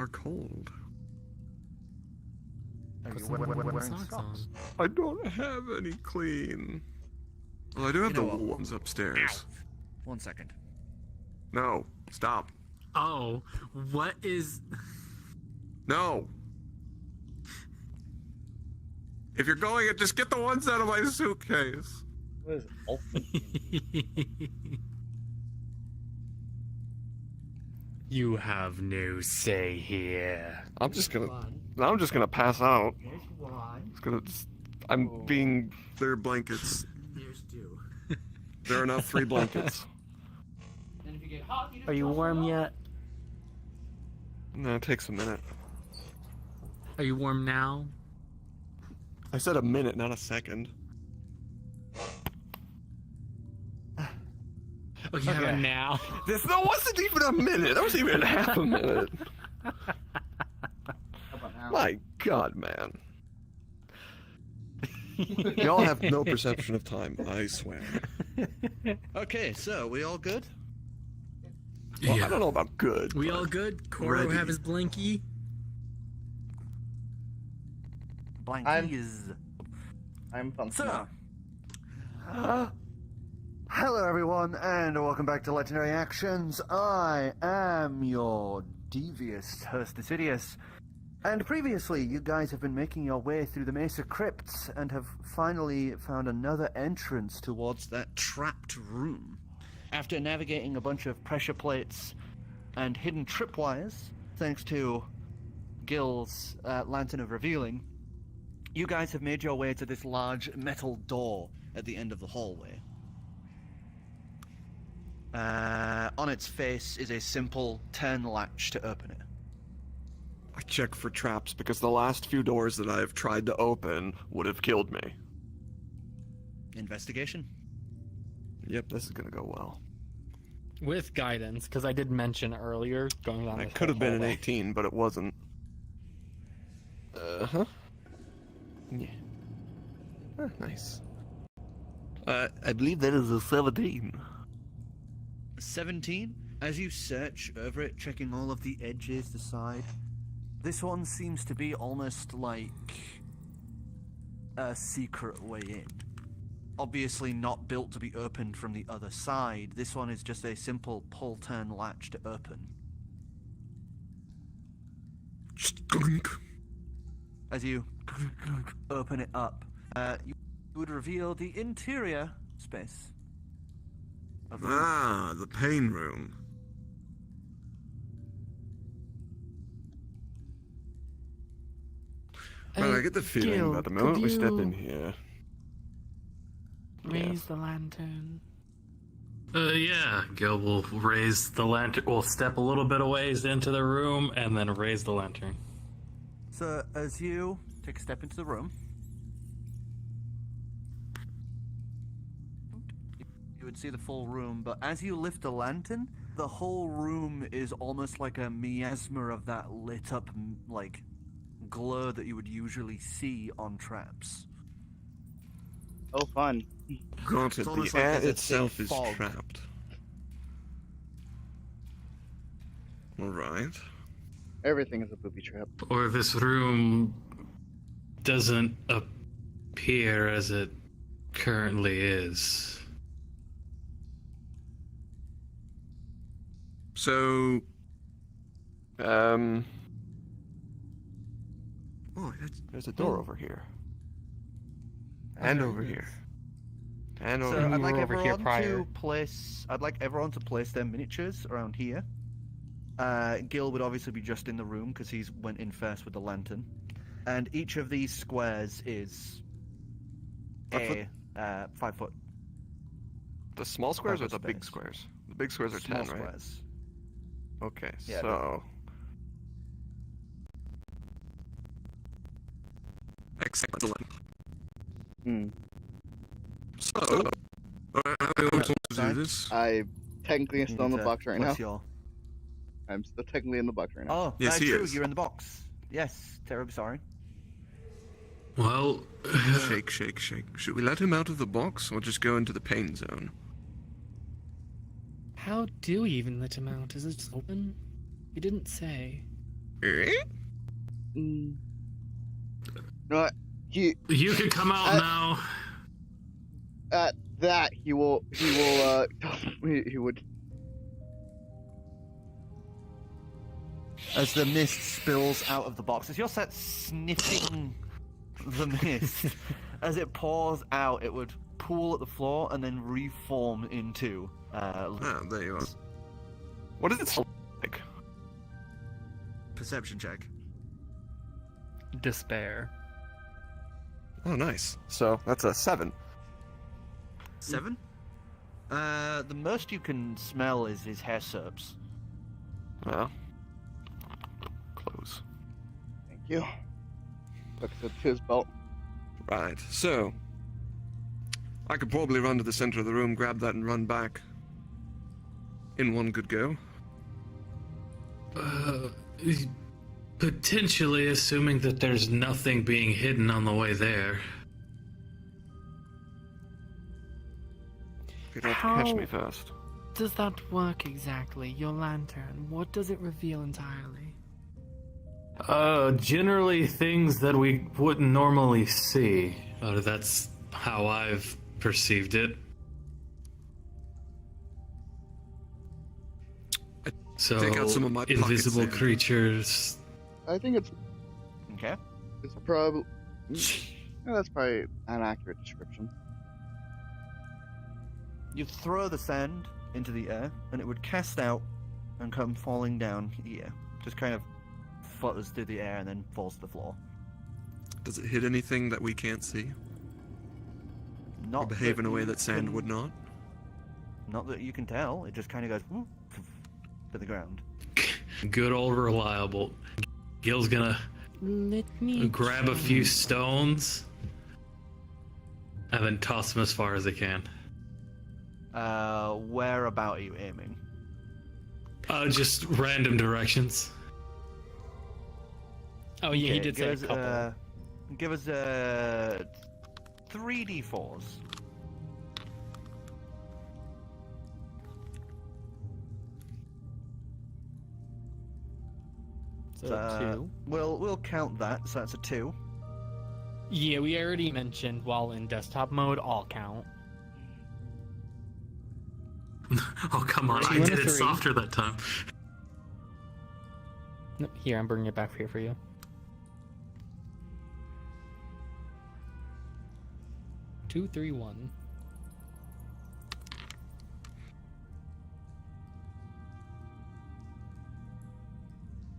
are cold. Are you wearing socks? I don't have any clean. Well, I do have the wool ones upstairs. Ow. 1 second. No, stop. Oh, what is... No. If you're going, just get the ones out of my suitcase. What is You have no say here. I'm just gonna pass out. I'm being. There are blankets. There's two. There are now 3 blankets. Are you warm yet? No, it takes a minute. Are you warm now? I said a minute, not a second. Okay, how about now? This wasn't even a minute. That wasn't even half a minute. My God, man. Y'all have no perception of time, I swear. Okay, so we all good? Well, Yeah. I don't know about good. We but all good? Koro ready. have his blinky? Blankies. I'm pumped. So, Hello everyone, and welcome back to Legendary Actions. I am your devious host, Dicidius. And previously, you guys have been making your way through the Mesa Crypts and have finally found another entrance towards that trapped room. After navigating a bunch of pressure plates and hidden tripwires, thanks to Gill's Lantern of Revealing, you guys have made your way to this large metal door at the end of the hallway. On its face is a simple turn latch to open it. I check for traps because the last few doors that I've tried to open would have killed me. Investigation? Yep, this is gonna go well. With guidance, because I did mention earlier going on. It could have been an 18, but it wasn't. Uh-huh. Yeah. Oh, nice. I believe that is a 17. 17? As you search over it, checking all of the edges, the side, this one seems to be almost like a secret way in. Obviously not built to be opened from the other side. This one is just a simple pull-turn latch to open. Skunk. As you open it up, you would reveal the interior space of the room. Ah, the pain room. Well, I get the feeling Gill, that the moment could we step you in here... raise the lantern. Yeah, Gil will raise the lantern. We'll step a little bit a ways into the room and then raise the lantern. So, as you take a step into the room, you would see the full room, but as you lift the lantern, the whole room is almost like a miasma of that lit up, like, glow that you would usually see on traps. Oh, fun. Granted, almost the like air there's a itself thick is fog. trapped. Alright. Everything is a booby trap. Or this room doesn't appear as it currently is. So... Oh, there's a door over here. And over here. And over So here. I'd like over here everyone prior. to place. I'd like everyone to place their miniatures around here. Gill would obviously be just in the room because he's went in first with the lantern, and each of these squares is 5 foot. The small squares or the big space. squares? The big squares are Small 10, right? squares. Okay, Yeah, so... Excellent. Hmm. So, how do we want to do this? I technically am You still in need the to- box right now. what's your- I'm still technically in the box right now. Oh, Yes, that's he true. is. You're in the box. Yes, terribly sorry. Well, Shake, shake, shake. Should we let him out of the box or just go into the pain zone? How do we even let him out? Is it just open? You didn't say. Mm. No, he You can come out now. at that he would. As the mist spills out of the box, as you're sat sniffing the mist, as it pours out, it would pool at the floor and then reform into. There you are. What does it smell like? Perception check. Despair. Oh, nice. So that's a 7. 7? The most you can smell is his hair soaps. Well, close. Thank you. Looks at his belt. Right. So I could probably run to the center of the room, grab that, and run back in one good go. Potentially, assuming that there's nothing being hidden on the way there. You'd have to catch How- me first. Does that work exactly? Your lantern, what does it reveal entirely? Generally things that we wouldn't normally see. That's how I've perceived it. So, Take out some of my pocket invisible sand. creatures. I think it's Okay. probably. That's probably an accurate description. You throw the sand into the air, and it would cast out and come falling down here. Just kind of flutters through the air and then falls to the floor. Does it hit anything that we can't see? Not Or behave in a way you that sand can- would not? Not that you can tell. It just kind of goes whoop, to the ground. Good old reliable. Gil's gonna Let me grab a few stones and then toss them as far as they can. Where about are you aiming? Just random directions. Oh yeah, he Okay, did say a couple. Give us 3d4s. So 2. We'll count that. So that's a 2. Yeah, we already mentioned while in desktop mode, all count. Oh, come on. I 2 and did a it 3. softer that time. No, here, I'm bringing it back here for you. Two, 3, 1.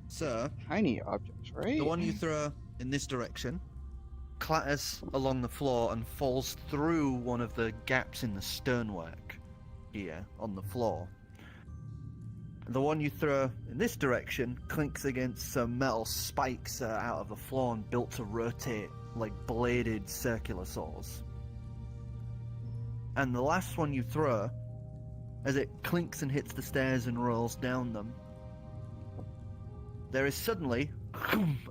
So Tiny objects, right? the one you throw in this direction clatters along the floor and falls through one of the gaps in the stonework here on the floor. The one you throw in this direction clinks against some metal spikes out of the floor and built to rotate like bladed circular saws. And the last one you throw, as it clinks and hits the stairs and rolls down them, there is suddenly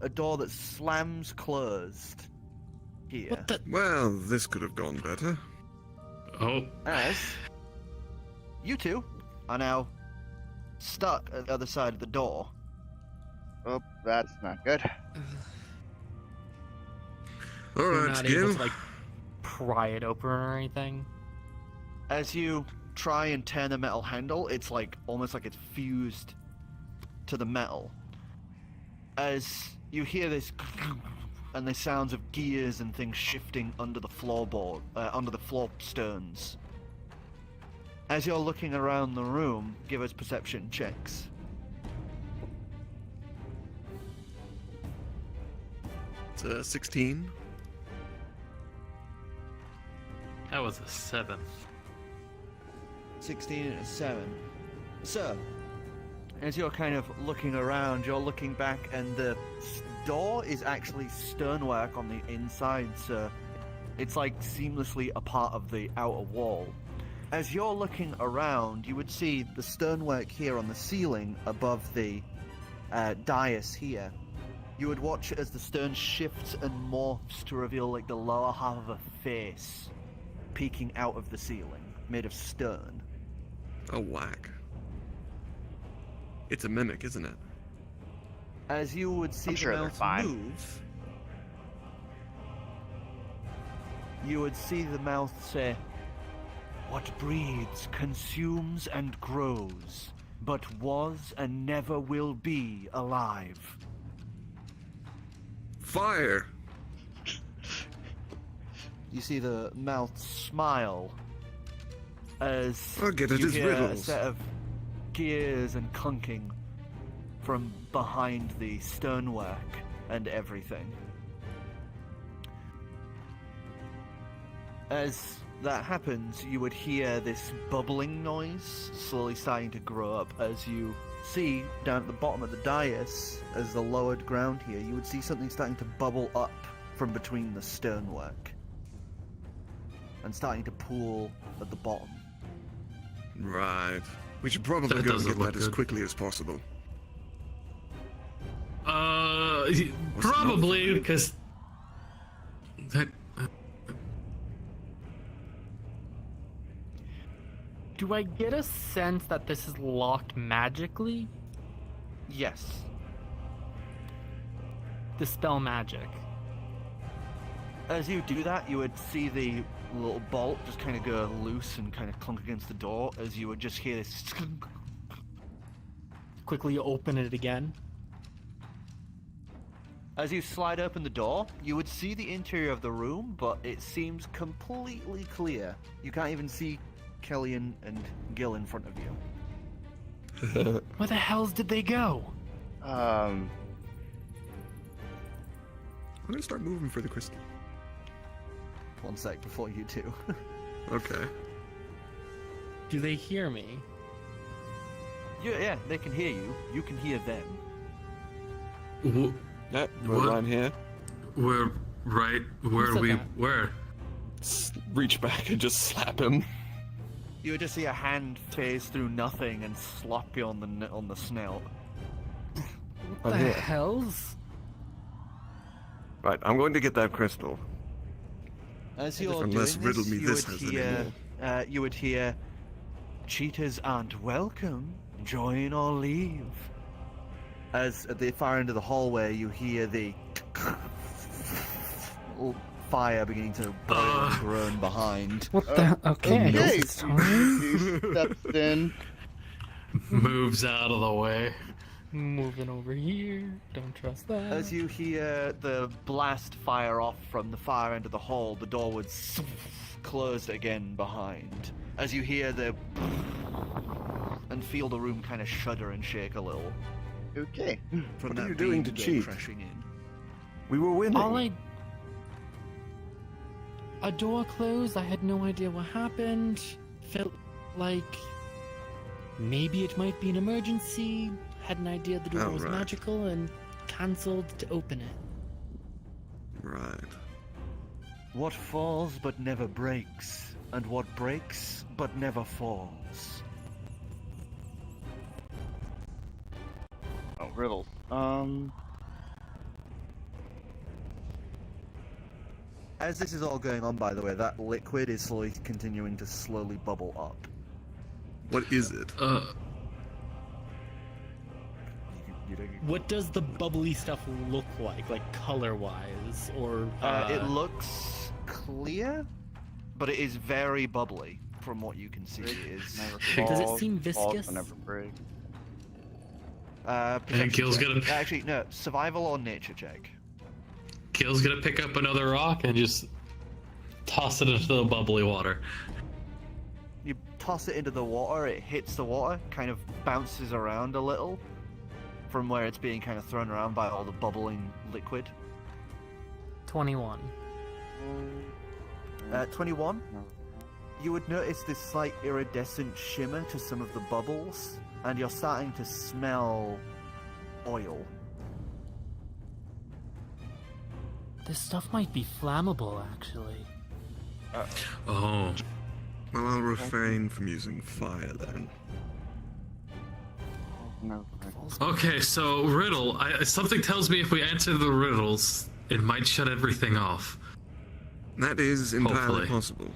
a door that slams closed here. What the? Well, this could have gone better. Oh, As you two are now stuck at the other side of the door. Oh, that's not good. All We're right, not able Gill. to like pry it open or anything. As you try and turn the metal handle, it's like almost like it's fused to the metal. As you hear this and the sounds of gears and things shifting under the floorboard, under the floor stones. As you're looking around the room, give us perception checks. It's 16. that was a 7. 16 and a 7. So, as you're kind of looking around, you're looking back, and the door is actually stonework on the inside, so it's like seamlessly a part of the outer wall. As you're looking around, you would see the stonework here on the ceiling above the dais here. You would watch as the stone shifts and morphs to reveal like the lower half of a face peeking out of the ceiling, made of stone. Oh, whack. It's a mimic, isn't it? As you would see I'm the sure they're mouth fine. move, you would see the mouth say, "What breeds, consumes, and grows, but was and never will be alive." Fire! You see the mouth smile as I'll get at you his hear a riddles. set of gears and clunking from behind the stonework and everything. As that happens, you would hear this bubbling noise slowly starting to grow up as you see down at the bottom of the dais, as the lowered ground here, you would see something starting to bubble up from between the stonework and starting to pool at the bottom. Right. We should probably That go and doesn't get look that as good. quickly as possible. Probably because that. Do I get a sense that this is locked magically? Yes. Dispel magic. As you do that, you would see the little bolt just kind of go loose and kind of clunk against the door as you would just hear this. Quickly open it again. As you slide open the door, you would see the interior of the room, but it seems completely clear. You can't even see Kelly and Gill in front of you. Where the hells did they go? I'm gonna start moving for the crystal. One sec before you two. Okay. Do they hear me? Yeah, they can hear you. You can hear them. Yep, What? line here. We're right where Who said we that? were. Reach back and just slap him. You would just see a hand phase through nothing and slap you on the snout. What I'm the here. hells? Right, I'm going to get that crystal. As you're Unless doing Riddle this, me you this would has hear, any you would hear, "Cheaters aren't welcome. Join or leave." As at the far end of the hallway, you hear the fire beginning to boil and groan behind. What the? Okay. Okay, It's time. he steps in. Moves out of the way. Moving over here. Don't trust that. As you hear the blast fire off from the far end of the hall, the door would close again behind. As you hear the and feel the room kind of shudder and shake a little. Okay. From What are that you doing to beam go cheat? crashing in. We were winning. All I. A door closed. I had no idea what happened. Felt like maybe it might be an emergency. Had an idea the door Oh, was right. magical and cancelled to open it. Right. What falls but never breaks, and what breaks but never falls. Oh, riddles. As this is all going on, by the way, that liquid is slowly continuing to slowly bubble up. What is it? What does the bubbly stuff look like color-wise, or? It looks clear, but it is very bubbly from what you can see. It is. Does it seem viscous? Never break. And Gill's perception check. gonna- Actually, no. Survival or nature check. Kill's gonna pick up another rock and just toss it into the bubbly water. You toss it into the water. It hits the water, kind of bounces around a little from where it's being kind of thrown around by all the bubbling liquid. 21. 21. You would notice this slight iridescent shimmer to some of the bubbles, and you're starting to smell oil. This stuff might be flammable, actually. Oh. Well, I'll refrain from using fire then. No. Okay, so riddle. Something tells me if we answer the riddles, it might shut everything off. That is entirely Hopefully. possible.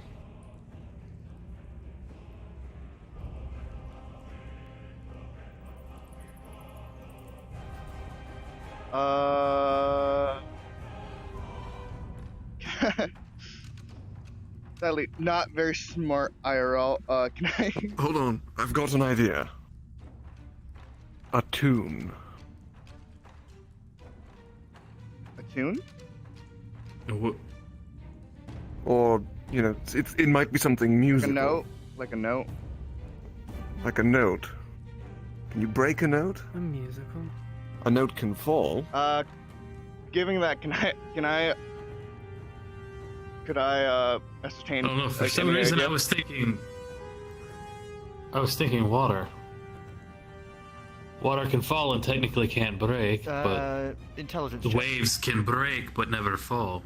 Sadly, not very smart IRL. Can I? Hold on, I've got an idea. A tune. A tune? Wh- Or, you know, it might be something Like a musical. note? Like a note? Like a note. Can you break a note? A musical. A note can fall. Given that, could I ascertain? I don't know. For like, some any reason, idea? I was thinking water. Water can fall and technically can't break, but Intelligence the check. waves can break but never fall.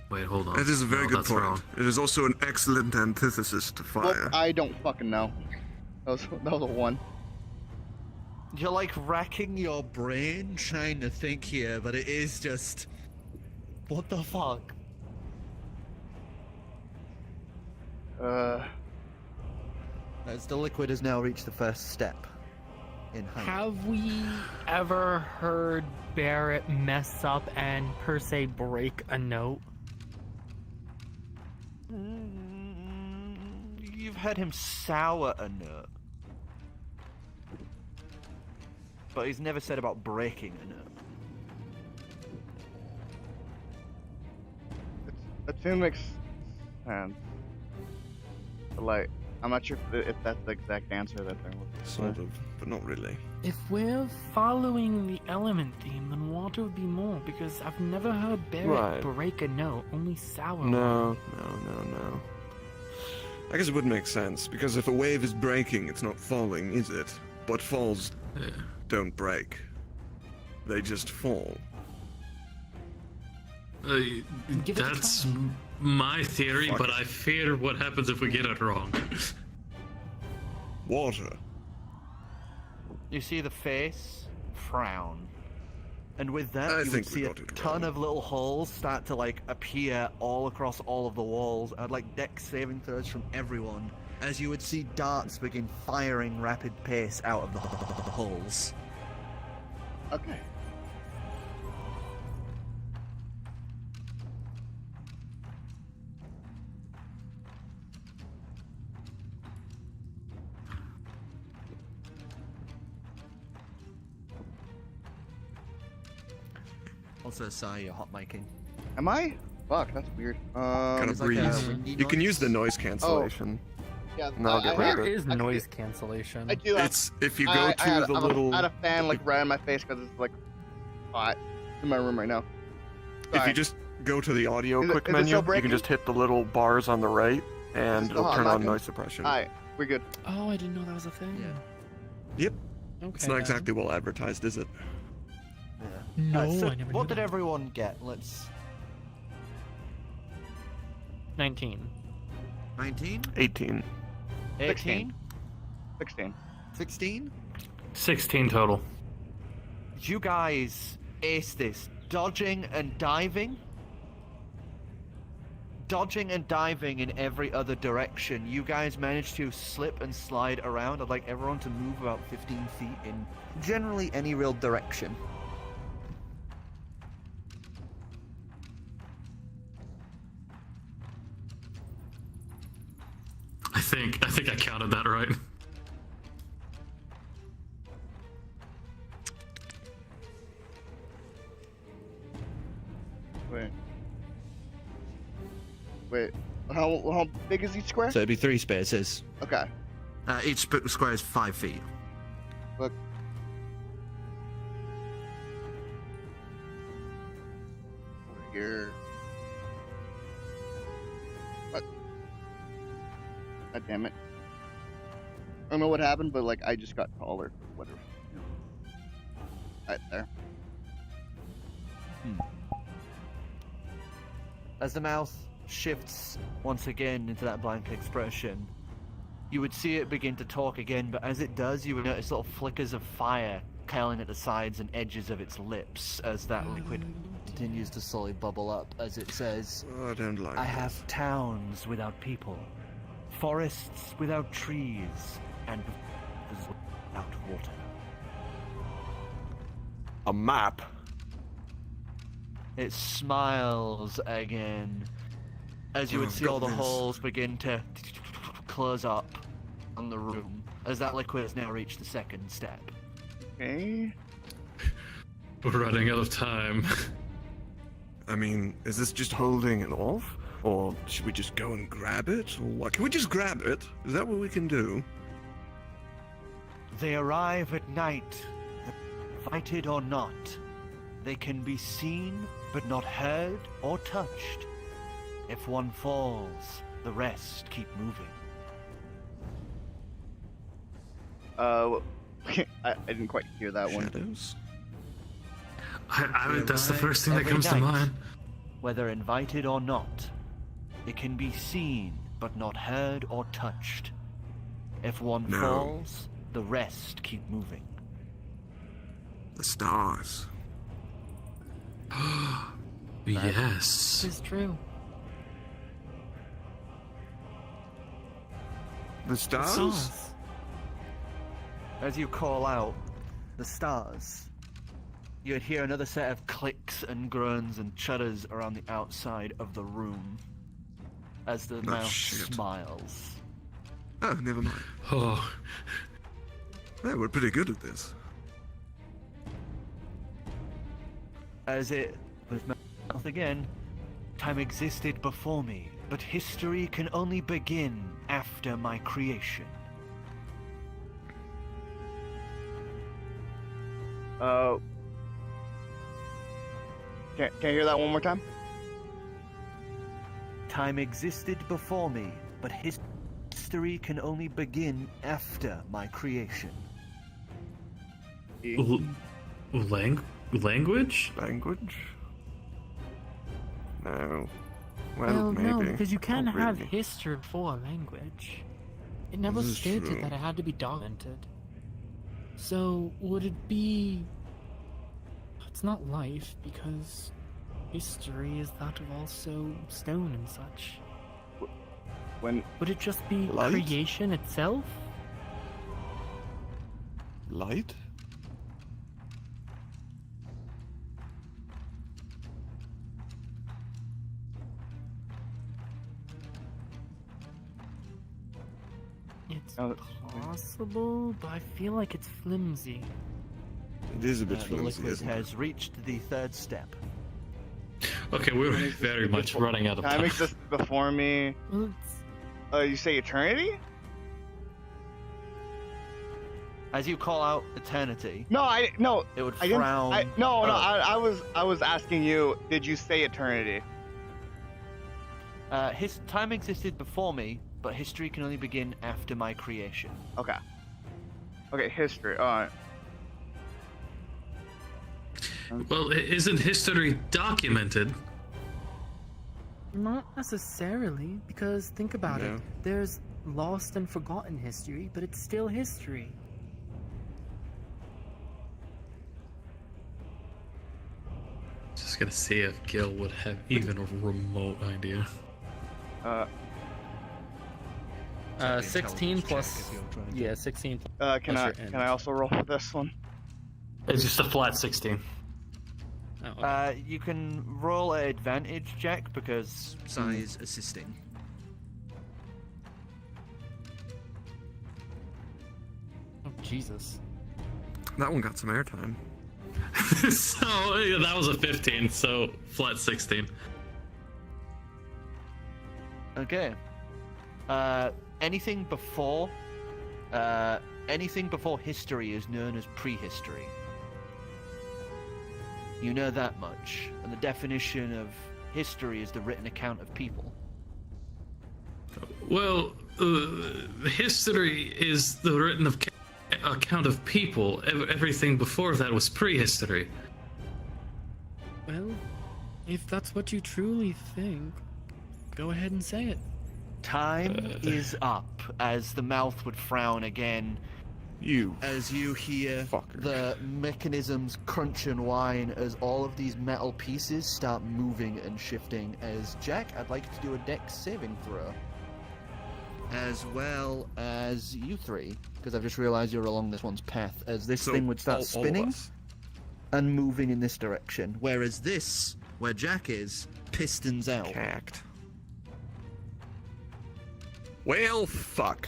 Wait, hold on. That is a very No, good that's point. wrong. It is also an excellent antithesis to Well, fire. I don't fucking know. That was a 1. You're like racking your brain trying to think here, but it is just. What the fuck? As the liquid has now reached the first step in height. Have we ever heard Barrett mess up and per se break a note? You've heard him sour a nut. But he's never said about breaking a nut. A tune makes sense. But, like, I'm not sure if that's the exact answer that they're looking for. Sort of, but not really. If we're following the element theme, then water would be more, because I've never heard Barrett Right. break a note, only sour. No. I guess it would make sense, because if a wave is breaking, it's not falling, is it? But falls Yeah. don't break. They just fall. Give it a That's try. my theory, Fuck but it. I fear what happens if we get it wrong. Water. You see the face frown. And with that, I you would think we see a got it ton wrong. of little holes start to like appear all across all of the walls. I'd like dex saving throws from everyone, as you would see darts begin firing rapid pace out of the holes. Okay. Also, sorry, you're hot micing. Am I? Fuck, that's weird. Kind of it's like a breeze. windy You can noise. use the noise cancellation. Yeah, No, I'll get rid of There it. is noise cancellation. I do. Have, It's if you go I to had, the I'm little. I had a fan like right in my face because it's like hot in my room right now. If Sorry. you just go to the audio Is it- quick is it menu, still you breaking? can just hit the little bars on the right, and still it'll hot turn on knocking? noise suppression. Alright, we're good. Oh, I didn't know that was a thing. Yeah. Yep. Okay. It's not then. exactly well advertised, is it? Yeah. No, Alright, so I never what knew did that. everyone get? Let's. 19. 19? 18. 18? 16. 16? 16 total. You guys ace this. Dodging and diving. Dodging and diving in every other direction. You guys managed to slip and slide around. I'd like everyone to move about 15 feet in generally any real direction. I think I counted that right. Wait. How big is each square? So it'd be 3 spaces. Okay. Each square is 5 feet. Look. Over here. What? God damn it. I don't know what happened, but like I just got taller or whatever. Right there. As the mouth shifts once again into that blank expression, you would see it begin to talk again, but as it does, you would notice little flickers of fire curling at the sides and edges of its lips as that liquid continues to slowly bubble up as it says, Oh, I don't like I this. have towns without people, forests without trees, and rivers without water. A map. it smiles again. As you would Oh, see all the goodness. holes begin to close up on the room, as that liquid has now reached the second step. Okay. We're running out of time. I mean, is this just holding it off? Or should we just go and grab it? Or what? Can we just grab it? Is that what we can do? They arrive at night, invited or not. They can be seen, but not heard or touched. If one falls, the rest keep moving. I didn't quite hear that one. Shadows? That's the first thing that Every comes to night. mind. Whether invited or not, it can be seen, but not heard or touched. If one No. falls, the rest keep moving. The stars. Yes. This is true. The stars? Stars. As you call out the stars, you would hear another set of clicks and groans and shudders around the outside of the room as the mouth shit. smiles. Oh, never mind. Oh, Yeah, we're pretty good at this. As it with mouth again, time existed before me, but history can only begin after my creation. Can I hear that one more time? Time existed before me, but history can only begin after my creation. language? Language? No. Well, Well, maybe. no, because you can't Not have really. history before language. It never This is stated true. that it had to be documented. So, would it be... It's not life, because history is that of also stone and such. When Would it just be Light? creation itself? Light? It's Oh, possible, but I feel like it's flimsy. It is a bit The flimsy, liquid isn't it? has reached the third step. Okay, we're very much running out of time time. exists before me. Well, it's... You say eternity? As you call out eternity, No, no. it would I didn't. frown. No. Oh. I was asking you. Did you say eternity? His time existed before me, but history can only begin after my creation. Okay. Okay, history. All right. Well, isn't history documented? Not necessarily, because think about No. it. There's lost and forgotten history, but it's still history. Just gonna see if Gill would have even a remote idea. 16 Intelligence plus... check if you're trying to- Yeah, 16 Can Plus I your end. also roll for this one? It's just a flat 16. Oh, You can roll an advantage check because Size assisting. oh, Jesus. That one got some airtime. So yeah, that was a 15, so flat 16. Okay. Anything before history is known as prehistory. You know that much, and the definition of history is the written account of people. Well, history is the written account of people. Everything before that was prehistory. Well, if that's what you truly think, go ahead and say it. Time is up, as the mouth would frown again, You. as you hear Fucker. the mechanisms crunch and whine as all of these metal pieces start moving and shifting. As Jack, I'd like you to do a dex saving throw. As well as you three, because I've just realized you're along this one's path, as this So, thing would start all of spinning us. and moving in this direction, whereas this where Jack is, pistons out. Cacked. Well, fuck.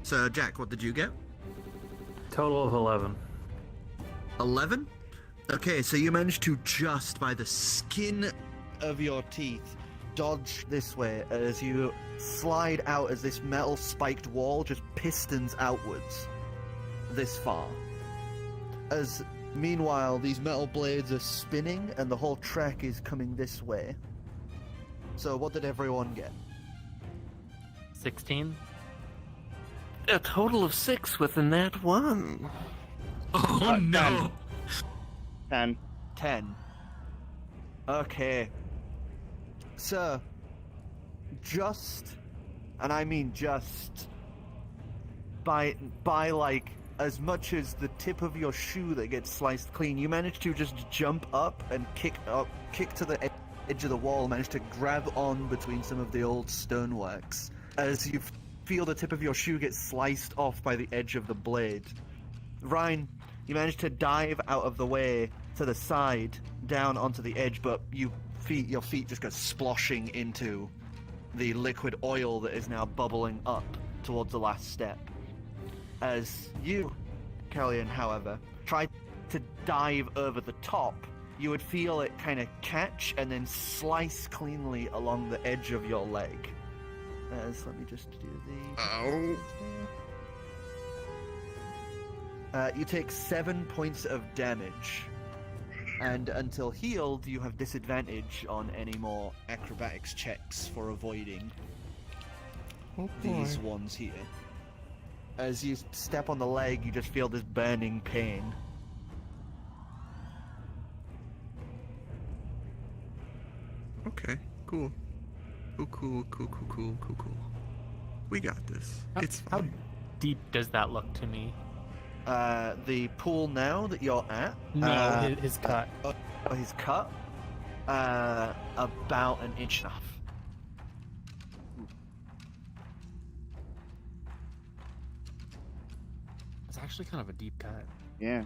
So, Jack, what did you get? Total of 11. 11? Okay, so you managed to just by the skin of your teeth dodge this way as you slide out as this metal spiked wall just pistons outwards this far. As meanwhile, these metal blades are spinning and the whole trek is coming this way. So what did everyone get? 16. A total of 6 within that one. Oh no! 10. 10. Okay. So, just, and I mean just, by like as much as the tip of your shoe that gets sliced clean, you manage to just jump up and kick to the edge of the wall, manage to grab on between some of the old stoneworks as you feel the tip of your shoe get sliced off by the edge of the blade. Ryan, you manage to dive out of the way to the side, down onto the edge, but your feet just go sploshing into the liquid oil that is now bubbling up towards the last step. As you, Carolian, however, try to dive over the top, you would feel it kind of catch and then slice cleanly along the edge of your leg. Let me just do the... Oh. You take 7 points of damage. And until healed, you have disadvantage on any more acrobatics checks for avoiding these ones here. As you step on the leg, you just feel this burning pain. Okay, cool. Cool. We got this. It's How fine. deep does that look to me? The pool now that you're at... No, his cut. His cut? About an inch and a half. It's actually kind of a deep cut. Yeah.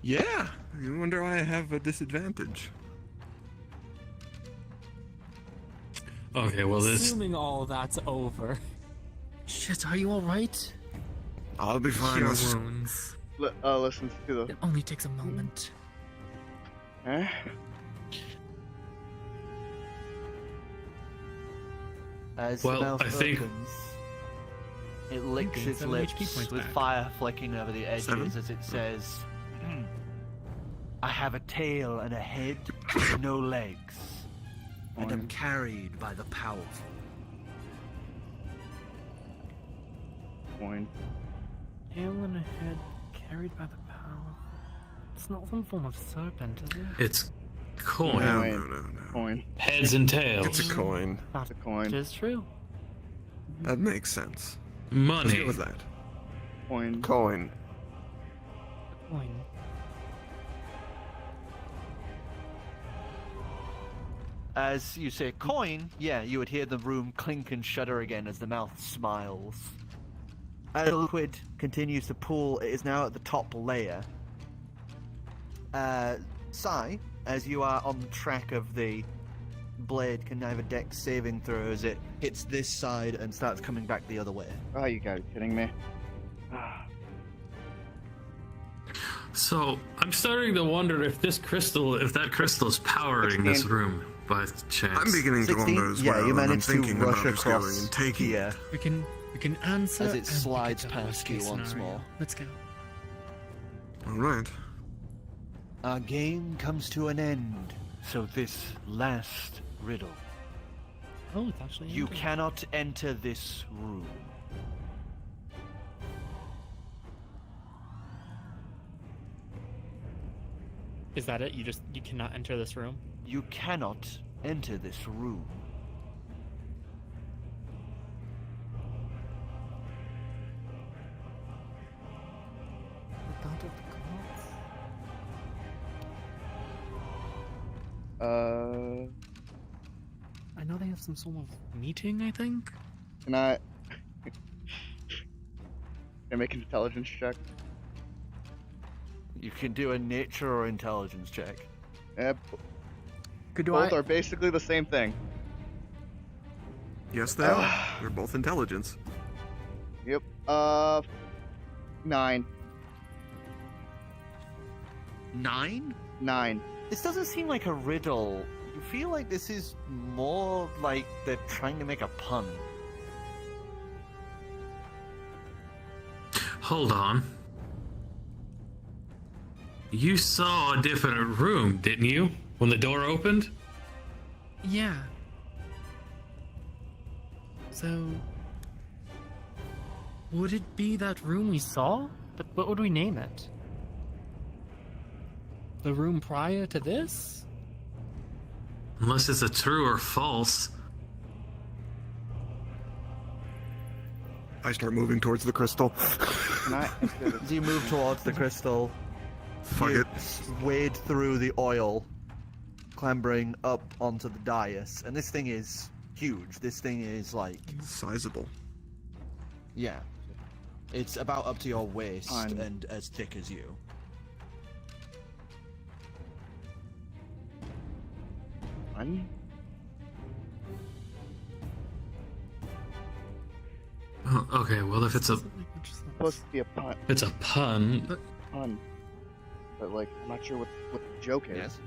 Yeah, I wonder why I have a disadvantage. Okay, well this... Assuming all that's over. Shit, are you alright? I'll be fine. Cure Let's just- wounds. Listen to the. It only takes a moment. Huh? As Well, the mouth I think- opens, it licks gained its 7 lips HP points with back. fire flecking over the edges 7? as it says, I have a tail and a head with no legs, and am carried by the powerful. Coin. Tail and a head carried by the power. It's not some form of serpent, is it? It's coin. No, Wait. no. Coin. Heads and tails. It's a coin. That a coin. is true. That makes sense. Let's Money. go with that. Coin. Coin. Coin. As you say coin, yeah, you would hear the room clink and shudder again as the mouth smiles. As the liquid continues to pool, it is now at the top layer. Sai, as you are on the track of the blade, can have a dex saving throw as it hits this side and starts coming back the other way. Oh, you gotta be kidding me. So I'm starting to wonder if that crystal is powering this 16. room by chance. I'm beginning to 16? wonder as Yeah, well. you and I'm managed to thinking rush about just going across and taking here. it. We can answer As it and slides pick it up, past worst case you once scenario. more. Let's go. All right. Our game comes to an end, so this last riddle. Oh, it's actually You ending. cannot enter this room. Is that it? You cannot enter this room? You cannot enter this room. The God of the gods? I know they have some sort of meeting, I think? Can I make an intelligence check? You can do a nature or intelligence check. Eh, Could both are basically the same thing. Yes, they are. They're both intelligence. Yep. 9. 9? 9. This doesn't seem like a riddle. You feel like this is more like they're trying to make a pun. Hold on. You saw a different room, didn't you? When the door opened? Yeah. So, would it be that room we saw? But what would we name it? The room prior to this? Unless it's a true or false. I start moving towards the crystal. Can I? As you move towards the crystal, Fuck you it. wade through the oil, clambering up onto the dais. And this thing is huge. This thing is like, Sizable. yeah. It's about up to your waist Fine. and as thick as you. One? Oh, okay, well if it's a Supposed to be a pun. pun, But like, I'm not sure what the joke is. Yes.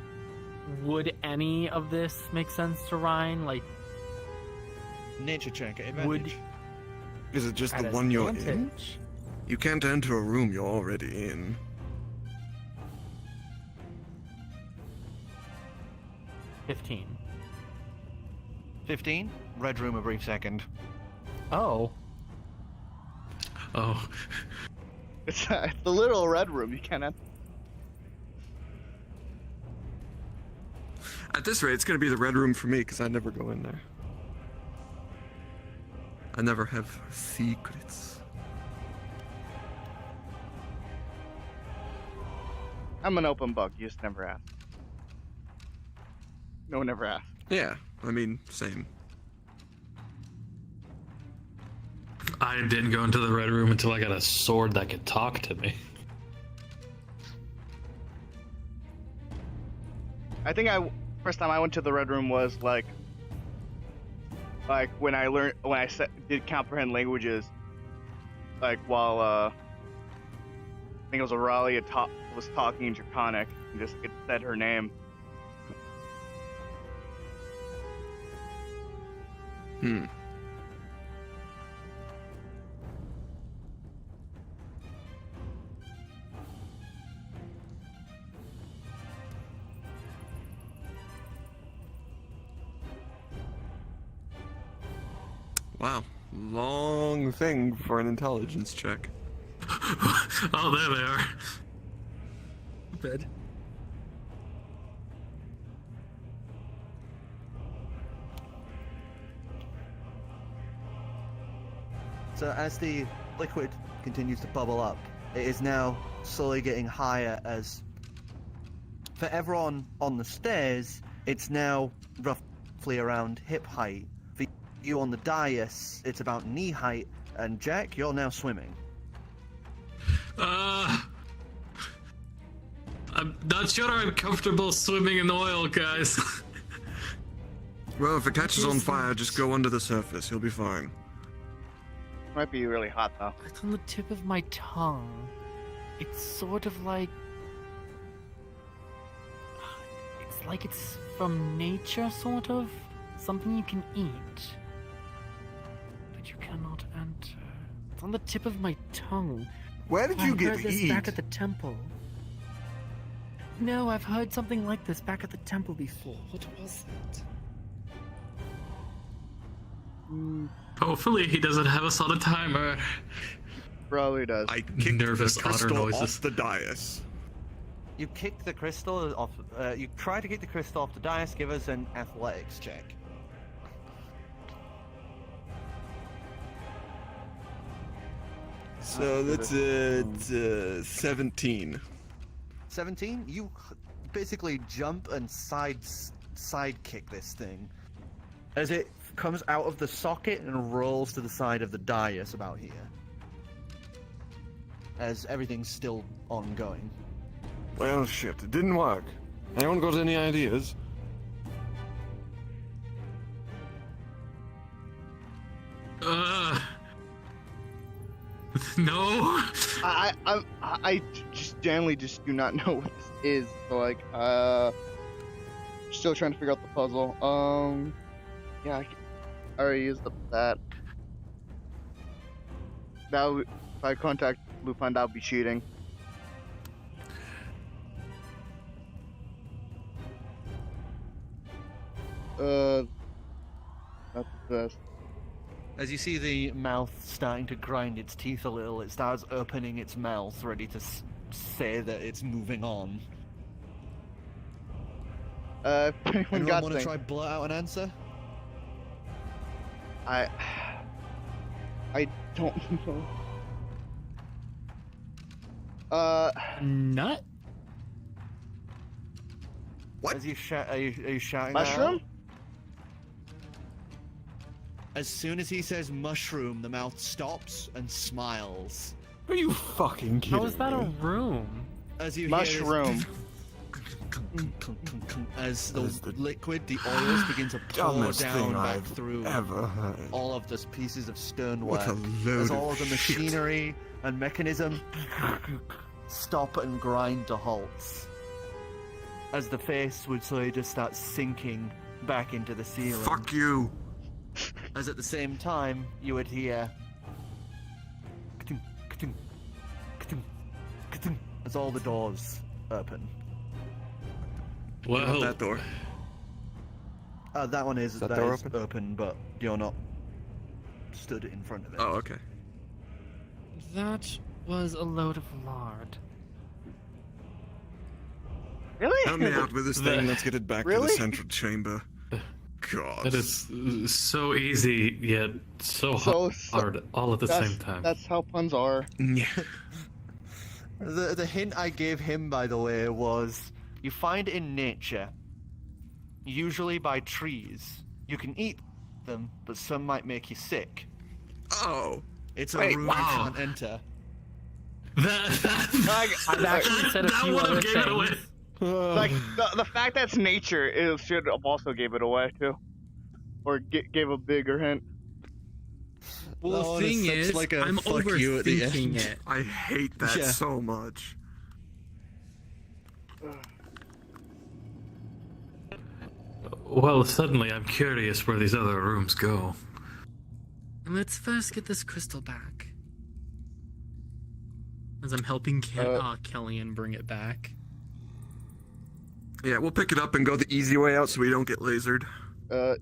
Would any of this make sense to Ryan? Like, Nature check at would advantage. Is it just at the one you're in? advantage? You can't enter a room you're already in. 15. 15. Red room a brief second. Oh. oh, It's the little red room. You can't enter. At this rate, it's gonna be the red room for me, because I never go in there. I never have secrets. I'm an open book. You just never ask. No one ever asked. Yeah, I mean, same. I didn't go into the red room until I got a sword that could talk to me. I think first time I went to the red room was like when I did comprehend languages, like while I think it was Aurelia was talking in Draconic and just it said her name. Hmm. Wow. Long thing for an intelligence check. Oh, there they are. Good. So as the liquid continues to bubble up, it is now slowly getting higher as for everyone on the stairs, it's now roughly around hip height. For you on the dais, it's about knee height, and Jack, you're now swimming. I'm not sure I'm comfortable swimming in oil, guys. Well, if it catches on fire, just go under the surface. You'll be fine. Might be really hot though. It's on the tip of my tongue. It's sort of like... It's like it's from nature, sort of. Something you can eat. But you cannot enter. It's on the tip of my tongue. Where did you I get heard this eat? back at the temple. No, I've heard something like this back at the temple before. What was it? Hopefully he doesn't have us on a timer. Probably does. I kicked Nervous the otter crystal noises. off the dais. You kick the crystal off. You try to kick the crystal off the dais. Give us an athletics check. So that's 17. 17. You basically jump and side kick this thing as it comes out of the socket and rolls to the side of the dais about here. As everything's still ongoing. Well, shit, it didn't work. Anyone got any ideas? No. I just generally just do not know what this is. So like, still trying to figure out the puzzle. Yeah, I already used that. If I contact Lupin, that would be cheating. That's the best. As you see the mouth starting to grind its teeth a little, it starts opening its mouth, ready to say that it's moving on. If anyone Anyone got want to thing, try blurt out an answer? I don't know. Nut? What? As you are you shouting that Mushroom? out? As soon as he says mushroom, the mouth stops and smiles. Are you fucking kidding How is that a me? room? As you Mushroom. hear as the liquid, the oils begin to pour Dumbest down thing back I've through ever heard. all of the pieces of stonework. What a load as all of of the shit. machinery and mechanism stop and grind to halts. As the face would slowly just start sinking back into the ceiling. Fuck you. As at the same time, you would hear ka-ting, ka-ting, ka-ting, ka-ting, as all the doors open. Not Well, that door. That one is that that door is open? open, but you're not stood in front of it. Oh, okay. That was a load of lard. Really? Help me out with this thing. Let's get it back to Really? the central chamber. God. that is so easy yet so So- hard all at the same time. That's how puns are. Yeah. The hint I gave him, by the way, was you find in nature, usually by trees, you can eat them, but some might make you sick. Oh. It's a Wait, room wow. you can't enter. I've actually said a that few would other have gave it away. things. Like the fact that's nature should have also gave it away too, or gave a bigger hint. Well, That the one is thing such is, like a I'm fuck you at the overthinking end. it. I hate that Yeah. so much. Well, suddenly I'm curious where these other rooms go. Let's first get this crystal back. As I'm helping Kellyanne bring it back. Yeah, we'll pick it up and go the easy way out so we don't get lasered.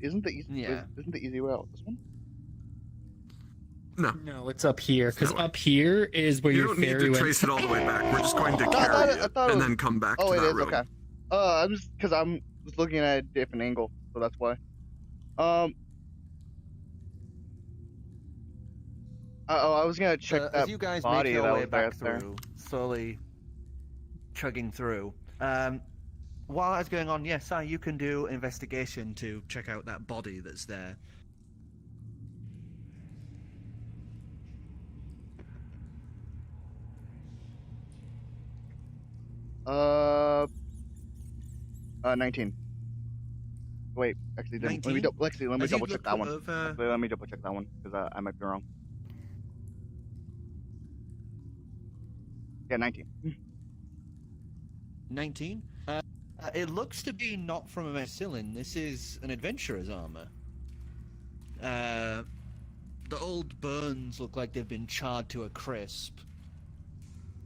Isn't the easy way out this one? No. No, it's up here, because No way. up here is where You your don't need fairy to went. trace it all the way back. We're just going to I carry thought it it and was- then come back Oh, to it that is room. okay. I'm just because I was looking at a different angle, so that's why. I was gonna check that as you guys make body your that way was back there. through, slowly chugging through. While that's going on, yes, you can do investigation to check out that body that's there. Uh, 19. Wait, actually, let me 19? double As you double check look that one. over- Actually, let me double check that one because I might be wrong. Yeah, 19. 19. It looks to be not from a Messilin. This is an adventurer's armor. The old bones look like they've been charred to a crisp.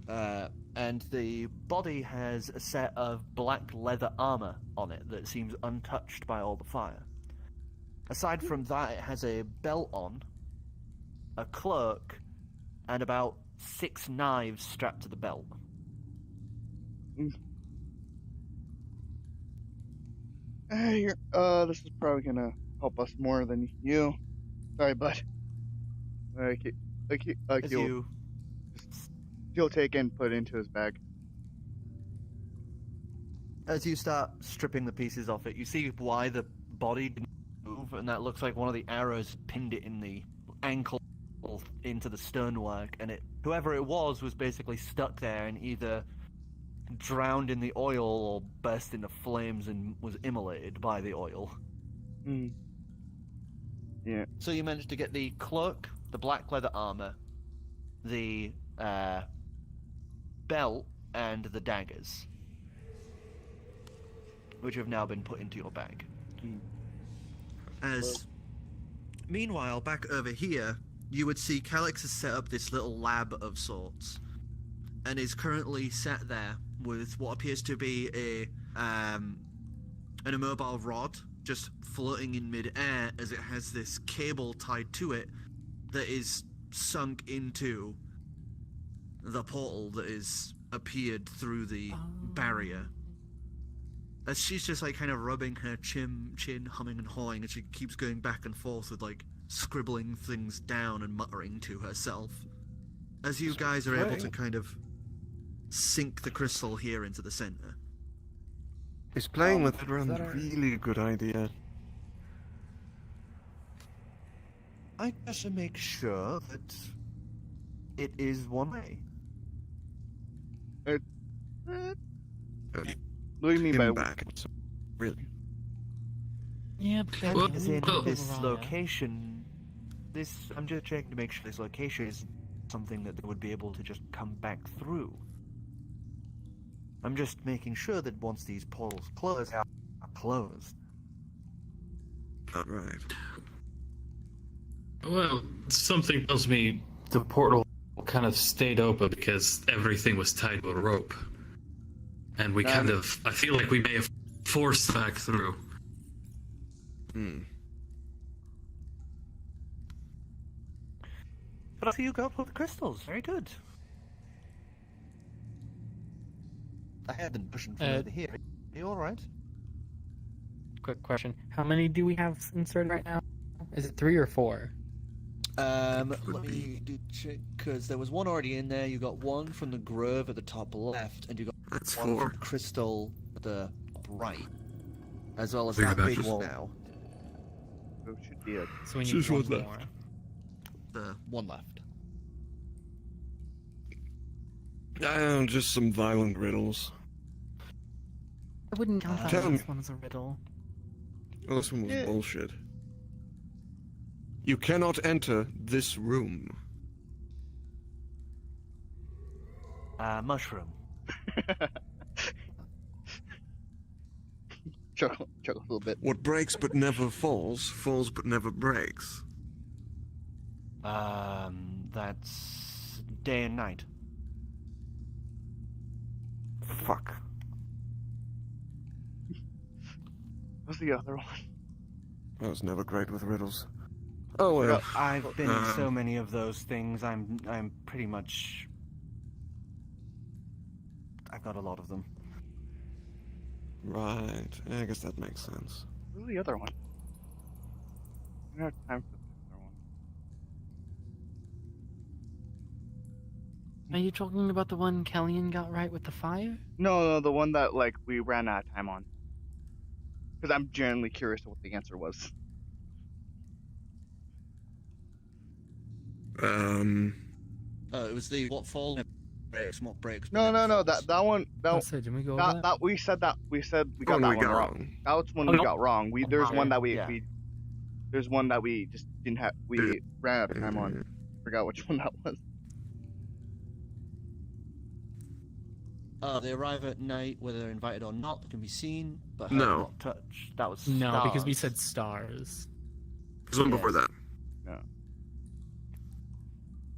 And the body has a set of black leather armor on it that seems untouched by all the fire. Aside from that, it has a belt on, a cloak, and about 6 knives strapped to the belt. This is probably gonna help us more than you. Sorry, bud. As you He'll take and put into his bag. As you start stripping the pieces off it, you see why the body didn't move, and that looks like one of the arrows pinned it in the ankle into the stonework, and whoever it was basically stuck there and either drowned in the oil or burst into flames and was immolated by the oil. Mm. Yeah. So you managed to get the cloak, the black leather armor, the belt, and the daggers, which have now been put into your bag. As meanwhile, back over here, you would see Calix has set up this little lab of sorts, and is currently sat there with what appears to be an immobile rod just floating in mid-air, as it has this cable tied to it that is sunk into the portal that is appeared through the barrier. As she's just like kind of rubbing her chin, humming and hawing, and she keeps going back and forth with like scribbling things down and muttering to herself. As you guys are able to kind of sink the crystal here into the center. Is playing with Vrdnd really a good idea? I just to make sure that it is one way. What do you mean by Him back. Really? Yeah, but that Well, As in well, this Rod. location, I'm just checking to make sure this location is something that they would be able to just come back through. I'm just making sure that once these portals close, they are closed. Not right. Well, something tells me the portal kind of stayed open because everything was tied to a rope. And we kind of, I feel like we may have forced back through. But I see you got all the crystals. Very good. I have been pushing from over here. Are you alright? Quick question: how many do we have inserted right now? Is it 3 or 4? Let me do check, because there was one already in there. You got one from the grove at the top left, and you got That's one 4. from crystal at the top right, as well as Think that about big just one now. it should be a So we need Just one one left. more. The one left. Just some violent riddles. I wouldn't count that Tell me. last one as a riddle. Oh, this one was Yeah. bullshit. You cannot enter this room. Mushroom. chuckle a little bit. What breaks but never falls, falls but never breaks. That's day and night. Fuck. What's the other one? I was never great with riddles. Oh well. I've been in so many of those things. I'm pretty much. I've got a lot of them. Right. I guess that makes sense. What's the other one? I don't have time for the other one. Are you talking about the one Kellyan got right with the fire? No, the one that like we ran out of time on. Because I'm genuinely curious to what the answer was. It was the what fall breaks, what breaks. No. That one. Oh, so did we go over that? That we said we got Oh, that we one got wrong. wrong. That was one Oh, we no. got wrong. There's one that yeah. there's one that we just didn't have. We ran out of time on. Forgot which one that was. They arrive at night, whether they're invited or not, they can be seen, but No. not touched. That was No, because we stars. said stars. There's one before Yes.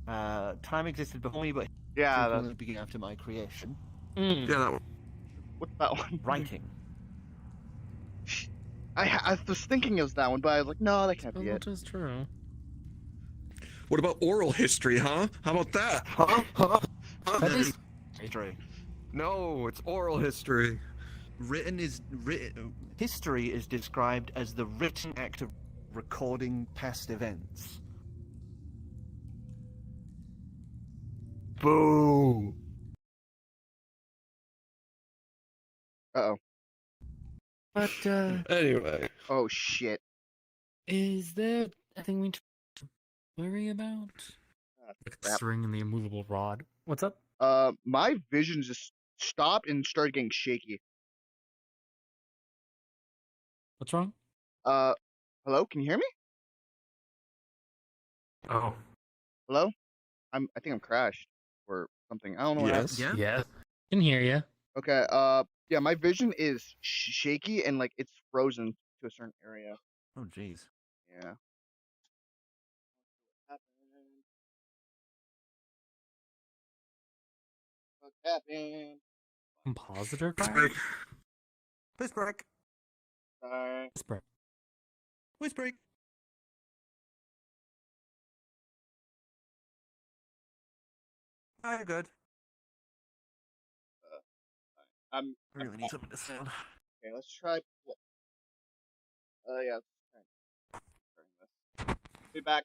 that. Time existed before me, but Yeah, only began after my creation. Mm. Yeah, that one. what's that one? Writing. I was thinking it was that one, but I was like, no, that can't be it. That is true. What about oral history, huh? How about that? Huh? That is History. No, it's oral history. History is described as the written act of recording past events. Boo. Uh-oh. But, Anyway. Oh, shit. is there anything we need to worry about? Crap. String and the immovable rod. What's up? My vision's just stopped and started getting shaky. What's wrong? Hello? Can you hear me? Oh. Hello? I think I'm crashed or something. I don't know what happened. Yes. Yeah. Can hear you. Okay. Yeah, my vision is shaky and like it's frozen to a certain area. Oh, jeez. Yeah. What happened? Compositor Please card? break. Please break. Sorry. Whisper. Please break. Oh, you're good. I'm I really need something to sit on. okay. Let's try. Yeah. Turn this. Be back.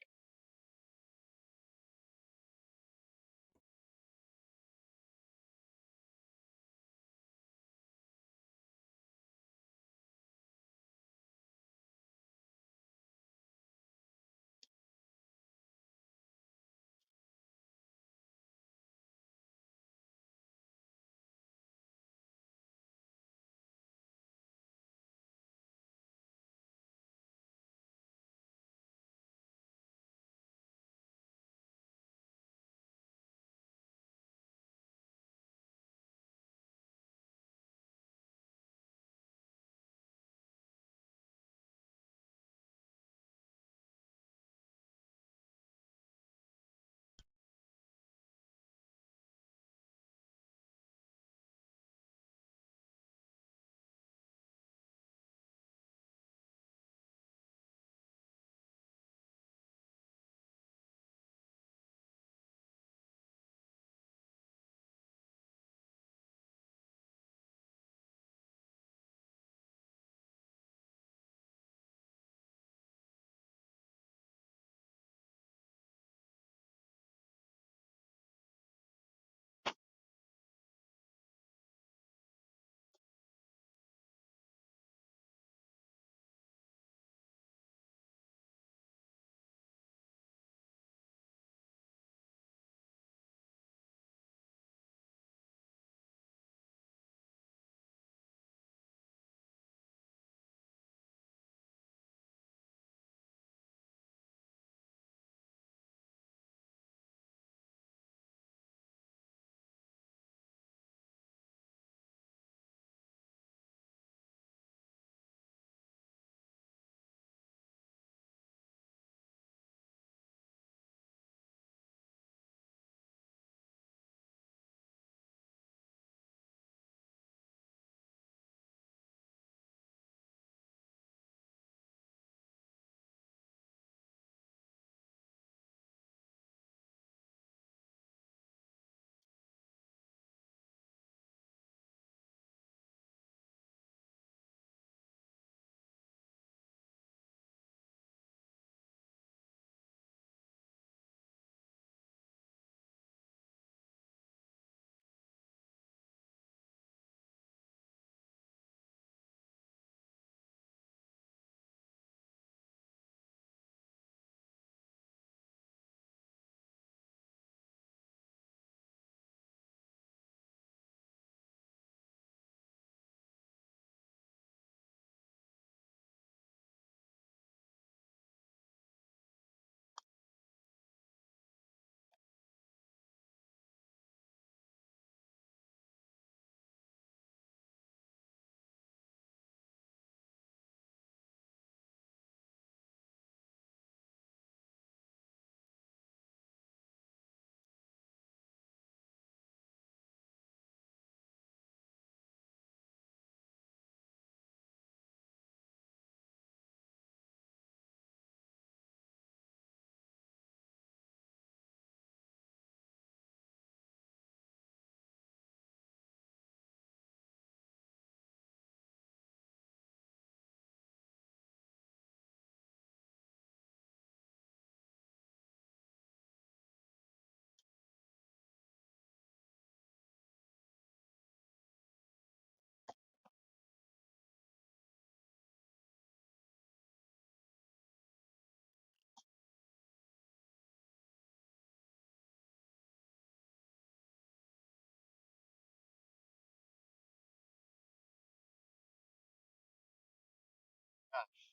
Ah, shit.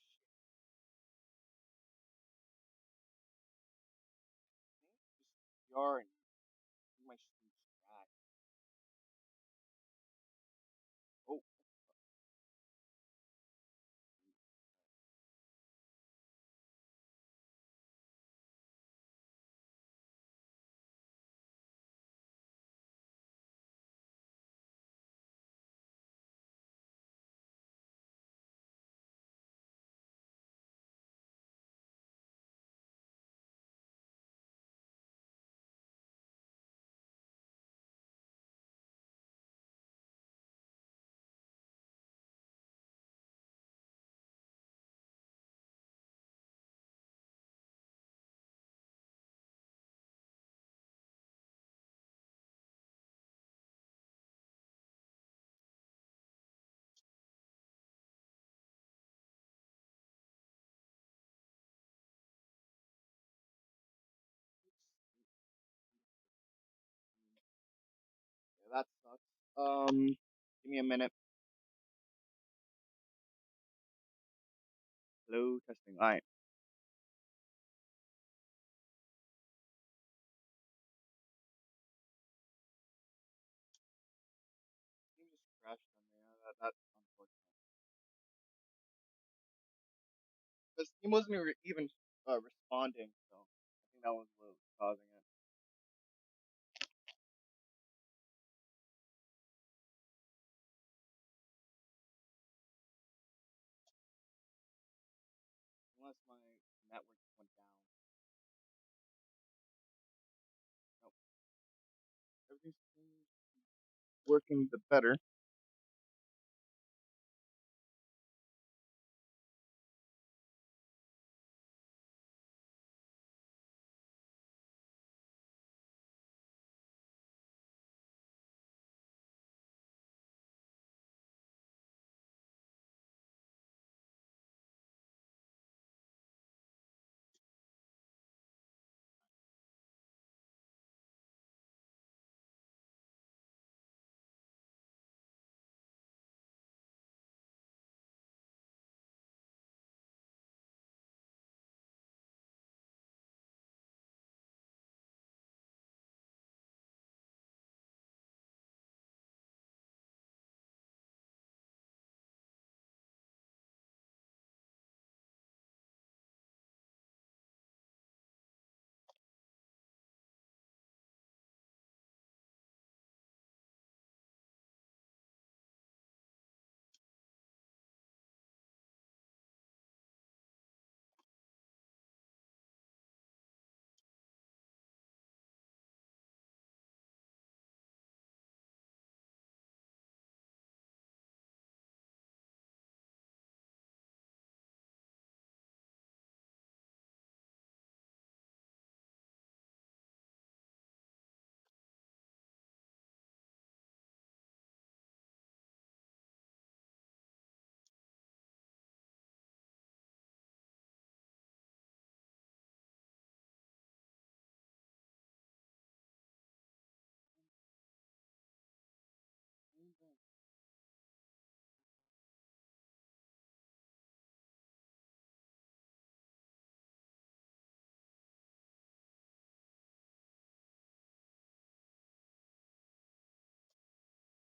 Just yarn. My stream track. Oh. Yeah, that sucks. Give me a minute. Hello, testing. Alright. Steam just crashed on me. That's unfortunate. The Steam wasn't even responding, so I think that was what was causing it. Unless my network went down. Nope. Everything's working the better.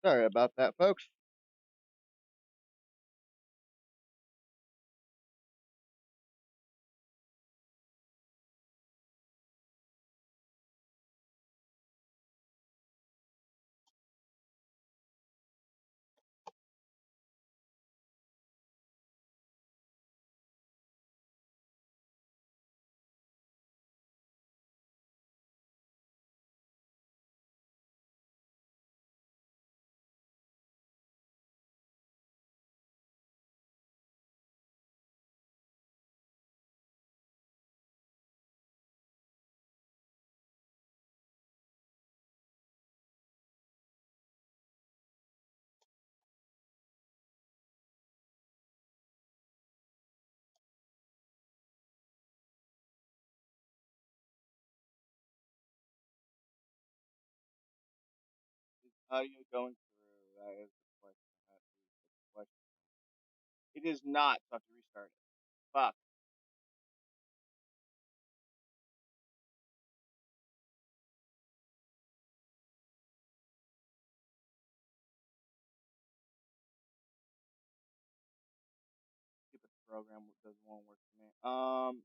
Sorry about that, folks. How are you going through? That is the question. That is the question. It is not, so I have to restart it. Fuck. Stupid program won't work for me.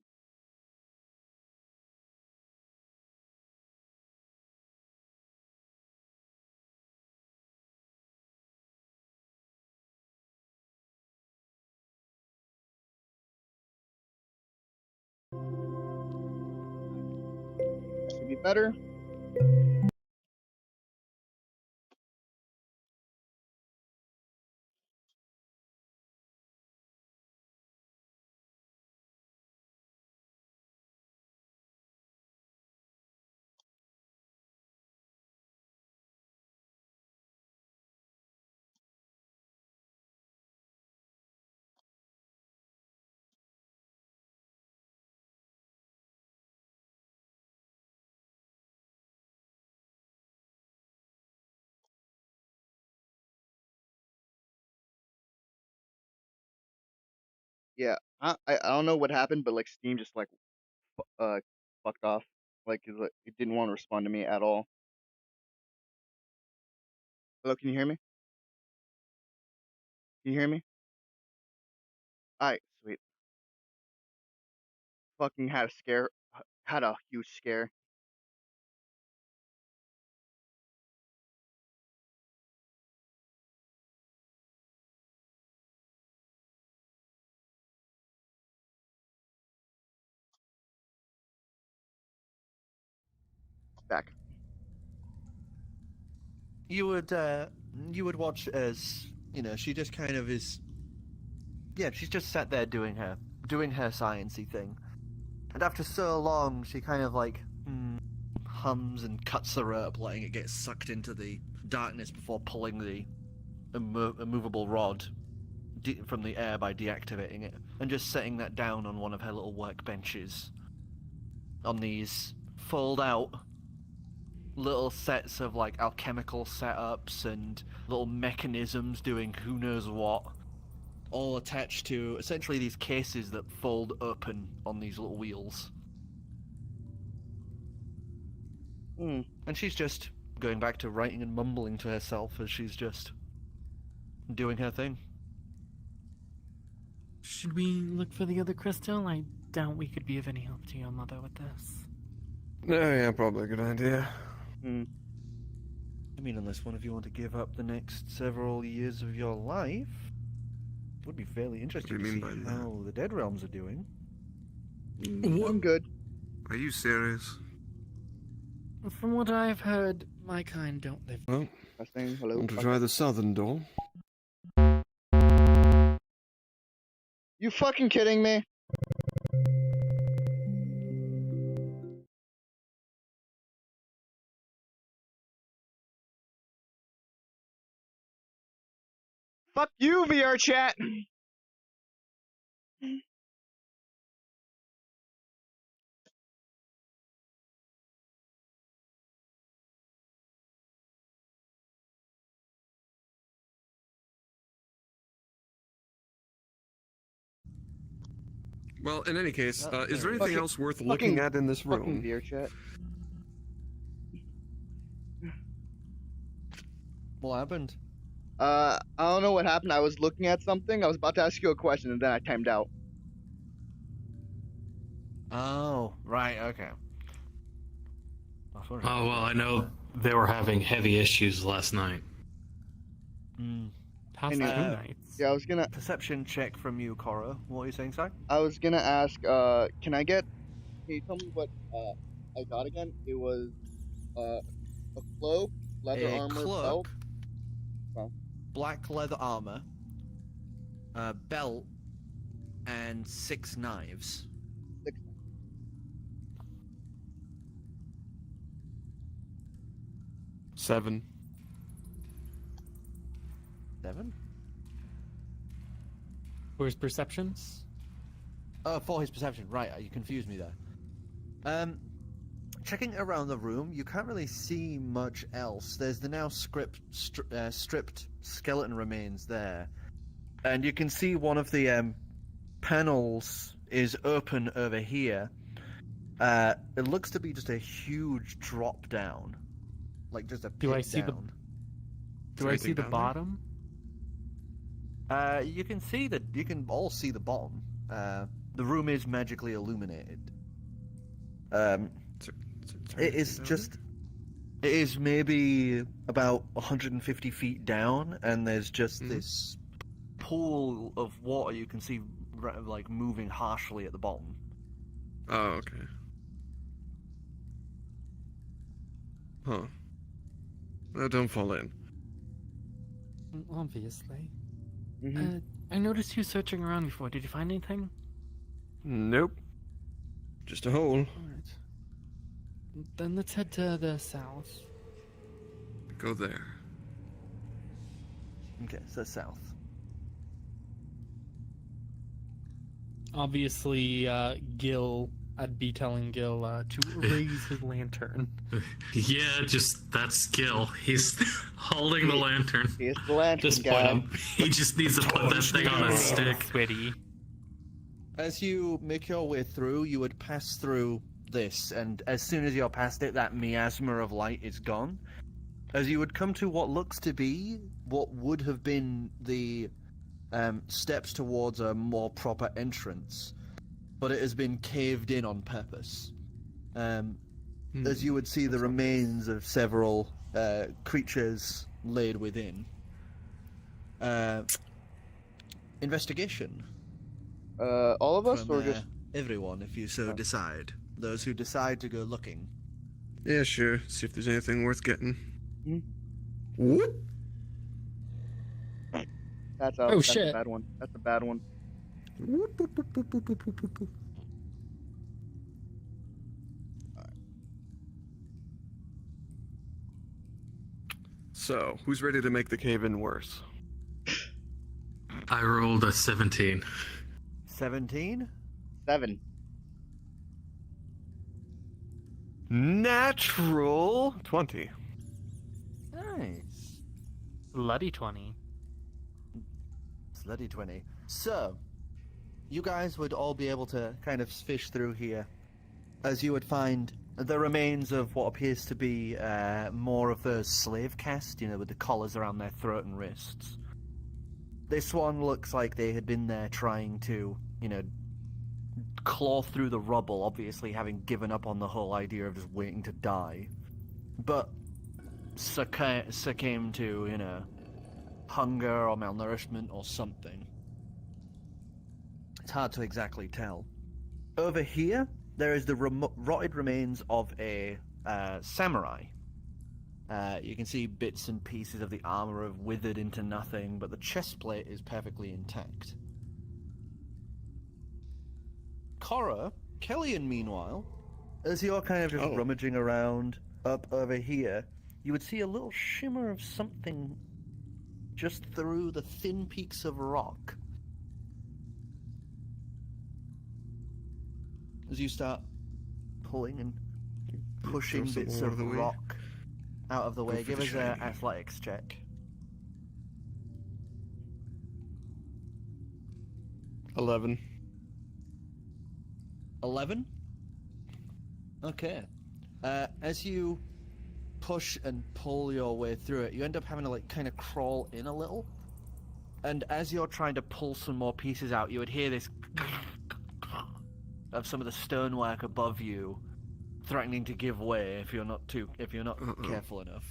That should be better. Yeah, I don't know what happened, but like Steam just like fucked off. Like it didn't want to respond to me at all. Hello, can you hear me? Can you hear me? Alright, sweet. Fucking had a scare. Had a huge scare. Back. You would watch as, you know, she just kind of is. Yeah, she's just sat there doing her sciencey thing, and after so long, she kind of like hums and cuts the rope, letting it get sucked into the darkness before pulling the immovable rod from the air by deactivating it, and just setting that down on one of her little workbenches. On these fold-out little sets of like alchemical setups and little mechanisms doing who knows what, all attached to essentially these cases that fold open on these little wheels. Hmm. And she's just going back to writing and mumbling to herself as she's just doing her thing. Should we look for the other crystal? I doubt we could be of any help to your mother with this. No, yeah, probably a good idea. Hmm. I mean, unless one of you want to give up the next several years of your life, it would be fairly interesting What to do you see mean by how the Dead Realms are doing. I'm good. Are you serious? From what I've heard, my kind don't live. Well, Testing. Hello. want to fuck. try the southern door? You fucking kidding me? Fuck you, VR chat. Well, in any case, Oh, is there there it is. anything else worth looking fucking- at in this Fucking room? VR chat. What happened? I don't know what happened. I was looking at something. I was about to ask you a question, and then I timed out. Oh, right, okay. Oh, well, I know they were having heavy issues last night. Past Anyway. 2 nights. Yeah, I was gonna. Perception check from you, Cora. What are you saying, Si? I was gonna ask. Can I get? Can you tell me what I got again? It was a cloak, leather A armor, cloak, belt. Oh. black leather armor, a belt, and 6 knives. 6. 7. 7? For his perceptions? Oh, for his perception. Right, you confused me there. Checking around the room, you can't really see much else. There's the now stripped skeleton remains there. And you can see one of the panels is open over here. It looks to be just a huge drop down, like just a pit Do I see down. Do I see the down there? bottom? You can see that. You can all see the bottom. The room is magically illuminated. It is just. It is maybe about 150 feet down, and there's just this pool of water you can see, like moving harshly at the bottom. Oh, okay. Huh. No, don't fall in. Obviously. Mhm. I noticed you searching around before. Did you find anything? Nope. Just a hole. Alright. Then let's head to the south. Go there. Okay, so south. Obviously, Gill, I'd be telling Gill to raise his lantern. Yeah, just that's Gill. He's holding the lantern. He's the lantern Just put guy. him. He just needs to put that thing on a stick. Sweaty. As you make your way through, you would pass through this, and as soon as you're past it, that miasma of light is gone. As you would come to what looks to be what would have been the steps towards a more proper entrance, but it has been caved in on purpose. As you would see the remains of several creatures laid within. Investigation. All of us, From or just everyone, if you so decide. Those who decide to go looking. Yeah, sure. See if there's anything worth getting. Hmm. What? that's a Oh, that's shit. a bad one. That's a bad one. So, who's ready to make the cave in worse? I rolled a 17. 17? 7. Natural 20. Nice. Bloody 20. Slutty 20. So, you guys would all be able to kind of fish through here, as you would find the remains of what appears to be more of those slave caste, you know, with the collars around their throat and wrists. This one looks like they had been there trying to, you know, claw through the rubble, obviously having given up on the whole idea of just waiting to die. But succumbed to, you know, hunger or malnourishment or something. It's hard to exactly tell. Over here, there is the rotted remains of a samurai. You can see bits and pieces of the armor have withered into nothing, but the chest plate is perfectly intact. Cora, Kellyan, meanwhile, as you're kind of just rummaging around up over here, you would see a little shimmer of something just through the thin peaks of rock. As you start pulling and pushing Throw some bits more of of the way. rock out of the way, for give the us an shiny. athletics check. 11. 11? Okay. As you push and pull your way through it, you end up having to, like, kind of crawl in a little. And as you're trying to pull some more pieces out, you would hear this of some of the stonework above you threatening to give way if you're not careful enough.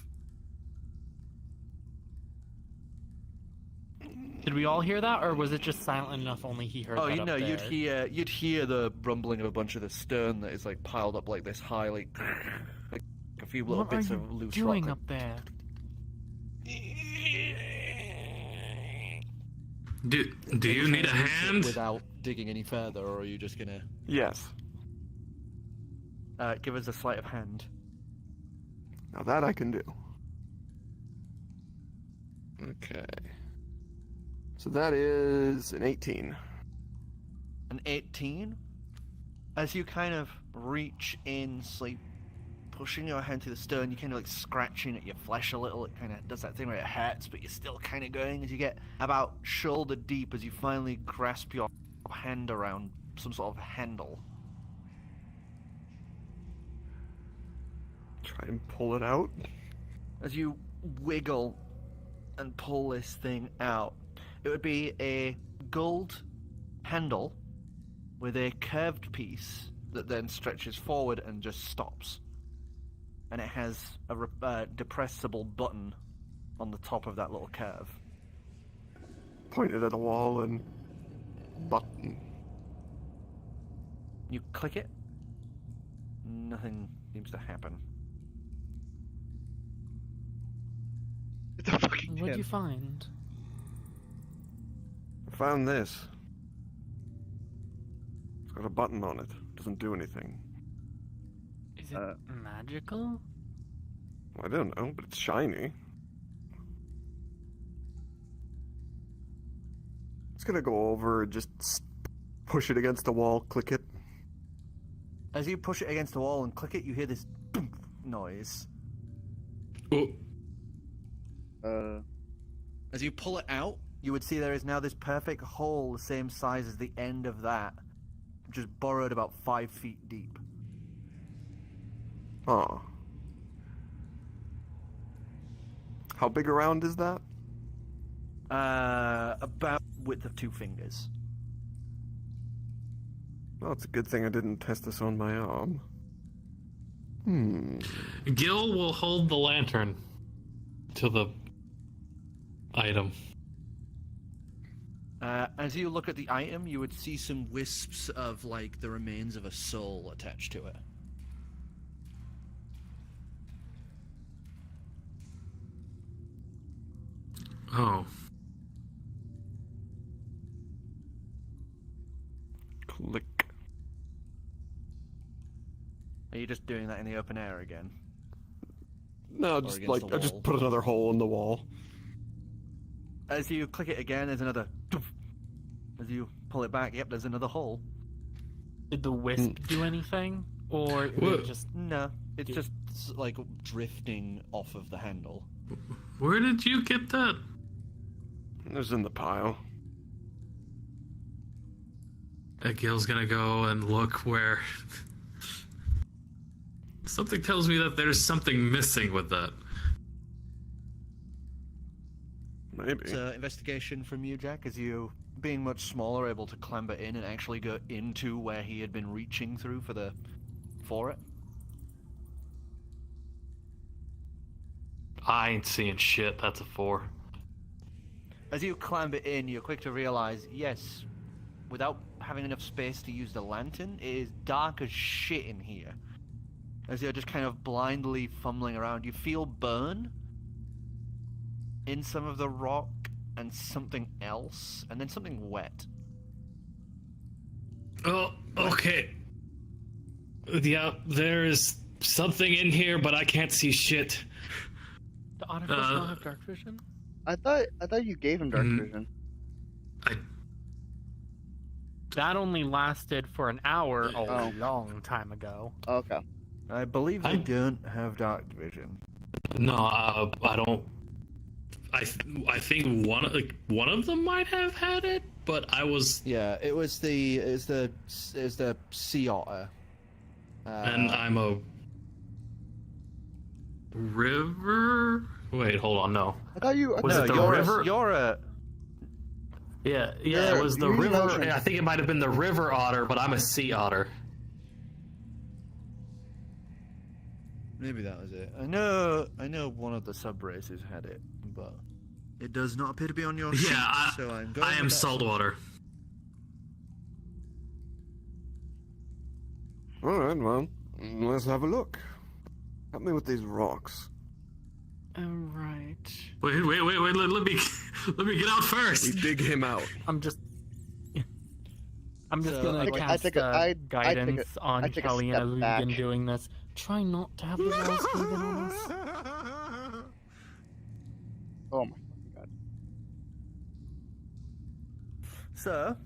Did we all hear that, or was it just silent enough only he heard Oh, that you up know, there? you'd hear the rumbling of a bunch of the stone that is like piled up like this high, like a few little What are bits you of loose doing rock. up there? Do you need a hand? Without digging any further, or are you just gonna Yes. give us a sleight of hand? Now that I can do. Okay. So that is an 18. An 18? As you kind of reach in, like, pushing your hand through the stone. You're kind of like scratching at your flesh a little. It kind of does that thing where it hurts, but you're still kind of going as you get about shoulder deep as you finally grasp your hand around some sort of handle. Try and pull it out. As you wiggle and pull this thing out, it would be a gold handle with a curved piece that then stretches forward and just stops. And it has a depressible button on the top of that little curve. Pointed at a wall and button. You click it, nothing seems to happen. It's a fucking What'd tin. you find? I found this. It's got a button on it. Doesn't do anything. Is it magical? I don't know, but it's shiny. It's gonna go over and just push it against the wall, click it. As you push it against the wall and click it, you hear this boom noise. Oh, As you pull it out, you would see there is now this perfect hole the same size as the end of that, just burrowed about 5 feet deep. Oh. How big around is that? About width of 2 fingers. Well, it's a good thing I didn't test this on my arm. Gill will hold the lantern to the item. As you look at the item, you would see some wisps of, like, the remains of a soul attached to it. Oh. Click. Are you just doing that in the open air again? No, just against like the I just wall. put another hole in the wall. As you click it again, there's another... doof. As you pull it back, yep, there's another hole. Did the wisp do anything? Or did What? it just... No, it's just, like, drifting off of the handle. Where did you get that? It was in the pile. Gil's gonna go and look where... Something tells me that there's something missing with that. Maybe. It's investigation from you, Jack, as you, being much smaller, able to clamber in and actually go into where he had been reaching through for it. I ain't seeing shit, that's a 4. As you clamber in, you're quick to realize, yes, without having enough space to use the lantern, it is dark as shit in here. As you're just kind of blindly fumbling around, you feel burn in some of the rock and something else, and then something wet. Oh, okay. Yeah, there is something in here, but I can't see shit. The Otterfolk not have dark vision? I thought you gave him dark vision. That only lasted for an hour a Oh. long time ago. Okay. I believe they don't have dark vision. No, I don't. I think one of them might have had it, but I was, Yeah, it was the sea otter. and I'm a river. Wait, hold on, no. I thought you. Was it the you're river? You're a Yeah, Yeah, it was the you river. mentioned- I think it might have been the river otter, but I'm a sea otter. Maybe that was it. I know one of the sub races had it, but it does not appear to be on your sheet, Yeah, so I'm going I with am that. saltwater. Alright, well, let's have a look. Help me with these rocks. Alright. Wait, let me let me get out We first. dig him out. I'm just So, gonna I cast guidance on I take a Kelly step as we've back. been doing this. Try not to have the walls cave in on us. Oh my fucking god. So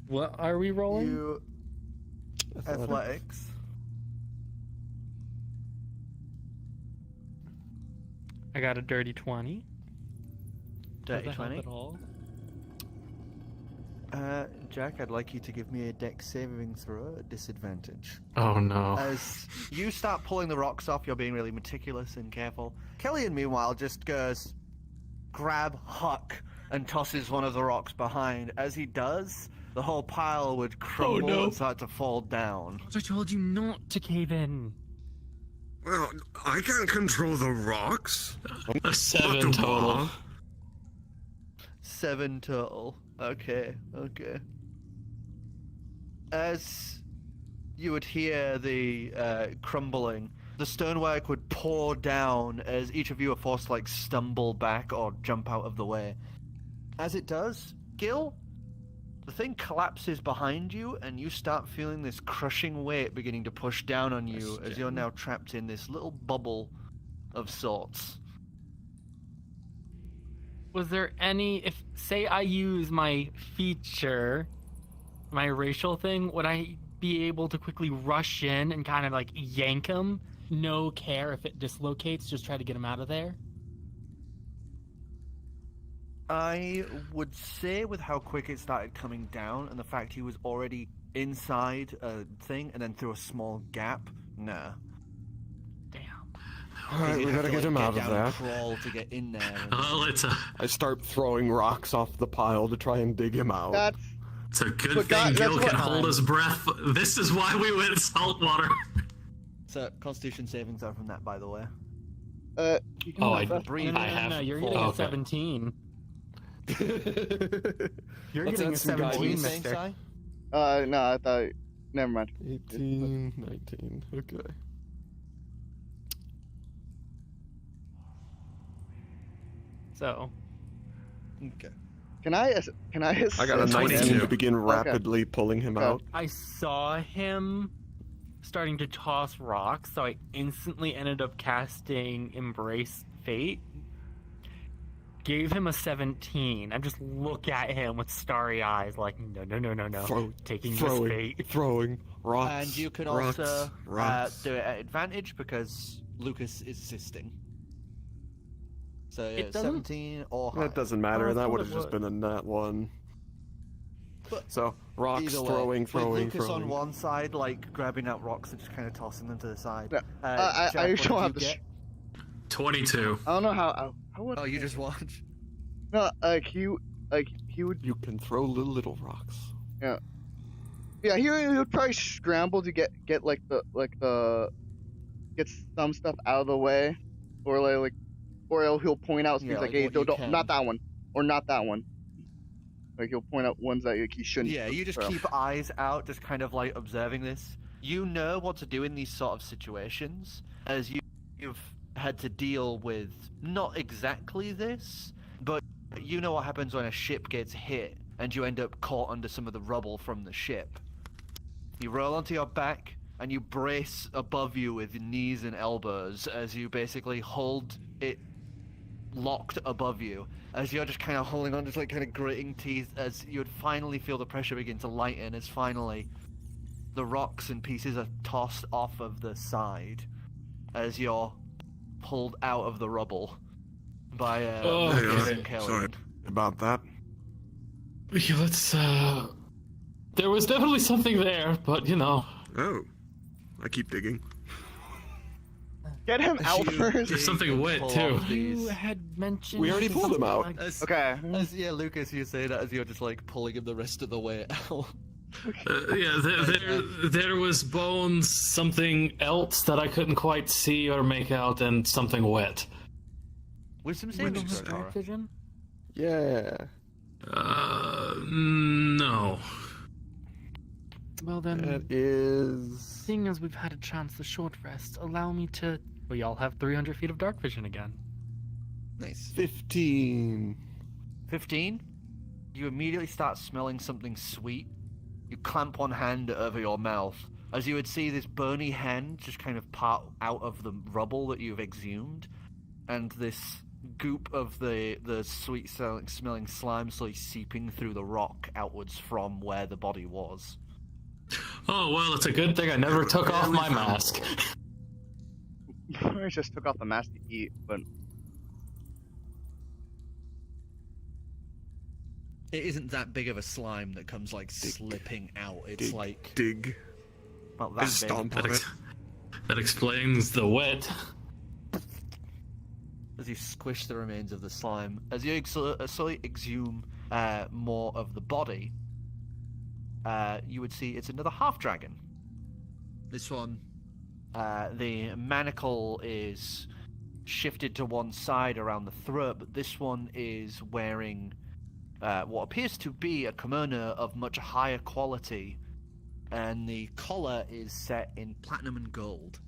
What are we rolling? you athletics. I got a dirty 20. Does Dirty that help 20. at all? Jack, I'd like you to give me a dex saving throw at disadvantage. Oh no. As you start pulling the rocks off, you're being really meticulous and careful. Kellyanne, meanwhile, just goes, grab Huck, and tosses one of the rocks behind. As he does, the whole pile would crumble and start to fall down. I told you not to cave in. Well, I can't control the rocks. A 7 total. 7 total. Okay. As you would hear the crumbling, the stonework would pour down as each of you are forced to stumble back or jump out of the way. As it does, Gill, the thing collapses behind you and you start feeling this crushing weight beginning to push down on you as you're now trapped in this little bubble of sorts. Was there any, say I use my feature, my racial thing, would I be able to quickly rush in and kind of yank him? No care if it dislocates, just try to get him out of there? I would say with how quick it started coming down and the fact he was already inside a thing and then through a small gap, nah. Damn. Alright, we gotta get him out of there. Crawl to get in there. Well, I start throwing rocks off the pile to try and dig him out. it's a good But thing God, Gill that's can what- hold his breath. This is why we went saltwater. So, Constitution savings are from that, by the way. You can Oh, have that. breathe. I have. You're full- getting a okay. 17. You're Let's getting add a some 17, guidance. mister. No, I thought. Never mind. 18, 19, okay. So, Okay. Can I assist? I got a 19 22. to begin rapidly pulling him Okay. out. I saw him starting to toss rocks, so I instantly ended up casting Embrace Fate. Gave him a 17. I just look at him with starry eyes, like, no. Taking this fate. Throwing rocks. And you can rocks, also rocks. do it at advantage because Lucas is assisting. So yeah, It doesn't- 17 or higher. That doesn't matter. I that thought would have it just would. been a nat one. But So rocks, Either way, throwing. with Lucas on one side, grabbing out rocks and just kind of tossing them to the side. Yeah. Jack, I what just don't did have you the. get? 22. I don't know how would. Oh, you just watch. No, he would. You can throw little rocks. Yeah, he would probably scramble to get get some stuff out of the way, or he'll point out things Yeah, hey, what you don't, can. not that one, or not that one. He'll point out ones that he shouldn't. Yeah, you just throw. keep eyes out, just kind of observing this. You know what to do in these sort of situations, as you've had to deal with not exactly this, but you know what happens when a ship gets hit and you end up caught under some of the rubble from the ship. You roll onto your back and you brace above you with your knees and elbows as you basically hold it locked above you, as you're just kind of holding on, just kind of gritting teeth, as you would finally feel the pressure begin to lighten, as finally the rocks and pieces are tossed off of the side as you're pulled out of the rubble by Oh, Lucas okay. and Kelly. Sorry about that. Yeah, let's. There was definitely something there, but Oh, I keep digging. Get him out first. There's something wet, too. You had mentioned. We already pulled him out. As, Okay. yeah, Lucas, you say that as you're just pulling him the rest of the way out. There was bones, something else that I couldn't quite see or make out, and something wet. Wisdom You saving don't have throw, Tara. dark vision? Yeah. No. Well then, That is. seeing as we've had a chance to short rest, allow me to. We all have 300 feet of dark vision again. Nice. 15. 15. You immediately start smelling something sweet. You clamp one hand over your mouth as you would see this bony hand just kind of part out of the rubble that you've exhumed, and this goop of the sweet smelling slime slowly seeping through the rock outwards from where the body was. Oh, well, it's a good thing I never took off my mask. I just took off the mask to eat, but It isn't that big of a slime that comes like slipping out. It's like dig. about that Just big. stomp on it. That explains the wet. As you squish the remains of the slime, as you slowly exhume more of the body, you would see it's another half dragon. This one, the manacle is shifted to one side around the throat, but this one is wearing what appears to be a kimono of much higher quality, and the collar is set in platinum and gold.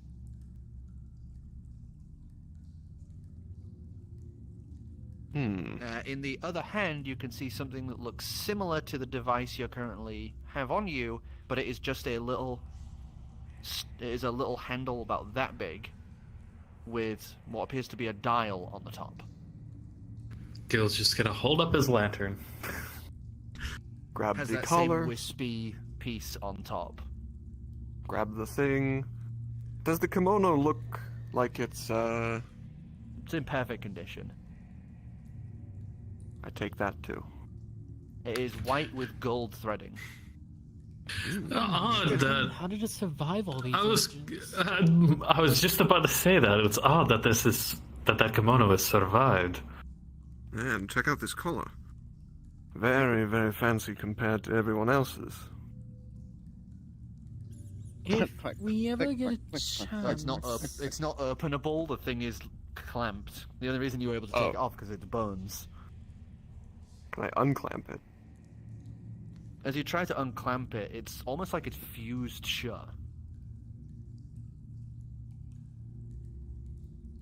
In the other hand, you can see something that looks similar to the device you currently have on you, but it is just a little. It is a little handle about that big, with what appears to be a dial on the top. Gill's just gonna hold up his lantern. Grab Has the that collar. same wispy piece on top. Grab the thing. Does the kimono look like it's, It's in perfect condition. I take that too. It is white with gold threading. Odd that How did it survive all these I was ages? I was just about to say that it's odd that that kimono has survived. Man, check out this collar. Very, very fancy compared to everyone else's. If we ever get a It's chance... not it's not openable. The thing is clamped. The only reason you were able to take it off because it's bones. Can I unclamp it? As you try to unclamp it, it's almost like it's fused shut.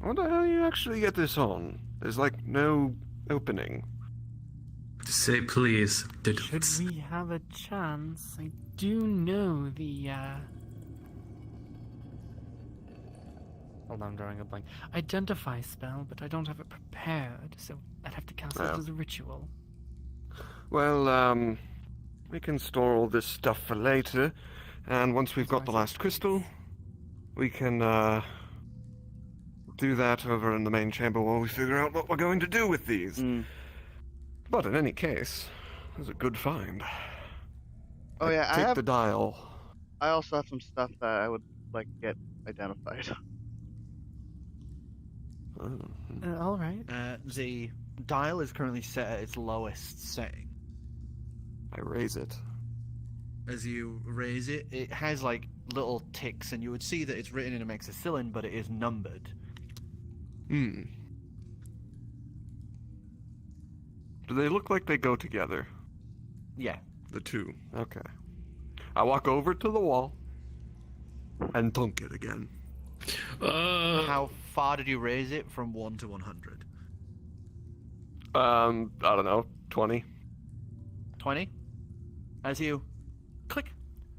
I wonder how you actually get this on. There's like no opening. To say please. Should we have a chance, I do know the, Hold on, I'm drawing a blank. Identify spell, but I don't have it prepared, so I'd have to cast it Oh. as a ritual. Well, we can store all this stuff for later, and once we've got the last crystal, we can, do that over in the main chamber while we figure out what we're going to do with these. But in any case, it was a good find. Oh yeah, I Take have. the dial. I also have some stuff that I would like to get identified. Alright. The dial is currently set at its lowest setting. I raise it. As you raise it, it has like little ticks, and you would see that it's written in a mexicillin, but it is numbered. Do they look like they go together? Yeah. The two. Okay. I walk over to the wall and thunk it again. How far did you raise it from 1 to 100? I don't know, 20. 20? As you click,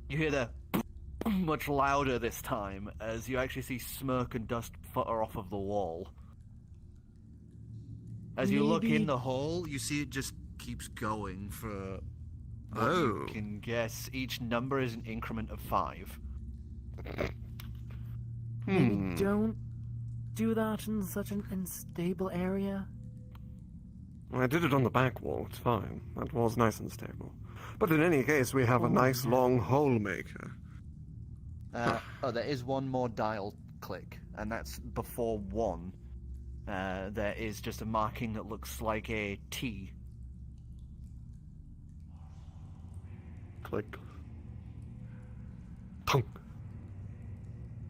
you hear the much louder this time, as you actually see smoke and dust flutter off of the wall. As you look in the hole, you see it just keeps going for what you can guess. Each number is an increment of 5. Maybe don't do that in such an unstable area. Well, I did it on the back wall, it's fine. That wall's nice and stable. But in any case, we have a nice long hole maker. There is one more dial click, and that's before 1. There is just a marking that looks like a T. Click. Thunk.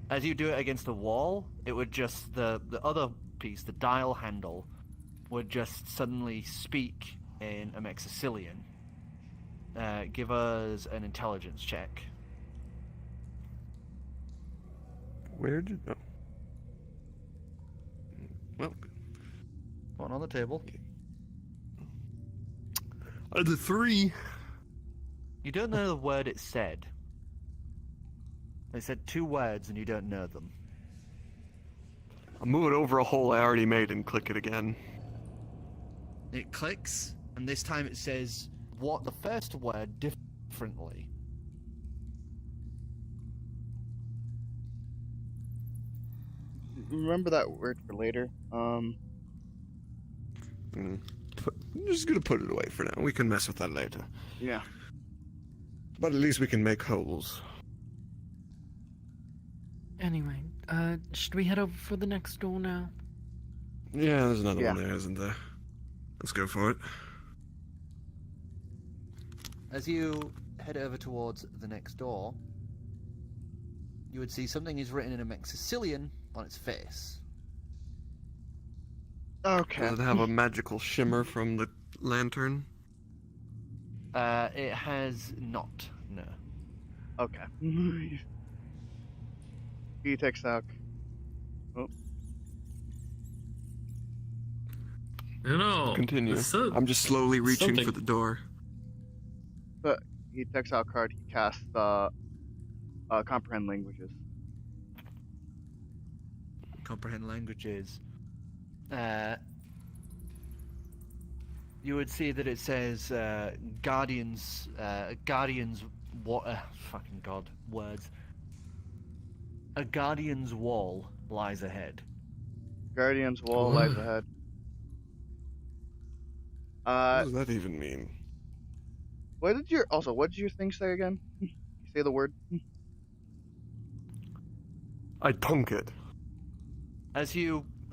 As you do it against the wall, it would just, the other piece, the dial handle, would just suddenly speak in a Mexicilian. Give us an intelligence check. Where did... Oh. Well, One on the table. the 3. You don't know the word it said. They said 2 words and you don't know them. I'll move it over a hole I already made and click it again. It clicks, and this time it says what the first word differently. Remember that word for later. put it away for now. We can mess with that later. Yeah. But at least we can make holes. Anyway, should we head over for the next door now? Yeah, there's another Yeah. one there, isn't there? Let's go for it. As you head over towards the next door, you would see something is written in a Sicilian on its face. Okay. Does it have a magical shimmer from the lantern? It has not, no. Okay. He takes out. Oh, You know, Continue. so- I'm just slowly reaching something- for the door. but he takes out a card. He casts comprehend languages. Comprehend languages. You would see that it says guardians, what? Fucking god, words. A guardian's wall lies ahead. Guardian's wall What? lies ahead. What does that even mean? What did your thing say again? You say the word. I tunk it. Are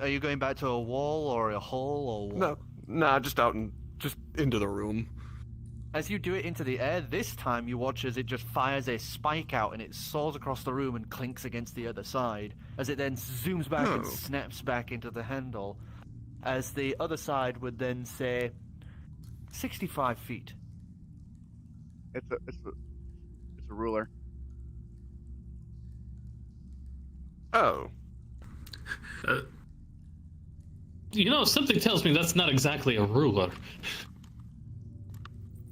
you going back to a wall or a hole or what? No, just into the room. As you do it into the air, this time you watch as it just fires a spike out and it soars across the room and clinks against the other side, as it then zooms back and Oh. snaps back into the handle, as the other side would then say 65 feet. It's a ruler. Oh. You know, something tells me that's not exactly a ruler.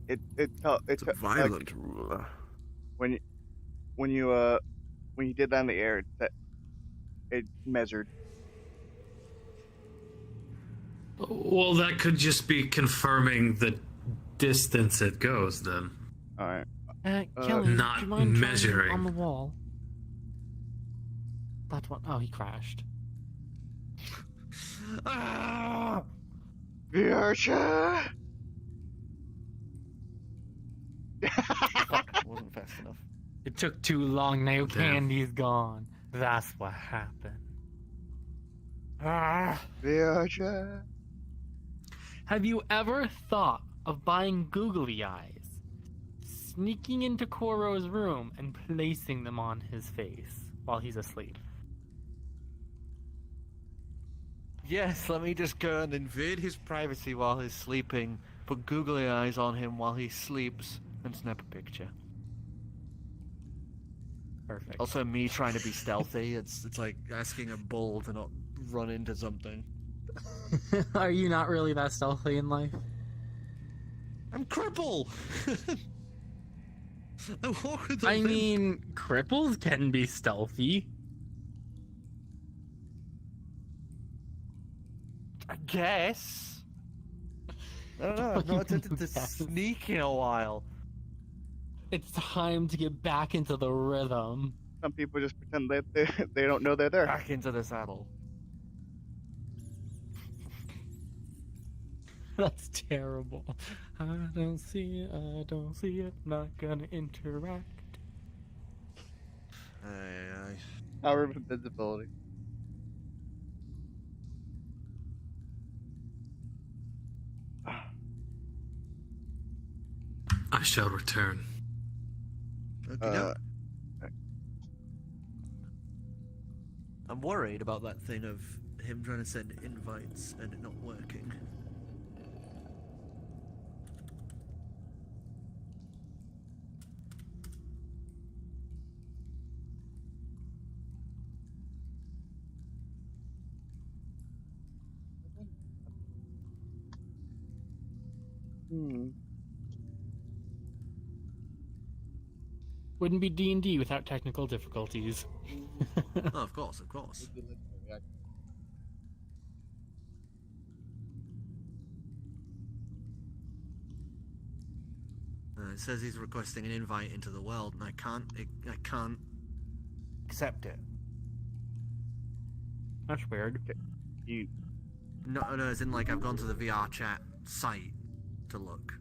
It's It's a violent ruler. when you did that in the air, it measured. Well, that could just be confirming the distance it goes, then. All right. Kelly, Not do you mind trying measuring. on the wall? That one. Oh, he crashed. Vircha! Fuck, wasn't fast enough. It took too long. Now Damn. candy's gone. That's what happened. Ah. Vircha! Have you ever thought of buying googly eyes, sneaking into Koro's room, and placing them on his face while he's asleep? Yes, let me just go and invade his privacy while he's sleeping, put googly eyes on him while he sleeps, and snap a picture. Perfect. Also, me trying to be stealthy, it's like asking a bull to not run into something. Are you not really that stealthy in life? I'm cripple! I walk with a I limp. mean, cripples can be stealthy. I guess. I don't know, I've not attempted to Yes. sneak in a while. It's time to get back into the rhythm. Some people just pretend that they don't know they're there. Back into the saddle. That's terrible. I don't see it, not gonna interact. Power of invisibility. I shall return. Okay, I'm worried about that thing of him trying to send invites and it not working. Wouldn't be D&D without technical difficulties. Oh, of course, of course. It says he's requesting an invite into the world, and I can't accept it. That's weird. You No, as in like I've gone to the VR chat site to look.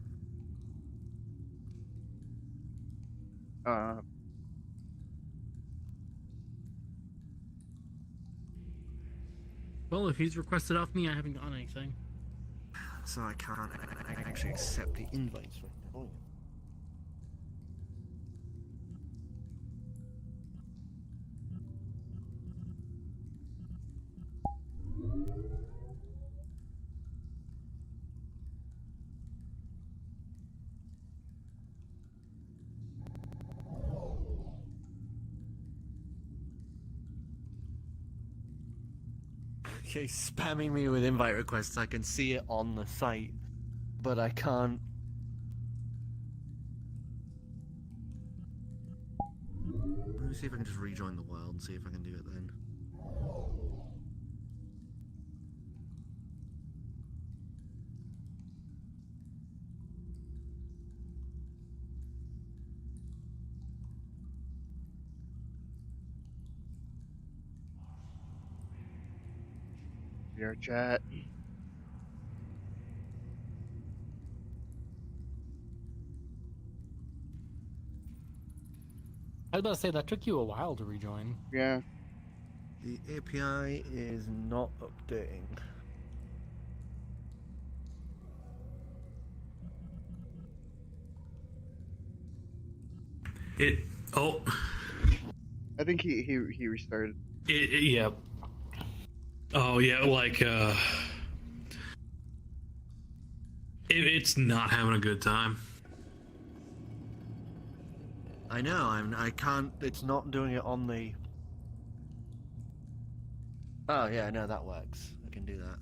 Well, if he's requested off me, I haven't gotten anything. So I can't actually accept the invites right now. Okay, spamming me with invite requests. I can see it on the site, but I can't. Let me see if I can just rejoin the world and see if I can do it then. Your chat. I was about to say that took you a while to rejoin. Yeah. The API is not updating. I think he restarted. Yeah. Oh yeah, like it's not having a good time. I know. I can't. It's not doing it on the. Oh yeah, no, that works. I can do that.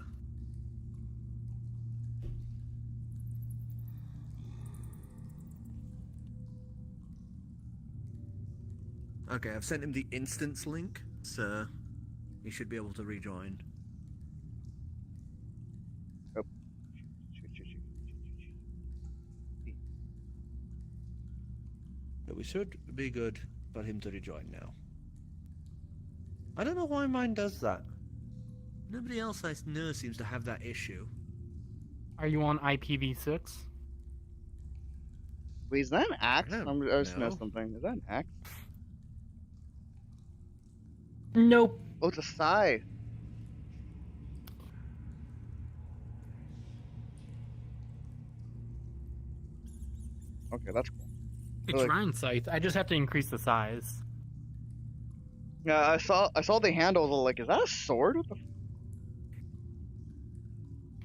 Okay, I've sent him the instance link, so he should be able to rejoin. Oh. But we should be good for him to rejoin now. I don't know why mine does that. Nobody else I know seems to have that issue. Are you on IPv6? Wait, is that an axe? I I don't just know. missed something. Is that an axe? Nope. Oh, it's a scythe. Okay, that's cool. It's Like- Ryan Scythe. I just have to increase the size. Yeah, I saw the handle. Like, is that a sword? What the?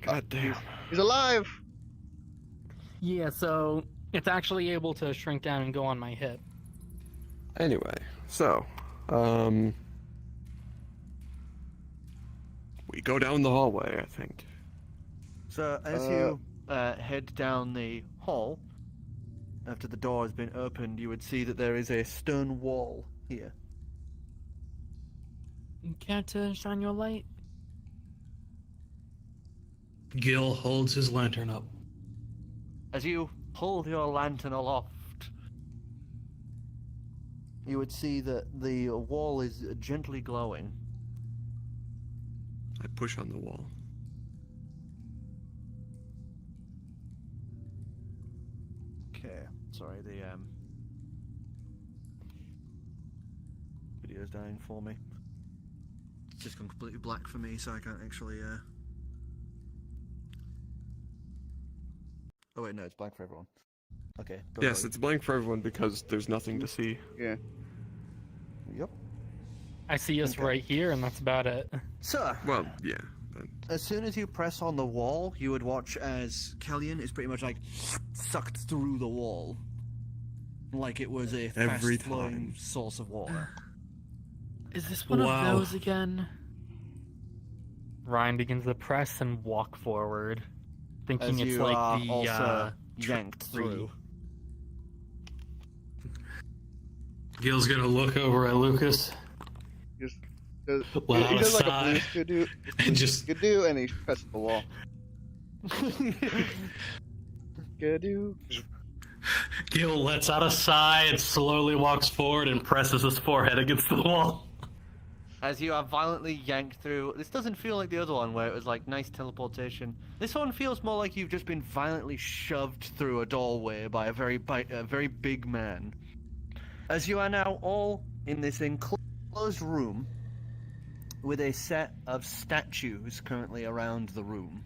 God damn. He's alive. Yeah, so it's actually able to shrink down and go on my hip. Anyway, so, we go down the hallway, I think. So as you head down the hall, after the door has been opened, you would see that there is a stone wall here. Care to shine your light? Gill holds his lantern up. As you hold your lantern aloft, you would see that the wall is gently glowing. I push on the wall. Okay, sorry, the video's dying for me. It's just gone completely black for me, so I can't actually Oh wait, no, it's black for everyone. Okay. don't Yes, worry. it's blank for everyone because there's nothing to see. Yeah. Yep. I see us Okay. right here, and that's about it. So, Well, yeah. But as soon as you press on the wall, you would watch as Kellyan is pretty much like sucked through the wall, like it was a Every fast-flowing time. source of water. Is this one Wow. of those again? Ryan begins to press and walk forward, thinking As it's you like are the also yanked tree. through. Gill's gonna look over at Lucas Just does, Let he out a does like sigh. a blue do, and just do, and he presses the wall. Do. Gill lets out a sigh and slowly walks forward and presses his forehead against the wall. As you are violently yanked through, this doesn't feel like the other one where it was like nice teleportation. This one feels more like you've just been violently shoved through a doorway by a very big man. As you are now all in this enclosed room with a set of statues currently around the room.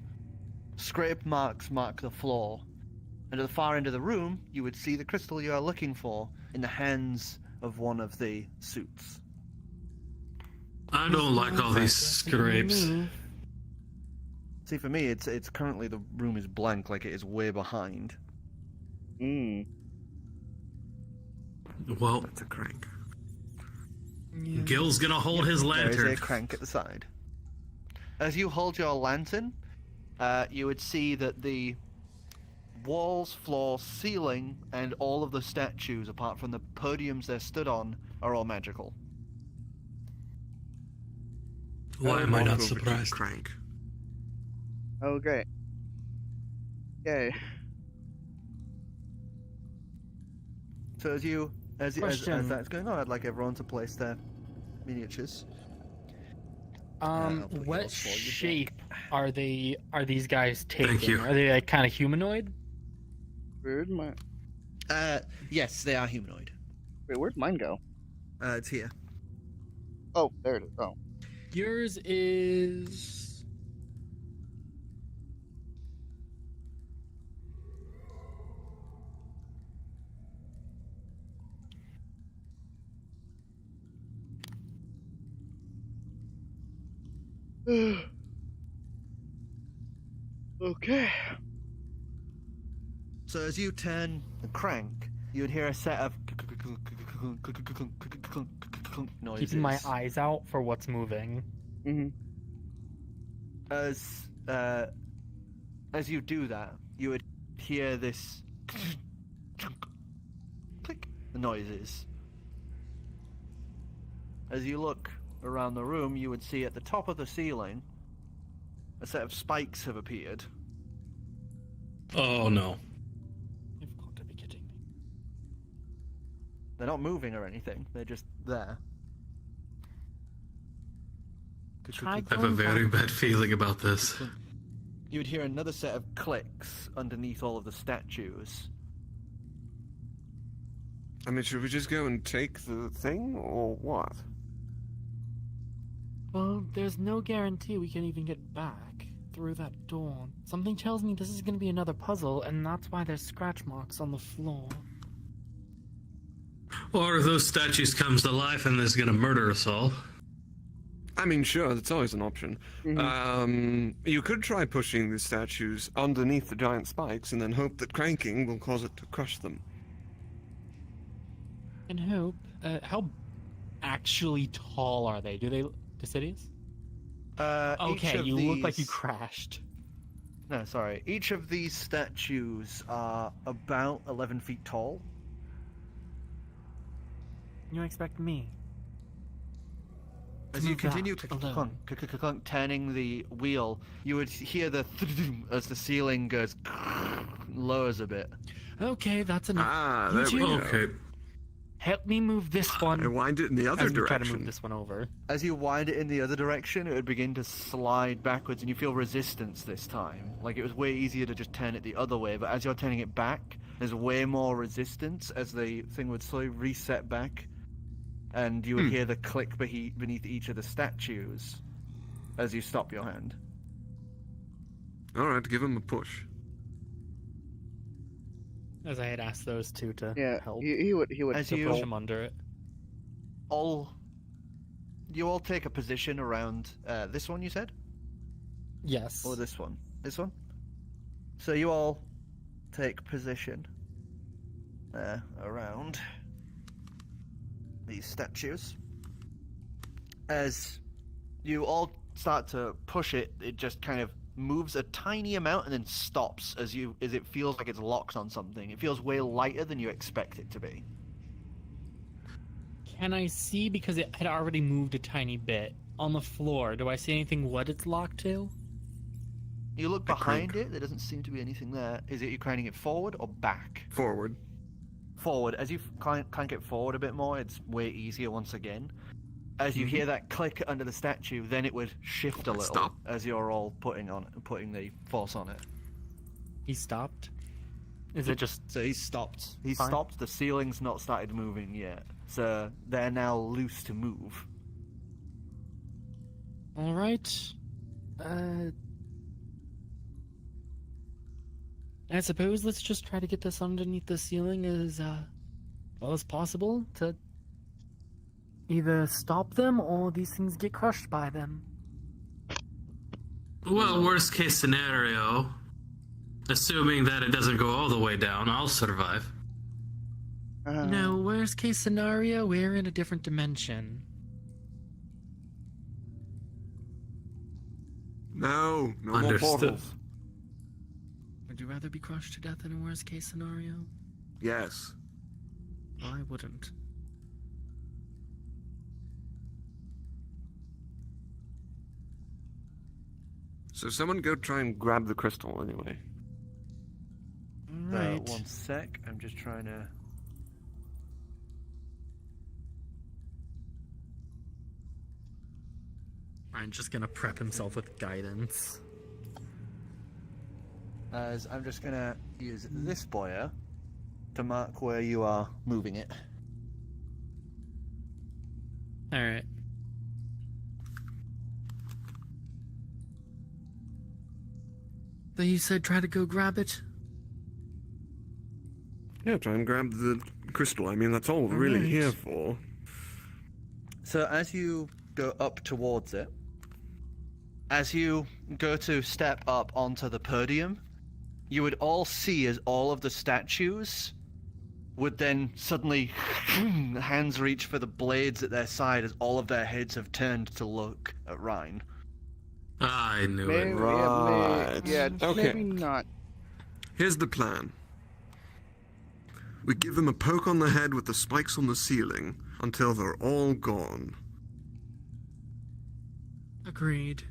Scrape marks mark the floor. And at the far end of the room, you would see the crystal you are looking for in the hands of one of the suits. I don't like all these scrapes. See, for me, it's currently the room is blank, like it is way behind. Well, That's a crank. Gill's gonna hold his There lantern. is a crank at the side. As you hold your lantern, you would see that the walls, floor, ceiling, and all of the statues, apart from the podiums they're stood on, are all magical. Why am I not Walk over to the surprised? Crank. Oh, great. Yay. So as Question. that's going on, I'd like everyone to place their miniatures. I'll put What yours for you, Jack. shape are these guys taking? Thank you. Are they like kind of humanoid? Where'd Yes, they are humanoid. where'd mine go? It's here. Oh, there it is. Oh. Yours is. Okay. So as you turn the crank, you would hear a set of noises. Keeping my eyes out for what's moving. Mm-hmm. As you do that, you would hear this click noises. As you look around the room, you would see at the top of the ceiling a set of spikes have appeared. Oh no. You've got to be kidding me. They're not moving or anything, they're just there. Try I have a very bad feeling about this. You would hear another set of clicks underneath all of the statues. I mean, should we just go and take the thing, or what? Well, there's no guarantee we can even get back through that door. Something tells me this is going to be another puzzle, and that's why there's scratch marks on the floor. Or if those statues comes to life and is gonna murder us all. I mean, sure, that's always an option. You could try pushing the statues underneath the giant spikes and then hope that cranking will cause it to crush them. And hope. How actually tall are they? Do they Dicidius? Okay, you look like you crashed. No, sorry. Each of these statues are about 11 feet tall. You expect me? As you Move that continue alone. turning the wheel, you would hear the as the ceiling goes lowers a bit. Okay, that's enough. Ah, You there we two, go. Okay. help me move this one. I wind it in the other as we try to direction. move this one over. As you wind it in the other direction, it would begin to slide backwards, and you feel resistance this time. Like it was way easier to just turn it the other way, but as you're turning it back, there's way more resistance as the thing would slowly reset back, and you would hear the click beneath each of the statues as you stop your hand. All right, give him a push. As I had asked those two to Yeah. help. He would. As To you push him under it. you all take a position around this one, you said? Yes. Or this one? This one? So you all take position around these statues. As you all start to push it, it just kind of moves a tiny amount and then stops as it feels like it's locked on something. It feels way lighter than you expect it to be. Can I see, because it had already moved a tiny bit, on the floor, do I see anything what it's locked to? You look A behind crank. it, there doesn't seem to be anything there. Is it you cranking it forward or back? Forward. Forward. As you crank it forward a bit more, it's way easier once again. as you hear that click under the statue, then it would shift a little Stop. as you're all putting the force on it. He stopped. Is it just So he's stopped. He's Fine. stopped. The ceiling's not started moving yet. So they're now loose to move. All right. I suppose let's just try to get this underneath the ceiling as well as possible to either stop them or these things get crushed by them. Well, worst case scenario, assuming that it doesn't go all the way down, I'll survive. No, worst case scenario, we're in a different dimension. No, no more Understood. portals. Would you rather be crushed to death in a worst case scenario? Yes. I wouldn't. So someone go try and grab the crystal anyway. Right. 1 sec. I'm just trying to. Ryan's just gonna prep himself with guidance. As I'm just gonna use this boya to mark where you are moving it. All right. So you said try to go grab it? Yeah, try and grab the crystal. I mean, that's all we're really Alright. here for. So as you go up towards it, as you go to step up onto the podium, you would all see as all of the statues would then suddenly hands reach for the blades at their side as all of their heads have turned to look at Ryan. I knew Maybe, it. Right. Okay. maybe not. Here's the plan. We give them a poke on the head with the spikes on the ceiling until they're all gone. Agreed.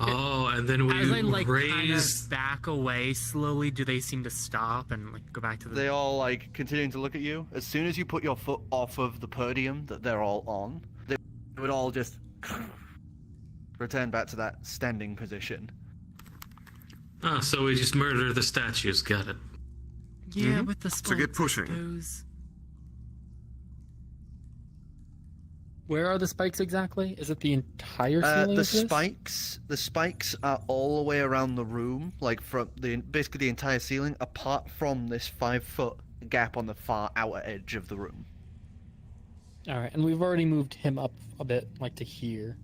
Oh, and then we As I kind raise. of back away slowly, do they seem to stop and go back to the? They all continuing to look at you. As soon as you put your foot off of the podium that they're all on, they would all just return back to that standing position. Ah, so we just murder the statues. Got it. Yeah, Mhm. with the So spikes, get pushing. I suppose. Where are the spikes exactly? Is it the entire ceiling? The of this? spikes are all the way around the room, like from basically the entire ceiling, apart from this 5-foot gap on the far outer edge of the room. All right, and we've already moved him up a bit, like to here,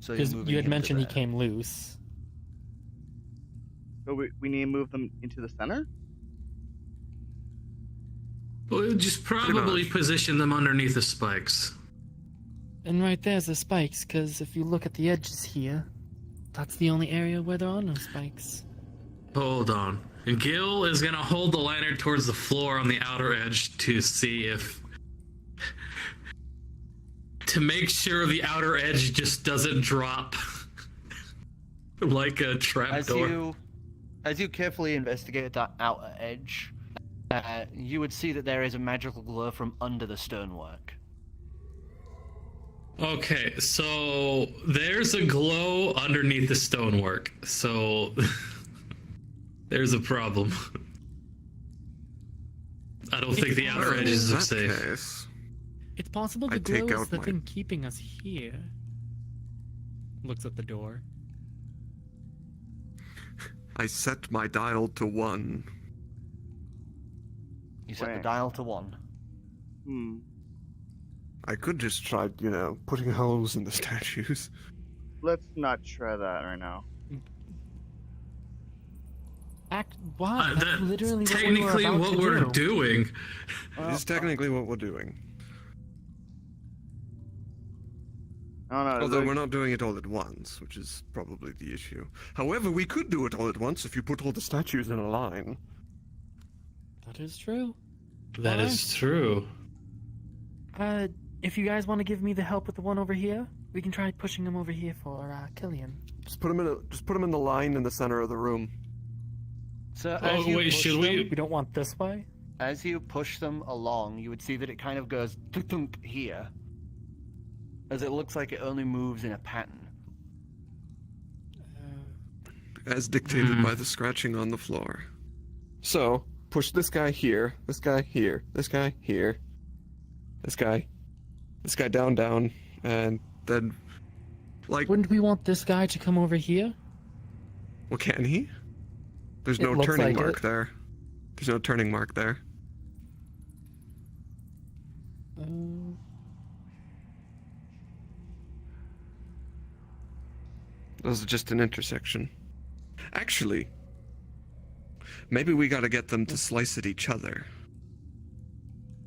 So you're because moving you had him to mentioned he there. came loose. So we need to move them into the center? We'll just probably much. position them underneath the spikes. And right there's the spikes, because if you look at the edges here, that's the only area where there are no spikes. Hold on. And Gill is gonna hold the lantern towards the floor on the outer edge to see if. to make sure the outer edge just doesn't drop like a trapdoor. As you carefully investigate that outer edge, you would see that there is a magical glow from under the stonework. Okay, so there's a glow underneath the stonework. So there's a problem. I don't think the outer Well, edges in are that safe. case, It's possible the I take glow is out the my- thing keeping us here. Looks at the door. I set my dial to 1. You set the Where? dial to 1. I could just try, putting holes in the statues. Let's not try that right now. Why? That's That's literally what we were technically about what to we're do. doing. It is technically what we're doing. I don't know. Although we're not doing it all at once, which is probably the issue. However, we could do it all at once if you put all the statues in a line. That is true. That is true. If you guys want to give me the help with the one over here, we can try pushing him over here for Killian. Just put them in the line in the center of the room. So Oh, as you wait, push should them, we- We don't want this way. As you push them along, you would see that it kind of goes tunk here. as it looks like it only moves in a pattern. As dictated by the scratching on the floor. So, push this guy here, this guy here, this guy here, this guy down, and then, like... Wouldn't we want this guy to come over here? Well, can he? There's It no looks turning like mark it. there. There's no turning mark there. This is just an intersection. Actually, maybe we gotta get them to slice at each other.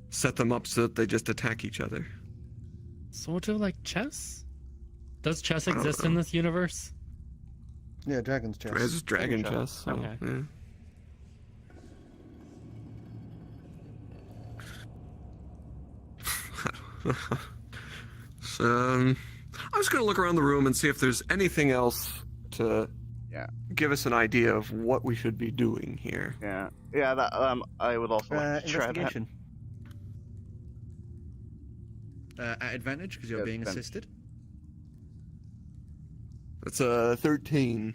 Set them up so that they just attack each other. Sort of like chess? Does chess I don't exist know. in this universe? Yeah, dragon's chest. It's dragon Dragon chess. So, Okay. yeah. So, I'm just gonna look around the room and see if there's anything else to give us an idea of what we should be doing here. Yeah. Yeah. That I would also like to try that. Investigation. At advantage because you're Yeah, being advantage. assisted. That's a 13.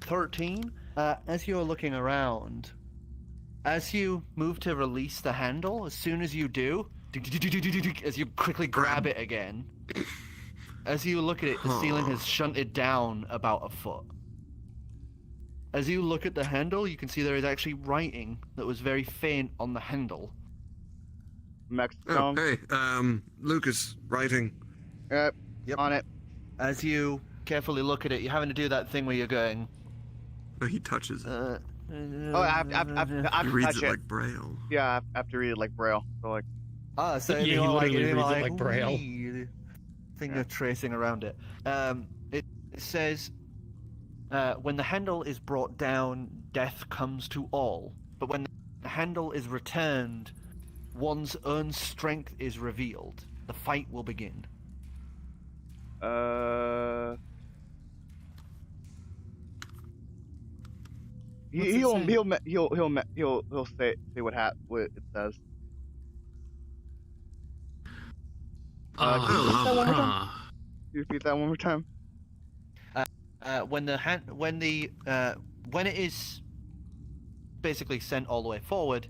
13. As you're looking around, as you move to release the handle, as soon as you do, as you quickly grab it again, as you look at it, the ceiling has shunted down about a foot. As you look at the handle, you can see there is actually writing that was very faint on the handle. Oh, Mexico. hey, Lucas, writing. Yep. Yep. On it. As you carefully look at it, you're having to do that thing where you're going. Oh, he touches it. Oh, I have He to reads touch it it. like Braille. Yeah, I have to read it like Braille. So like, So Yeah, he you're literally you're reads it like Braille. "Wee," finger tracing around it. It says, when the handle is brought down, death comes to all. But when the handle is returned, one's own strength is revealed. The fight will begin. What's it he'll say? say what it says. You repeat that one more time. When it is basically sent all the way forward,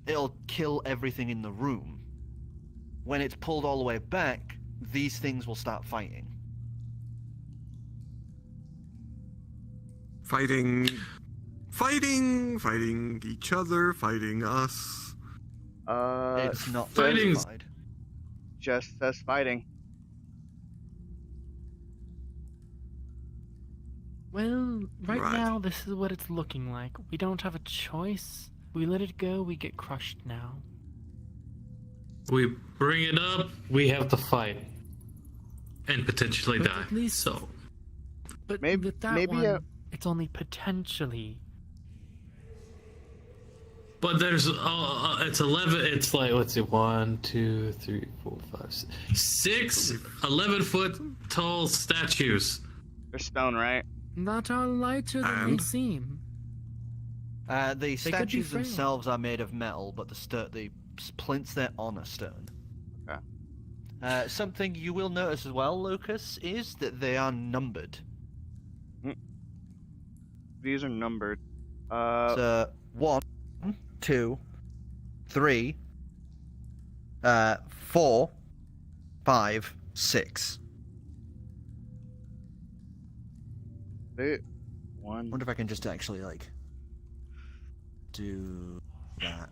it'll kill everything in the room. When it's pulled all the way back, these things will start fighting. Fighting each other, fighting us. It's not fighting's- specified. Just says fighting. Well, right Right. now, this is what it's looking like. We don't have a choice. We let it go, we get crushed now. We bring it up, we have to fight. And potentially But die. at least- So, But Maybe- with that maybe, one, it's only potentially. but there's it's 11. It's like, let's see, 1, 2, 3, 4, 5, 6, 11-foot tall statues. They're stone, right? Not all lighter than they And? seem. The could be statues frail. themselves are made of metal, but the splints they're on are stone. Okay. Something you will notice as well, Lucas, is that they are numbered. These are numbered. So 1, 2, 3, 4, 5, 6. One. Wonder if I can just actually do that.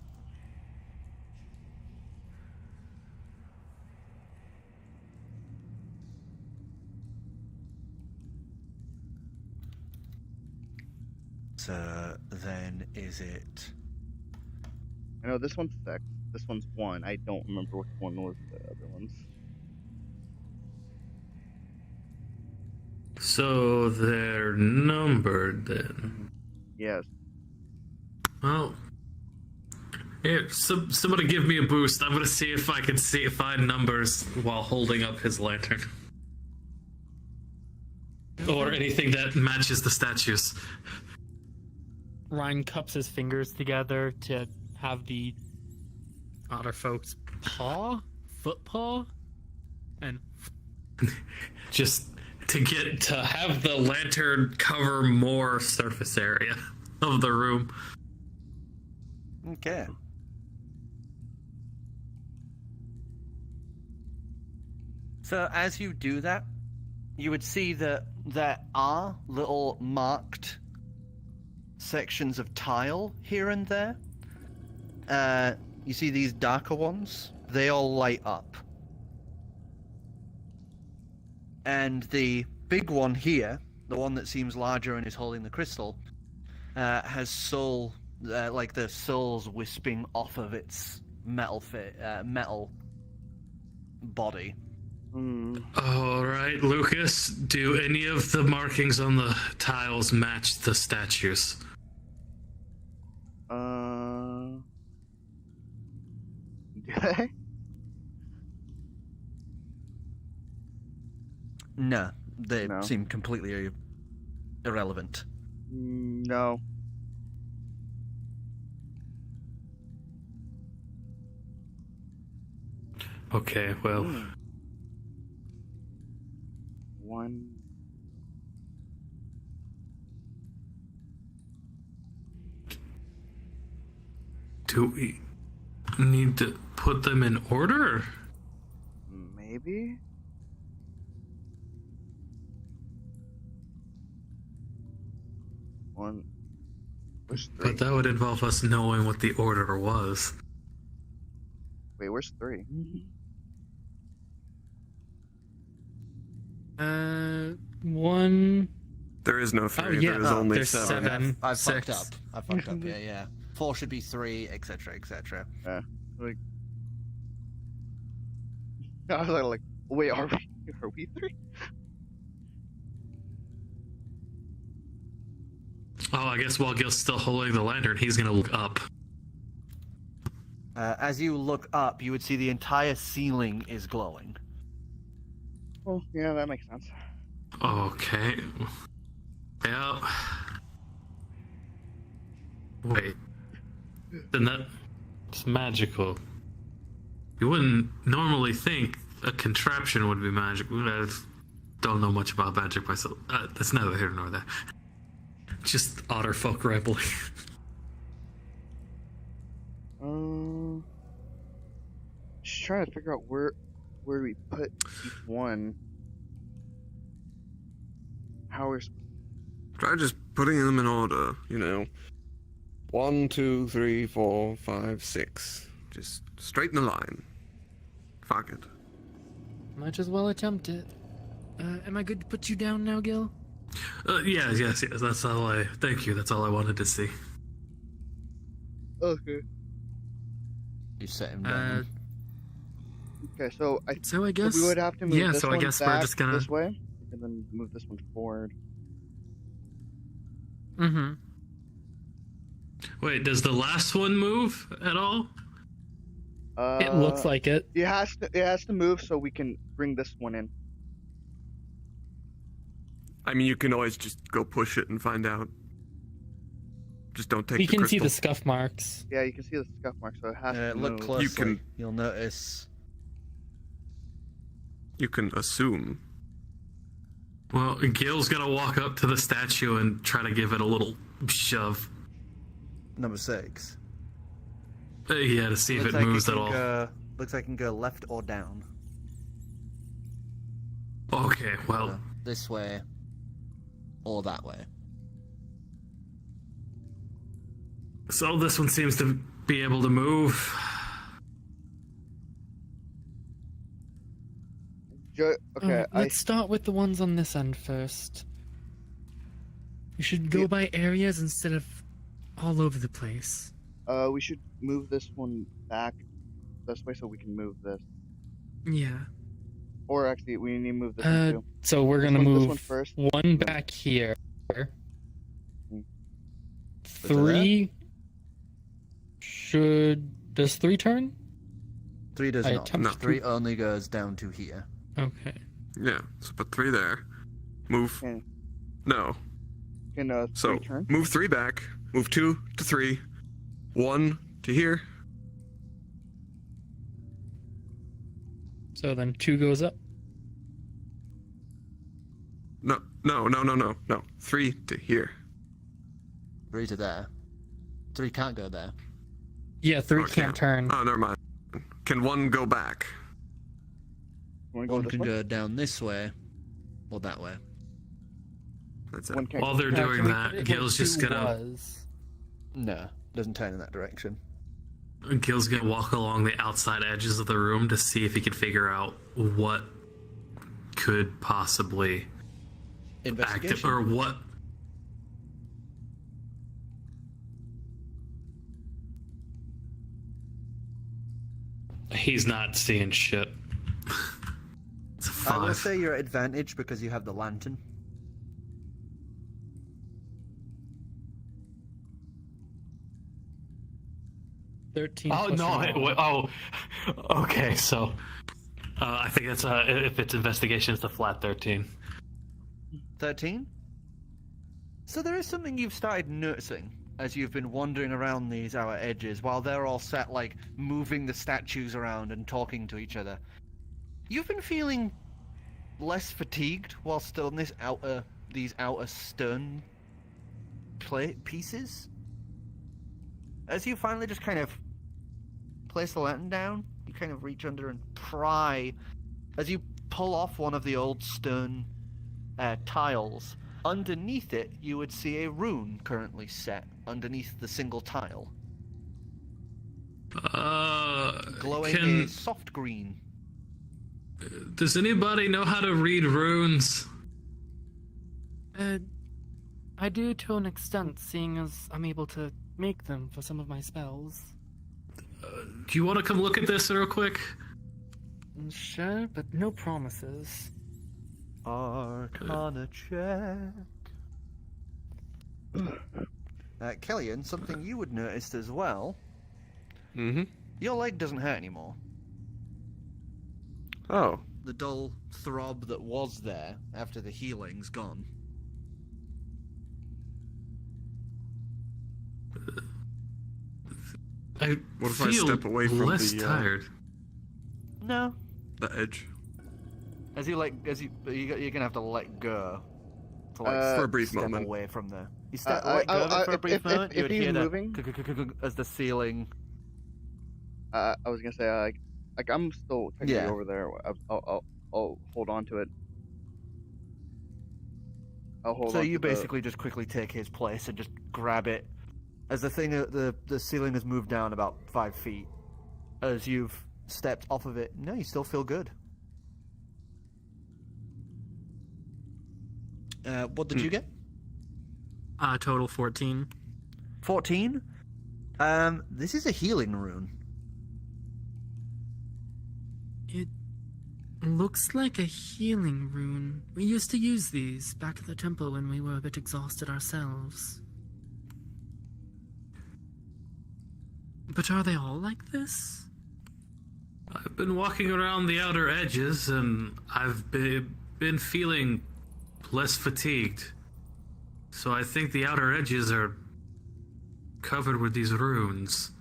So then is it? I know this one's 6. This one's 1. I don't remember which one was the other ones. So they're numbered then. Yes. Well, here, somebody give me a boost. I'm gonna see if I can find numbers while holding up his lantern. Or anything that matches the statues. Ryan cups his fingers together to have the Otterfolk's foot paw And Just to have the lantern cover more surface area of the room. Okay. So as you do that, you would see that there are little marked sections of tile here and there. You see these darker ones? They all light up. And the big one here, the one that seems larger and is holding the crystal, has soul, like the souls wisping off of its metal body. All right, Lucas, do any of the markings on the tiles match the statues? Do they? No, they No. seem completely irrelevant. No. Okay, well, One. do we need to put them in order? Maybe? One. Where's three? But that would involve us knowing what the order was. Wait, where's three? One. There is no three. yeah, there is only there's 7. seven. I Six. fucked up. I fucked up. Yeah. 4 should be 3, etc., etc. Like. I was like, wait, are we three? Oh, I guess while Gil's still holding the lantern, he's gonna look up. As you look up, you would see the entire ceiling is glowing. Oh, yeah, that makes sense. Okay. Yeah. Wait. Then that's magical. You wouldn't normally think a contraption would be magical. I don't know much about magic myself. That's neither here nor there. Just Otterfolk rambling. Just trying to figure out where we put each one. How we're Try just putting them in order, 1, 2, 3, 4, 5, 6. Just straighten the line. Fuck it. Might as well attempt it. Am I good to put you down now, Gill? Yes. That's all thank you. That's all I wanted to see. okay. You set him down. Okay, so I So I guess. we would have to move yeah, this so I one guess we're back just gonna- this way, and then move this one forward. Mm-hmm. Wait, does the last one move at all? It looks like it. It has to move so we can bring this one in. I mean, you can always just go push it and find out. Just don't take We the can crystal. see the scuff marks. Yeah, you can see the scuff mark, so it has to Look move. closely. You can- You'll notice. You can assume. Well, Gil's gonna walk up to the statue and try to give it a little shove. Number 6. Yeah, to see if Looks it like moves can at all. Looks like it can go left or down. Okay, well, This way or that way. so this one seems to be able to move. Okay, Let's start with the ones on this end first. You should go by areas instead of all over the place. we should move this one back this way so we can move this. Yeah. Or actually, we need to move this one too. So we're gonna This move one first. one back here. Hmm. 3 should. Does 3 turn? 3 does I not. attempt No. 3 only goes down to here. Okay. Yeah, so put 3 there. Move. Okay. No. Can So, three turn? move 3 back. Move 2 to 3. 1 to here. So then 2 goes up. No. 3 to here. 3 to there. 3 can't go there. Yeah, 3 Oh, can't turn. Oh, never mind. Can 1 go back? Want to go 1 this can way? go down this way, or that way. That's it. One can't. While they're doing that, Gil's just gonna No, doesn't turn in that direction. walk along the outside edges of the room to see if he can figure out what could possibly Investigation. active or what. He's not seeing shit. It's a I will 5. say you're at advantage because you have the lantern. Thirteen. Oh plus no! your Wait, oh, okay. So, I think that's if it's investigation, it's a flat 13. 13? So there is something you've started noticing as you've been wandering around these outer edges while they're all sat, like, moving the statues around and talking to each other. You've been feeling less fatigued while still in these outer stone pieces. As you finally just kind of place the lantern down, you kind of reach under and pry. As you pull off one of the old stone tiles, underneath it you would see a rune currently set underneath the single tile, glowing Can a soft green. does anybody know how to read runes? I do to an extent, seeing as I'm able to make them for some of my spells. Do you want to come look at this real quick? Sure, but no promises. Arcana check. Kellyan, something you would notice as well. Mm-hmm. Your leg doesn't hurt anymore. Oh. The dull throb that was there after the healing's gone. I What if I feel step away from less the, tired. No. The edge. You're gonna have to let go. To For a brief step moment. away from there. You let go of it for a brief moment. You would he's hear moving- as the ceiling. I was gonna say like I'm still technically Yeah. over there. I'll hold on to it. I'll hold So on you to the- basically just quickly take his place and just grab it. As the ceiling has moved down about 5 feet, as you've stepped off of it, no, you still feel good. What did you get? Total 14. 14? This is a healing rune. It looks like a healing rune. We used to use these back at the temple when we were a bit exhausted ourselves. But are they all like this? I've been walking around the outer edges, and I've been feeling less fatigued. So I think the outer edges are covered with these runes.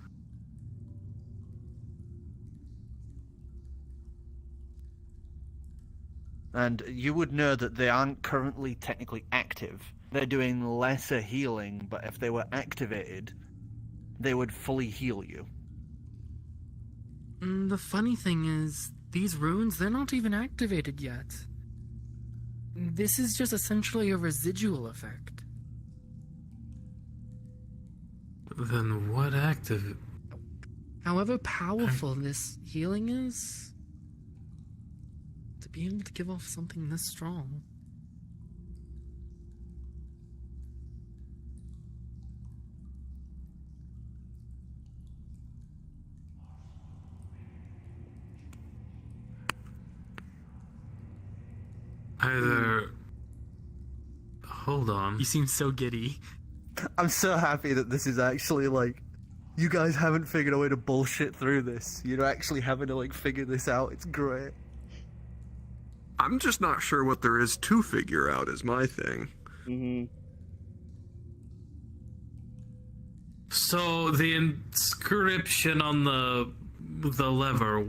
And you would know that they aren't currently technically active. They're doing lesser healing, but if they were activated, they would fully heal you. The funny thing is, these runes, they're not even activated yet. This is just essentially a residual effect. Then what active? However powerful this healing is, to be able to give off something this strong. Either. Hold on. You seem so giddy. I'm so happy that this is actually, like, you guys haven't figured a way to bullshit through this. You're actually having to, like, figure this out. It's great. I'm just not sure what there is to figure out is my thing. Mm-hmm. So the inscription on the lever.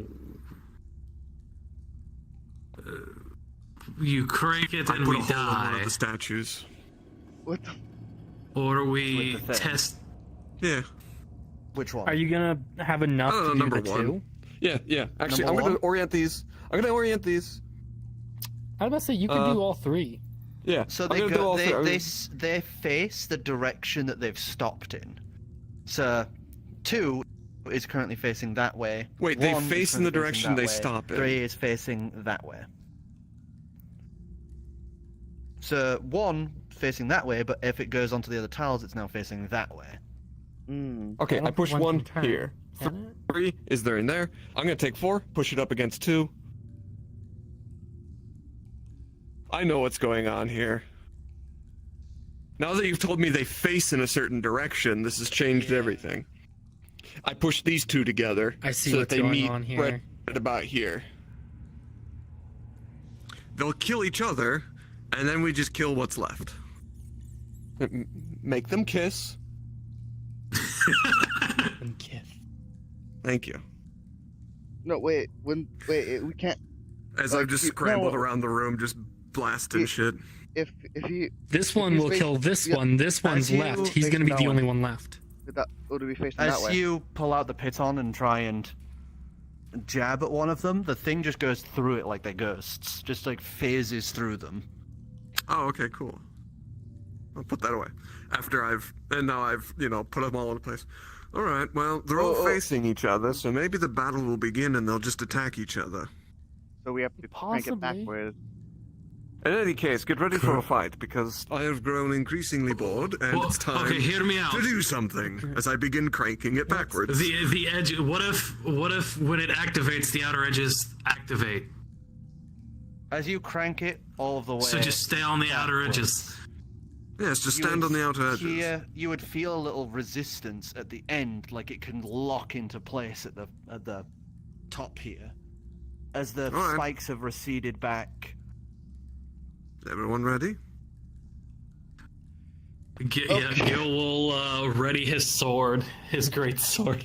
you crank it I and put we a hole in one die, of the statues. What the? or we With the thing. test. Yeah. Which one? Are you gonna have enough to do number the one. two? Yeah. Actually, Number I'm gonna one? orient these. I'm gonna orient these. I was about to say you could do all three. Yeah. So I'm they gonna do all three. they face the direction that they've stopped in. So 2 is currently facing that way. Wait, they 1 is face in the currently facing direction that they way, stop in. 3 is facing that way. So 1 facing that way, but if it goes onto the other tiles, it's now facing that way. Okay, I don't I push think one one can turn. here. Can it? 3 is there in there. I'm gonna take 4, push it up against 2. I know what's going on here. Now that you've told me they face in a certain direction, this has changed everything. I push these 2 together I see so what's that they going meet on here. right about here. They'll kill each other, and then we just kill what's left. Make them kiss. And kiss. Thank you. No, wait. We can't. As I've just scrambled no. around the room, just blasting shit. If he This one he's will kill this yeah, one. This one's you left. He's face gonna be that the one. only one left. would be facing As that way. you pull out the piton and try and jab at one of them, the thing just goes through it like they're ghosts. Just like phases through them. Oh, okay, cool. I'll put that away. After now I've, put them all in place. Alright, well, they're all facing each other, so maybe the battle will begin and they'll just attack each other. So we have to crank it Possibly. backwards. In any case, get ready for a fight, because I have grown increasingly bored, and Well, it's time okay, hear me out. to do something, as I begin cranking it backwards. The edge. What if when it activates, the outer edges activate? As you crank it all the way. So just stay on the outer backwards, edges. Yes, just you stand would on the outer edges. Here, you would feel a little resistance at the end, like it can lock into place at the top here, as the All right. spikes have receded back. Is everyone ready? Yeah, Gill will ready his sword, his great sword.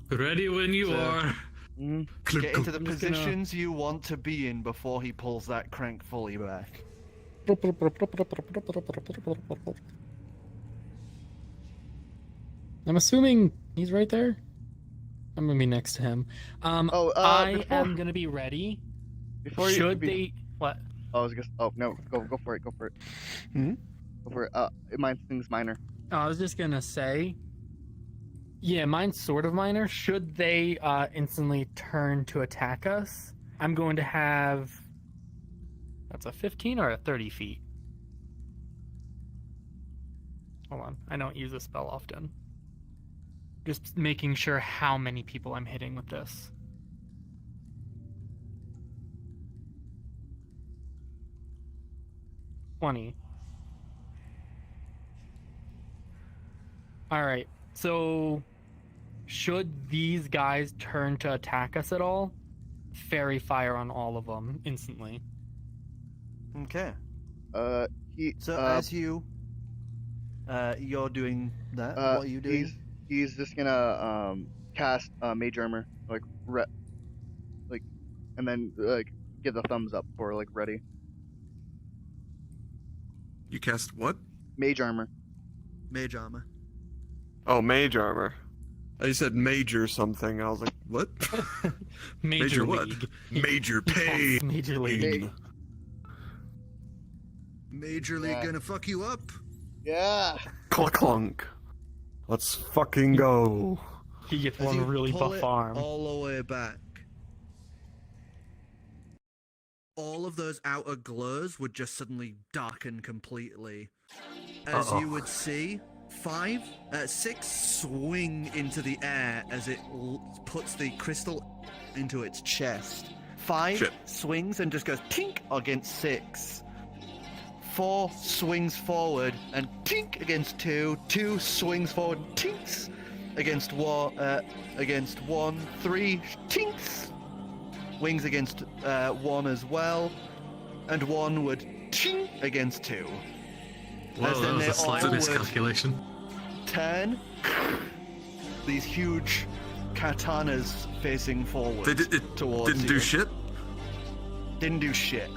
Ready when you are. Get into the I'm just gonna- positions you want to be in before he pulls that crank fully back. I'm assuming he's right there. I'm gonna be next to him. I before- am gonna be ready. Before you Should they? What? Oh, I was just. Oh no, go for it. Go for it. Hmm? Go for it. Mine thing's minor. I was just gonna say. Yeah, mine's sort of minor. Should they instantly turn to attack us, I'm going to have. That's a 15 or a 30 feet. Hold on, I don't use this spell often. Just making sure how many people I'm hitting with this. $20. Alright, so should these guys turn to attack us at all? Fairy fire on all of them instantly. Okay. He. So as you're doing that, what are you doing? He's just gonna cast mage armor, and then give the thumbs up for ready. You cast what? Mage armor. Mage armor. Oh, mage armor. You said major something. I was like, what? Major what? League. Major pain. Yes, Major League. Major League gonna fuck you up? Yeah. Clunk. Let's fucking go. He gets As one you really pull buff it arm. all the way back. All of those outer glows would just suddenly darken completely. As you would see, 6 swing into the air as it puts the crystal into its chest. 5 Shit. swings and just goes tink against 6. 4 swings forward and tink against 2. 2 swings forward and tinks against 1. 3 tinks. Wings against 1 as well. And 1 would tink against 2. Well, As that then was they a slight all would miscalculation. turn. These huge katanas facing forward It towards didn't you. do shit? Didn't do shit.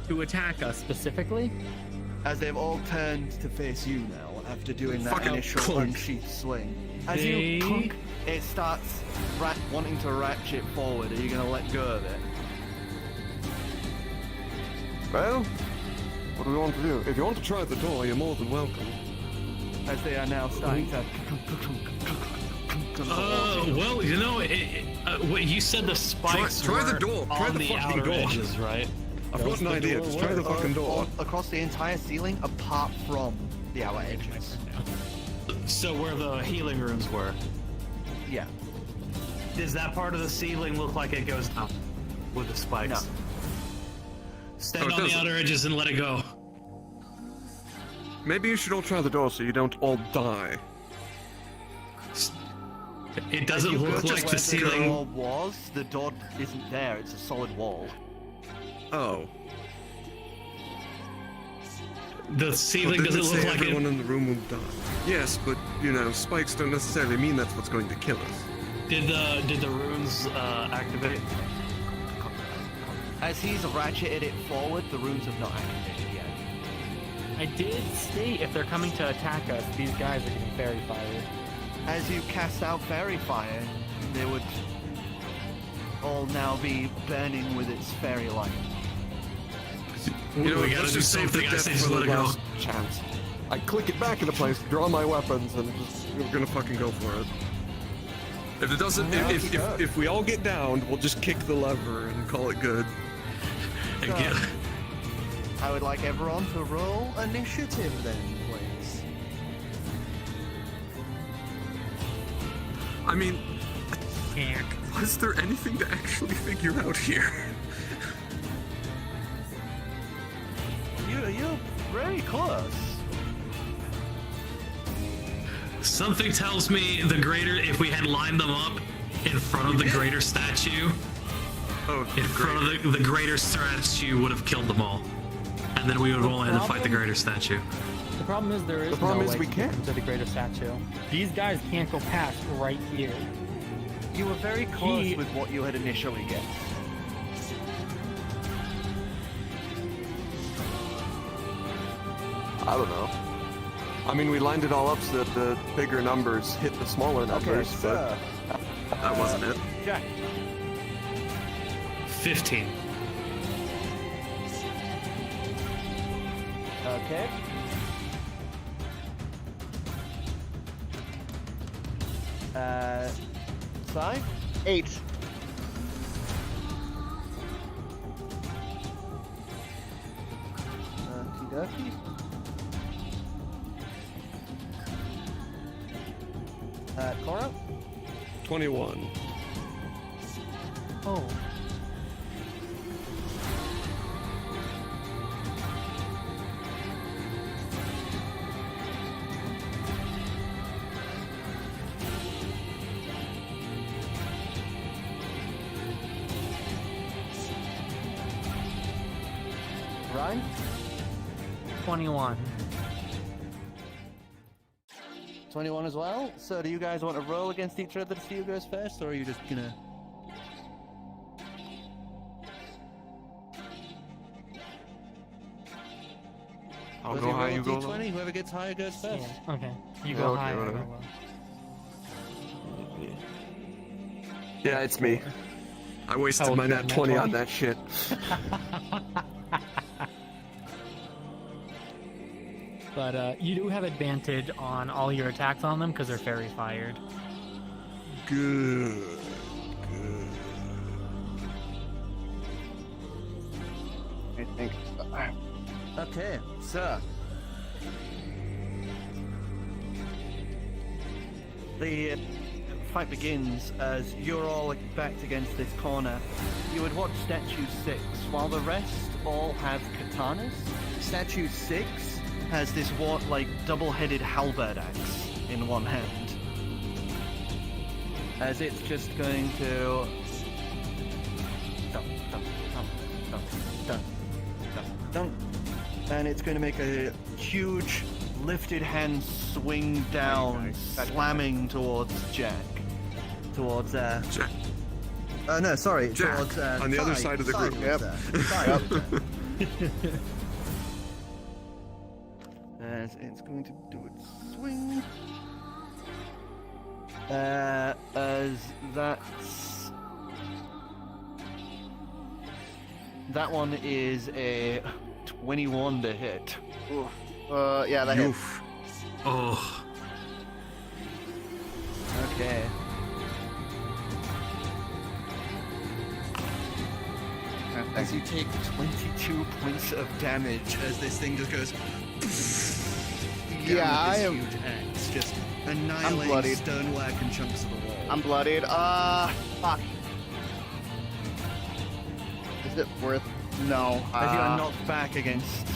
To attack us specifically? As they've all turned to face you now after doing that Fucking initial clunk. unsheathed swing. As They- you clunk, it starts wanting to ratchet forward. Are you gonna let go of it? Well, what do we want to do? If you want to try the door, you're more than welcome. As they are now starting to. Well, you know, what you said the spikes Try the were door. Try on the the fucking outer door. edges, right? I've got an idea. Just try the fucking door. Across the entire ceiling, apart from the outer edges. So where the healing rooms were. Yeah. Does that part of the ceiling look like it goes down with the spikes? No. Stand Oh, it on the doesn't. outer edges and let it go. Maybe you should all try the door so you don't all die. It doesn't You go look to like where the ceiling. door was. The door isn't there. It's a solid wall. Oh. The But ceiling didn't doesn't it look say like everyone it. in the room will die? Yes, but, you know, spikes don't necessarily mean that's what's going to kill us. Did the runes activate? As he's ratcheted it forward, the runes have not activated yet. I did state if they're coming to attack us, these guys are getting fairy fired. As you cast out fairy fire, they would all now be burning with its fairy light. You know, we gotta let's do just save the something. I death say for just the let it go. last chance. I click it back into place, draw my weapons, and just we're gonna fucking go for it. If it doesn't, if we all get downed, we'll just kick the lever and call it good. And get- I would like everyone to roll initiative then, please. I mean, was there anything to actually figure out here? You're very close. Something tells me the greater, if we had lined them up in front of the greater statue, Oh, in front of the greater statue would have killed them all. And then we would have only had to fight the greater statue. The problem is there is The problem no is way we to get can't. to the greater statue. These guys can't go past right here. You were very close He- with what you had initially guessed. I don't know. I mean, we lined it all up so that the bigger numbers hit the smaller numbers, but that wasn't it. Jack. 15. Okay. Si? 8. Okie dokie. Cora? 21. Oh. Ryan? 21. 21 as well. So do you guys want to roll against each other to see who goes first, or are you just gonna... I'll Whether go high, roll you a go D20, low. whoever gets higher goes first. Yeah. Okay. You Yeah, go okay, high. I whatever. go low. Yeah, it's me. I wasted Oh, my okay, nat nat 20 on 20. that shit. But you do have advantage on all your attacks on them because they're fairy fired. Good. I think. Okay, so... The fight begins as you're all backed against this corner. You would watch Statue 6, while the rest all have katanas. Statue 6 has this double-headed halberd axe in one hand. As it's just going to... Dun, dun, dun, dun, dun, dun, dun. And it's going to make a huge lifted hand swing down, Nice. slamming towards Jack. Towards Jack. No, sorry. Jack, towards, on the other side of the group. Yep. As it's going to do its swing. As that's... That one is a 21 to hit. Oof. Yeah, that hits. Oof. Oh, Okay. As you take 22 points of damage as this thing just goes... Yeah, I this am. huge axe, just bloodied. annihilating stonework and chunks of the wall. I'm bloodied. Fuck. Is it worth? No. As you are knocked back against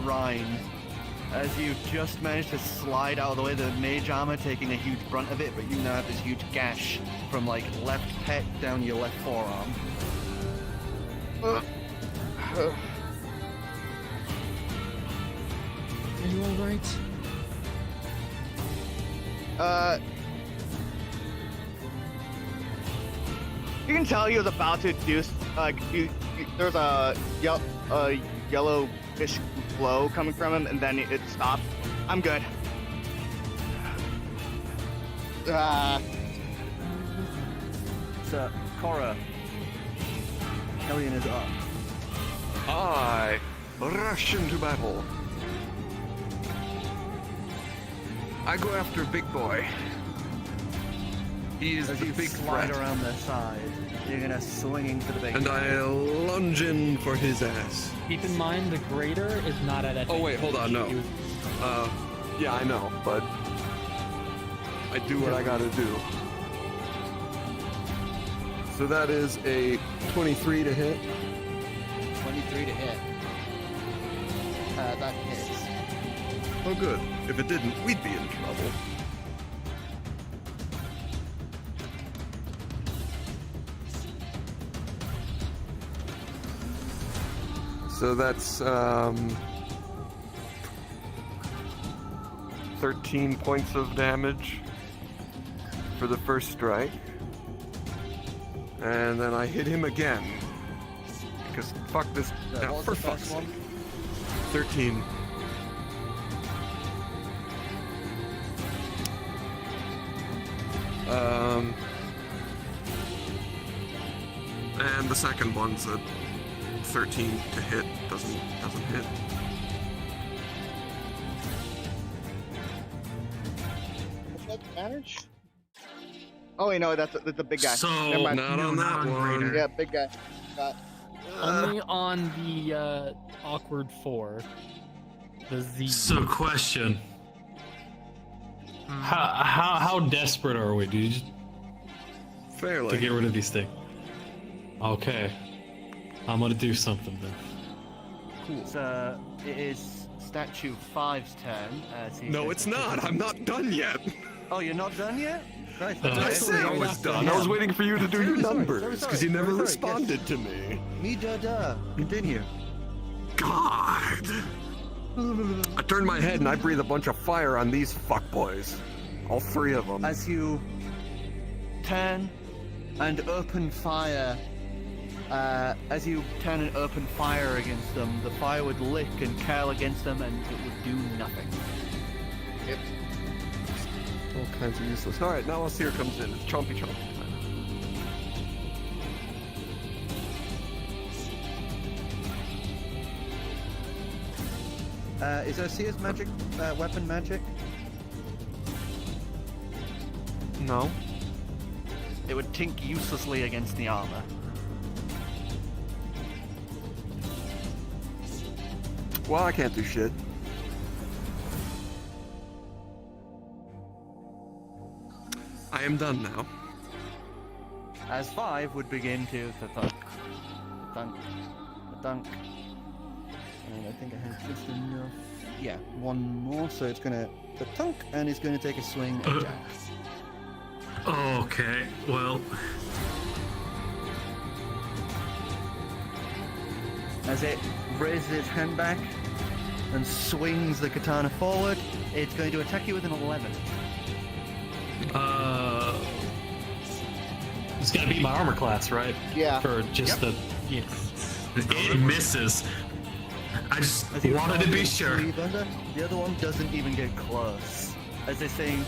Rhine, as you just managed to slide out of the way, the mage armor taking a huge brunt of it, but you now have this huge gash from like left pec down your left forearm. Are you alright? You can tell he was about to do there's a yellow fish glow coming from him, and then it stopped. I'm good. So, Cora, Hellion is up. I rush into battle. I go after Big Boy. He is As the you big slide threat, around the side, you're gonna swing into the big and guy. I lunge in for his ass. Keep in mind the greater is not at Oh wait, hold on, no. Yeah, I know, but I do what I gotta do. So that is a 23 to hit. 23 to hit. That hits. Oh good. If it didn't, we'd be in trouble. So that's 13 points of damage for the first strike. And then I hit him again. Because fuck this. What was for the fuck's first sake. one? 13. And the second one's a 13 to hit. Doesn't hit. What's that damage? Oh wait, no, that's the big guy. So, Never mind. Not on that one. Yeah, big guy. Got. Only on the awkward 4. The Z. so question. How desperate are we, dude, to Fairly. get rid of these things? Okay, I'm gonna do something then. Cool. So, it is Statue 5's turn. No, it's not. I'm not done yet. Oh, you're not done yet? Right. I I said I was done. I was waiting for you to do your numbers because you never responded to me. Me Continue. God. I turn my head and I breathe a bunch of fire on these fuckboys. All three of them. As you turn and open fire, against them, the fire would lick and curl against them, and it would do nothing. Yep. All kinds of useless. All right, now Satyr comes in. It's chompy time. Is Osir's magic weapon magic? No. It would tink uselessly against the armor. Well, I can't do shit. I am done now. As 5 would begin to thunk, thunk, thunk. And I think I have just enough. Yeah, one more, so it's gonna thunk, and it's gonna take a swing at Jack. Okay, well, As it raises its hand back and swings the katana forward, it's going to attack you with an 11. It's gotta beat my armor class, right? Yeah. For just the. Yes. It misses. I just As you wanted to be sure. breathe under, the other one doesn't even get close. As they're saying,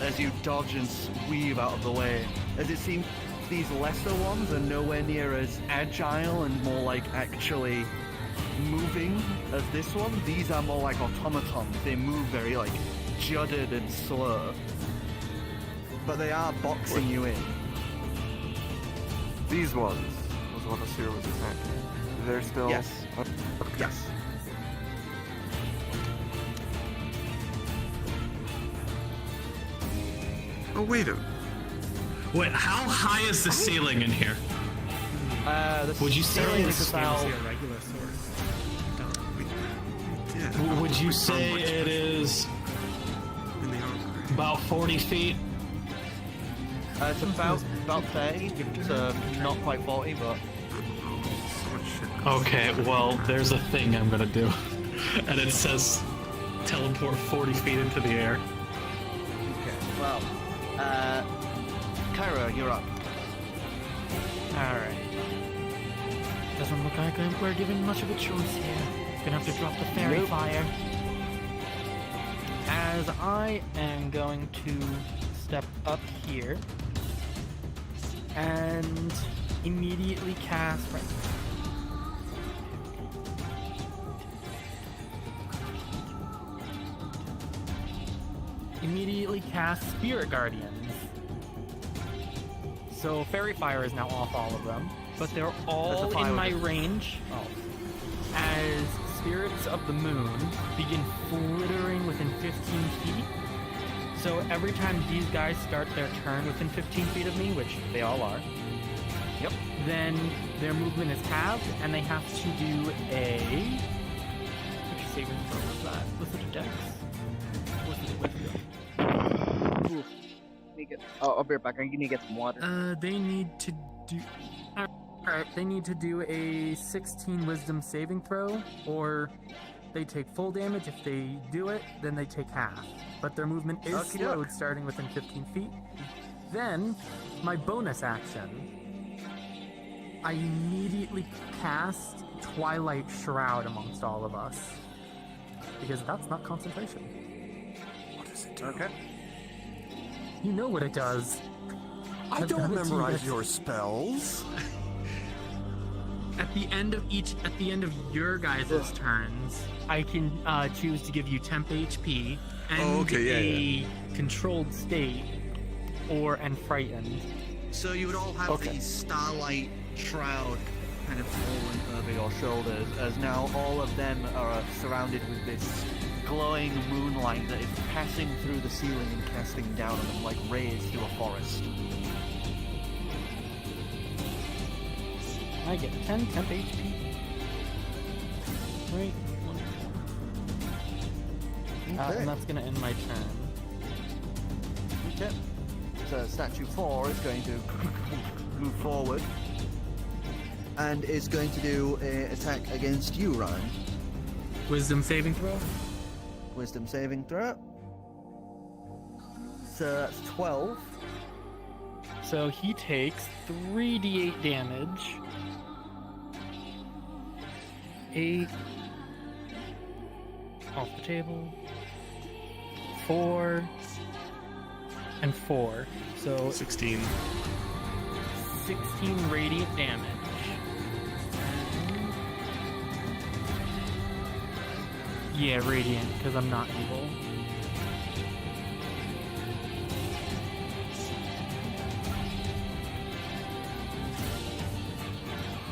as you dodge and weave out of the way, as it seems these lesser ones are nowhere near as agile and more like actually moving as this one. These are more like automatons. They move very like jutted and slow, but they are boxing you in. These ones was what Asir was attacking. They're still. Yes. Okay. Yes. Oh wait a. Wait, how high is the ceiling in here? The Would you say ceiling it's is about a regular sword. Yeah. Would you say it is In the armor. about 40 feet? it's about 30, so not quite 40, but So much shit. Okay, well, there's a thing I'm gonna do. And it says teleport 40 feet into the air. okay. Well, Kyra, you're up. Alright. Doesn't look like we're given much of a choice here. Gonna have to drop the fairy Nope. fire. As I am going to step up here and immediately cast. Immediately cast Spirit Guardians. So Fairy Fire is now off all of them, but they're all fire in my with it. range. As Spirits of the Moon begin flittering within 15 feet. So every time these guys start their turn within 15 feet of me, which they all are, Yep. then their movement is halved, and they have to do a... Which saving throw was that? Was it a dex? Was it a wisdom? Ooh. I'll be right back. I need to get some water. They need to do... Alright, they need to do a 16 wisdom saving throw, or they take full damage. If they do it, then they take half. But their movement is Okie slowed doke. starting within 15 feet. Then, my bonus action, I immediately cast Twilight Shroud amongst all of us. Because that's not concentration. What does it do? Okay. You know what it does. I I've don't done it to you memorize guys. your spells. At the end of your guys' turns, I can choose to give you temp HP and Oh, okay, a controlled state, and frightened. So you would all have Okay. the starlight shroud kind of falling over your shoulders, as now all of them are surrounded with this glowing moonlight that is passing through the ceiling and casting down on them like rays through a forest. I get 10 temp HP. Right. Okay. And that's gonna end my turn. Okay. So statue 4 is going to move forward and is going to do an attack against you, Ryan. Wisdom saving throw. Wisdom saving throw. So that's 12. So he takes 3d8 damage. 8 off the table. 4 and 4. So 16. 16 radiant damage. Yeah, radiant, because I'm not evil.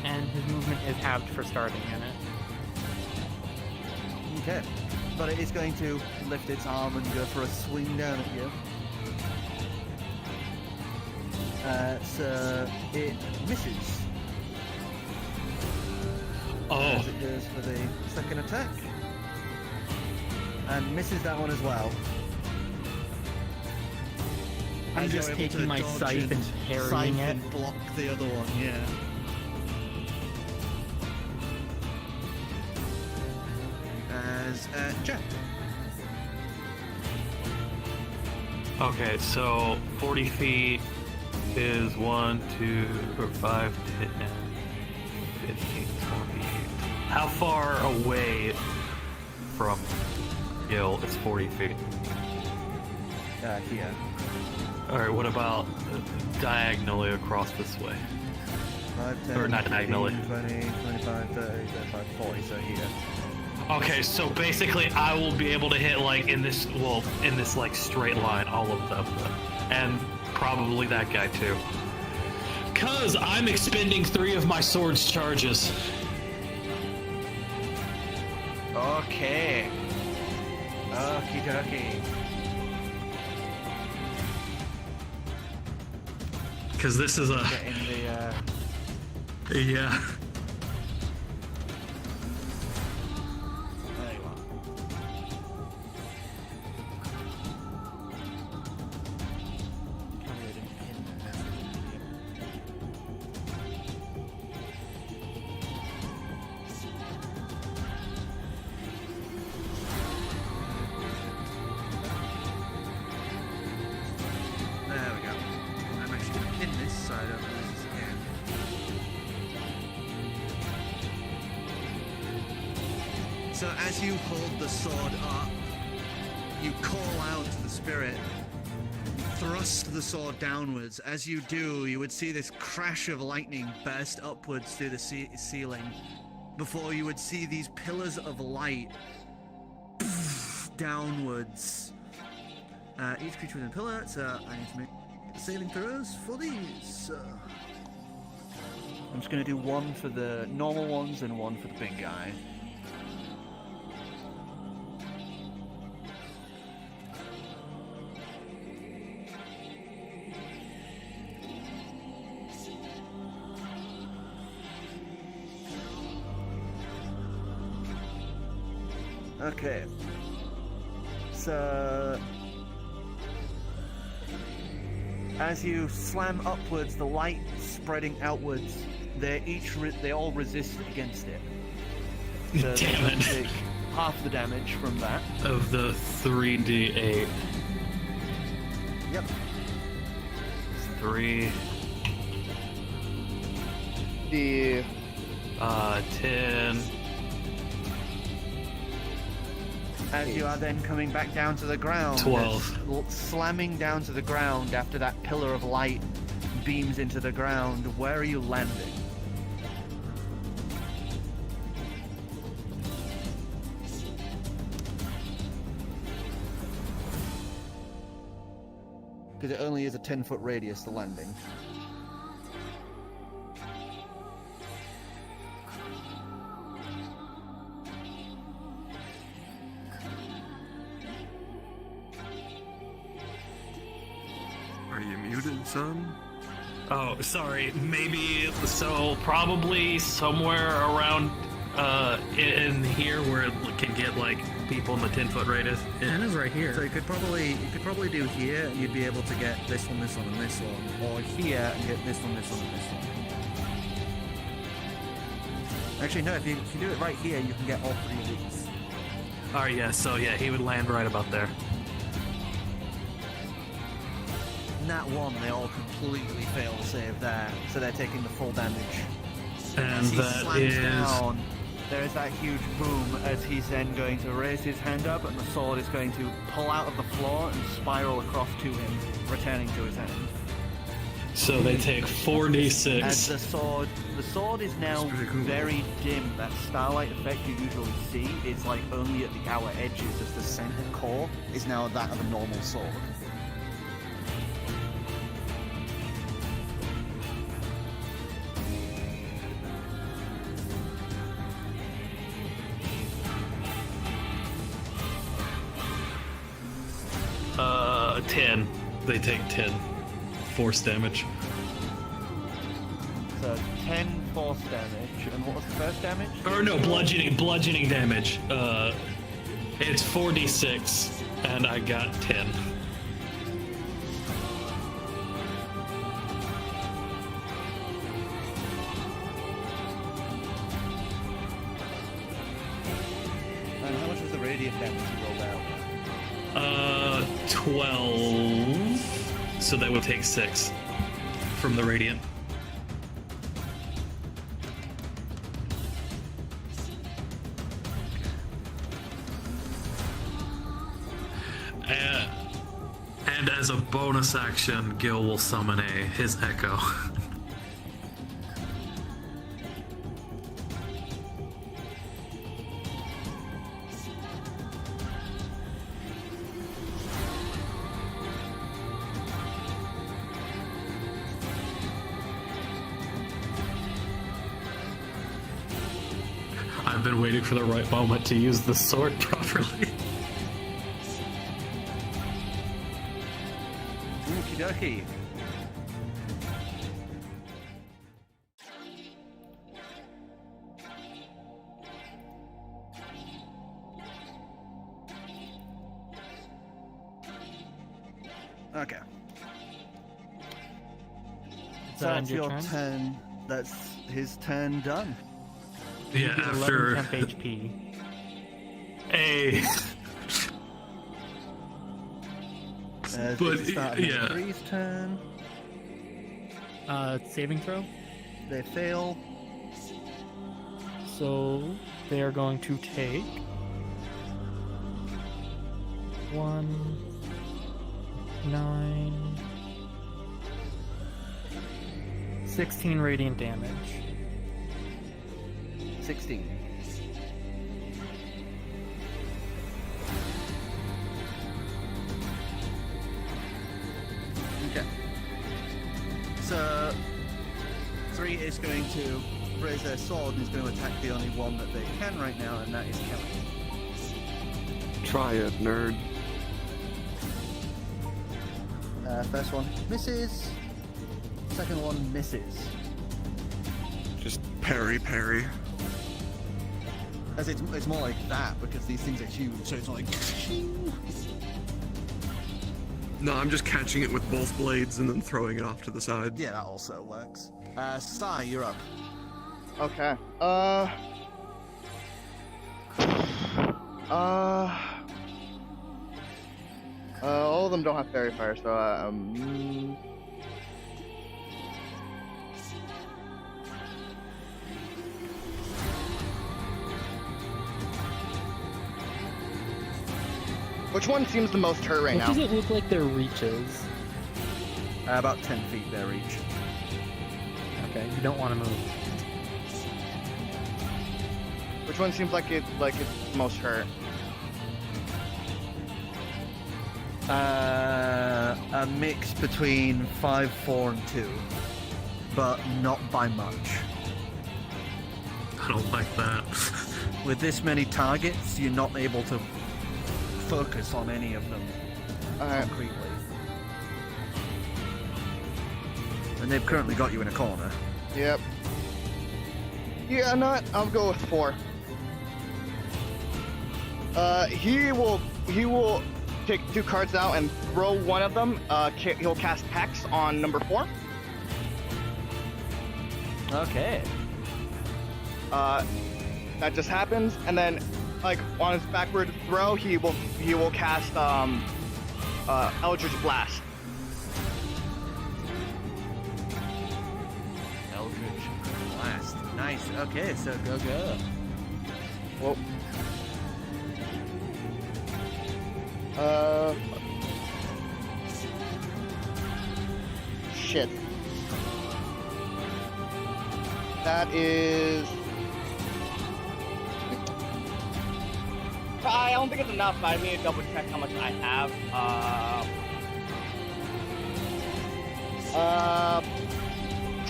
And his movement is halved for starting in it. Okay. But it is going to lift its arm and go for a swing down at you. So it misses Oh, as it goes for the second attack. And misses that one as well. I'm As just you're able taking to my dodge scythe and parrying scythe it. and block the other one, yeah. As Jack. Okay, so 40 feet is 1, 2, 5, 10, 15, 20. How far away from Gill is 40 feet? Here. Alright, what about diagonally across this way? 5, 10, Or not 15, diagonally. 20, 25, 30, 35, 40, so here. Okay, so basically I will be able to hit like in this like straight line, all of them. And probably that guy too. Cause I'm expending 3 of my sword's charges. Okay. Okie dokie. Cause this is a Get in the, yeah. there you are. Carry it in there. There we go. I'm actually going to pin this so I don't lose this again. So as you hold the sword up, you call out to the spirit, thrust the sword downwards. As you do, you would see this crash of lightning burst upwards through the ceiling, before you would see these pillars of light downwards. Each creature within a pillar, so I need to make saving throws for these. I'm just going to do one for the normal ones and one for the big guy. Okay. So as you slam upwards, the light spreading outwards, they all resist against it. So Damn it. Take half the damage from that. Of the 3d8. Yep. 3 The 10. As you are then coming back down to the ground. 12. Slamming down to the ground after that pillar of light beams into the ground. Where are you landing? Because it only is a 10-foot radius, the landing. Are you muted, son? Oh, sorry. Maybe so. Probably somewhere around in here where it can get like people in the 10-foot radius. It is right here. So you could probably do here, and you'd be able to get this one, and this one, or here and get this one, and this one. Actually, no. If you do it right here, you can get all 3 of these. All right, yeah. So yeah, he would land right about there. In that one, they all completely fail to save there, so they're taking the full damage. And As he that slams is down, there is that huge boom as he's then going to raise his hand up, and the sword is going to pull out of the floor and spiral across to him, returning to his hand. so they take 4d6. As the sword is now That's pretty cool. very dim. That starlight effect you usually see is like only at the outer edges, as the center core is now that of a normal sword. Uh, 10. They take 10 force damage. So 10 force damage, and what was the first damage? Or no, bludgeoning damage. It's 4d6, and I got 10. And how much was the radiant damage you rolled out? 12 12. So that would take 6 from the radiant. And as a bonus action, Gill will summon his echo. I've been waiting for the right moment to use the sword properly. Okie dokie. Okay. So that that's your your turn? 10. That's his turn done. Yeah, He's after 11 temp HP. a But But, it's start yeah. Three's turn. Saving throw. They fail. So they are going to take 16 radiant damage. 16. Okay. So, 3 is going to raise their sword and is going to attack the only one that they can right now, and that is Kelly. Try it, nerd. First one misses. Second one misses. Just parry. As it's more like that because these things are huge, so it's not like. No, I'm just catching it with both blades and then throwing it off to the side. Yeah, that also works. Sai, you're up. Okay. All of them don't have fairy fire, so which one seems the most hurt right What now? does it look like their reaches? About 10 feet their reach. Okay, you don't want to move. Which one seems like it's most hurt? A mix between 5, 4, and 2, but not by much. I don't like that. With this many targets, you're not able to focus on any of them Alright. concretely. And they've currently got you in a corner. Yep. Yeah, not. I'll go with 4. He will take 2 cards out and throw one of them. He'll cast Hex on number 4. Okay. That just happens, and then, like on his backward throw, he will cast Eldritch Blast. Eldritch Blast. Nice. Okay, so go. Whoa. Shit. That is. I don't think it's enough, but I need to double check how much I have.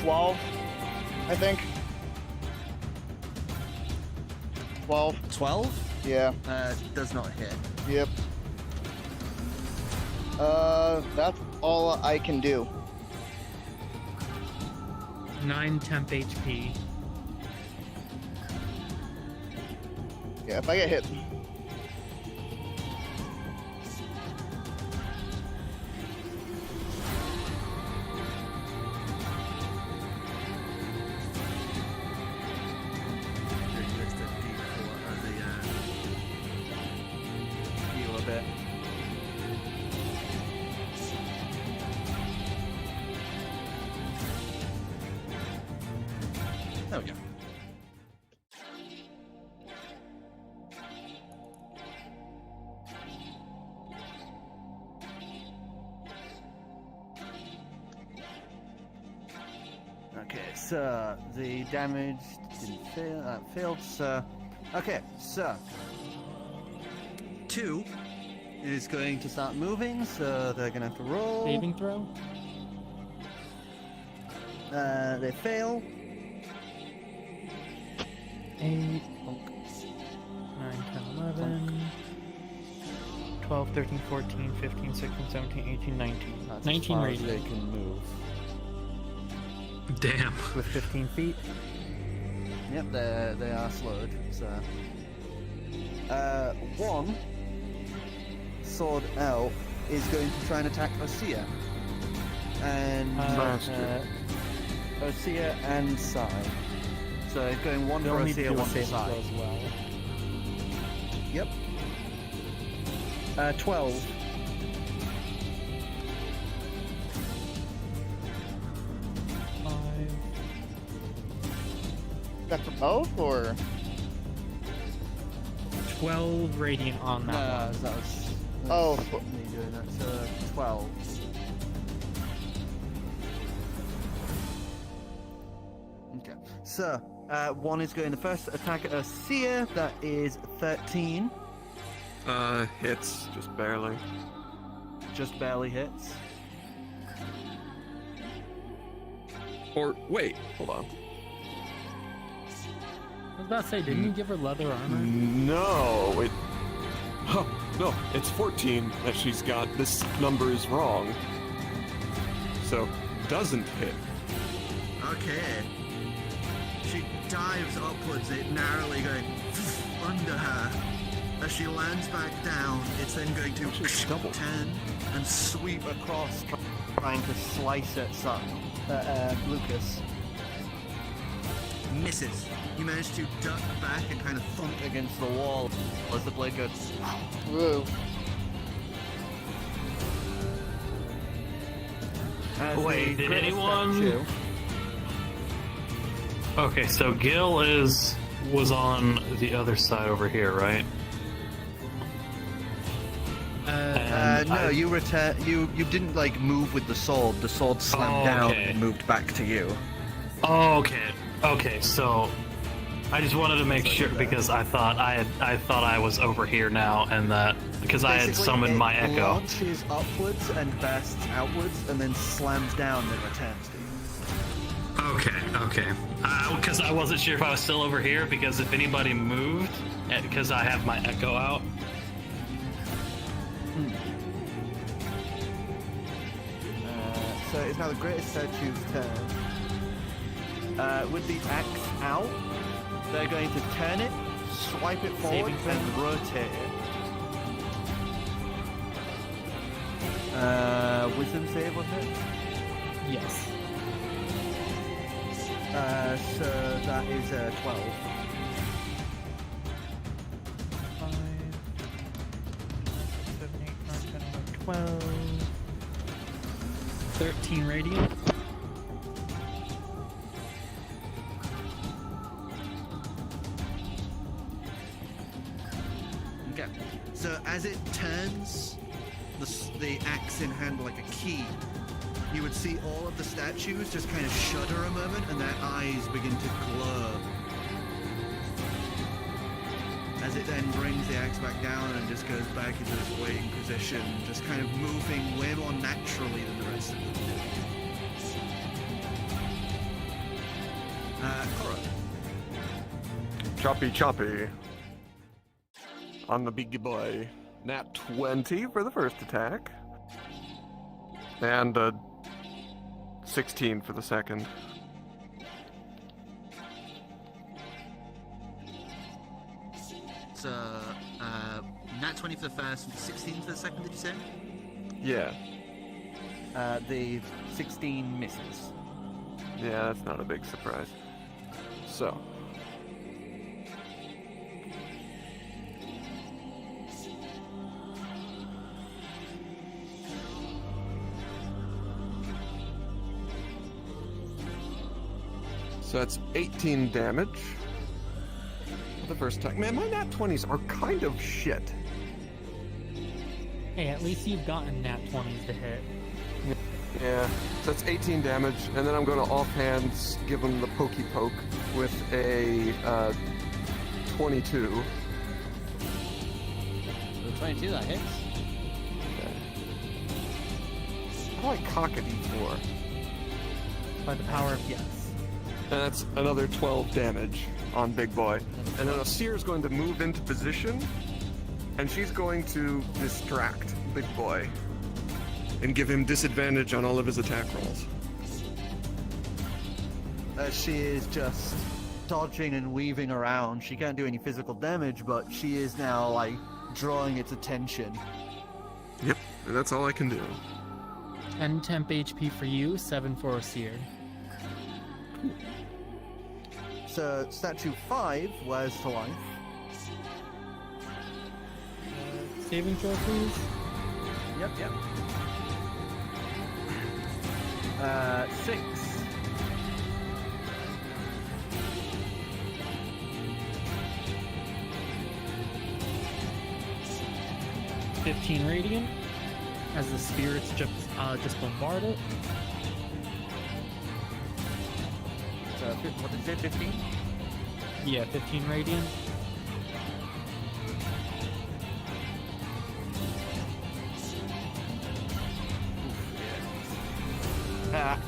12, I think. 12. 12? Yeah. Does not hit. Yep. That's all I can do. 9 temp HP. Yeah, if I get hit. There we go. Okay, so the damage didn't fail. That failed, so. Okay, so 2 is going to start moving, so they're gonna have to roll. Saving throw. They fail. 8, 9, 10, 11, 12, 13, 14, 15, 16, 17, 18, 19. That's 19 as far as radius. they can move. Damn. With 15 feet. Yep, they are slowed. So, 1 sword elf is going to try and attack Osea, and Master. Osea and Sai. So it's going 1 They'll for need to Osea, do a 1 for saving throw Sai. as well. Yep. 12. Is that for both, or? 12 radiant on that No, one. that was Oh. me doing that. So 12. Okay. So 1 is going the first attack at Osea. That is 13. Hits, just barely. Just barely hits. Or, wait, hold on. I was about to say, didn't you give her leather armor? No, it... Huh, no, it's 14 that she's got. This number is wrong. So, doesn't hit. Okay. She dives upwards, it narrowly going under her. As she lands back down, it's then going to Just double. turn and sweep across, trying to slice at Lucas. Misses. You manage to duck back and kind of thump against the wall as the blade goes. Woo. As Wait, the did greatest anyone- statue- Okay, so Gill was on the other side over here, right? And no, I- you didn't like move with the sword. The sword slammed down okay. and moved back to you. Oh, okay. So I just wanted to make sure because I thought I was over here now, and that because I had Basically, summoned it my echo. launches upwards and bursts outwards, and then slams down and returns to you. Okay. Because I wasn't sure if I was still over here because if anybody moved, because I have my echo out. So it's now the greatest statue's turn. With the axe out, they're going to turn it, swipe it forward, Saving and rotate it. Wisdom save was it? Yes. So that is 12. 5, 7, 8, 9, 10, 11, 12. 13 radiant. Okay. So as it turns the axe in hand like a key, you would see all of the statues just kind of shudder a moment and their eyes begin to glow. As it then brings the axe back down and just goes back into its waiting position, just kind of moving way more naturally than the rest of them do. Cora. Choppy. On the big boy. Nat 20 for the first attack. And 16 for the second. So, nat 20 for the first, 16 for the second, did you say? Yeah. The 16 misses. Yeah, that's not a big surprise. So. So that's 18 damage. The first attack. Man, my nat 20s are kind of shit. Hey, at least you've gotten nat 20s to hit. Yeah, so that's 18 damage, and then I'm going to offhands give him the pokey poke with a 22. So 22, that hits. Okay. How do I cock a d4? By the power of yes. And that's another 12 damage on Big Boy. And then Seer is going to move into position, and she's going to distract Big Boy and give him disadvantage on all of his attack rolls. She is just dodging and weaving around. She can't do any physical damage, but she is now, like, drawing its attention. Yep, and that's all I can do. 10 temp HP for you, 7 for Seer. So, statue 5 wears to life. Saving throw, please. Yep. 6. $15 radiant as the spirits just bombard it. So, what did you say, 15? Yeah, 15 radiant.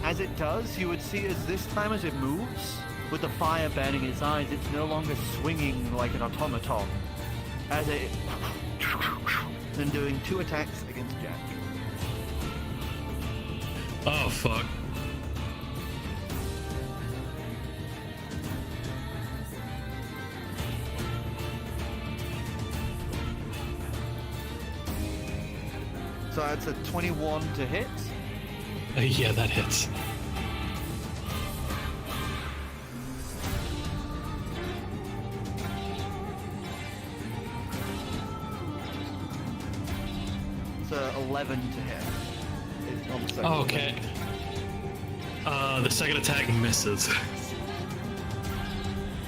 As it does, you would see as this time as it moves, with the fire burning its eyes, it's no longer swinging like an automaton. As it... and doing 2 attacks against Jack. Oh, fuck. So that's a 21 to hit. Yeah, that hits. So 11 to hit. Is on the second Okay. The second attack misses.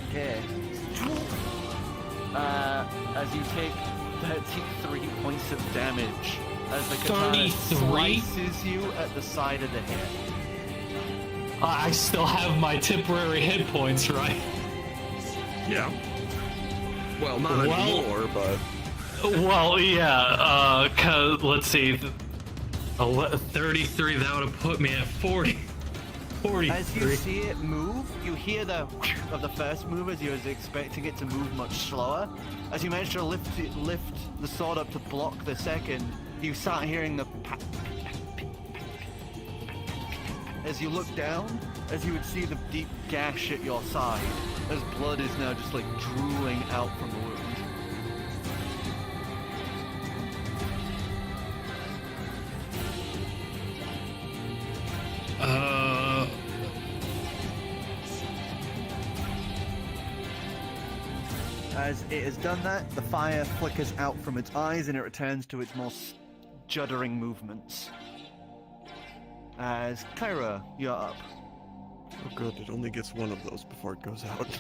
Okay. As you take 33 points of damage as the katana 33? slices you at the side of the head. I still have my temporary hit points, right? Yeah. Well, not anymore, but... Well, yeah, cause, let's see, 33, that would have put me at 40. 43. As you see it move, you hear the of the first move as you was expecting it to move much slower. As you manage to lift the sword up to block the second, you start hearing the as you look down, as you would see the deep gash at your side, as blood is now just like drooling out from the wound. As it has done that, the fire flickers out from its eyes and it returns to its more juddering movements. As Kyra, you're up. Oh good, it only gets one of those before it goes out.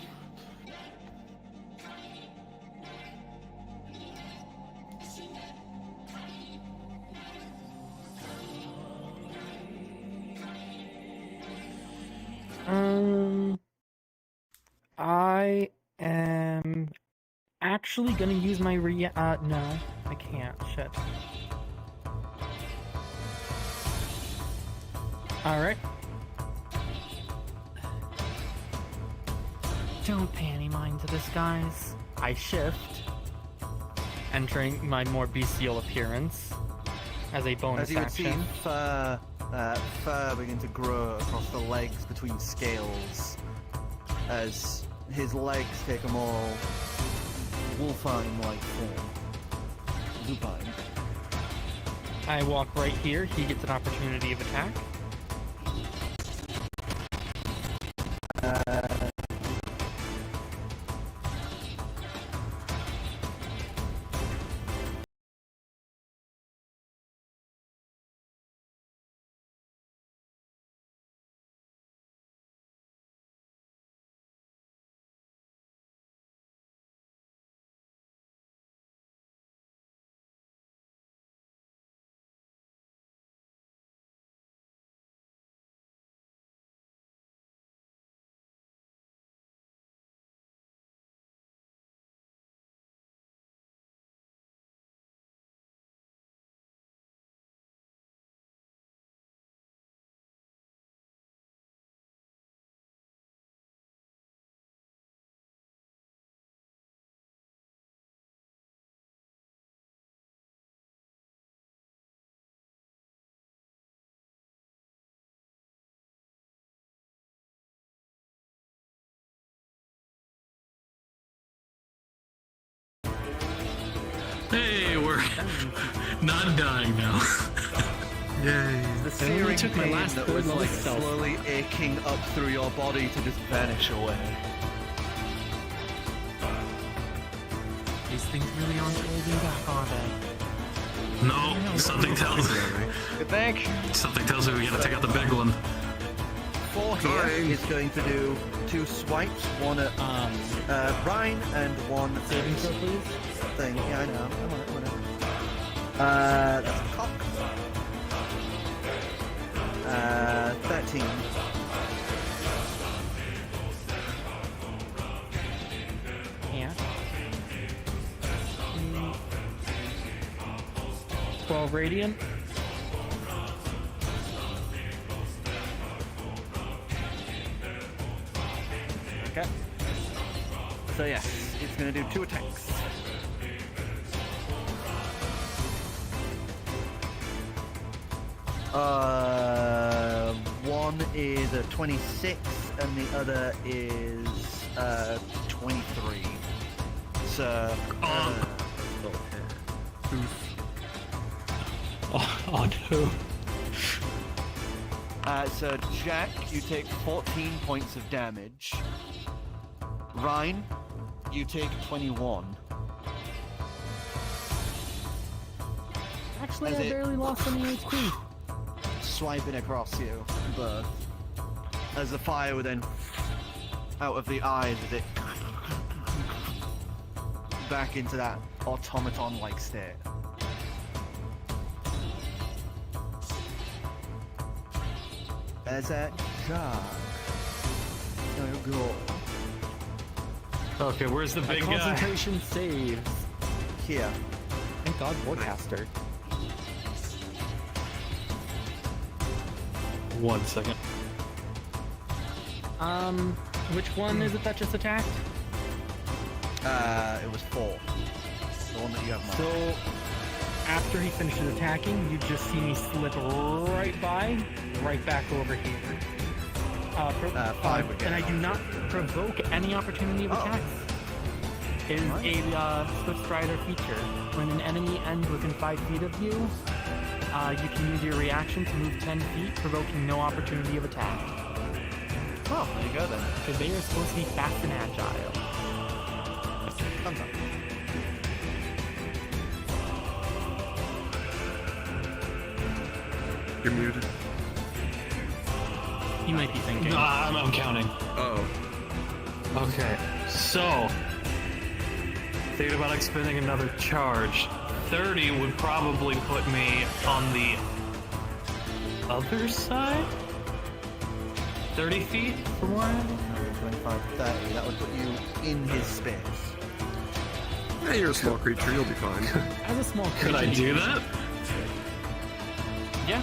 I am actually gonna use my no, I can't. Shit. Alright. Don't pay any mind to this, guys. I shift, entering my more bestial appearance as a bonus As you would action. see fur begin to grow across the legs between scales, as his legs take a more wolfine-like form. Lupine. I walk right here. He gets an opportunity of attack. Not dying now. Yay. The I only searing took my pain last that third was level like spell. slowly aching up through your body to just vanish away. These things really aren't holding back, are they? No, something tells Good think. something tells me we gotta take out the big one. 4 here Fine. is going to do 2 swipes, one at Ryan and one Saving at throw, please. thing. Yeah, I know. I'm on it. That's a cock. 13. Yeah. 12 radiant. Okay. So yes, it's going to do 2 attacks. One is a 26 and the other is 23. So On who? so Jack, you take 14 points of damage. Ryan, you take 21. Actually, As I it- barely lost any HP. Swiping across you, both. As the fire would then out of the eyes as it back into that automaton-like state. As that Jack, no go Okay, where's the My big guy? concentration saves. here. Thank God, Warcaster. 1 second. Which one is it that just attacked? It was 4. The one that you have marked. So, after he finishes attacking, you just see me slip right by, right back over here. 5 again. And I do not provoke any opportunity of Oh. attacks. It is a Swift Strider feature. When an enemy ends within 5 feet of you, you can use your reaction to move 10 feet, provoking no opportunity of attack. Oh, there you go then. Because they are supposed to be fast and agile. Thumbs up. You're muted. You might be thinking. I'm counting. Oh. Okay, so thinking about expending another charge. 30 would probably put me on the other side? 30 feet from where I am? 25, 30. That would put you in his space. Hey, you're a small creature. You'll be fine. As a small creature, Could I do that? Yeah.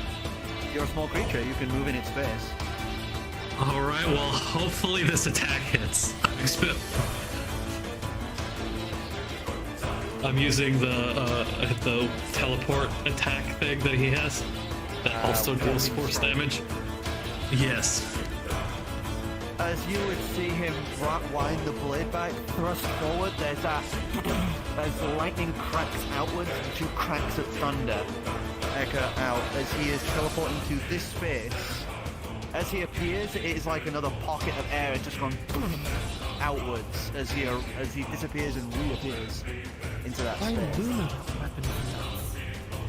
You're a small creature. You can move in its space. Alright, well, hopefully this attack hits. I'm using the teleport attack thing that he has that also deals force damage. Yes. As you would see him wind the blade back, thrust forward, there's that as the lightning cracks outwards, 2 cracks of thunder echo out as he is teleporting to this space. As he appears, it is like another pocket of air. It's just gone outwards as he disappears and reappears into that Why space. do not have weapons enough?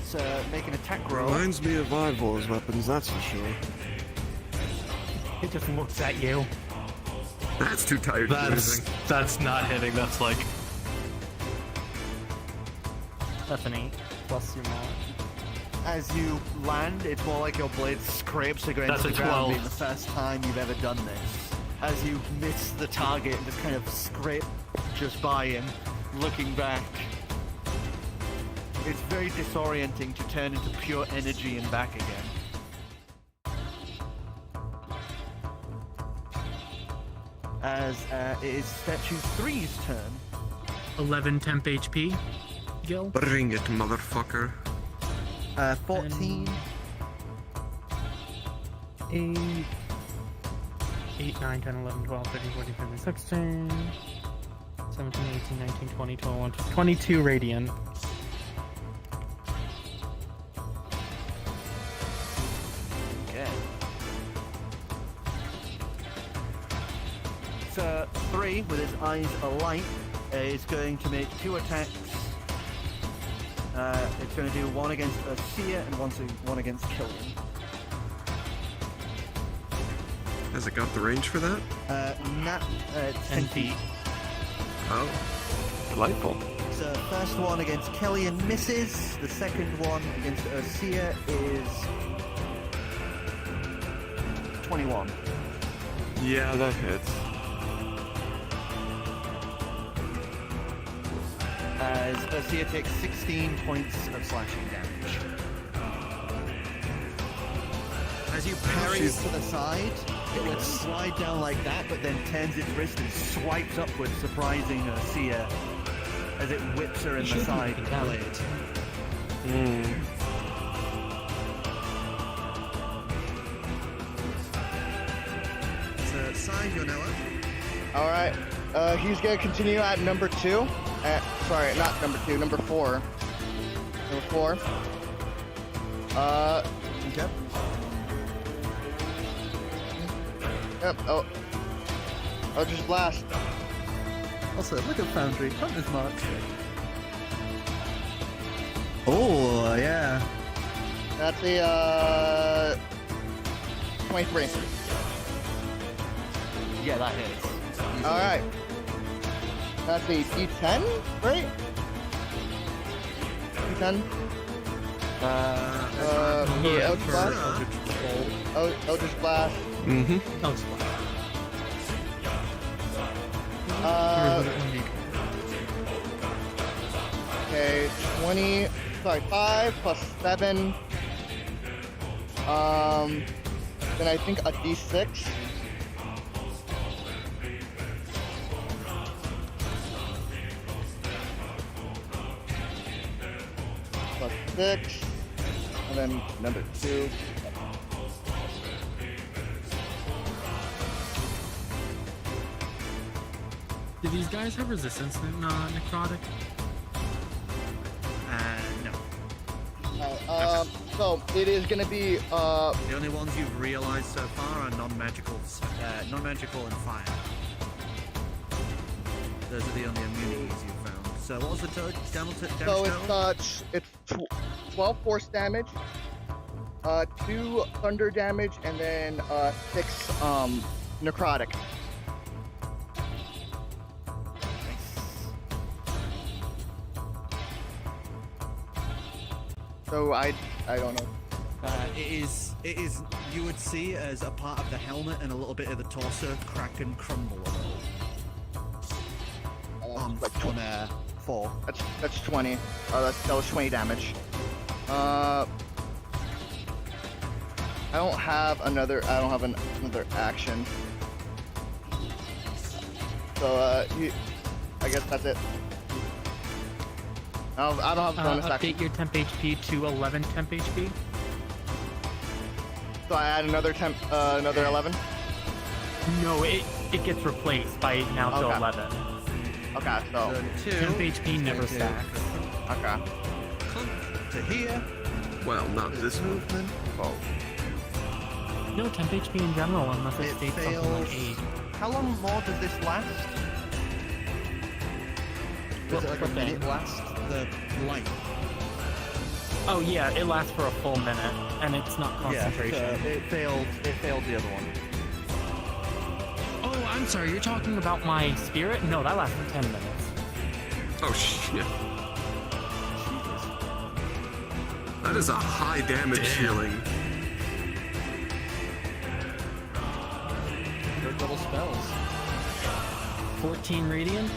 So make an attack roll. Reminds me of Ivor's weapons, that's for sure. It just looks at you. That's too tired to do anything. That's not hitting, that's like That's an 8 plus your mod. As you land, it's more like your blade scrapes against That's the a ground, 12. being the first time you've ever done this. As you miss the target and just kind of scrape just by him, looking back. It's very disorienting to turn into pure energy and back again. As it is Statue 3's turn. 11 temp HP. Gill. Bring it, motherfucker. 14. 8, 9, 10, 11, 12, 13, 14, 15, 16, 17, 18, 19, 20, 21, 22 radiant. Okay. So 3 with his eyes alight is going to make 2 attacks. It's going to do 1 against Sia and 1 against Killian. Has it got the range for that? 10 feet. Oh, delightful. So first one against Killian misses. The second one against Sia is 21. Yeah, that hits. As Sia takes 16 points of slashing damage. As you parry it to the side, it would slide down like that, but then turns its wrist and swipes upwards, surprising Sia as it whips her in the side with the blade. So, side, you're now up. Alright, he's gonna continue at number 2. Sorry, not number 2, number 4. Number 4. Okay. Yep, oh. Just blast. Also, look at Foundry, Hunter's Mark. Oh, yeah. That's a, 23. Yeah, that hits. Alright. That's a D10, right? D10? Yeah, Eldritch Blast? Eldritch Blast. Mm-hmm. Oh, splash. Okay, 5 plus 7. Then I think a D6. Plus 6. And then number 2. Do these guys have resistance to necrotic? No. So it is gonna be The only ones you've realized so far are non-magical and fire. Those are the only immunities you've found. So what was the damage so total? it's 12 force damage, 2 thunder damage, and then 6 necrotic. So I don't know. It is you would see as a part of the helmet and a little bit of the torso crack and crumble a little. Like On 4. that's 20. That was 20 damage. I don't have another action. So I guess that's it. I don't have bonus action. Update your temp HP to 11 temp HP. So I add another 11. No, it gets replaced by now to Okay. 11. Okay, so 2. Temp HP never stacks. okay. To here. Well, not this movement. Oh. No, temp HP in general, unless it It states something like fails. 8. How long more does this last? Does it like a What thing? minute last? The light. Oh yeah, it lasts for a full minute, and it's not concentration. Yeah, it failed the other one. Oh, I'm sorry, you're talking about my spirit? No, that lasts for 10 minutes. Oh shit. That is a high damage healing. They're double spells. 14 radiant?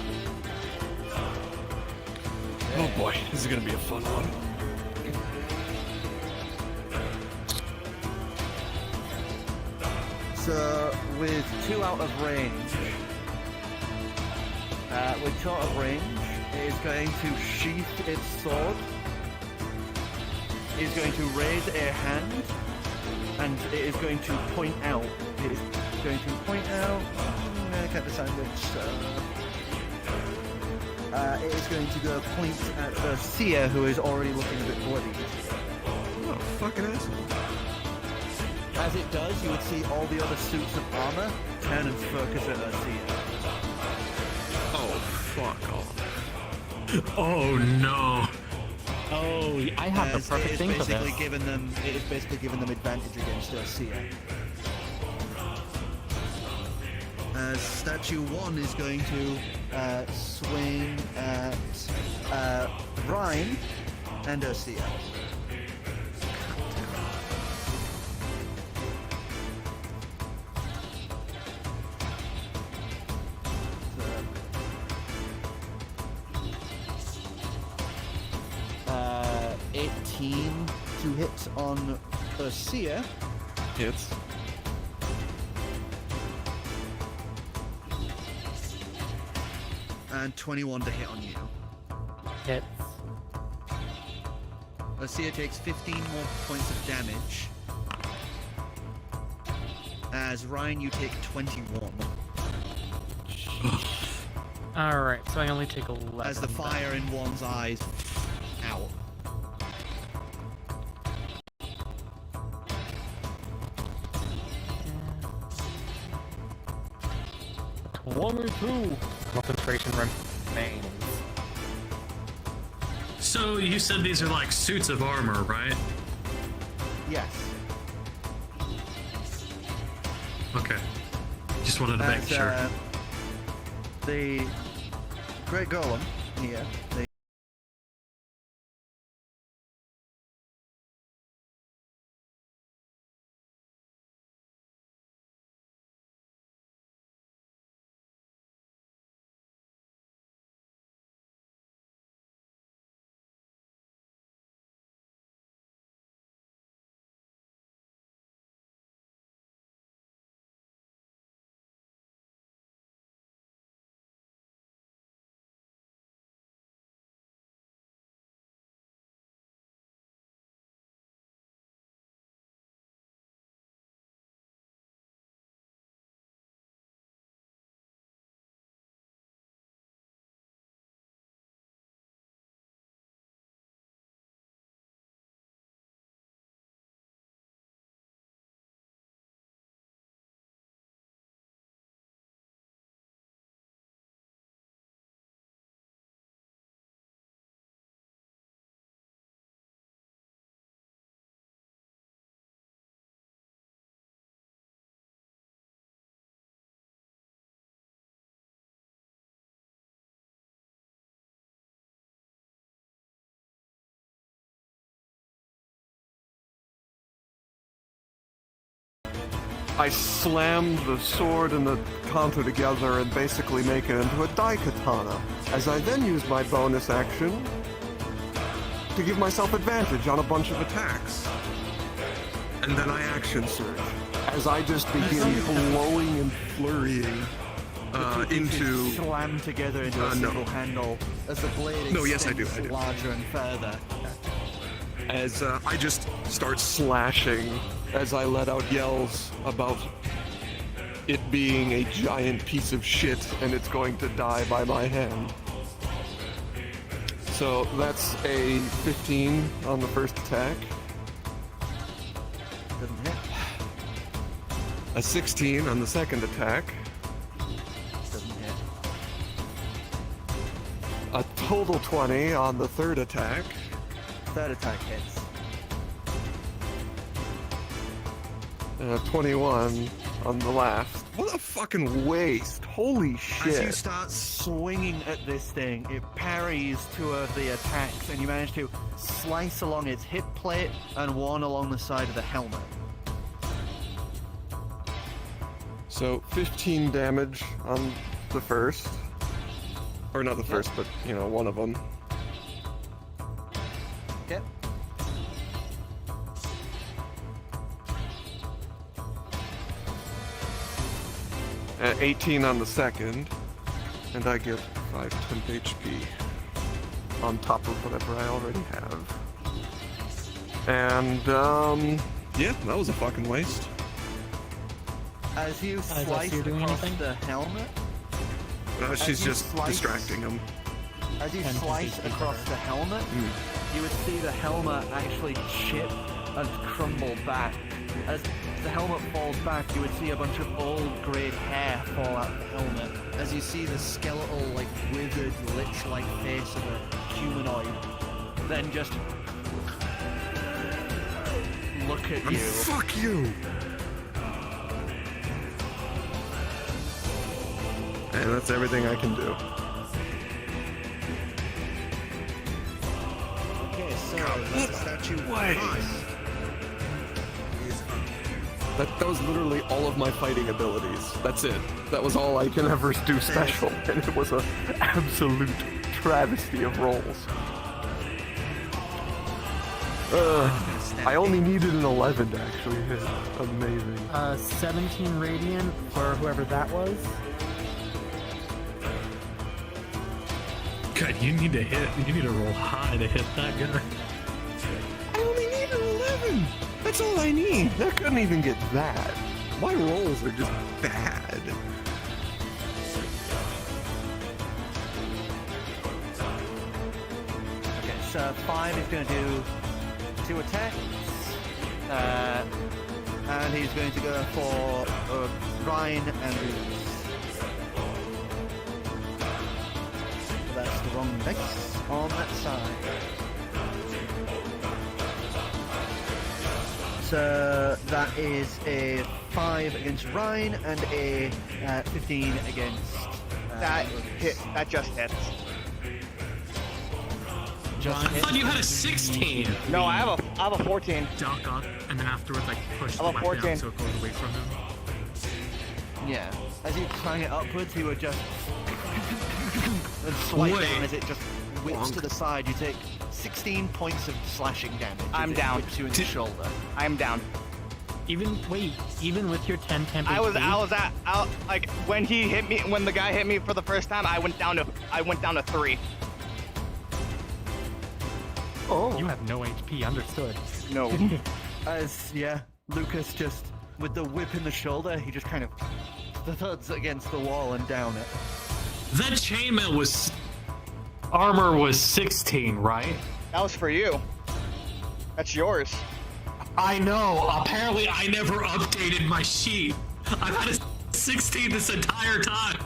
Oh boy, this is gonna be a fun one. So, with 2 out of range, it is going to sheath its sword. It is going to raise a hand, and it is going to point out. It is going to point out. I can't decide which. It is going to go point at Sia, who is already looking a bit bloody. Oh, fucking asshole. as it does, you would see all the other suits of armor turn and focus at Ursea. Oh, fuck off. Oh no. Oh, I have the perfect thing for this. It is basically giving them advantage against Ursea. Statue 1 is going to swing at Ryan and Ursea. 18 to hit on Ursea. Hits. And 21 to hit on you. Hits. Ursea takes 15 more points of damage. As Ryan, you take 21. Alright, so I only take 11. As the fire in one's eyes out. Concentration remains. So you said these are like suits of armor, right? Yes. Okay. Just wanted to make sure. The Great Golem here, I slam the sword and the counter together and basically make it into a daikatana, as I then use my bonus action to give myself advantage on a bunch of attacks. And then I action surge, as I just begin blowing and flurrying into... slam together into a single handle as the blade extends larger and further. As I just start slashing as I let out yells about it being a giant piece of shit and it's going to die by my hand. So that's a 15 on the first attack. Doesn't hit. A 16 on the second attack. Doesn't hit. A total 20 on the third attack. Third attack hits. 21 on the last. What a fucking waste. Holy shit. As you start swinging at this thing, it parries two of the attacks, and you manage to slice along its hip plate and one along the side of the helmet. So 15 damage on the first. Or not the first, but, you know, one of them. Yep. 18 on the second, and I get 5 temp HP on top of whatever I already have. And, yeah, that was a fucking waste. As you slice across the helmet, She's just distracting him. as you slice across the helmet, you would see the helmet actually chip and crumble back as the helmet falls back, you would see a bunch of old grey hair fall out of the helmet. As you see the skeletal, like, withered, lich-like face of a humanoid, then just look at you. Fuck you! And that's everything I can do. Okay, so that statue That was literally all of my fighting abilities. That's it. That was all I can ever do special, and it was an absolute travesty of rolls. I only needed an 11 to actually hit. Amazing. 17 radiant for whoever that was. God, you need to roll high to hit that guy. I only need an 11! That's all I need! I couldn't even get that. My rolls are just bad. Okay, so 5 is going to do 2 attacks. And he's going to go for Ryan and Riddles. That's the wrong dice on that side. So that is a 5 against Ryan and a 15 against That hit. That just hits. just I hit. thought you had a 16. No, I have a 14. Duck up, and then afterwards, like, push the I'm a weapon 14. out so it goes away from him. Yeah. As you clang it upwards, he would just and swipe Wait. down as it just whips to the side. You take 16 points of slashing damage. as I'm it down. Whips you in the shoulder. I am down. Even with your 10 temp I was HP? like when he hit me, when the guy hit me for the first time, I went down to 3. Oh. You have no HP, understood. No. As Lucas just with the whip in the shoulder, he just kind of thuds against the wall and down it. That chainmail armor was 16, right? That was for you. That's yours. I know. Apparently, I never updated my sheet. I've had a 16 this entire time.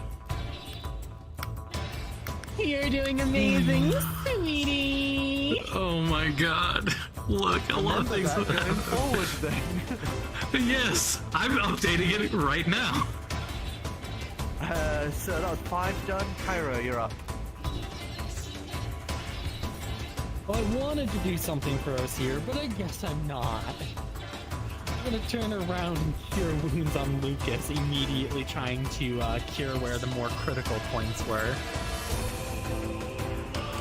You're doing amazing, sweetie. Oh my god. Look, a lot of things That would going happen. forward then. Yes, I'm updating it right now. So that was 5 done. Cairo, you're up. Well, I wanted to do something for us here, but I guess I'm not. I'm gonna turn around and cure wounds on Lucas, immediately trying to cure where the more critical points were.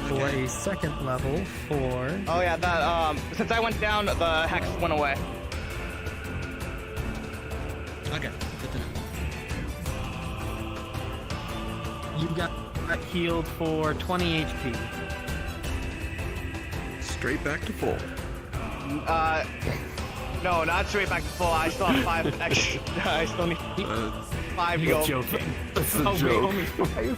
For a second level, for... Oh yeah, that since I went down, the hex went away. Okay, good to know. You got healed for 20 HP. Straight back to full. No, not straight back to full. I still have 5 extra. I still need 5 to You're go. joking. That's a Oh, wait, joke. only 5?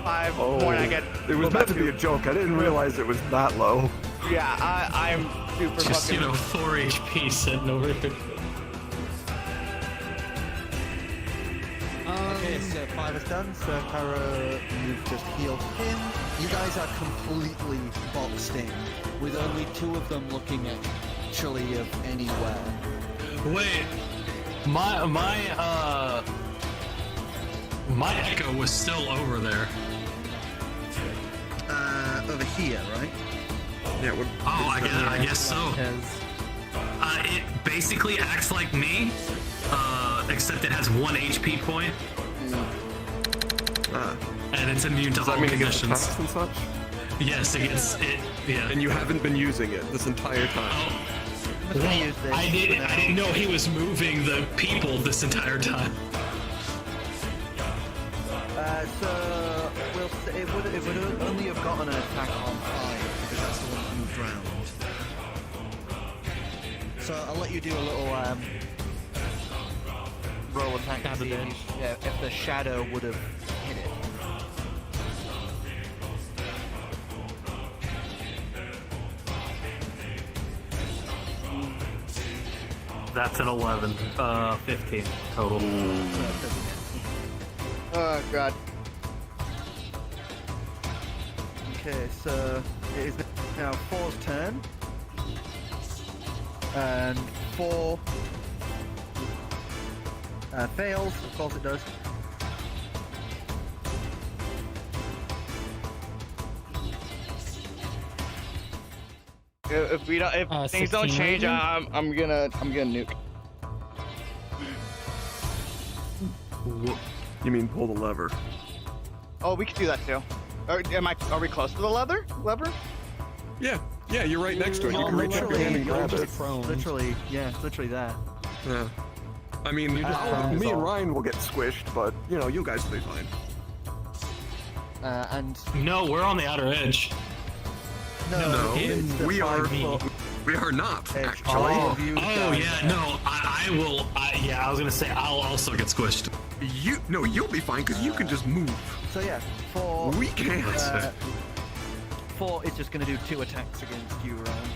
5 more and I get. It was meant to be a joke. I didn't realize it was that low. Yeah, I'm super Just, fucking. 4 HP sitting over here. Okay, so 5 is done. So Cairo, you've just healed him. You guys are completely boxed in, with only 2 of them looking actually of anywhere. Wait, my echo was still over there. Over here, right? Yeah, what? Oh, I guess so. Because It basically acts like me, except it has 1 HP point, and it's immune to Does all that mean it gets conditions. attacks and such? Yes, it gets it. Yeah. And you haven't been using it this entire time. Oh, I'm gonna use this. I didn't know he was moving the people this entire time. So we'll say it would only have gotten an attack on 5 because that's the one that moved round. So I'll let you do a little roll attack to Stab see a if the shadow would have hit it. That's an 11. 15 total. Oh god. Okay, so it is now 4's turn. And 4 fails, of course it does. If we don't, if things don't 16 change, maybe? I'm gonna nuke. You mean pull the lever? Oh, we could do that too. Are we close to the lever? Yeah, you're right next to it. You You're can reach up your hand and grab it. It's literally, yeah, it's literally that. Yeah. I mean, You're just prone me is and all. Ryan will get squished, but you guys will be fine. And No, we're on the outer edge. No, it's the we are. 5 foot We are not edge. actually. All of you Oh guys- yeah, no, I will. I was gonna say I'll also get squished. You'll be fine because you can just move. So yeah, 4. We can't. 4 is just going to do 2 attacks against you, Ryan.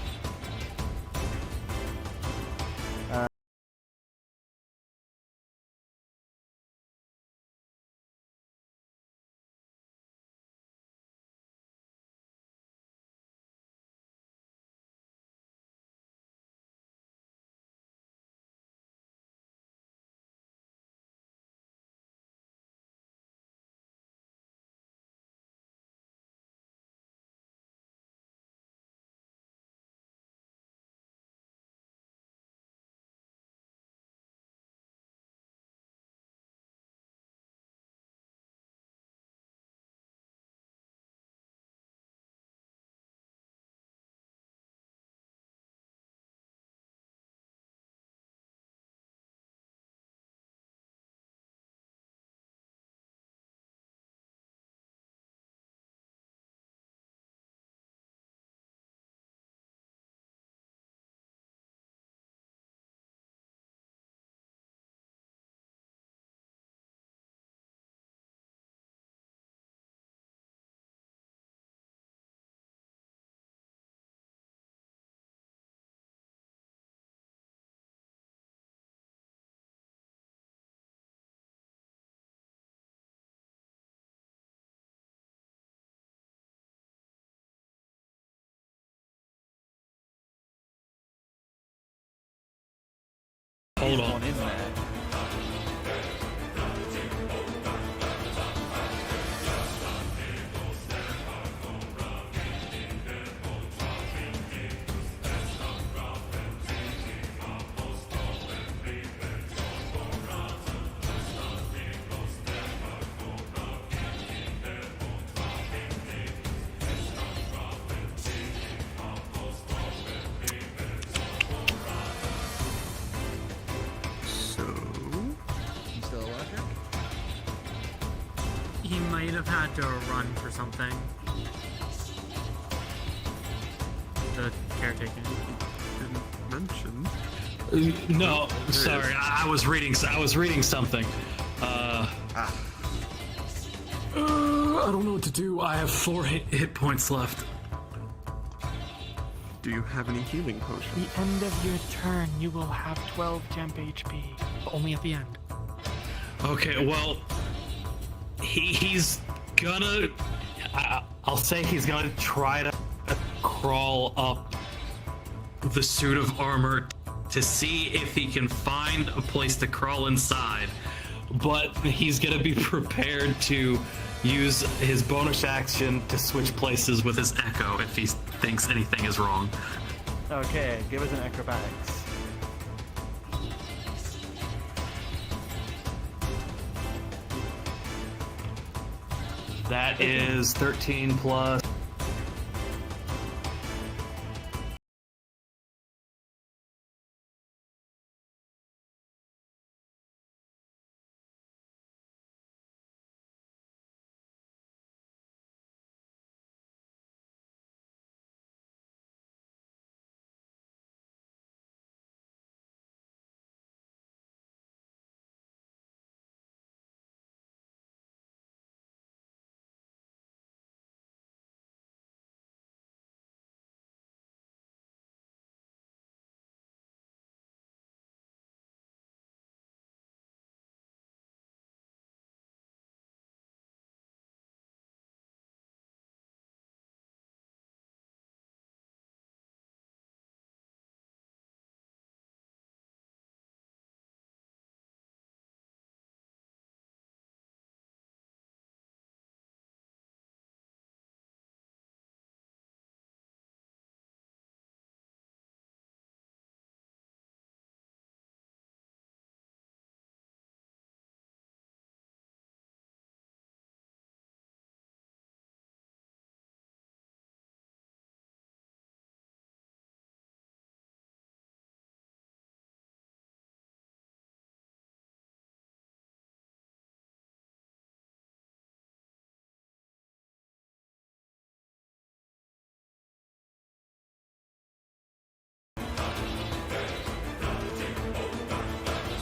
Hold on. One in there. So You still alive, Jack? He might have had to run for something. The caretaking. didn't mention. No, sorry, I was reading. I was reading something. I don't know what to do. I have 4 hit points left. Do you have any healing potions? The end of your turn, you will have 12 temp HP. But only at the end. Okay, well, he's gonna. I'll say he's gonna try to crawl up the suit of armor to see if he can find a place to crawl inside. But he's gonna be prepared to use his bonus action to switch places with his echo if he thinks anything is wrong. Okay, give us an acrobatics. That is 13 plus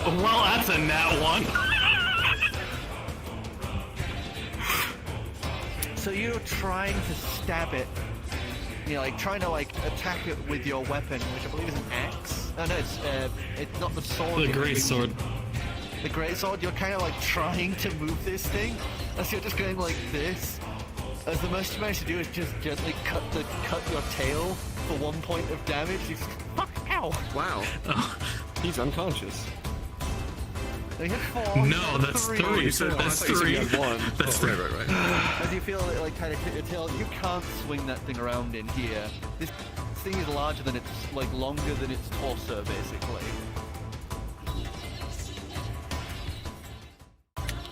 Well, that's a nat one. So you're trying to stab it. You're like trying to like attack it with your weapon, which I believe is an axe. Oh no, it's not the sword. The great sword. The great sword. You're kind of like trying to move this thing, as you're just going like this. As the most you manage to do is just gently cut your tail for 1 point of damage. You fuck, ow! Wow. He's unconscious. They hit 4. No, that's 3. So That's I thought you said 3. you had 1. That's oh, right. As you feel it like kind of hit your tail, you can't swing that thing around in here. This thing is larger than its, like longer than its torso, basically.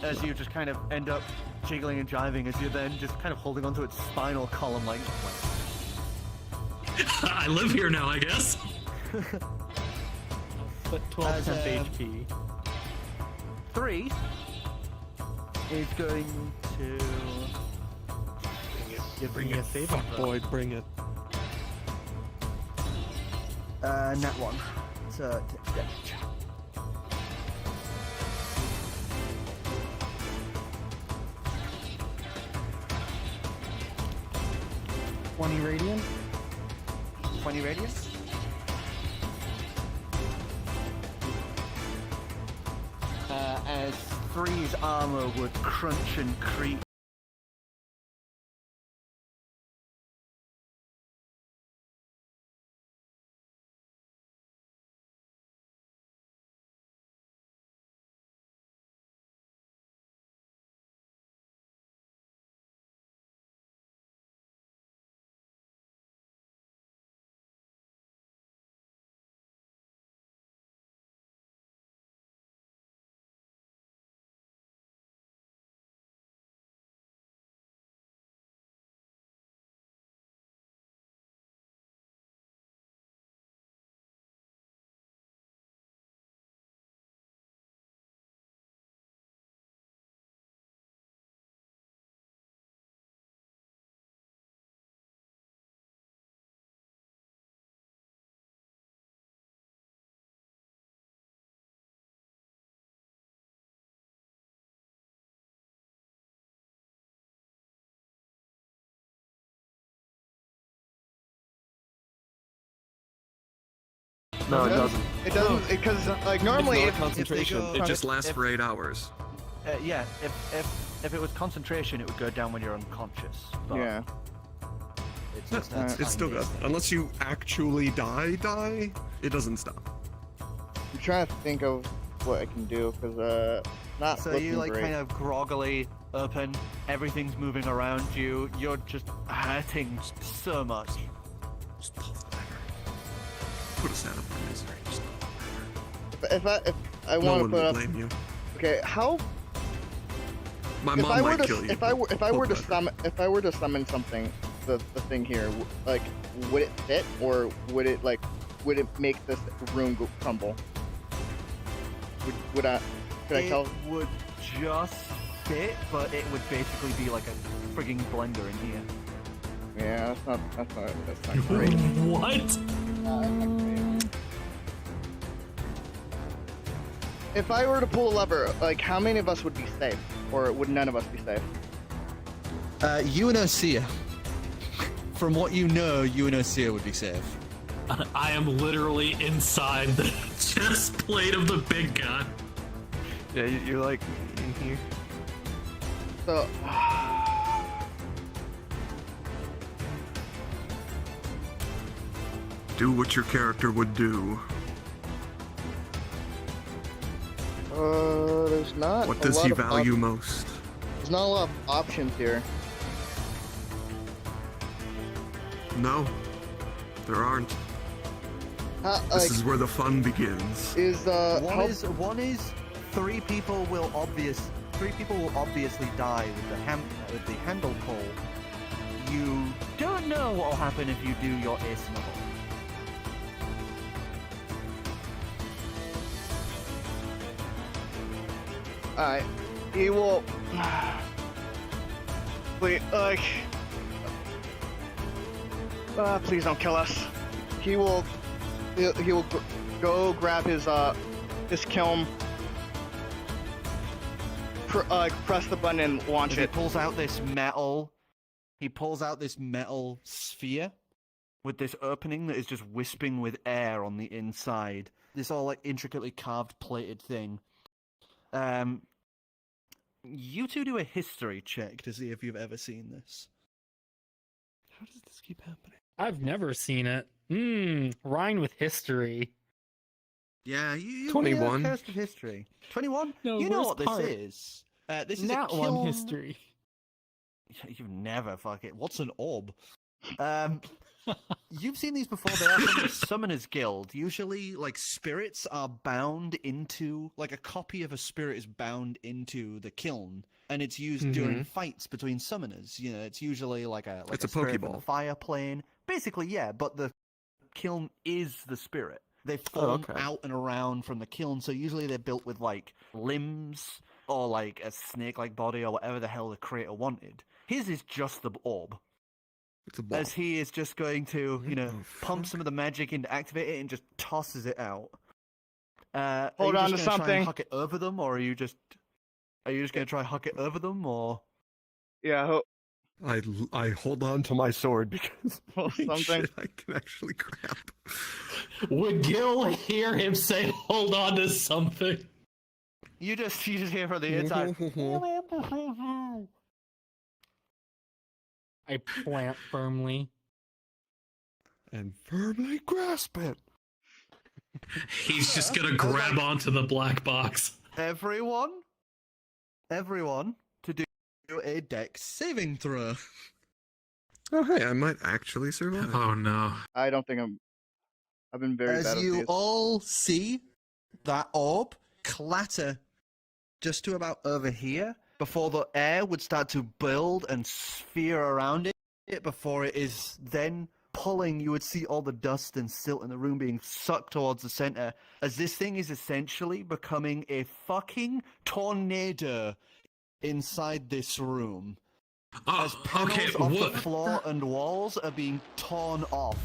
As you just kind of end up jiggling and jiving, as you're then just kind of holding onto its spinal column like. I live here now, I guess. But 12 HP. 3 is going to Bring me a saving throw. Boy, bring it. nat 1. So damage. Twenty radiant. 20 radius. As 3's armor would crunch and creak. No, it doesn't. It doesn't, because like normally It's if, not concentration. go- It just if- lasts for 8 hours. Yeah, if it was concentration, it would go down when you're unconscious. But yeah. It's just It's still good. Unless you actually die, it doesn't stop. I'm trying to think of what I can do because not So looking you like great. kind of groggily open, everything's moving around you, you're just hurting so much. Just pull the lever. Put us out of our misery. Just pull the lever. If I No want to one put will up, blame you. okay, how My if mom I were might to kill you. if I were Pull to the lever. summon something, the thing here, like would it fit or would it make this room crumble? Would I? Could I tell? It would just fit, but it would basically be like a frigging blender in here. Yeah, that's not great. What? That's not great. If I were to pull a lever, like how many of us would be safe, or would none of us be safe? You and Osea. From what you know, you and Osea would be safe. I am literally inside the chest plate of the big guy. Yeah, you're like in here. So. Do what your character would do. There's not. What a does lot he of value most? There's not a lot of options here. No, there aren't. Like, This is where the fun begins. is One is three people will obviously die with the handle pull. You don't know what will happen if you do your air snuggle. Alright, he will. Please, please don't kill us. He will go grab his this kiln. Press the button and launch As it. he pulls out this metal sphere with this opening that is just wisping with air on the inside. This all like intricately carved plated thing. You two do a history check to see if you've ever seen this. How does this keep happening? I've never seen it. Rhyme with history. Yeah, you 21. Cursed of history. 21? No, you know worst what this part. is. This is Nat a one kiln... history. You've never fucking... What's an orb? You've seen these before. They are from the Summoner's Guild. Usually, like, spirits are bound into... Like, a copy of a spirit is bound into the kiln, and it's used during fights between summoners. You know, it's usually like a... It's a spirit from Pokeball. the fire plane. Basically, yeah, but the kiln is the spirit. They form out and around from the kiln, so usually they're built with, like, limbs or, like, a snake-like body or whatever the hell the creator wanted. His is just the orb. It's a ball. As he is just going to, you know, the pump fuck? some of the magic in to activate it and just tosses it out. Hold on to Try something. and huck it over them, or are you just going to try huck it over them, or? Yeah, I hold on to my sword because Well, holy something. shit, I can actually grab. Would Gill hear him say, hold on to something? You just hear from the inside. I plant firmly. And firmly grasp it. He's just gonna grab onto the black box. Everyone to do a dex saving throw. Oh hey, I might actually survive. Oh no. I don't think I've been very bad As at you these. all see that orb clatter just to about over here before the air would start to build and sphere around it before it is then pulling, you would see all the dust and silt in the room being sucked towards the center as this thing is essentially becoming a fucking tornado inside this room. As panels okay, off what? the floor and walls are being torn off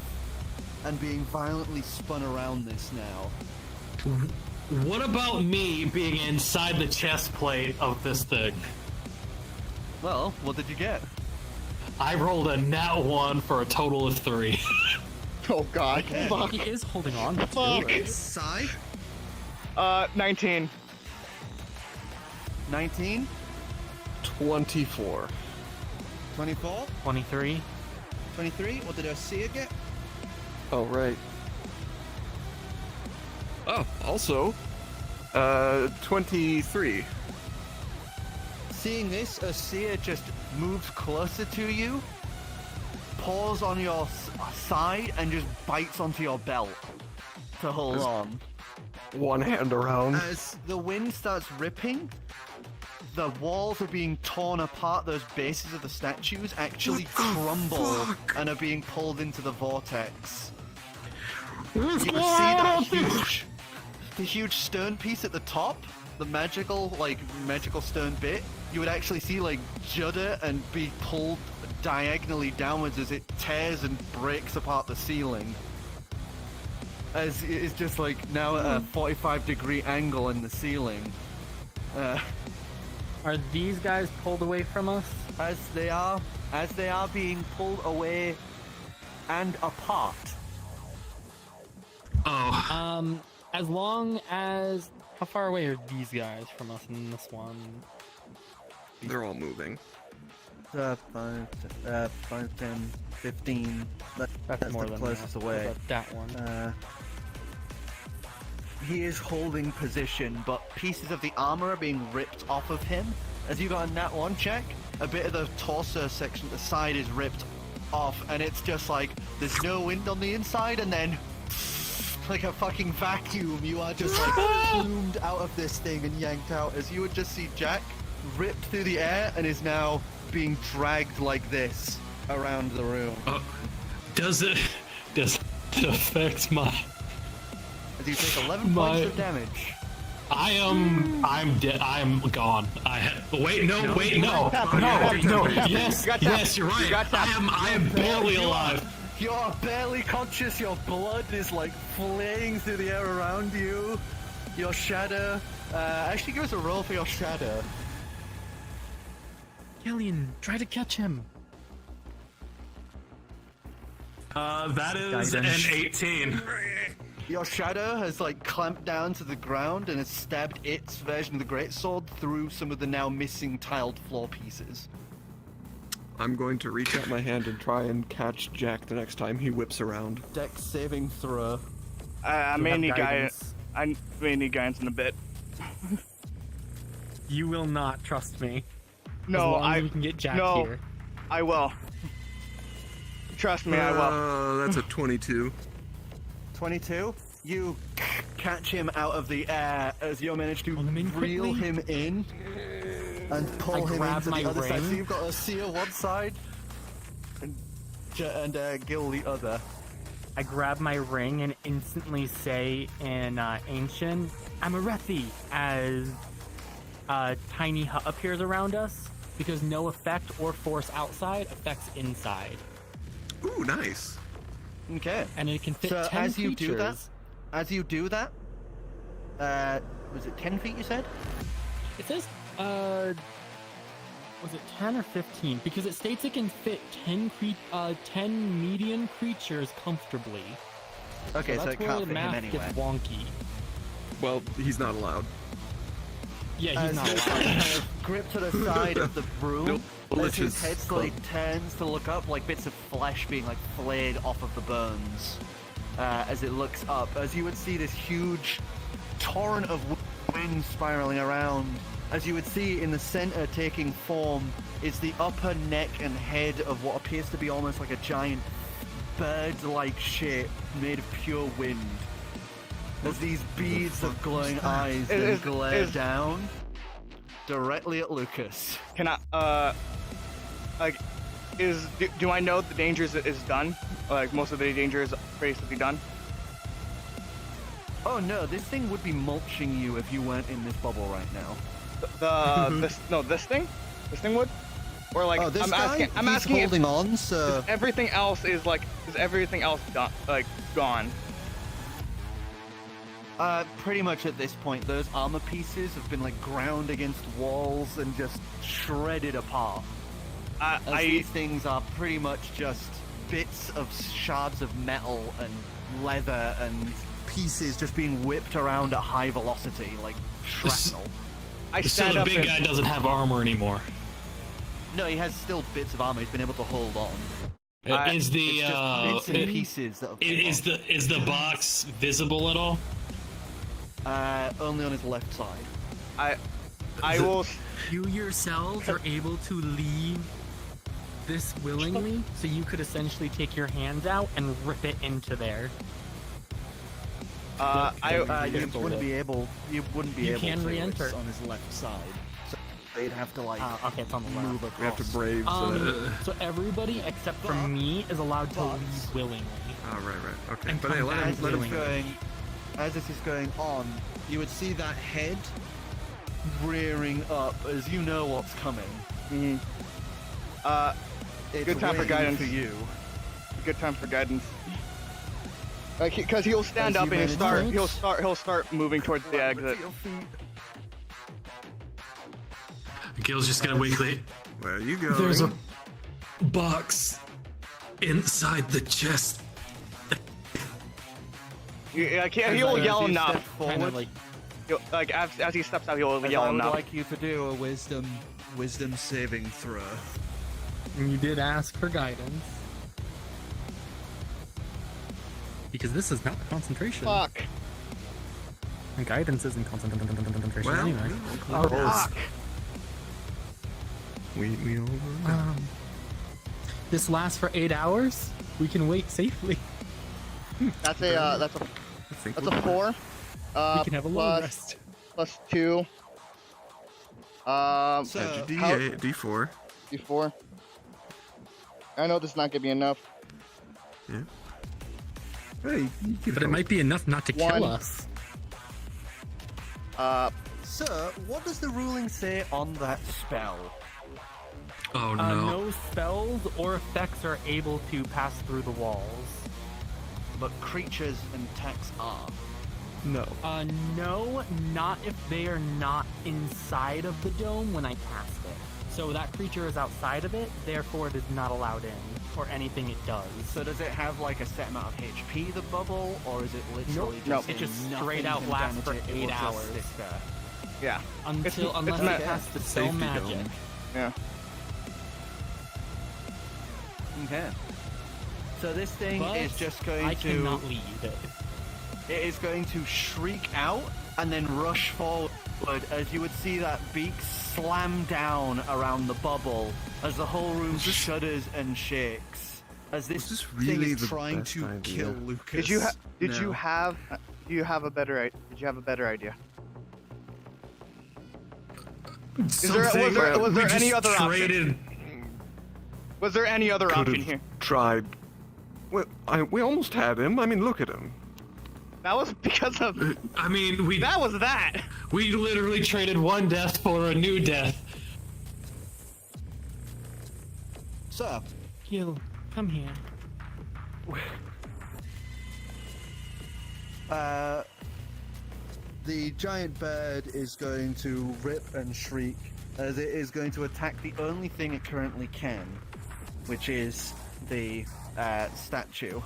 and being violently spun around this now. What about me being inside the chest plate of this thing? Well, what did you get? I rolled a nat 1 for a total of 3. Oh god. Fuck. He is holding on. Fuck. Sai? 19. 19? 24. 24? 23. 23? What did Osea get? Oh right. Oh, also, 23. Seeing this, Osea just moves closer to you, paws on your side, and just bites onto your belt to hold on. One hand around. As the wind starts ripping, the walls are being torn apart. Those bases of the statues actually crumble and are being pulled into the vortex. You would see that the huge stone piece at the top, the magical stone bit. You would actually see like judder and be pulled diagonally downwards as it tears and breaks apart the ceiling. As it is just like now at a 45-degree angle in the ceiling. Are these guys pulled away from us? As they are being pulled away and apart. Oh. As long as... How far away are these guys from us in this one? They're all moving. 5, 10, 15. That's more the than closest that. away. What about that one? He is holding position, but pieces of the armor are being ripped off of him. As you got a nat 1 check, a bit of the torso section at the side is ripped off, and it's just like there's no wind on the inside, and then like a fucking vacuum, you are just like plumed out of this thing and yanked out. As you would just see Jack ripped through the air and is now being dragged like this around the room. Does it affect my... As you take 11 points of damage. I'm dead. I'm gone. Wait, no. Yes, you're right. I am barely alive. You're barely conscious, your blood is like flaying through the air around you. Your shadow. Actually, give us a roll for your shadow. Killian, try to catch him. That is Guidance. an 18. Your shadow has like clamped down to the ground and has stabbed its version of the greatsword through some of the now missing tiled floor pieces. I'm going to reach out my hand and try and catch Jack the next time he whips around. Dex saving throw. I You may have need guidance. I may need guidance in a bit. You will not trust me. No, as long as we can get Jack no, here. I will. Trust me, I will. That's a 22. 22. You catch him out of the air as you manage to Pull him in reel quickly. him in and pull I him grab into my the other side. ring. So you've got a seal one side and Gill the other. I grab my ring and instantly say in Ancient, Amarethi, as a tiny hut appears around us, because no effect or force outside affects inside. Ooh, nice. Okay. And it can fit So 10 as you do that, creatures. Was it 10 feet you said? It says, was it 10 or 15? Because it states it can fit 10 median creatures comfortably. Okay, so, that's it where can't the fit him math anyway. gets wonky. Well, he's not allowed. Yeah, he's not As allowed. kind of grip to the side of the room, No, as his glitches. head slowly turns to look up, like bits of flesh being like flayed off of the bones. As it looks up, as you would see this huge torrent of wind spiraling around. As you would see in the center taking form is the upper neck and head of what appears to be almost like a giant bird-like shape made of pure wind. As these beads of glowing eyes then glare down directly at Lucas. Can I, do I know the danger is done? Like, most of the danger is basically done? Oh no, this thing would be mulching you if you weren't in this bubble right now. This thing? This thing would? Or like, Oh, this I'm guy? asking, I'm He's asking if holding on, so... everything else is everything else done, like, gone? Pretty much at this point, those armor pieces have been like ground against walls and just shredded apart. As these things are pretty much just bits of shards of metal and leather and pieces just being whipped around at high velocity, like shrapnel. I So stand the up big and, guy doesn't have armor anymore. No, he has still bits of armor. He's been able to hold on. Is the It's just bits and pieces that have come is the box visible at all? off. Only on his left side. I will. You yourselves are able to leave this willingly, so you could essentially take your hands out and rip it into there. You wouldn't be able. You wouldn't be You able can to. re-enter. It's on his left side, so they'd have to like Okay, it's on the left. move across. We have to brave. So everybody except for me is allowed to leave willingly. Oh, right. Okay. And But hey, come let back him. Let him. willingly. As this is going on, you would see that head rearing up as you know what's coming. It's Good time for waiting guidance. for you. Good time for guidance. Like, because he'll stand As up you and manage he'll start moving towards the exit. Gil's just gonna weakly. Where are you going? There's a box inside the chest. He'll yell As you enough. step Kind forward, of like Like as he steps out, he'll as yell I would enough. like you to do a wisdom saving throw. And you did ask for guidance. Because this is not concentration. Fuck. And guidance isn't concentration Well, anyway. Oh, fuck. we all. This lasts for 8 hours. We can wait safely. That's a I think that's we're a 4. We can have a long rest. Plus 2. Add your how- D4. D4. I know this is not gonna be enough. Yeah. Hey, you can But it might be enough not to One. kill us. Sir, what does the ruling say on that spell? Oh no. no spells or effects are able to pass through the walls. But creatures and texts are. No. No, not if they are not inside of the dome when I cast it. So that creature is outside of it, therefore it is not allowed in, or anything it does. So does it have like a set amount of HP, the bubble, or is it literally Nope. just It just nothing straight out can lasts damage for it, it 8 will just hours. stick there? Yeah. Unless not- it casts the Safety spell magic. dome. Yeah. Okay. So this thing But is just going I to cannot lead. it is going to shriek out and then rush forward as you would see that beak slam down around the bubble as the whole room shudders and shakes. As this this thing really is the trying best to idea? kill Lucas. Did you now. have do you have a better idea? Was there any other option? Was there any other option Could've here? tried. Well, we almost had him. I mean, look at him. That was because of I mean, we that. we literally traded one death for a new death. So, Gill, come here. the giant bird is going to rip and shriek as it is going to attack the only thing it currently can, which is the statue.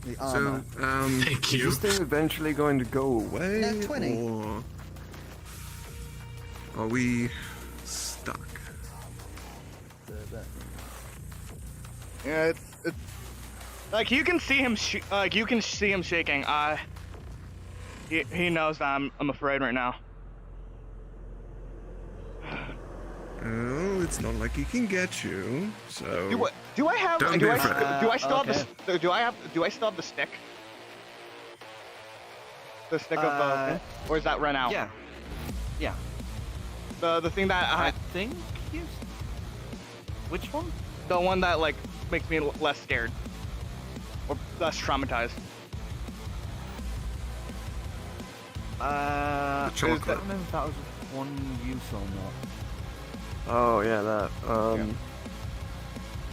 The armor. So, Thank is you. this thing eventually going to go away? Nat 20. Or are we stuck? Yeah, it's like you can see him shaking. He knows that I'm afraid right now. Oh, it's not like he can get you. So. Do I have? Don't Do be I? afraid. Do I still okay. have the? Do I still have the stick? The stick of the, or is that run out? Yeah. Yeah. The thing that I think you. Which one? the one that like makes me less scared or less traumatized. The I chocolate. don't remember if that was one use or not. Oh yeah, that.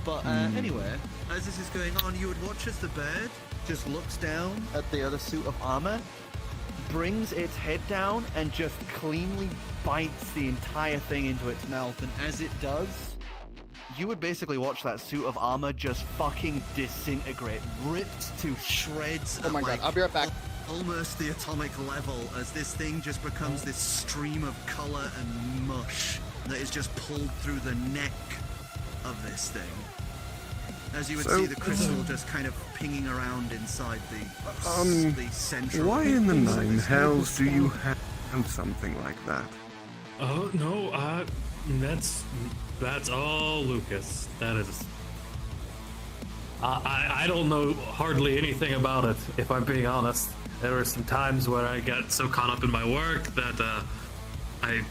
But anyway, as this is going on, you would watch as the bird just looks down at the other suit of armor, brings its head down, and just cleanly bites the entire thing into its mouth. And as it does, you would basically watch that suit of armor just fucking disintegrate, ripped to shreds. Oh my god, I'll be right back. Almost the atomic level, as this thing just becomes this stream of color and mush that is just pulled through the neck of this thing. As you would So, see the crystal just kind of pinging around inside the central. Why in the nine hells do you have something like that? Oh no, that's all Lucas. That is. I don't know hardly anything about it, if I'm being honest. There were some times where I got so caught up in my work that I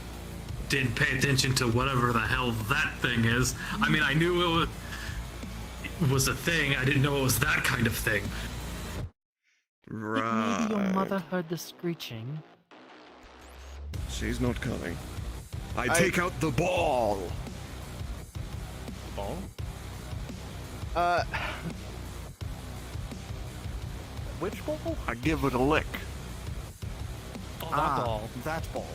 didn't pay attention to whatever the hell that thing is. I mean, I knew it was a thing. I didn't know it was that kind of thing. Right. Maybe your mother heard the screeching. She's not coming. I take out the ball. Ball? Which ball? I give it a lick. Oh, that ball. That ball.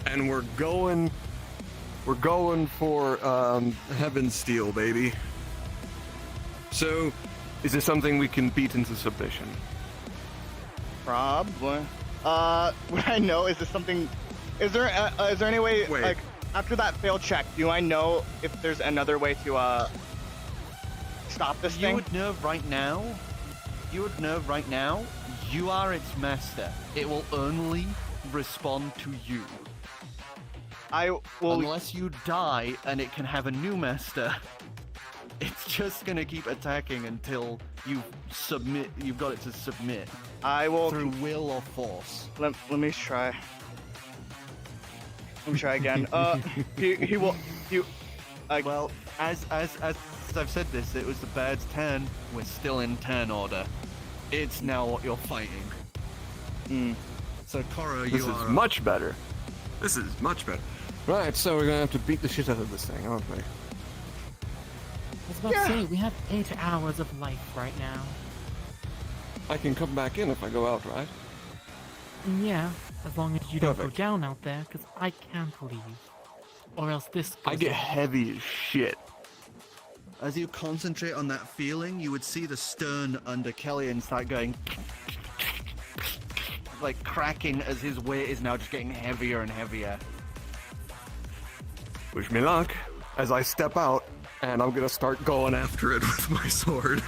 And we're going for Heaven's Steel, baby. So, is this something we can beat into submission? Probably. What I know is this something. Is there any way? Wait. Like after that failed check, do I know if there's another way to stop this You thing? would know right now. You are its master. It will only respond to you. I will. Unless you die and it can have a new master, it's just gonna keep attacking until you submit. You've got it to submit I will. through will or force. Let me try. Let me try again. He will. Well, as I've said this, it was the bird's turn. We're still in turn order. It's now what you're fighting. So Koro, This you is are much better. This is much better. Right, so we're gonna have to beat the shit out of this thing, aren't we? I was about to say, we have 8 hours of life right now. I can come back in if I go out, right? Yeah, as long as you don't Perfect. go down out there, because I can't leave. Or else this I goes get on. heavy as shit. As you concentrate on that feeling, you would see the stern under Kellyan start going like cracking as his weight is now just getting heavier and heavier. Wish me luck as I step out, and I'm gonna start going after it with my sword.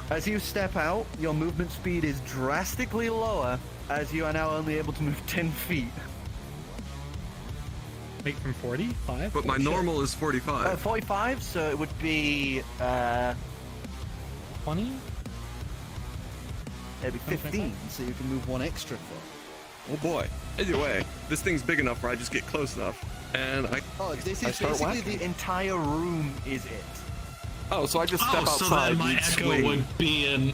As you step out, your movement speed is drastically lower as you are now only able to move 10 feet. Wait, from 45? But my normal is 45. 45, so it would be 20? it'd be 15, so you can move one extra foot. Oh boy. Either way, this thing's big enough where I just get close enough, and I. Oh, this I is start basically whacking. the entire room is it. Oh, so I just step Oh, so outside. then my and echo swing. would be in.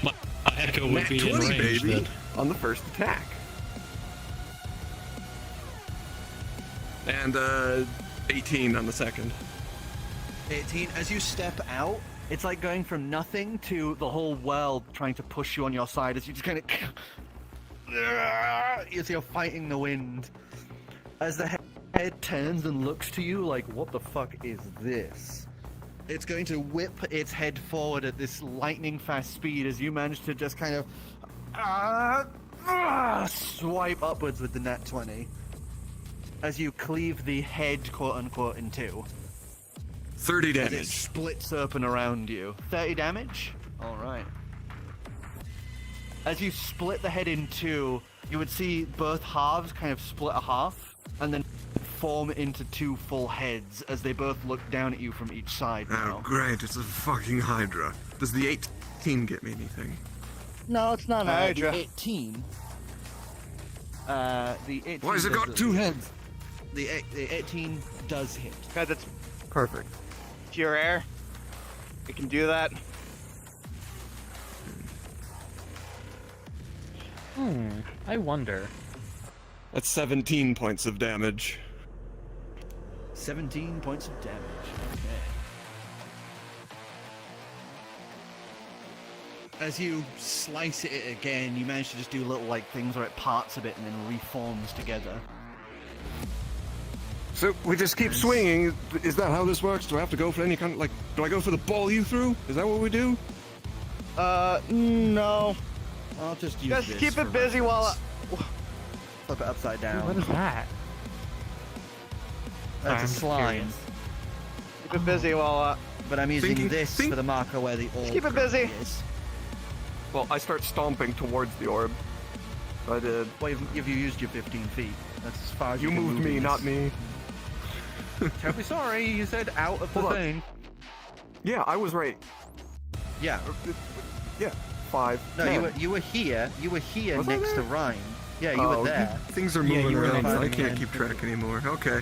My echo would Nat be 20, in range baby, then. on the first attack. And 18 on the second. 18, as you step out, it's like going from nothing to the whole world trying to push you on your side as you just kind of as you're fighting the wind. As the head turns and looks to you like, what the fuck is this? It's going to whip its head forward at this lightning fast speed as you manage to just kind of swipe upwards with the nat 20 as you cleave the head, quote unquote, in two. 30 As it damage. splits open around you. 30 damage? Alright. As you split the head in two, you would see both halves kind of split a half, and then form into two full heads as they both look down at you from each side Oh, now. great, it's a fucking Hydra. Does the 18 get me anything? No, it's not Hydra. The 18. The 18. Why has it got does- 2 heads? The 18 does hit. Because it's Perfect. pure air. It can do that. I wonder. That's 17 points of damage. 17 points of damage. Okay. As you slice it again, you manage to just do little like things where it parts a bit and then reforms together. So we just keep swinging. Is that how this works? Do I have to go for any kind of like? Do I go for the ball you threw? Is that what we do? No. I'll just use Just this keep for it busy while flip it upside down. What is that? That's I'm a just slime. curious. keep it busy while But I'm using Thinking- this think- for the marker where the orb keep it busy. is. Well, I start stomping towards the orb. I did. Well, you've used your 15 feet. That's as far as you You can moved move me, in not this. me. Terribly sorry, you said out of the Hold on. thing. Yeah, I was right. Yeah. Yeah, 5. No, 10. you were here. You were here Was I next to there? Ryan. Yeah, you Oh, were there. Things are Yeah, moving you were around. next I to can't me. keep track anymore. Okay.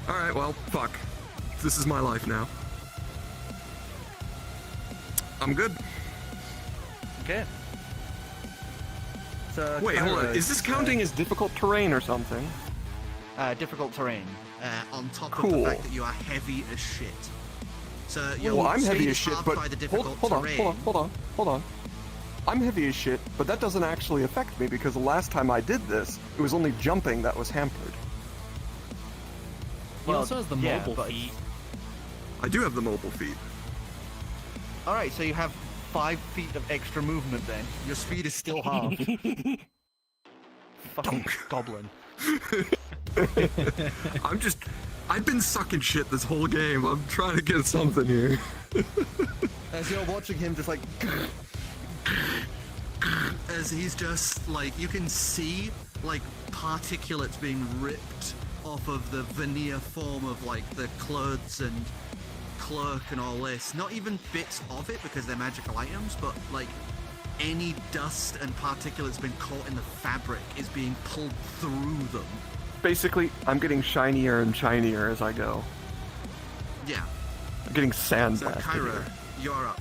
All right. Well, fuck. This is my life now. I'm good. Okay. So Wait, hold on. Kyra, Is this counting as difficult terrain or something? difficult terrain? on top of Cool. the fact that you are heavy as shit. So your Well, I'm speed heavy is as shit, halved but by the difficult hold on, terrain. hold on. I'm heavy as shit, but that doesn't actually affect me because the last time I did this, it was only jumping that was hampered. He Well, also has the yeah, mobile but- feat. I do have the mobile feet. All right, so you have 5 feet of extra movement then. Your speed is still halved. Fucking goblin. I've been sucking shit this whole game. I'm trying to get something here. As you're watching him just like... As he's just like, you can see like particulates being ripped off of the veneer form of like the clothes and cloak and all this. Not even bits of it because they're magical items, but like any dust and particulates been caught in the fabric is being pulled through them. Basically, I'm getting shinier and shinier as I go. Yeah. I'm getting So sandblasted. Kyra, here. you're up.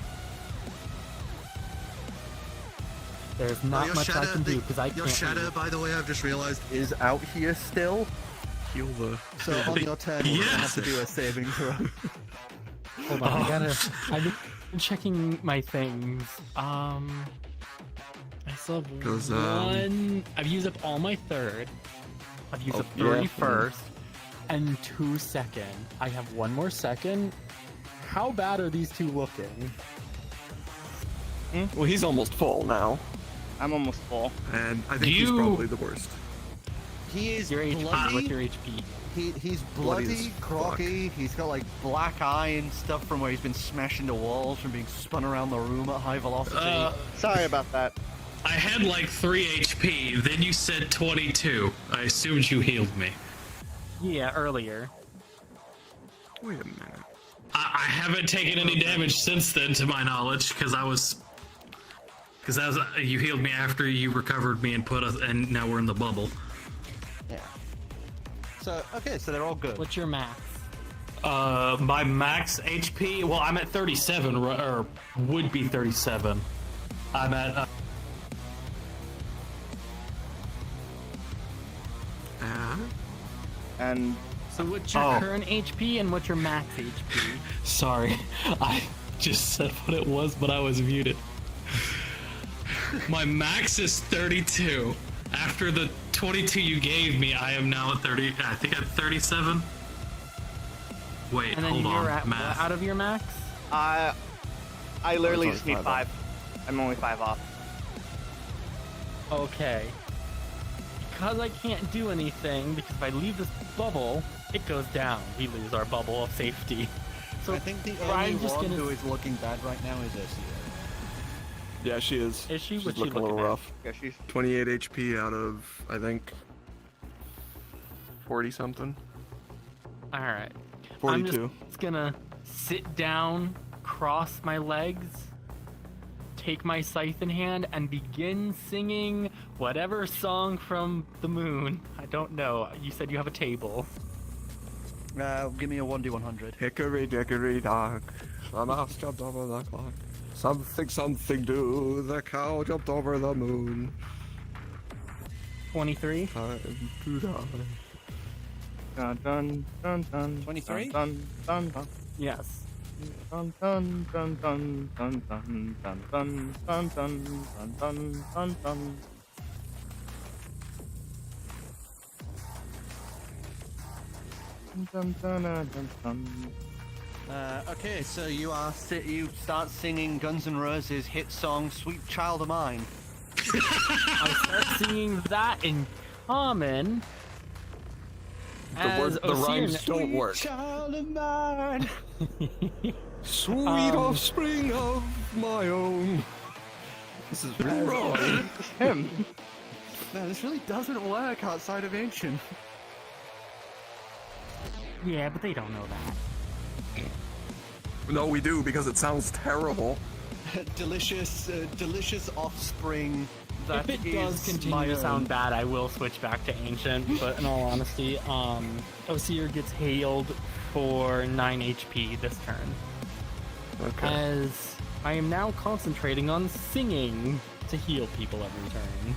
There's Oh, not your much I shadow, can do because I your can't. shadow, leave. by the way, I've just realized. is out here still. Heal the. So on your turn, you're gonna have to Yes. do a saving throw. Hold on, I've been checking my things. I still have 'Cause, one. I've used up all my third. I've used up yeah. 31st and 2 second. I have one more second. How bad are these two looking? Well, he's almost full now, I'm almost full. and I think he's probably the worst. He is Your HP. bloody. What's your HP? He's Bloody bloody, as crocky. He's got like black eye and stuff from where he's been smashed into walls from being spun around the room at high velocity. Sorry about that. I had like 3 HP, then you said 22. I assumed you healed me. Yeah, earlier. Wait a minute. I haven't taken any damage since then, to my knowledge, because you healed me after you recovered me and put us, and now we're in the bubble. Yeah. So okay, so they're all good. What's your max? My max HP, well, I'm at 37, or would be 37. I'm at, And So what's your current HP and what's your max HP? sorry, I just said what it was, but I was muted. My max is 32. After the 22 you gave me, I am now at 30, I think I'm 37. Wait, And then hold you're on, at math. what out of your max? I literally just need 5 5. I'm only 5 off. Okay. Because I can't do anything, because if I leave this bubble, it goes down. We lose our bubble of safety. So I think the I'm only just one gonna- who is looking bad right now is Ursula. Yeah, she is. Is she? She's What's she looking a little looking at? rough. Yeah, she's 28 HP out of, I think, 40 something. Alright. 42. I'm just gonna sit down, cross my legs, take my scythe in hand, and begin singing whatever song from the moon. I don't know. You said you have a table. Give me a 1d100. Hickory dickory dock, the mouse jumped over the clock. Something, something do, the cow jumped over the moon. 23. Time to die. dun dun dun dun. 23? Dun dun dun. Yes. Dun dun dun dun dun dun dun dun dun dun dun dun dun. Dun dun dun dun dun. Okay, so you start singing Guns N' Roses' hit song "Sweet Child of Mine." I start singing that in common. The rhymes don't work. Child of mine. Sweet offspring of my own. This is really wrong. Him. No, this really doesn't work outside of Ancient. Yeah, but they don't know that. No, we do, because it sounds terrible. delicious offspring. That If it does is continue my to own. sound bad, I will switch back to Ancient, but in all honesty, Osier gets healed for 9 HP this turn. Okay. As I am now concentrating on singing to heal people every turn.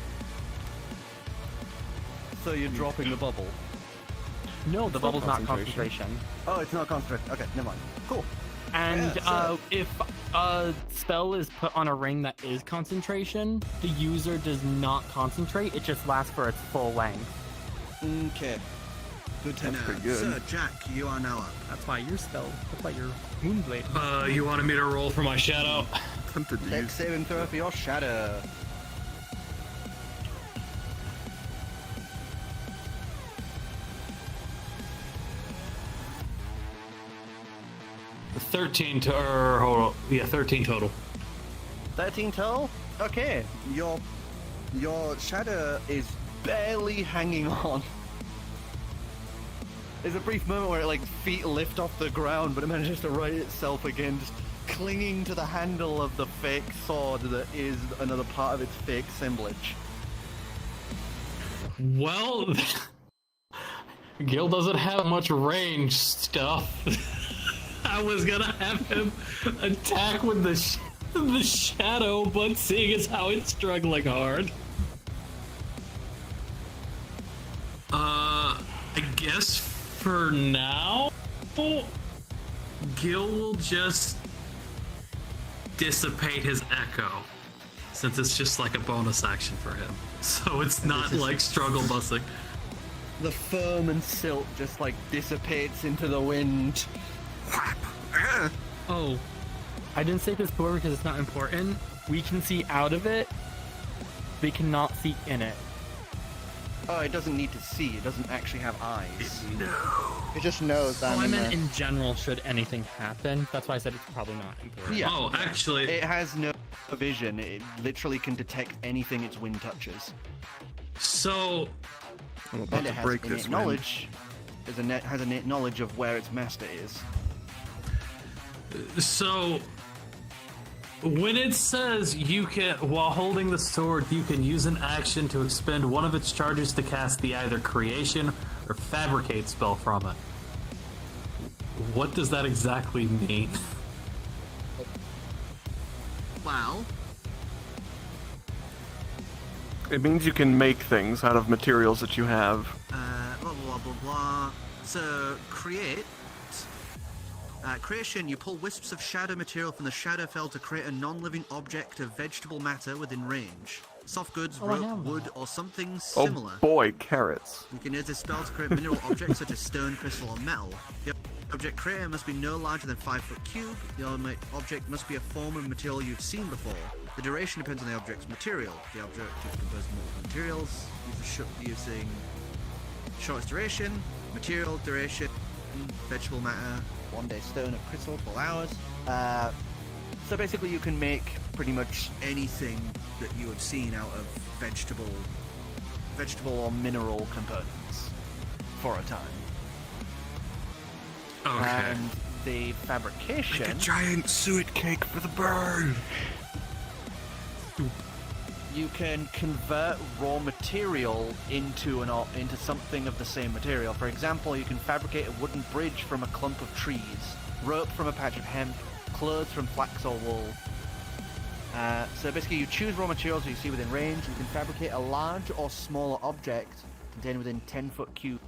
So you're dropping the bubble. No, the bubble's not concentration. concentration. Oh, it's not concentration. Okay, never mind. Cool. And Yeah, so- if a spell is put on a ring that is concentration, the user does not concentrate, it just lasts for its full length. Okay. Good to know. pretty good. So, Jack, you are now up. That's why your spell, that's why your Moonblade. You wanted me to roll for my shadow? Tempted to Dex use. saving throw for your shadow. Hold on. Yeah, 13 total. 13 total? Okay. Your shadow is barely hanging on. There's a brief moment where it like feet lift off the ground, but it manages to right itself again, just clinging to the handle of the fake sword that is another part of its fake assemblage. Well, Gill doesn't have much range stuff. I was gonna have him attack with the shadow, but seeing as how it's struggling hard. I guess for now, Gill will just dissipate his echo. since it's just like a bonus action for him. So it's not like struggle busting. The foam and silt just like dissipates into the wind. Oh, I didn't say this before because it's not important. We can see out of it. We cannot see in it. Oh, it doesn't need to see. It doesn't actually have eyes. It just knows that Oh, I'm I in meant there. in general, should anything happen. That's why I said it's probably not important. Yeah. Oh, actually, It has no vision. It literally can detect anything its wind touches. so I'm about And it to has break innate this wind. knowledge. Has innate knowledge of where its master is. So, when it says you can, while holding the sword, you can use an action to expend one of its charges to cast the either creation or fabricate spell from it. What does that exactly mean? Well, It means you can make things out of materials that you have. blah, blah, blah, blah. So, creation, you pull wisps of shadow material from the Shadowfell to create a non-living object of vegetable matter within range. Soft goods, I rope, have wood, or something similar. Oh boy, carrots. You can use this spell to create mineral objects such as stone, crystal, or metal. The object created must be no larger than 5 foot cube. The object must be a form of material you've seen before. The duration depends on the object's material. The object is composed of multiple materials, using shortest duration, material duration, vegetable matter, 1 day stone of crystal, 12 hours. So basically you can make pretty much anything that you have seen out of vegetable or mineral components for a time. Okay. And the fabrication... Like a giant suet cake for the burn. You can convert raw material into something of the same material. For example, you can fabricate a wooden bridge from a clump of trees, rope from a patch of hemp, clothes from flax or wool. So basically you choose raw materials that you see within range. You can fabricate a large or smaller object contained within 10 foot cube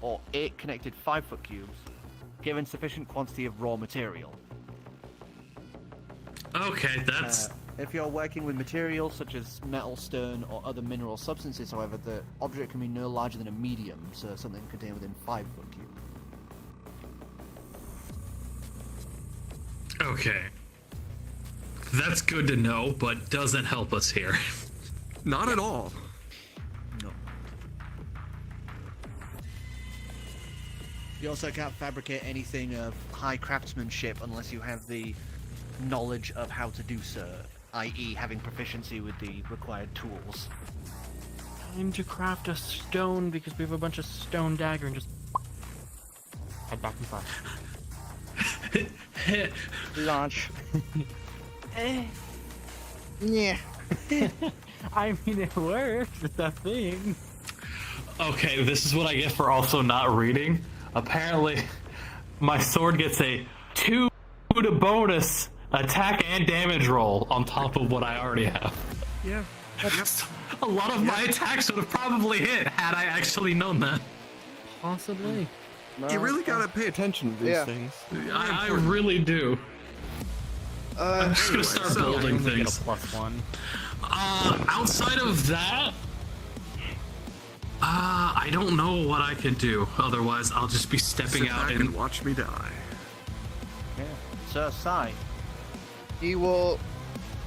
or 8 connected 5 foot cubes, given sufficient quantity of raw material. Okay, that's If you're working with materials such as metal, stone, or other mineral substances, however, the object can be no larger than a medium, so something contained within 5 foot cube. okay. That's good to know, but doesn't help us here. Not at all. No. You also can't fabricate anything of high craftsmanship unless you have the knowledge of how to do so, i.e. having proficiency with the required tools. Time to craft a stone because we have a bunch of stone dagger and just head back inside. Launch. Yeah. I mean, it works. It's a thing. Okay, this is what I get for also not reading. Apparently, my sword gets a 2 to bonus attack and damage roll on top of what I already have. Yeah. A lot of my attacks would have probably hit had I actually known that. Possibly. You really gotta pay attention to these Yeah. things. I really do. I'm just gonna start so- building I only get things. a +1. Outside of that, I don't know what I can do. Otherwise, I'll just be stepping Sit out back and and watch me die. Yeah. So, Sai, He will,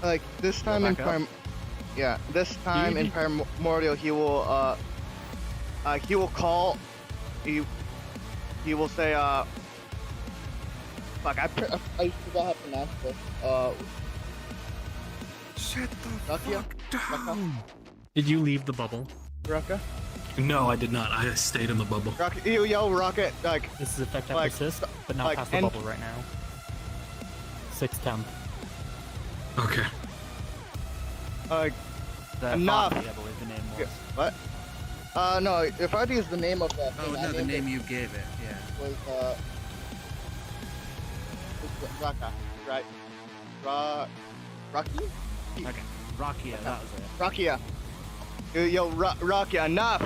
like, this time in back up. this time in Primordial, he will call, he will say, fuck, I forgot how to pronounce this, Shut the Rakia? fuck down. Did you leave the bubble? Raka? no, I did not. I stayed in the bubble. Rocket, he'll yell Rocket, like, This is effect Like, persist, but not like, past the and- bubble right now. 6 Okay. the Enough. Farty, I believe the name was. what? No, if I use the name of that Oh, thing, I no, the named name it you gave it, yeah. was, Raka, right? Rocky? Okay. Rakia, that was it. Rakia. Yo, Rakia, enough!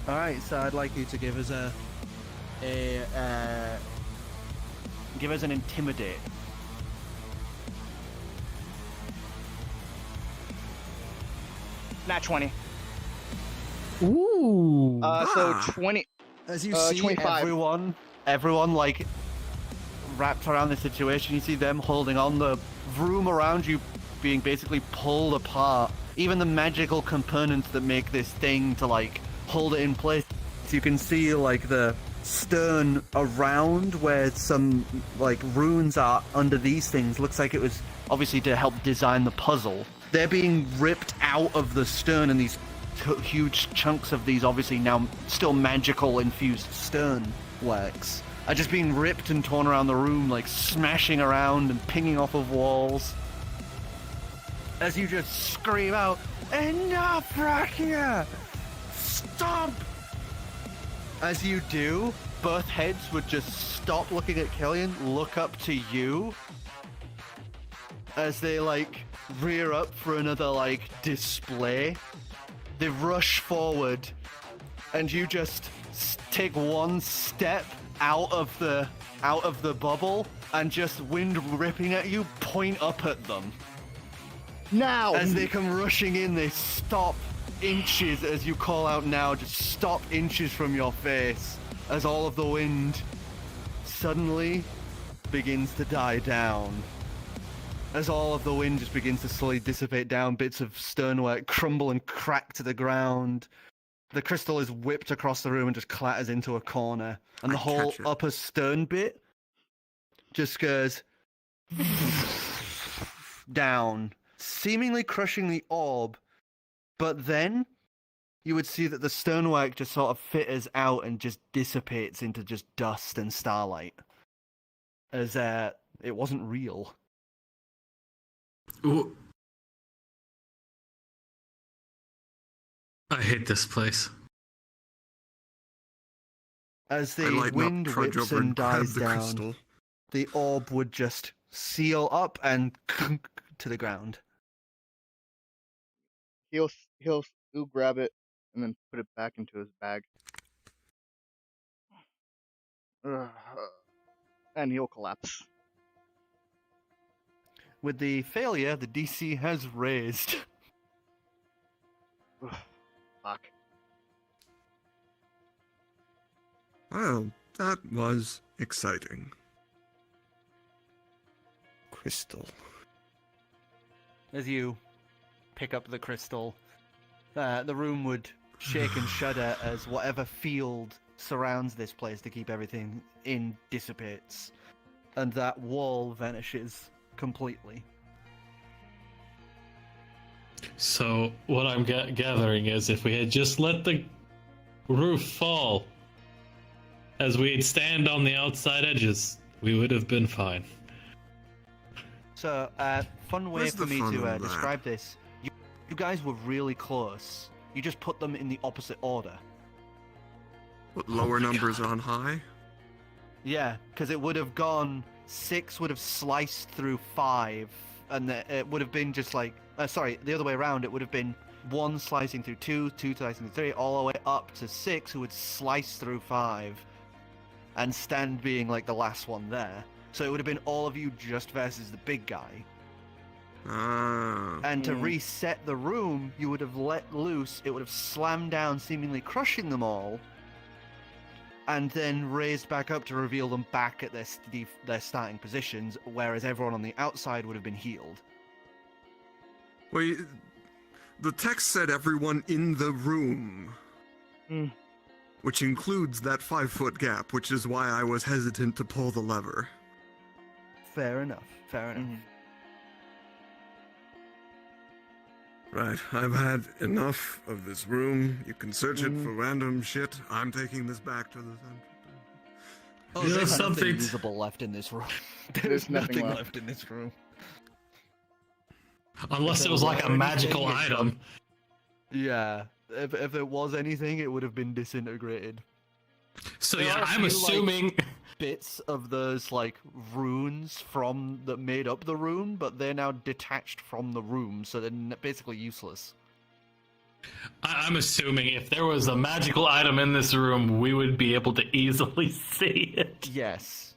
Alright, so I'd like you to give us give us an intimidate. Nat 20. Ooh. So 20. As you 25. everyone like wrapped around the situation, you see them holding on, the room around you being basically pulled apart. Even the magical components that make this thing to like hold it in place. So you can see like the stern around where some like runes are under these things. Looks like it was obviously to help design the puzzle. They're being ripped out of the stern, and these huge chunks of these obviously now still magical infused stern works are just being ripped and torn around the room, like smashing around and pinging off of walls. As you just scream out, "Enough, Rakia! Stop!" As you do, both heads would just stop looking at Killian, look up to you, as they like rear up for another like display. They rush forward, and you just take one step out of the bubble, and just wind ripping at you, point up at them. Now! As they come rushing in, they stop inches as you call out now, just stop inches from your face, as all of the wind suddenly begins to die down. As all of the wind just begins to slowly dissipate down, bits of stonework crumble and crack to the ground. The crystal is whipped across the room and just clatters into a corner. And the whole catch it. upper stern bit just goes down, seemingly crushing the orb. But then you would see that the stonework just sort of fitters out and just dissipates into just dust and starlight. As it wasn't real. Ooh. I hate this place. As the I lighten wind up, trudge whips over and and grab dies the down, crystal. the orb would just seal up and to the ground. He'll grab it and then put it back into his bag. And he'll collapse. With the failure, the DC has raised. Fuck. Well, that was exciting. Crystal. As you pick up the crystal, the room would shake and shudder as whatever field surrounds this place to keep everything in dissipates, and that wall vanishes completely. So what I'm gathering is, if we had just let the roof fall, as we'd stand on the outside edges, we would have been fine. So, fun way Where's for the me fun to in that? describe this. You guys were really close. You just put them in the opposite order. What, lower my numbers God. on high? Yeah, because it would have gone 6 would have sliced through 5, and it would have been just like sorry, the other way around. It would have been 1 slicing through 2, 2 slicing through 3, all the way up to 6, who would slice through 5, and stand being like the last one there. So it would have been all of you just versus the big guy. Ah. And to reset the room, you would have let loose. It would have slammed down, seemingly crushing them all, and then raised back up to reveal them back at their starting positions, whereas everyone on the outside would have been healed. Wait, the text said everyone in the room. Which includes that 5-foot gap, which is why I was hesitant to pull the lever. Fair enough. Fair enough. Right, I've had enough of this room. You can search it for random shit. I'm taking this back to the center. Oh, You know there's nothing something- usable left in this room. There's nothing left. left in this room. Unless it was like a magical item. Yeah, if it was anything, it would have been disintegrated. So There yeah, are a I'm few, assuming. Bits of those like runes from that made up the room, but they're now detached from the room, so they're basically useless. I'm assuming if there was a magical item in this room, we would be able to easily see it. Yes.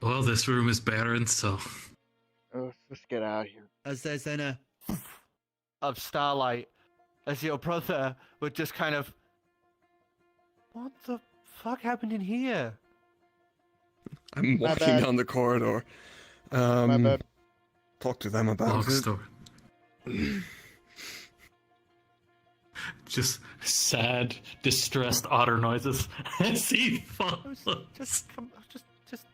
Well, this room is barren, so let's just get out of here. As there's then a of starlight as your brother would just kind of. What the fuck happened in here? I'm My walking bad. down the corridor. My bad. Talk to them about Long it. story. Just sad, distressed otter noises as he follows. Just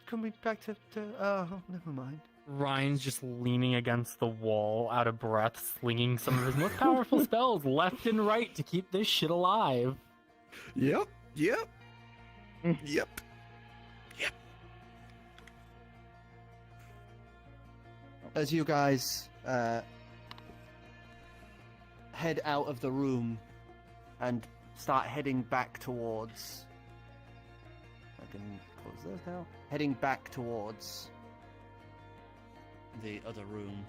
coming back to. Oh, never mind. Ryan's just leaning against the wall, out of breath, slinging some of his most powerful spells left and right to keep this shit alive. Yep. Mm. Yep. as you guys head out of the room and start heading back towards. I can close this now. Heading back towards the other room.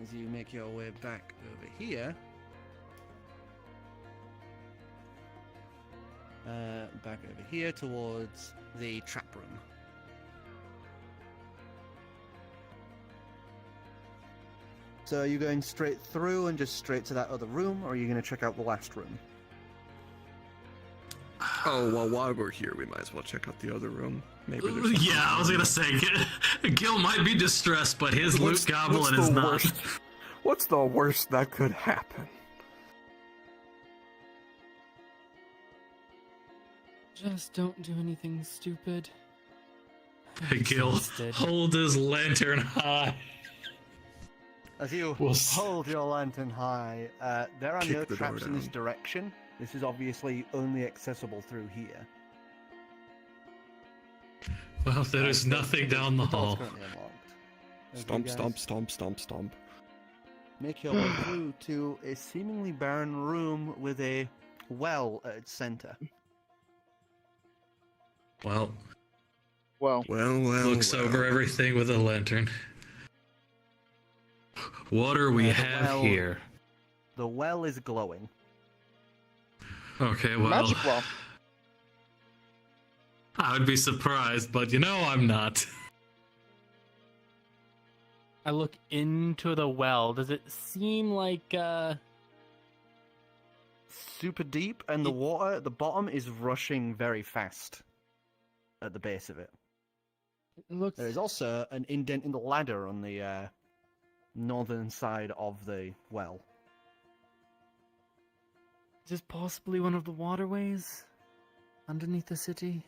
As you make your way back over here. Back over here towards the trap room. So are you going straight through and just straight to that other room, or are you going to check out the last room? Oh, well, while we're here, we might as well check out the other room. Maybe there's something Yeah, I was in gonna there. say, Gill might be distressed, but his loot goblin is the not. worst? What's the worst that could happen? Just don't do anything stupid. Gill, Exhausted. hold his lantern high. As you We'll hold your lantern high, there are Kick no the door traps in this down. direction. This is obviously only accessible through here. Well, there's nothing down the door's hall. currently unlocked. As you Stomp, guys stomp, stomp, stomp, stomp. Make your way through to a seemingly barren room with a well at its center. Well, Well, looks well. over everything with a lantern. What are we The have well- here? The well is glowing. Okay, well, Magic well. I would be surprised, but you know I'm not. I look into the well. Does it seem like Super deep, and the water at the bottom is rushing very fast at the base of it. it looks There is also an indent in the ladder on the northern side of the well. is this possibly one of the waterways underneath the city?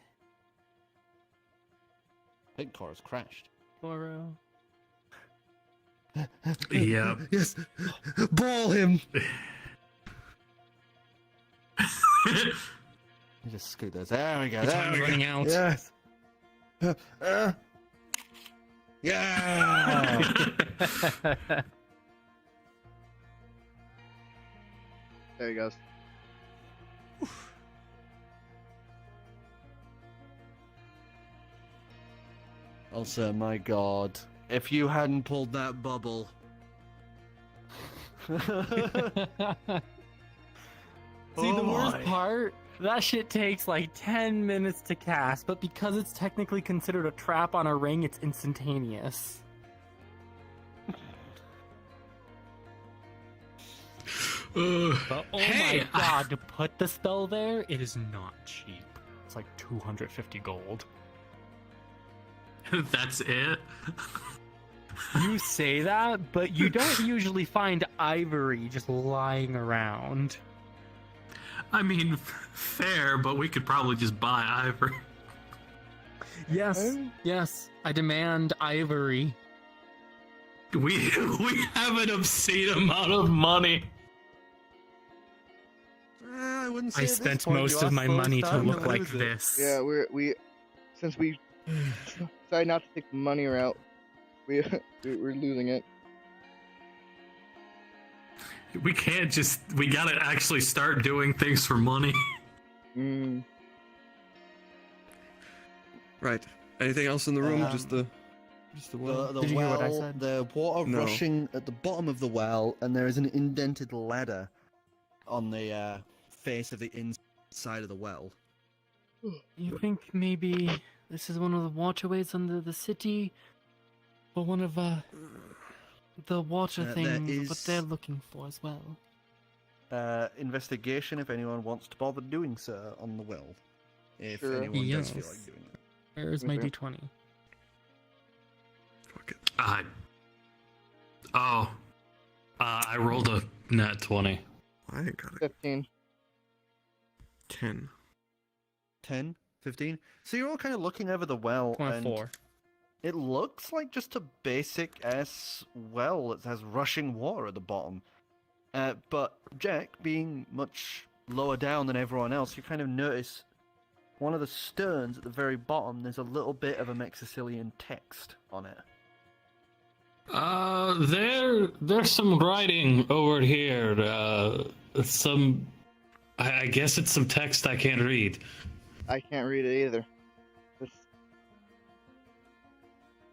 I think Cora's crashed. Or Yep. Yes! Ball him! You just scoot those. There we go. the There time's we go. running out. Yes! Yeah! there he goes. Also, my god, if you hadn't pulled that bubble. See, the Oh worst my. part, that shit takes like 10 minutes to cast, but because it's technically considered a trap on a ring, it's instantaneous. But oh Hey, my god, to put the spell there, it is not cheap. It's like 250 gold. That's it? You say that, but you don't usually find ivory just lying around. I mean, fair, but we could probably just buy ivory. Yes, yes, I demand ivory. We have an obscene amount of money. I wouldn't say I at this spent point, most you of are my slowly money to starting look like lose it. this. Yeah, since we decided not to take the money route, we're losing it. We can't just. We gotta actually start doing things for money. Mm. Right. Anything else in the room? Um, Just the well. The Did you hear what I well, said? the water No. rushing at the bottom of the well, and there is an indented ladder on the face of the inside of the well. You think maybe this is one of the waterways under the city? Well, one of the water There things, what is- they're looking for as well. Investigation if anyone wants to bother doing so on the well. If Sure. anyone does feel Yes. like doing it. Where's my Okay. d20? Fuck it. I rolled a nat 20. I ain't got it. 15. 10. 10, 15. So you're all kind of looking over the well, 24. and it looks like just a basic ass well that has rushing water at the bottom. But Jack, being much lower down than everyone else, you kind of notice one of the stones at the very bottom. There's a little bit of a Mexicilian text on it. There's some writing over here. I guess it's some text I can't read. I can't read it either.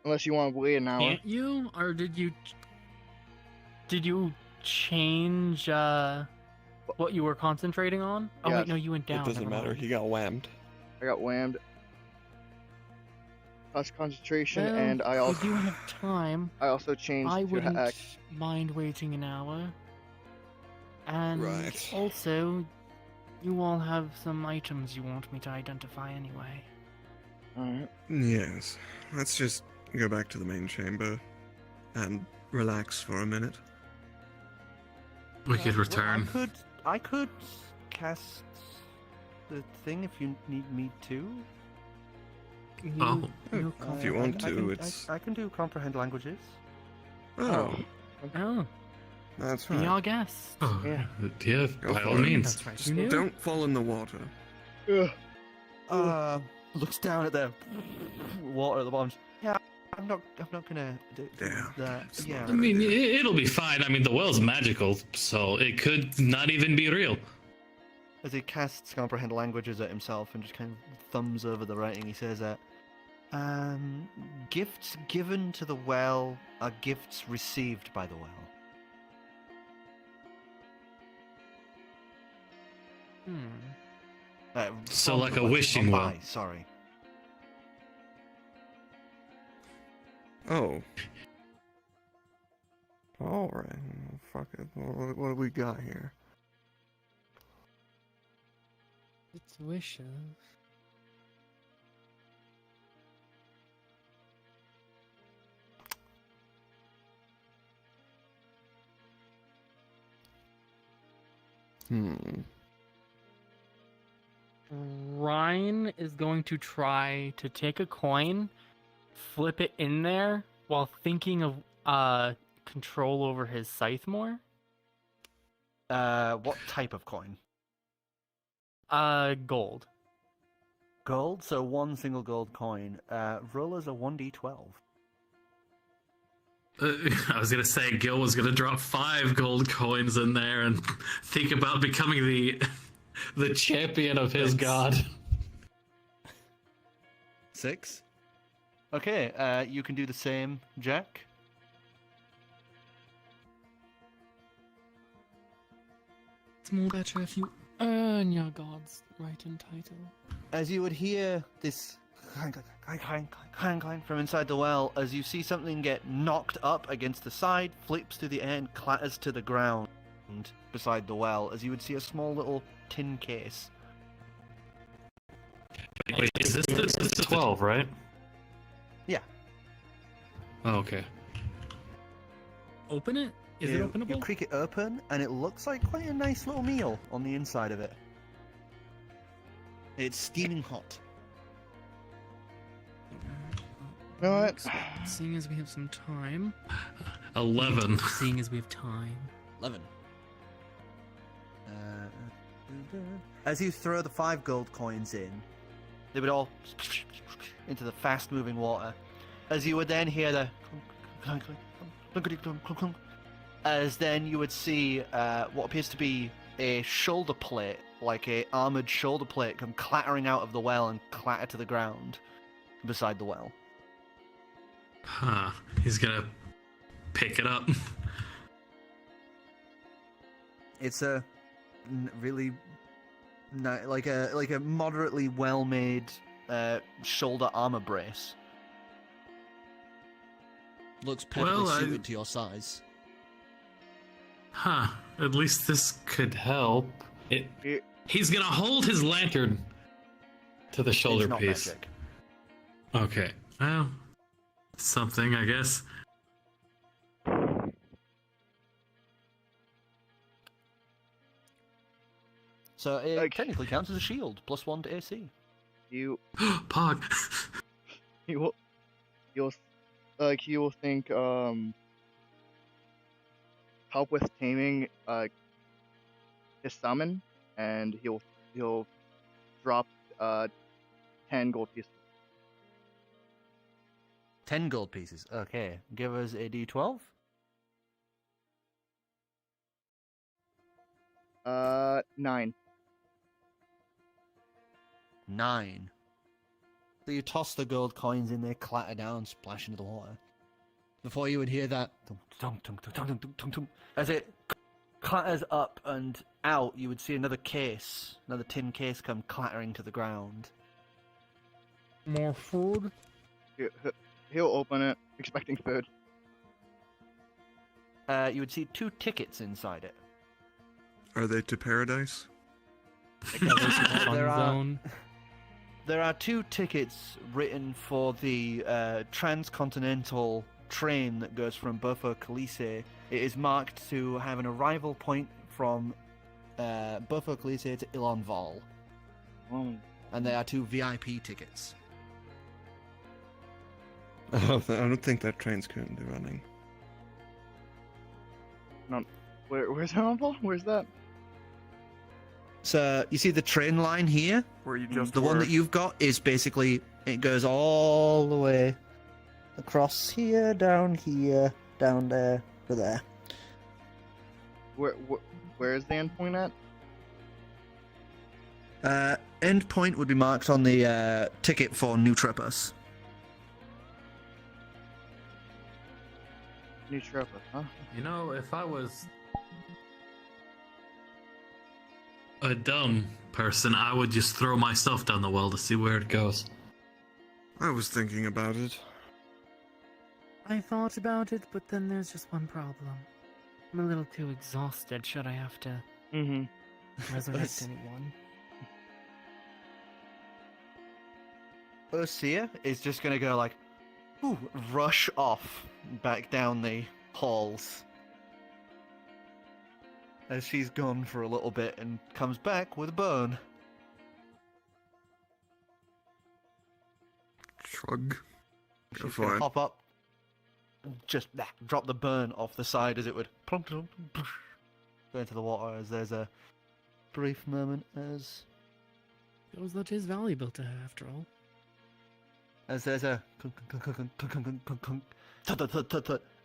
Unless you want to wait an hour. Can't you? Or did you change what you were concentrating on? Oh Yes. wait, no, you went down. It doesn't never matter. mind. He got whammed. I got whammed. Cost concentration, Well, and I if you have time, changed I to wouldn't hack. mind waiting an hour. And Right. also, you all have some items you want me to identify anyway. Alright. Yes. Let's just go back to the main chamber and relax for a minute. We could Well, return. I could cast the thing if you need me to. Oh. If you want to, it's... I can do comprehend languages. Oh, Oh, that's be right. our guest. Oh, Yeah. yeah, Go by for all it. means. That's right. Just You knew? don't fall in the water. Ugh. Looks down at the water at the bottom. Yeah, I'm not gonna do Yeah. that. Yeah. I mean, it'll be fine. I mean, the well's magical, so it could not even be real. As he casts comprehend languages at himself and just kind of thumbs over the writing, he says that gifts given to the well are gifts received by the well. So from like the a well, wishing not well. by, sorry. Oh. Alright. Fuck it. What do we got here? It's wishes. Ryan is going to try to take a coin, flip it in there while thinking of control over his scythe more. What type of coin? Gold. Gold, so one single gold coin. Roll as a 1d12. I was gonna say Gill was gonna drop 5 gold coins in there and think about becoming the champion of his god. 6. Okay, you can do the same, Jack. It's more better if you earn your god's right and title. As you would hear this clang, clang, clang, clang, clang from inside the well, as you see something get knocked up against the side, flips through the air and clatters to the ground beside the well, as you would see a small little tin case. Wait, is this the 12, right? Yeah. Oh, okay. Open it? Is it You openable? creak it open, and it looks like quite a nice little meal on the inside of it. It's steaming hot. You know what? Seeing as we have some time. 11. Seeing as we have time. 11. As you throw the 5 gold coins in, they would all into the fast-moving water. As you would then hear the clunk, clunk, clunk, clunk, clunk, clunk, as then you would see what appears to be a shoulder plate, like a armored shoulder plate, come clattering out of the well and clatter to the ground beside the well. Huh. He's gonna pick it up. It's a really like a moderately well-made shoulder armor brace. Looks perfectly Well, suited to your size. Huh. At least this could help. He's gonna hold his lantern to the shoulder It's not piece. magic. Okay. Well, something, I guess. So it Like- technically counts as a shield, +1 to AC. You Pog. will think help with taming his summon, and he'll drop 10 gold pieces. 10 gold pieces. Okay, give us a D12. 9. 9. So you toss the gold coins in, they clatter down, splash into the water. Before you would hear that, tung, tung, tung, tung, tung, tung, tung, tung. As it clatters up and out, you would see another tin case come clattering to the ground. More food. He'll open it, expecting food. You would see 2 tickets inside it. Are they to paradise? There are- Zone. There are 2 tickets written for the transcontinental train that goes from Bufo Calise. It is marked to have an arrival point from Bufo Calise to Ilonval. Oh, And they are 2 VIP tickets. Oh, I don't think that train's currently running. where's Harmful? Where's that? So you see the train line here? Where you just The one that you've got is basically, it goes all the way across here, down there, to there. Where is the endpoint at? End point would be marked on the ticket for New Trippers. New Tripper, huh? You know, if I was a dumb person, I would just throw myself down the well to see where it goes. I was thinking about it. I thought about it, but then there's just one problem. I'm a little too exhausted. Should I have to Mm-hmm. resurrect anyone? Osea is just gonna go like, ooh, rush off back down the halls. As she's gone for a little bit and comes back with a bone. Shrug. Go She's for gonna it. hop up, just drop the burn off the side as it would plump, plump, plump, go into the water. As there's a brief moment as Those that is valuable to her, after all. there's a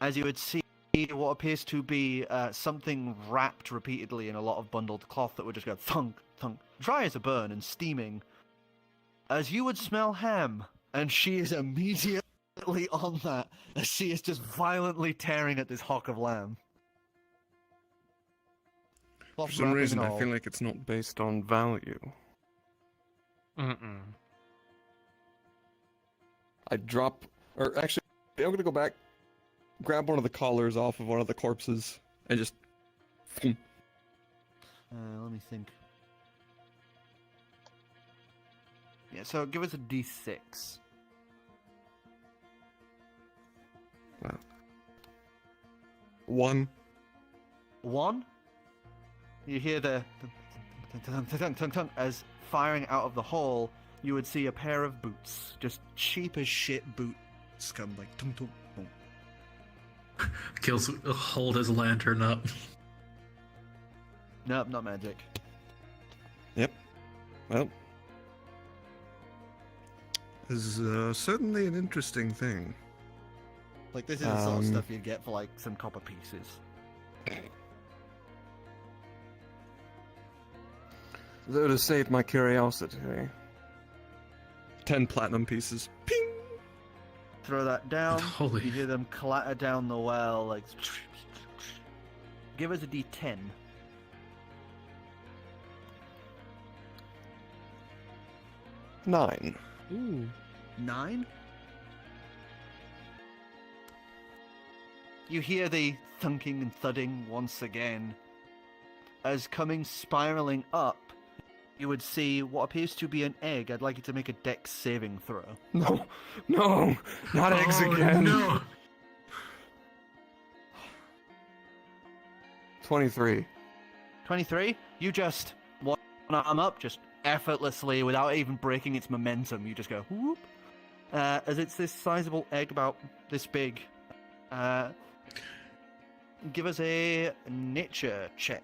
as you would see what appears to be something wrapped repeatedly in a lot of bundled cloth that would just go thunk, thunk, dry as a burn and steaming. As you would smell ham, and she is immediately on that, as she is just violently tearing at this hock of lamb. For some reason, I feel like it's not based on value. Mm-mm. I drop, or actually, I'm gonna go back, grab one of the collars off of one of the corpses, and just. Let me think. Yeah, so give us a D6. Wow. 1. 1. You hear the as firing out of the hole, you would see a pair of boots, just cheap as shit boots, come like tung tung tung. Gill's hold his lantern up. Nope, not magic. Yep. Well. This is certainly an interesting thing. Like this is the sort of stuff you'd get for like some copper pieces. That would have saved my curiosity. 10 platinum pieces. Ping! Throw that down. Holy. You hear them clatter down the well like. Give us a D10. 9. Ooh. 9. You hear the thunking and thudding once again. As coming spiraling up, you would see what appears to be an egg. I'd like you to make a dex saving throw. No, no, not eggs again. No. 23. 23, you just one arm up, just effortlessly, without even breaking its momentum. You just go whoop. As it's this sizable egg about this big. Give us a nature check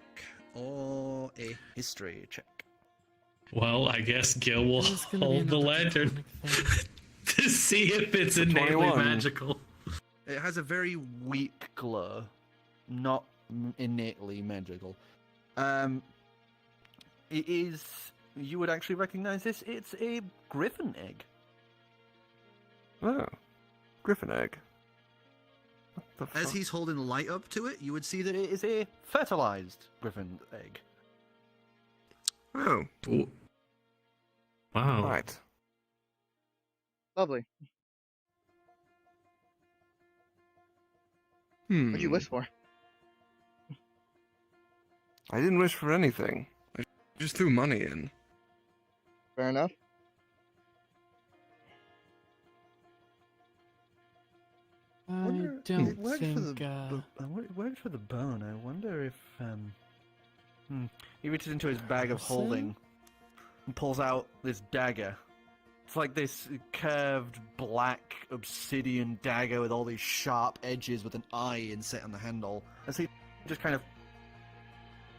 or a history check. Well, I guess Gill will This is gonna be hold the another lantern demonic thing. to see if it's innately 21. magical. It has a very weak glow, not innately magical. It is. You would actually recognize this. It's a griffin egg. Oh, griffin egg. What the As fuck? he's holding the light up to it, you would see that it is a fertilized griffin egg. Oh, Ooh. Wow. right. Lovely. What'd you wish for? I didn't wish for anything. I just threw money in. Fair enough. I Wonder- don't it worked for think. It worked for the bone. I wonder if He reaches into his bag of holding and pulls out this dagger. It's like this curved black obsidian dagger with all these sharp edges with an eye inset on the handle. As he just kind of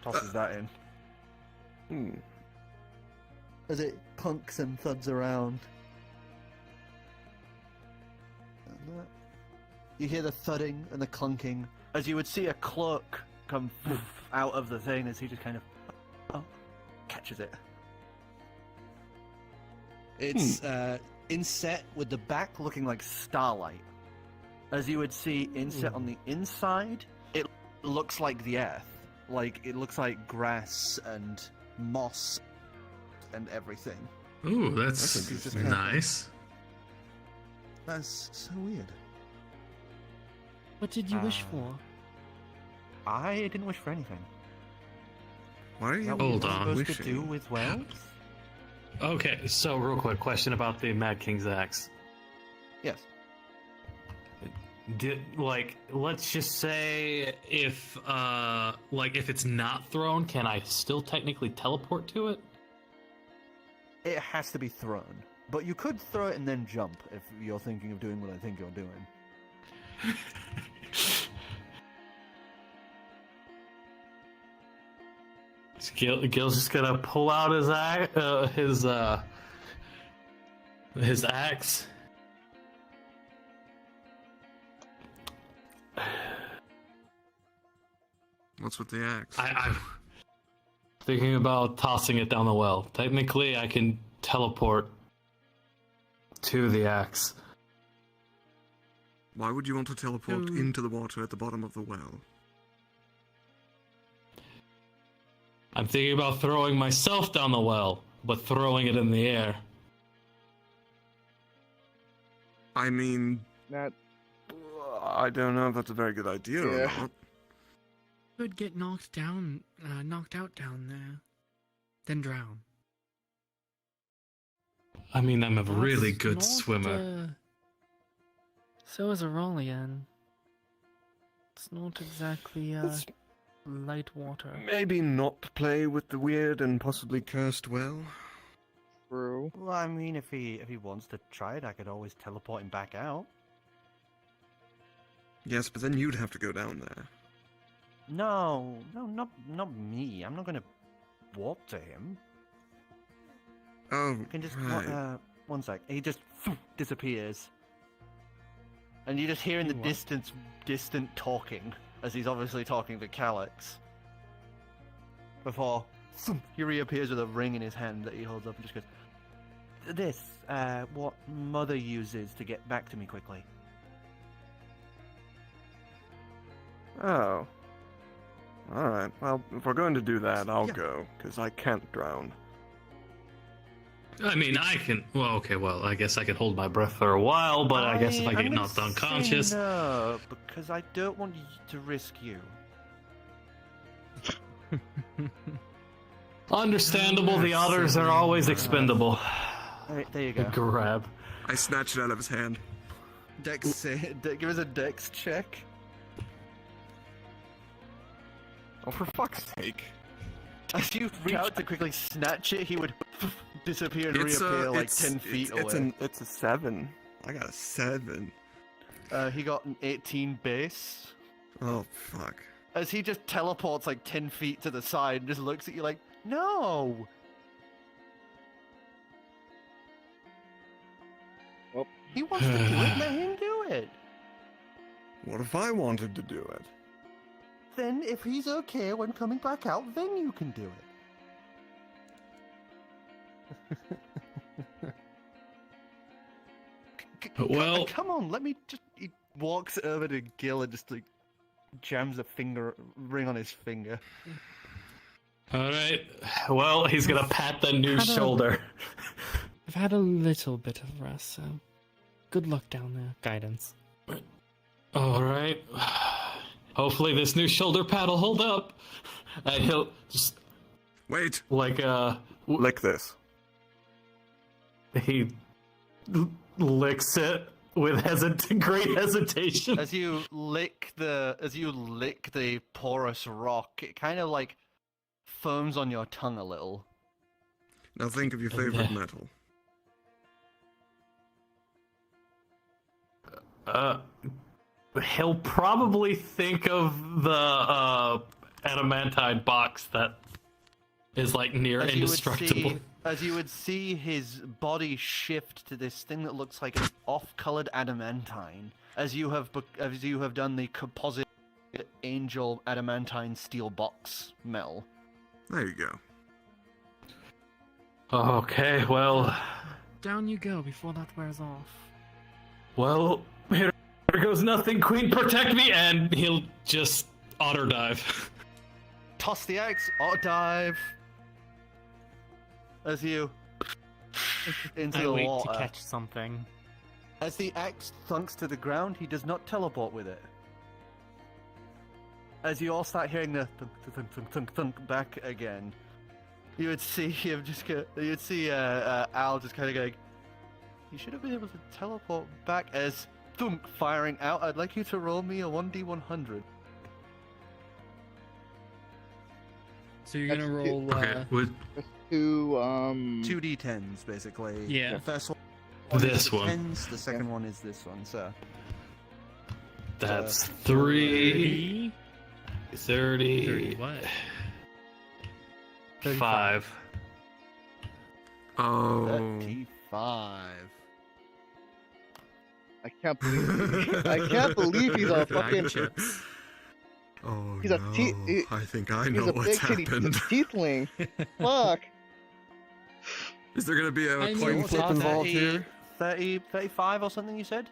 tosses that in. Hmm. As it clunks and thuds around. You hear the thudding and the clunking as you would see a cloak come out of the thing as he just kind of catches it. It's inset with the back looking like starlight. As you would see inset on the inside, it looks like the earth. Like, it looks like grass and moss and everything. Ooh, That's that's interesting. nice. That's so weird. What did you wish for? I didn't wish for anything. Why are Is you that what Hold you're on. supposed wishing? to do with wells? Okay, so real quick question about the Mad King's axe. Yes. Let's just say if it's not thrown, can I still technically teleport to it? It has to be thrown. But you could throw it and then jump if you're thinking of doing what I think you're doing. Gil's just gonna pull out his axe. What's with the axe? I'm thinking about tossing it down the well. Technically, I can teleport to the axe. Why would you want to teleport into the water at the bottom of the well? I'm thinking about throwing myself down the well, but throwing it in the air. I mean, That I don't know if that's a very good idea or Yeah. not. Could get knocked out down there, then drown. I mean, I'm a really That's good not, swimmer. So is Aurelian. It's not exactly Let's light water. maybe not play with the weird and possibly cursed well. true. Well, I mean, if he wants to try it, I could always teleport him back out. Yes, but then you'd have to go down there. No, not me. I'm not gonna warp to him. Oh, You can just right. one sec. He just disappears, and you just hear in the What? distance, distant talking as he's obviously talking to Calyx. Before he reappears with a ring in his hand that he holds up and just goes, "This, what Mother uses to get back to me quickly." Oh. Alright, well, if we're going to do that, I'll Yeah. go, because I can't drown. I mean, I can. Well, okay. Well, I guess I can hold my breath for a while, but I guess if I get knocked unconscious, no, because I don't want you to risk you. understandable. The otters are always expendable. All right, there you go. Grab. I snatch it out of his hand. Dex, give us a dex check. Oh, for fuck's sake. As you reach out to quickly snatch it, he would disappear and reappear like 10 feet away. It's a 7. I got a 7. He got an 18 base. Oh, fuck. As he just teleports like 10 feet to the side and just looks at you like, no! Well. He wants to do it, let him do it! What if I wanted to do it? Then, if he's okay when coming back out, then you can do it. Well, come on, let me just... He walks over to Gill and just like jams a ring on his finger. all right. Well, he's gonna pat the new shoulder. I've had a little bit of rest, so good luck down there. Guidance. All right. Hopefully, this new shoulder pad will hold up, and he'll just Wait. like Lick this. he licks it with great hesitation. As you lick the porous rock, it kind of like foams on your tongue a little. Now think of your favorite metal. He'll probably think of the adamantine box that is like near indestructible. As you would see his body shift to this thing that looks like an off-colored adamantine, as you have done the composite angel adamantine steel box metal. There you go. Okay, well, Down you go before that wears off. here goes nothing. Queen, protect me, and he'll just otter dive. Toss the axe, auto dive. As you into I the wait water. to catch something. As the axe thunks to the ground, he does not teleport with it. As you all start hearing the thunk, thunk, thunk, thunk, thunk back again, you would see him just go. You'd see Al just kind of going. You should have been able to teleport back as thunk firing out. I'd like you to roll me a 1d100. So you're gonna roll. Okay, with Two 2d10s basically. Yeah. The first one. this is the one, 10s, the second one is this one. So. that's 3, 30, 30 what? 5. Oh. 35. I can't believe he's a fucking. Oh, He's a no. I think I know He's a what's big titty happened. teethling. Fuck. Is there gonna be a I coin know, flip it's involved 30. here? 30, 35 or something you said?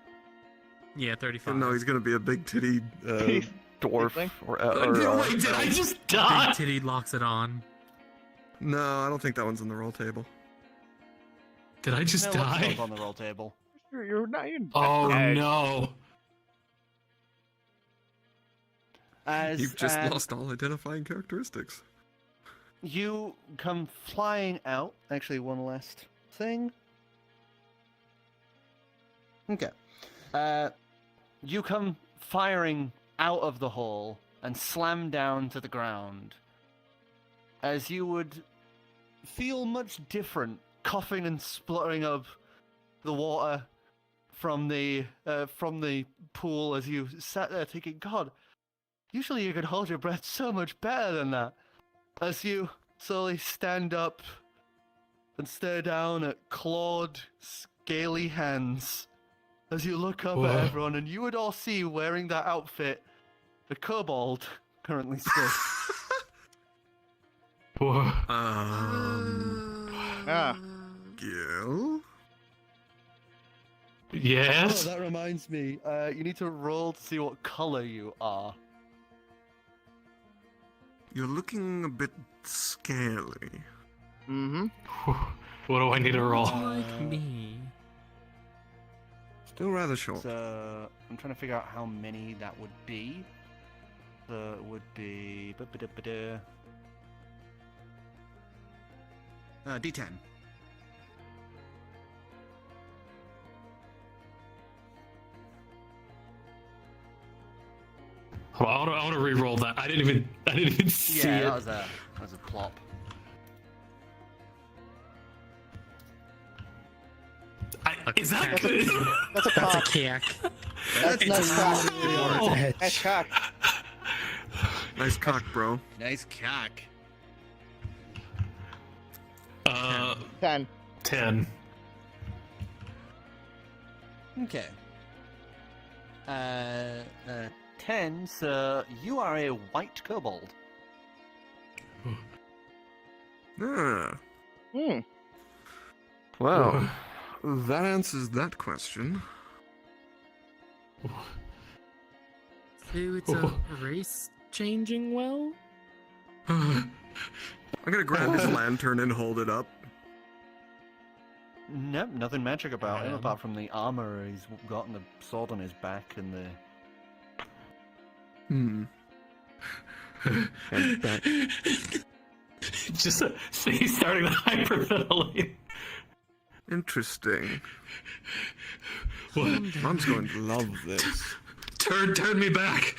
Yeah, 35. No, he's gonna be a big titty dwarf. Tiefling? Wait, did I just die? Big Titty locks it on. No, I don't think that one's on the roll table. Did I just No, what's die? on the roll table. You're not. Oh dead. no! As You've just lost all identifying characteristics. you come flying out. Actually, one last thing. Okay. You come firing out of the hole and slam down to the ground. As you would feel much different, coughing and spluttering up the water from the pool as you sat there thinking, God, usually you could hold your breath so much better than that. As you slowly stand up and stare down at clawed, scaly hands. As you look up Whoa. at everyone, and you would all see wearing that outfit, the kobold currently stood. Whoa. Ah. Gill? Yes. Oh, that reminds me. You need to roll to see what color you are. You're looking a bit scaly. Mm-hmm. What do I need to roll? Like me. Still rather short. So I'm trying to figure out how many that would be. So it would be D10. Hold on, I want to re-roll that. I didn't even see Yeah, it. that was a plop. Is that That's good? That's a That's a cock. kick. That's nice cock. Oh. Nice cock. Nice cock, bro. Nice cock. 10. 10. Okay. 10, so you are a white kobold. Ah. Hmm. Well, that answers that question. So it's a race changing well? I'm gonna grab his lantern and hold it up. Nope, nothing magic about him apart from the armor he's got and the sword on his back and the... And that- Just he's starting to hyperventilate. Interesting. What? Mom's going to love this. Turn me back.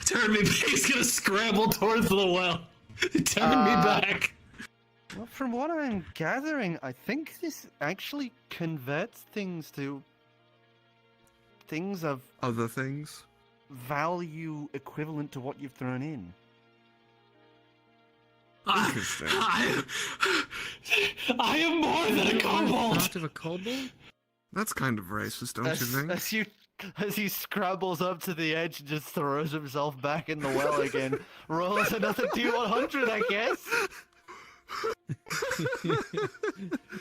Turn me back. He's gonna scramble towards the well. Turn me back. Well, from what I'm gathering, I think this actually converts things to things of Other things? value equivalent to what you've thrown in. Interesting. I am more than a kobold. Out of a kobold? That's kind of racist, don't you think? As he scrambles up to the edge and just throws himself back in the well again, rolls another D100, I guess.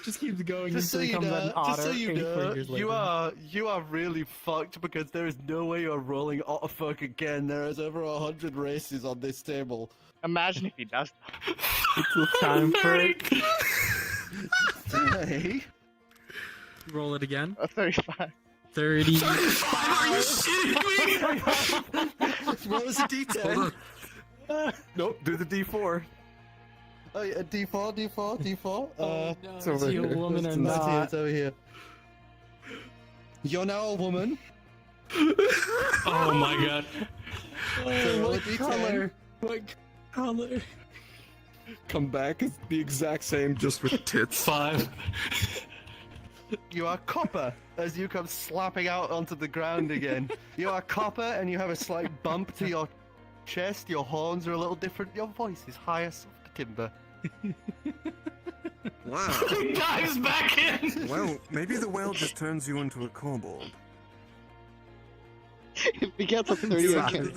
Just keeps going Just so until he you comes know, an otter just so you 84 know, years you later. are really fucked because there is no way you're rolling Otterfolk again. There is over 100 races on this table. Imagine if he does. It's time for it. Hey, Roll it again. A 35. 30. Are you shitting me? roll us a D10. Hold on. Nope, do the D4. Oh yeah, D4. No, it's over is he a here. woman or It's not? It's over here. You're now a woman. Oh my god. So roll a What D10. color? What color? Come back, it's the exact same, just with tits. 5. You are copper as you come slapping out onto the ground again. You are copper and you have a slight bump to your chest. Your horns are a little different. Your voice is higher, soft timber. Wow. He dives back in. Well, maybe the whale just turns you into a kobold. If he gets a 30 again.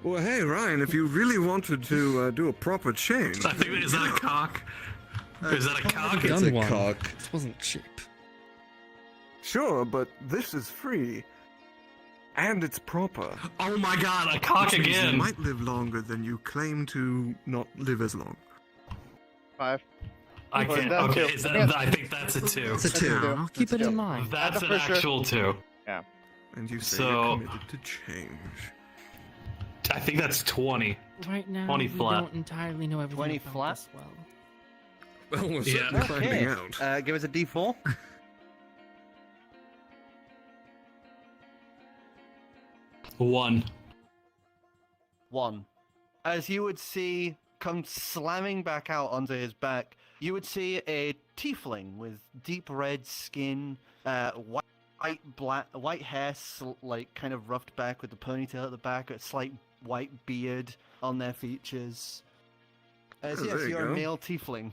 Well, hey, Ryan, if you really wanted to do a proper change... I think is that a cock? Is that a cock? It's a cock. This wasn't cheap. Sure, but this is free. And it's proper. Oh my god, a cock Which means again. You might live longer than you claim to not live as long. 5. I Well, can't. that's Okay, two. is that, I think that's a 2. It's a 2. I'll keep it in mind. That's an for sure. actual 2. And you say So- you're committed to change. I think that's 20. Right now, 20 we flat. don't entirely know everything 20 about flat? this well. Well, we're Yeah. certainly finding out. Give us a D4. 1. 1. As you would see come slamming back out onto his back, you would see a tiefling with deep red skin, white hair, like kind of roughed back with the ponytail at the back, a slight white beard on their features. Yes, there you you're go. a male tiefling.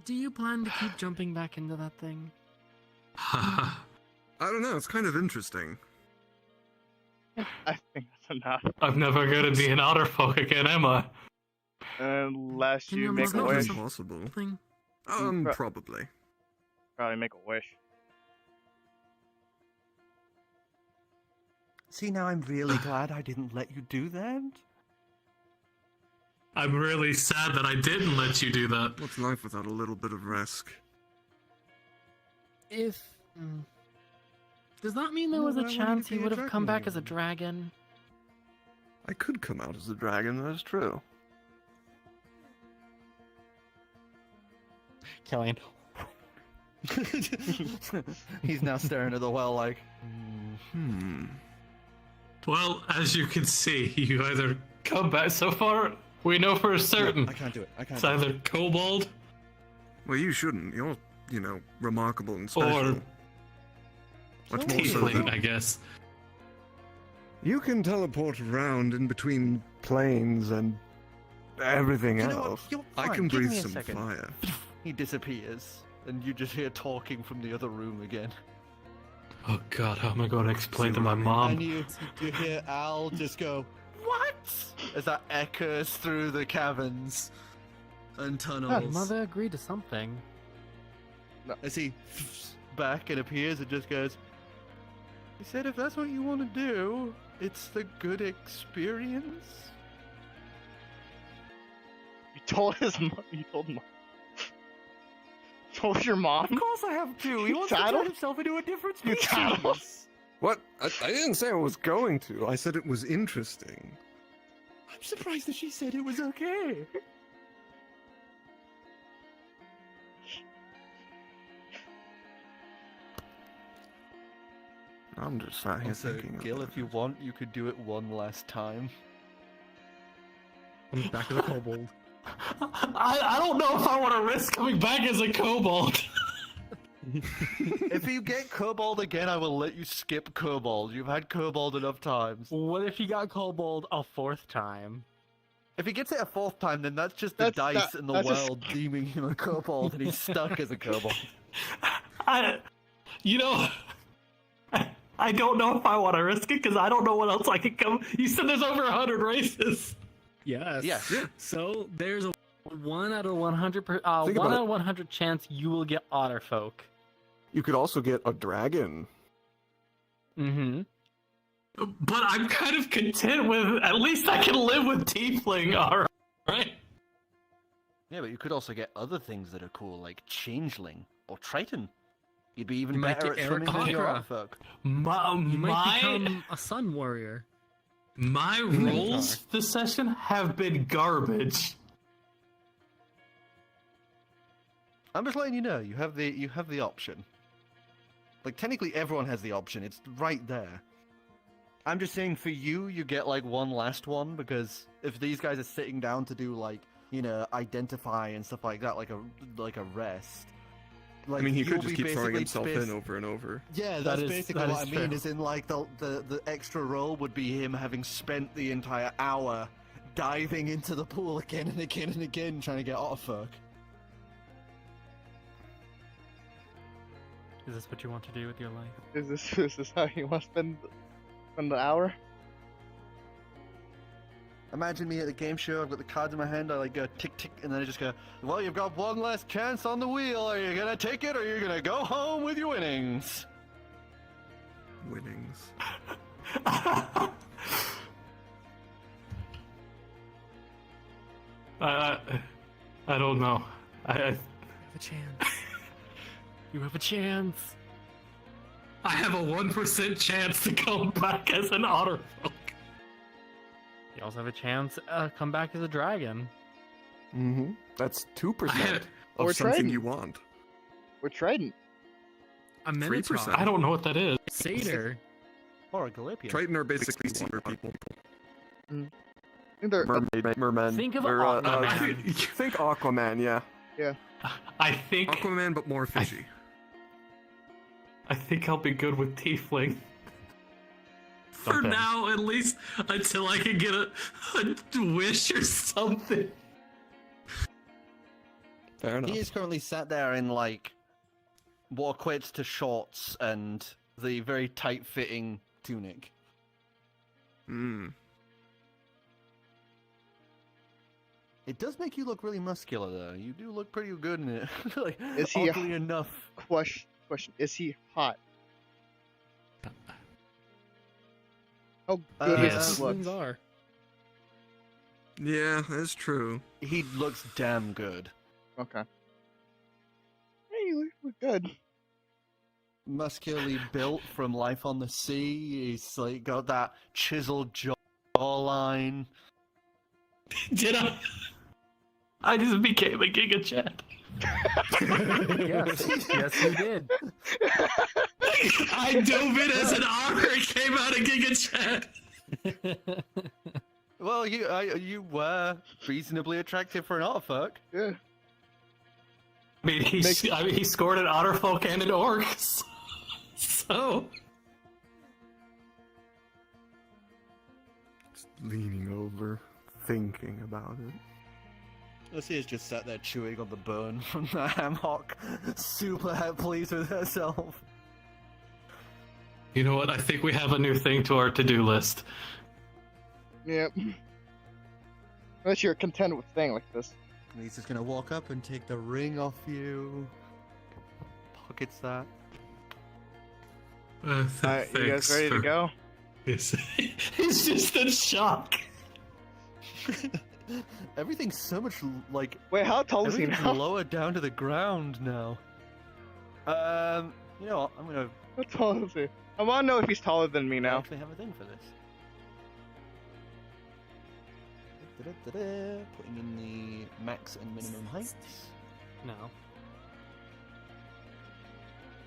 Do you plan to keep jumping back into that thing? I don't know, it's kind of interesting. I think that's enough. I'm never gonna be an Otterfolk again, am I? Unless Can you you make It's a not imagine wish. impossible. Thing? Probably. Probably make a wish. See, now I'm really glad I didn't let you do that. I'm really sad that I didn't let you do that. What's life without a little bit of risk? If does that mean there was a chance he would have come back as a dragon? I could come out as a dragon, that's true. Killian. He's now staring at the well like, Well, as you can see, you either come back so far. We know for certain. I can't do it. I can't It's do it. either kobold Well, you shouldn't. You're, remarkable and special. or Much more so tiefling, than- I guess. You can teleport around in between planes and everything You know what? else. You're I fine. can Give breathe me a some second. fire. he disappears, and you just hear talking from the other room again. Oh God, how am I going to explain See to what my I mean? mom? And you hear Al just go, What? As that echoes through the caverns and tunnels. Mother agreed to something. as he Back and appears and just goes, he said if that's what you want to do, it's the good experience. You told his mom. You told mom. Told your mom. Of course I have to. He wants to Tattle? turn himself into a different You tattle? species. What? I didn't say I was going to. I said it was interesting. I'm surprised that she said it was okay. I'm just sat here Also, thinking. Gill, about if you want, you could do it one last time. Comes back as a kobold. I don't know if I want to risk coming back as a kobold. If you get Kobold again, I will let you skip Kobold. You've had Kobold enough times. What if he got kobold a fourth time? If he gets it a fourth time, then that's just the dice and the that's just- world deeming him a Kobold, and he's stuck as a Kobold. I don't know if I want to risk it because I don't know what else I could come. You said there's over 100 races. Yes. Yes. So there's a 1 out of 100 Think 1 about out it. of 100 chance you will get Otterfolk. You could also get a dragon. Mm-hmm. But I'm kind of content with. At least I can live with tiefling. All right. Yeah, but you could also get other things that are cool, like Changeling or Triton. You'd be even You might better at get swimming than your Aarakocra. Otterfolk. You might My become a sun warrior. rolls this session have been garbage. I'm just letting you know, you have the option. Like, technically everyone has the option, it's right there. I'm just saying for you, you get like one last one, because if these guys are sitting down to do like, identify and stuff like that, like a rest. Like, I mean, he you'll could just be keep throwing basically himself in over and over. Yeah, That that's is- basically that what is I mean, true. is in like the extra roll would be him having spent the entire hour diving into the pool again and again and again trying to get Otterfolk. Is this what you want to do with your life? Is this how you want to spend the hour? Imagine me at the game show, I've got the cards in my hand, I like go tick tick, and then I just go, well, you've got one last chance on the wheel, are you gonna take it or are you gonna go home with your winnings? Winnings. I don't know. I You have a chance. You have a chance. have a 1% chance to come back as an Otterfolk. You also have a chance come back as a dragon. Mm-hmm. That's 2% Or of something Trident. you want. Or Trident. A 3%. Minotaur. I don't know what that is. Satyr. Or a Galapian. Triton are basically sewer people. I think they're Mermen. Think of Or, Aquaman. think Aquaman, yeah. I think Aquaman, but more fishy. I think I'll be good with tiefling. For Okay. now, at least, until I can get a wish or something. Fair enough. He is currently sat there in like what equates to shorts and the very tight-fitting tunic. Mm. It does make you look really muscular, though. You do look pretty good in it. Like, Is he a- oddly enough. question. Is he hot? How good Uh, is Yes. his looks? Tieflings are. Yeah, that's true. He looks damn good. Okay. Hey, you look good. Muscularly built from life on the sea. He's like got that chiseled jawline. Did I? I just became a Giga Chat. Yes, you did. I dove in as an honor and came out a Giga Chat. Well, you were reasonably attractive for an Otterfolk. Yeah. I mean, he scored an Otterfolk and an Orc. So. Just leaning over, thinking about it. Lucia's just sat there chewing on the bone from the hammock, super pleased with herself. You know what? I think we have a new thing to our to-do list. Yep. Unless you're content with staying like this. And he's just gonna walk up and take the ring off you. Pockets that. Alright, you guys ready to go? Yes. He's just in shock. Everything's so much like. Wait, how tall is he Everything's now? lower down to the ground now. You know what? I'm gonna How tall is he? I want to know if he's taller than me now. actually have a thing for this. Putting in the max and minimum heights. No.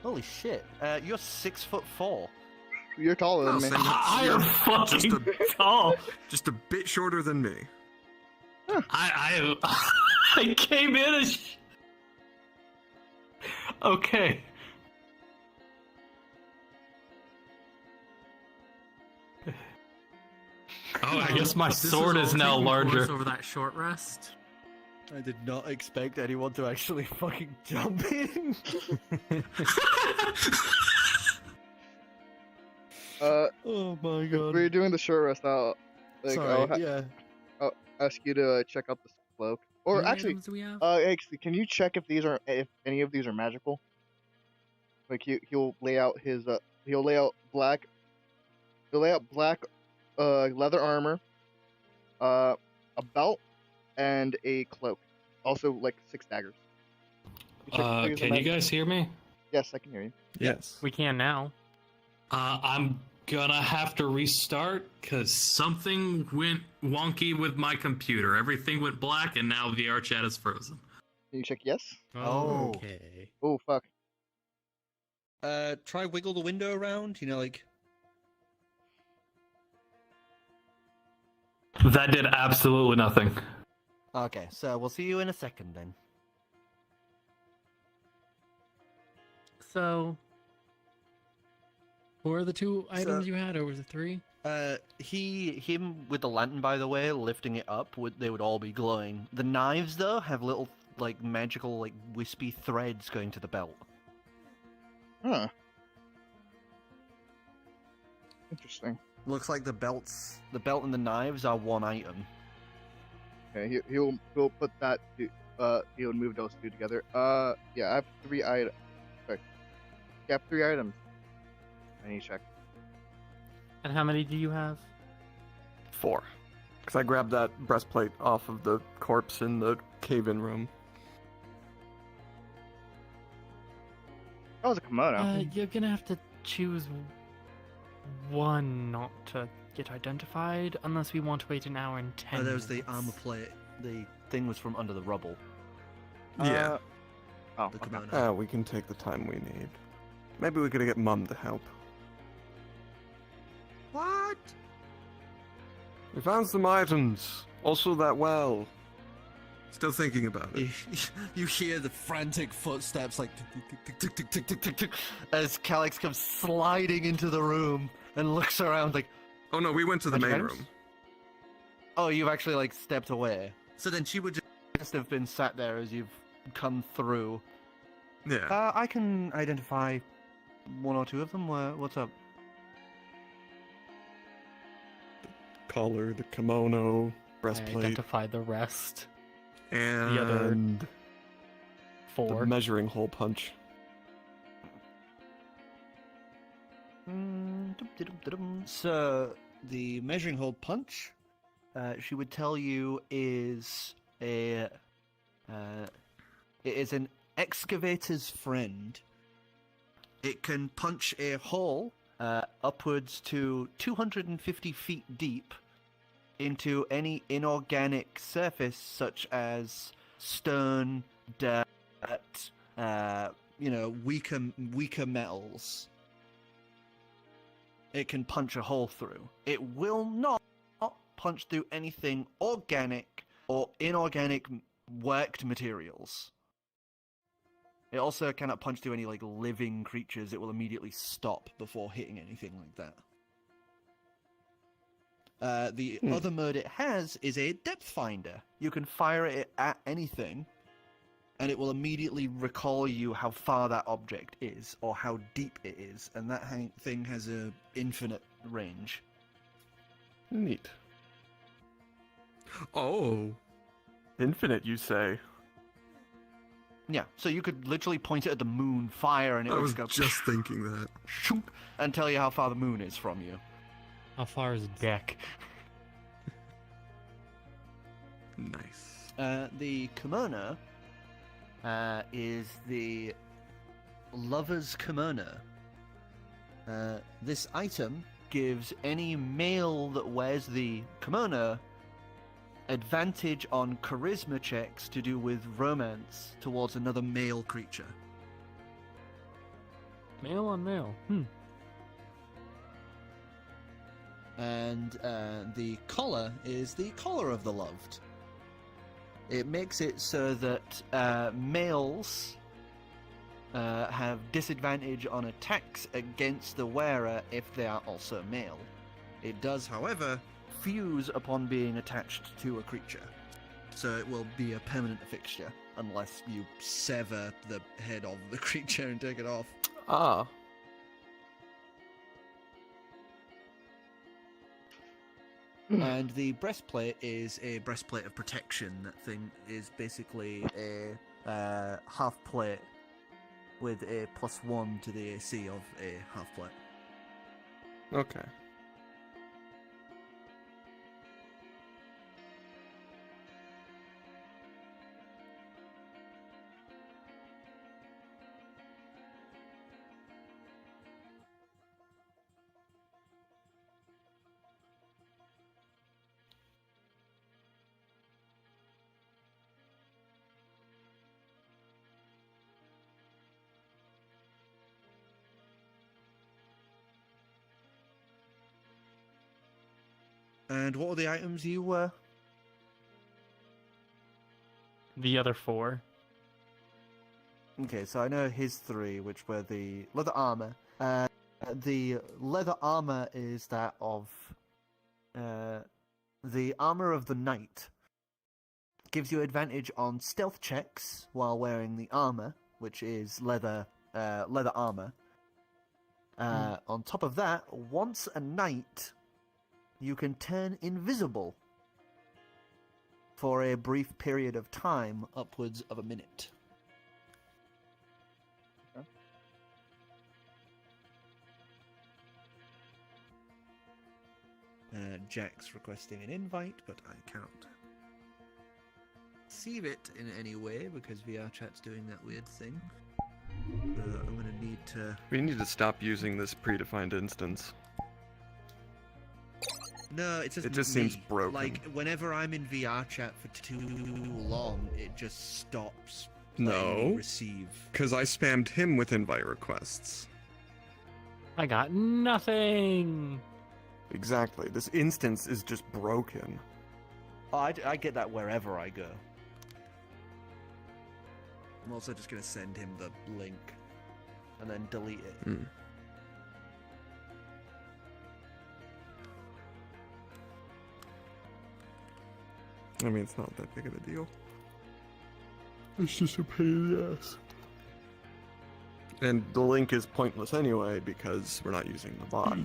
Holy shit! You're 6'4". You're taller than me. I'll say I am fucking Just a- tall. Just a bit shorter than me. I came in as. Okay. Oh, I guess my sword is now larger. Over that short rest. I did not expect anyone to actually fucking jump in. Oh my god. We're doing the short rest now. Sorry, yeah. I'll ask you to check out the cloak. Or How many actually, items do we have? actually, can you check if any of these are magical? Like he'll lay out his black leather armor, a belt, and a cloak. Also, like 6 daggers. Can you guys hear me? Yes, I can hear you. Yes. We can now. I'm gonna have to restart because something went wonky with my computer. Everything went black and now VR chat is frozen. Can you check yes? Oh. Okay. Oh fuck. Try wiggle the window around, you know, like. That did absolutely nothing. Okay, so we'll see you in a second then. So, 4 of the 2 items you had, or was it 3? Him with the lantern, by the way, lifting it up, they would all be glowing. The knives, though, have little, like, magical, like, wispy threads going to the belt. Huh. Interesting. Looks like the belt and the knives are one item. Okay, he'll put that. He'll move those 2 together. Yeah, I have 3 items. Sorry. Yeah, I have 3 items. I need to check. And how many do you have? 4. Because I grabbed that breastplate off of the corpse in the cave-in room. That was a kimono. You're gonna have to choose one not to get identified, unless we want to wait an hour and 10 Oh, there was the minutes. armor plate. The thing was from under the rubble. Yeah. Oh, The okay. kimono. We can take the time we need. Maybe we could get Mum to help. What? We found some items. Also that well. Still thinking about it. You hear the frantic footsteps like tick, tick, tick, tick, tick, tick, tick, as Calyx comes sliding into the room and looks around like, Oh no, we went to the Magic main items? room. oh, you've actually like stepped away. So then she would just have been sat there as you've come through. Yeah. I can identify 1 or 2 of them. What's up? Collar, the kimono, I breastplate, identify the rest. and other the 4. measuring hole punch. So the measuring hole punch she would tell you is it is an excavator's friend. It can punch a hole upwards to 250 feet deep into any inorganic surface, such as stone, dirt, weaker metals. It can punch a hole through. It will not punch through anything organic or inorganic worked materials. It also cannot punch through any living creatures. It will immediately stop before hitting anything like that. The other mode it has is a depth finder. You can fire it at anything, and it will immediately recall you how far that object is or how deep it is, and that thing has a infinite range. Neat. Oh. Infinite, you say? Yeah, so you could literally point it at the moon, fire, and it I would was go just thinking that. shoop, and tell you how far the moon is from you. How far is it back? Nice. The kimono is the lover's kimono. This item gives any male that wears the kimono advantage on charisma checks to do with romance towards another male creature. Male on male. And the collar is the collar of the loved. It makes it so that males have disadvantage on attacks against the wearer if they are also male. It does, however, fuse upon being attached to a creature. So it will be a permanent fixture unless you sever the head of the creature and take it off. Ah. And the breastplate is a breastplate of protection. That thing is basically a half plate with a +1 to the AC of a half plate. Okay. And what were the items you were? The other 4. Okay, so I know his 3, which were the leather armor. The leather armor is that of the armor of the knight. Gives you advantage on stealth checks while wearing the armor, which is leather armor. On top of that, once a knight, you can turn invisible for a brief period of time, upwards of a minute. Jack's requesting an invite, but I can't receive it in any way because VR chat's doing that weird thing. I'm gonna need to... We need to stop using this predefined instance. No, it just seems broken. Like, whenever I'm in VR chat for too long, it just stops. No. Receive. Because I spammed him with invite requests. I got nothing. Exactly. This instance is just broken. Oh, I get that wherever I go. I'm also just going to send him the link and then delete it. I mean, it's not that big of a deal. It's just a pain in the ass. And the link is pointless anyway because we're not using the bot.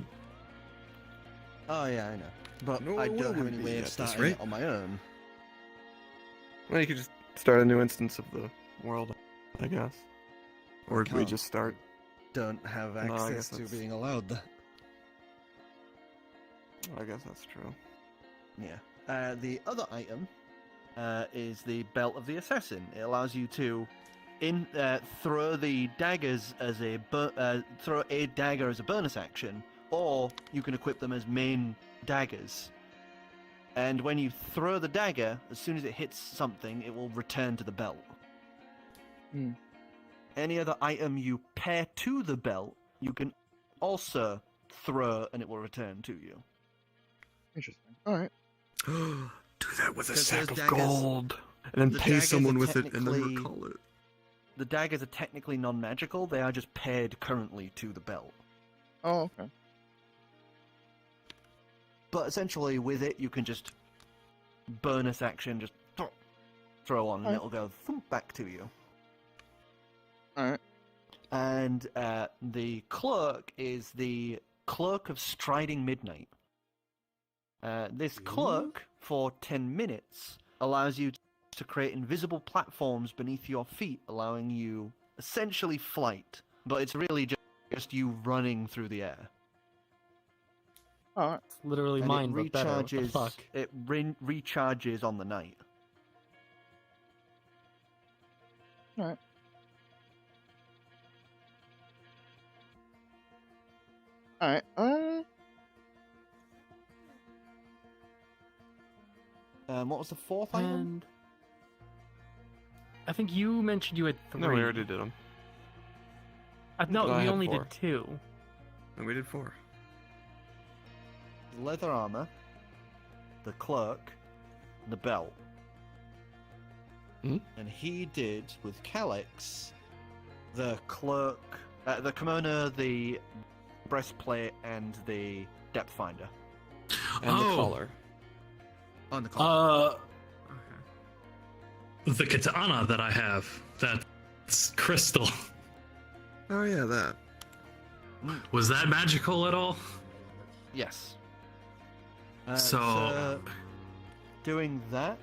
Oh yeah, I know. But No, I it don't have will any be way at of this starting rate. it on my own. Well, you could just start a new instance of the world, I guess. Or do we can't. just start? Don't have No, I access guess to that's- being allowed that. I guess that's true. Yeah. The other item is the Belt of the Assassin. It allows you to throw the daggers as throw a dagger as a bonus action, or you can equip them as main daggers. And when you throw the dagger, as soon as it hits something, it will return to the belt. Any other item you pair to the belt, you can also throw, and it will return to you. Interesting. All right. Do that with a Because sack those of daggers- gold, and then the pay daggers someone are with it, and then technically- recall it. The daggers are technically non-magical, they are just paired currently to the belt. Oh, okay. But essentially, with it, you can just bonus action, just throw on, and Alright. it'll go thump back to you. Alright. And the cloak is the Cloak of Striding Midnight. This cloak, for 10 minutes, allows you to create invisible platforms beneath your feet, allowing you essentially flight. But it's really just you running through the air. Alright. It's literally And mine, it but better. What the recharges. fuck? It recharges on the night. Alright. Alright. What was the fourth item? And I think you mentioned you had 3. No, we already did them. No, But I we had only 4. did 2. And we did 4. Leather armor, the cloak, and the belt. Hmm? And he did with Calyx the cloak, the kimono, the breastplate, and the depth finder. And the collar. On the collar. The katana that I have, that's crystal. Oh yeah, that. Was that magical at all? Yes. So- doing that,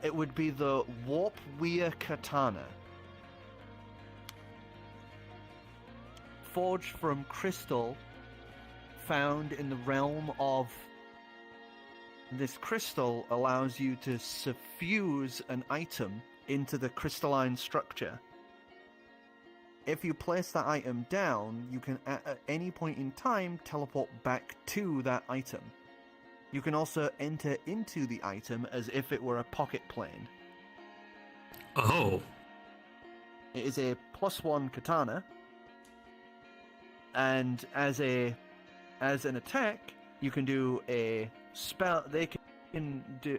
it would be the Warp Weir Katana. Forged from crystal, found in the realm of... This crystal allows you to suffuse an item into the crystalline structure. If you place that item down, you can at any point in time teleport back to that item. You can also enter into the item as if it were a pocket plane. Oh. It is a +1 katana, and as an attack, you can do a spell. They can do.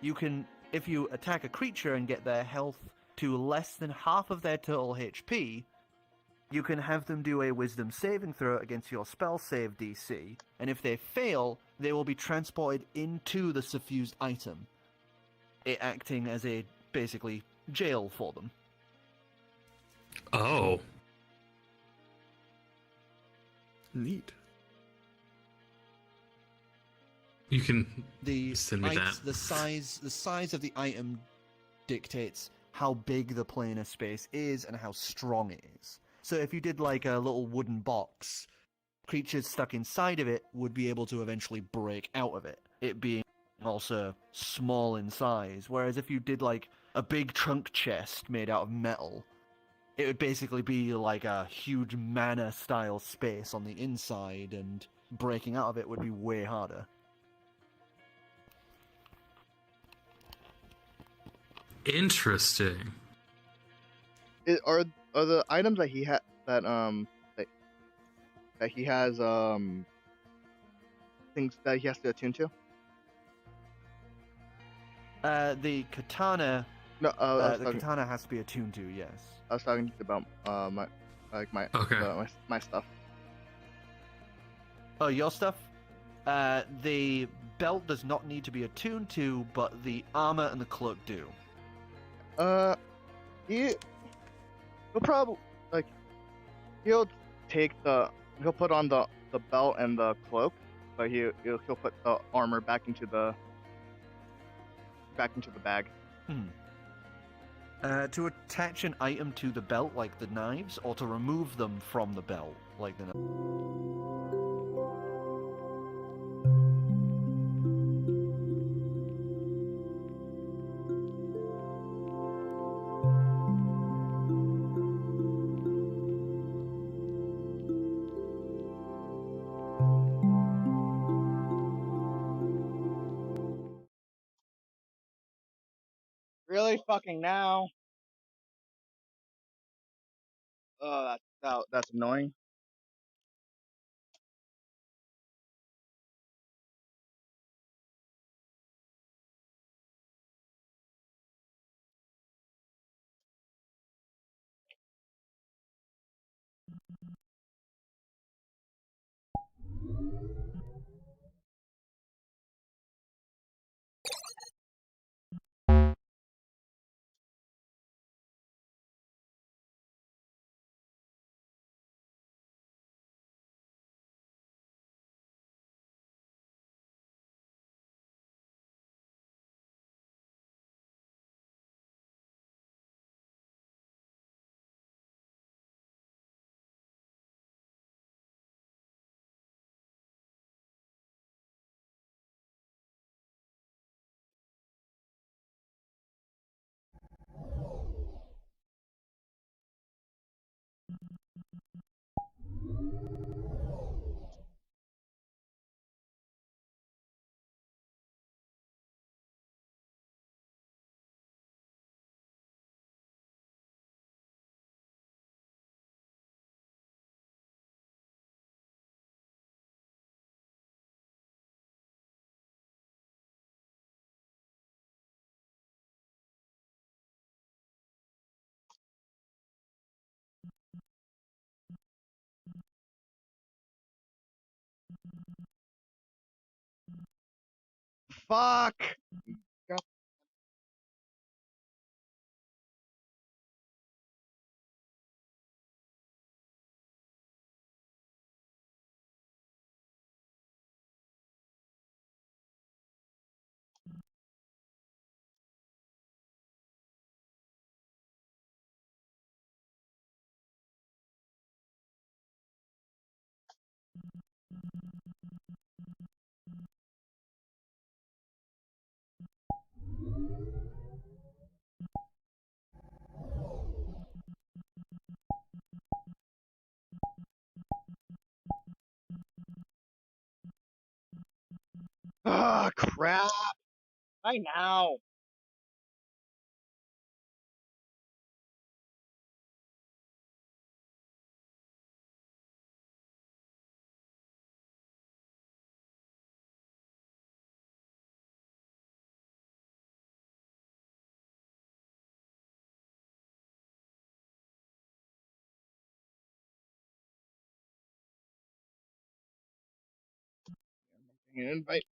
You can, if you attack a creature and get their health to less than half of their total HP, you can have them do a Wisdom saving throw against your spell save DC, and if they fail, they will be transported into the suffused item, it acting as a basically jail for them. Oh. Neat. You can The send me that. the size of the item dictates how big the planar space is and how strong it is. So if you did like a little wooden box, creatures stuck inside of it would be able to eventually break out of it, it being also small in size. Whereas if you did like a big trunk chest made out of metal, it would basically be like a huge manor style space on the inside, and breaking out of it would be way harder. Interesting. Are the items that he had that he has things that he has to attune to? The katana. No, The katana has to be attuned to. Yes. I was talking about my Okay. my stuff. Oh, your stuff. The belt does not need to be attuned to, but the armor and the cloak do. He'll probably he'll put on the belt and the cloak, but he'll put the armor back into the bag. To attach an item to the belt, like the knives, or to remove them from the belt, like the. Really fucking now? Oh, that's annoying. Fuck! God. Ah, crap! Why now? An invite.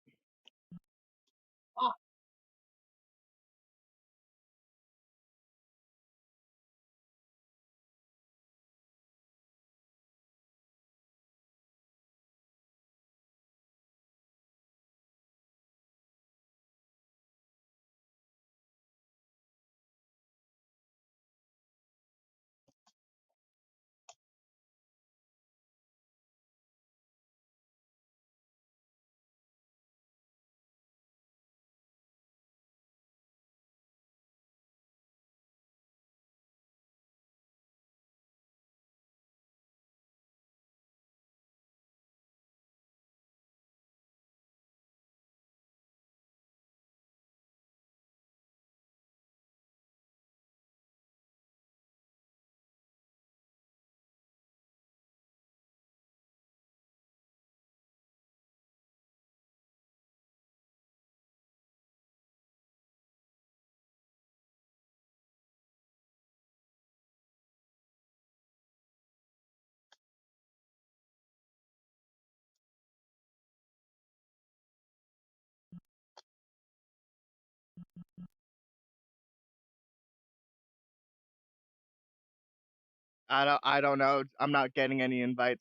I don't know. I'm not getting any invites.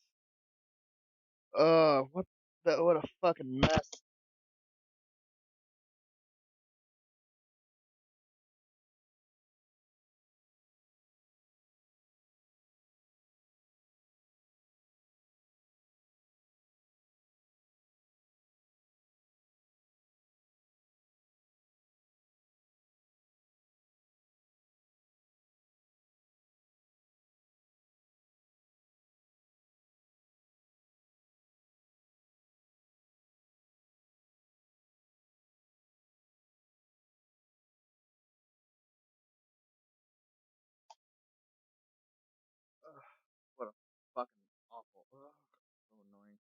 What a fucking mess. Ugh, so annoying.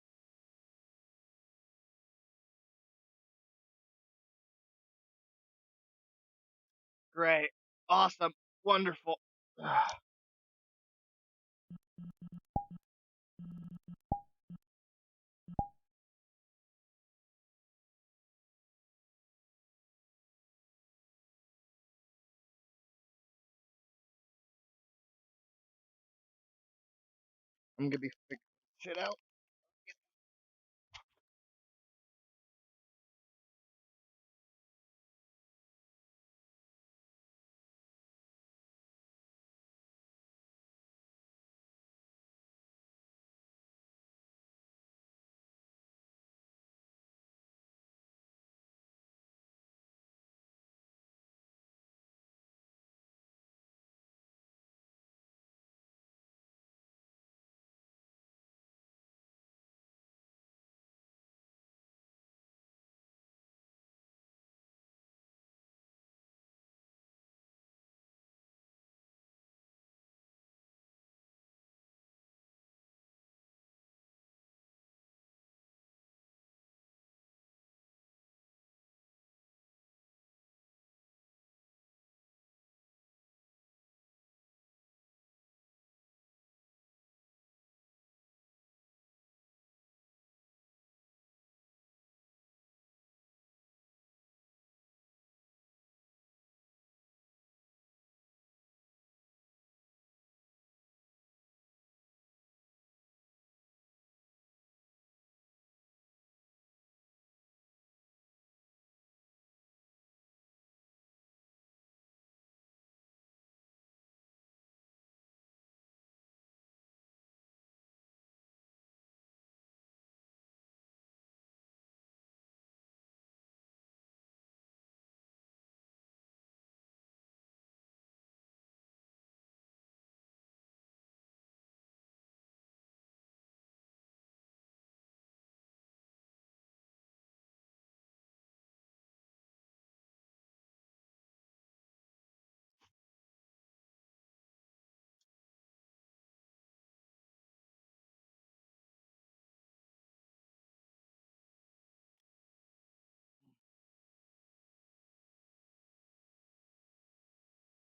Great. Awesome. Wonderful. I'm gonna be figuring shit out.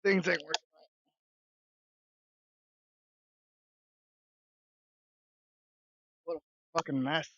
Things ain't working. What a fucking mess.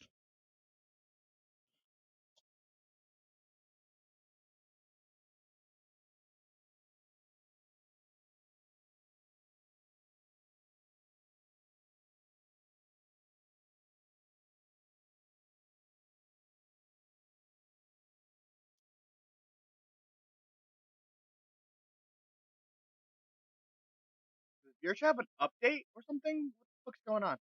Does yours have an update or something? What the fuck's going on?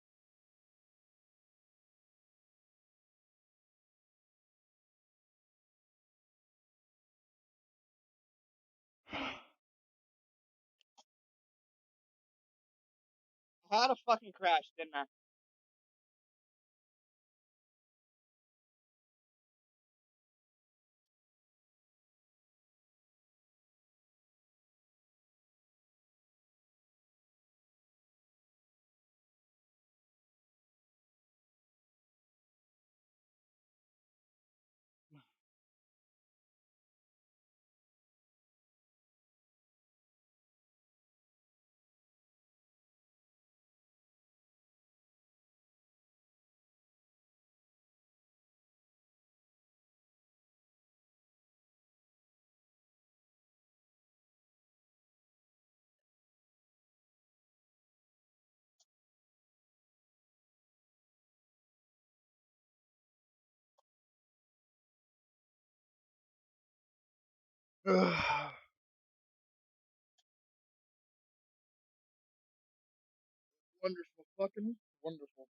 I had a fucking crash, didn't I? Ugh. Wonderful, fucking wonderful.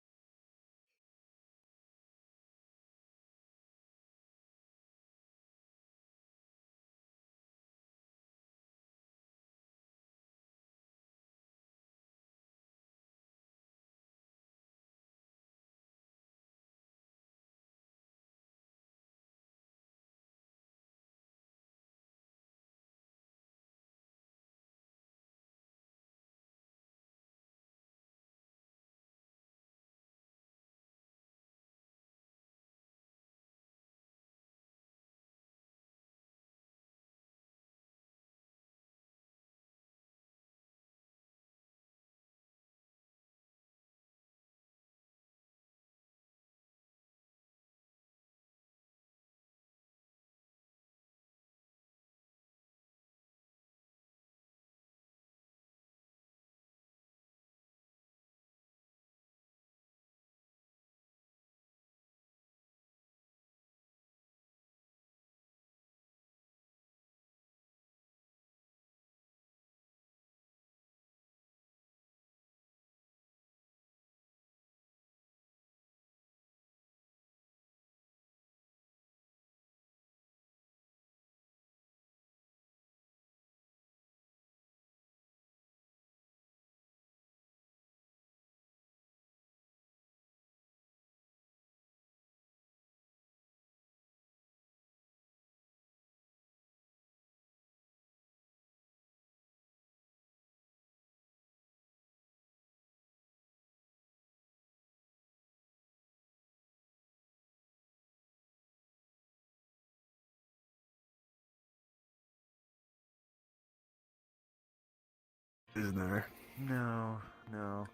Is there? No, no.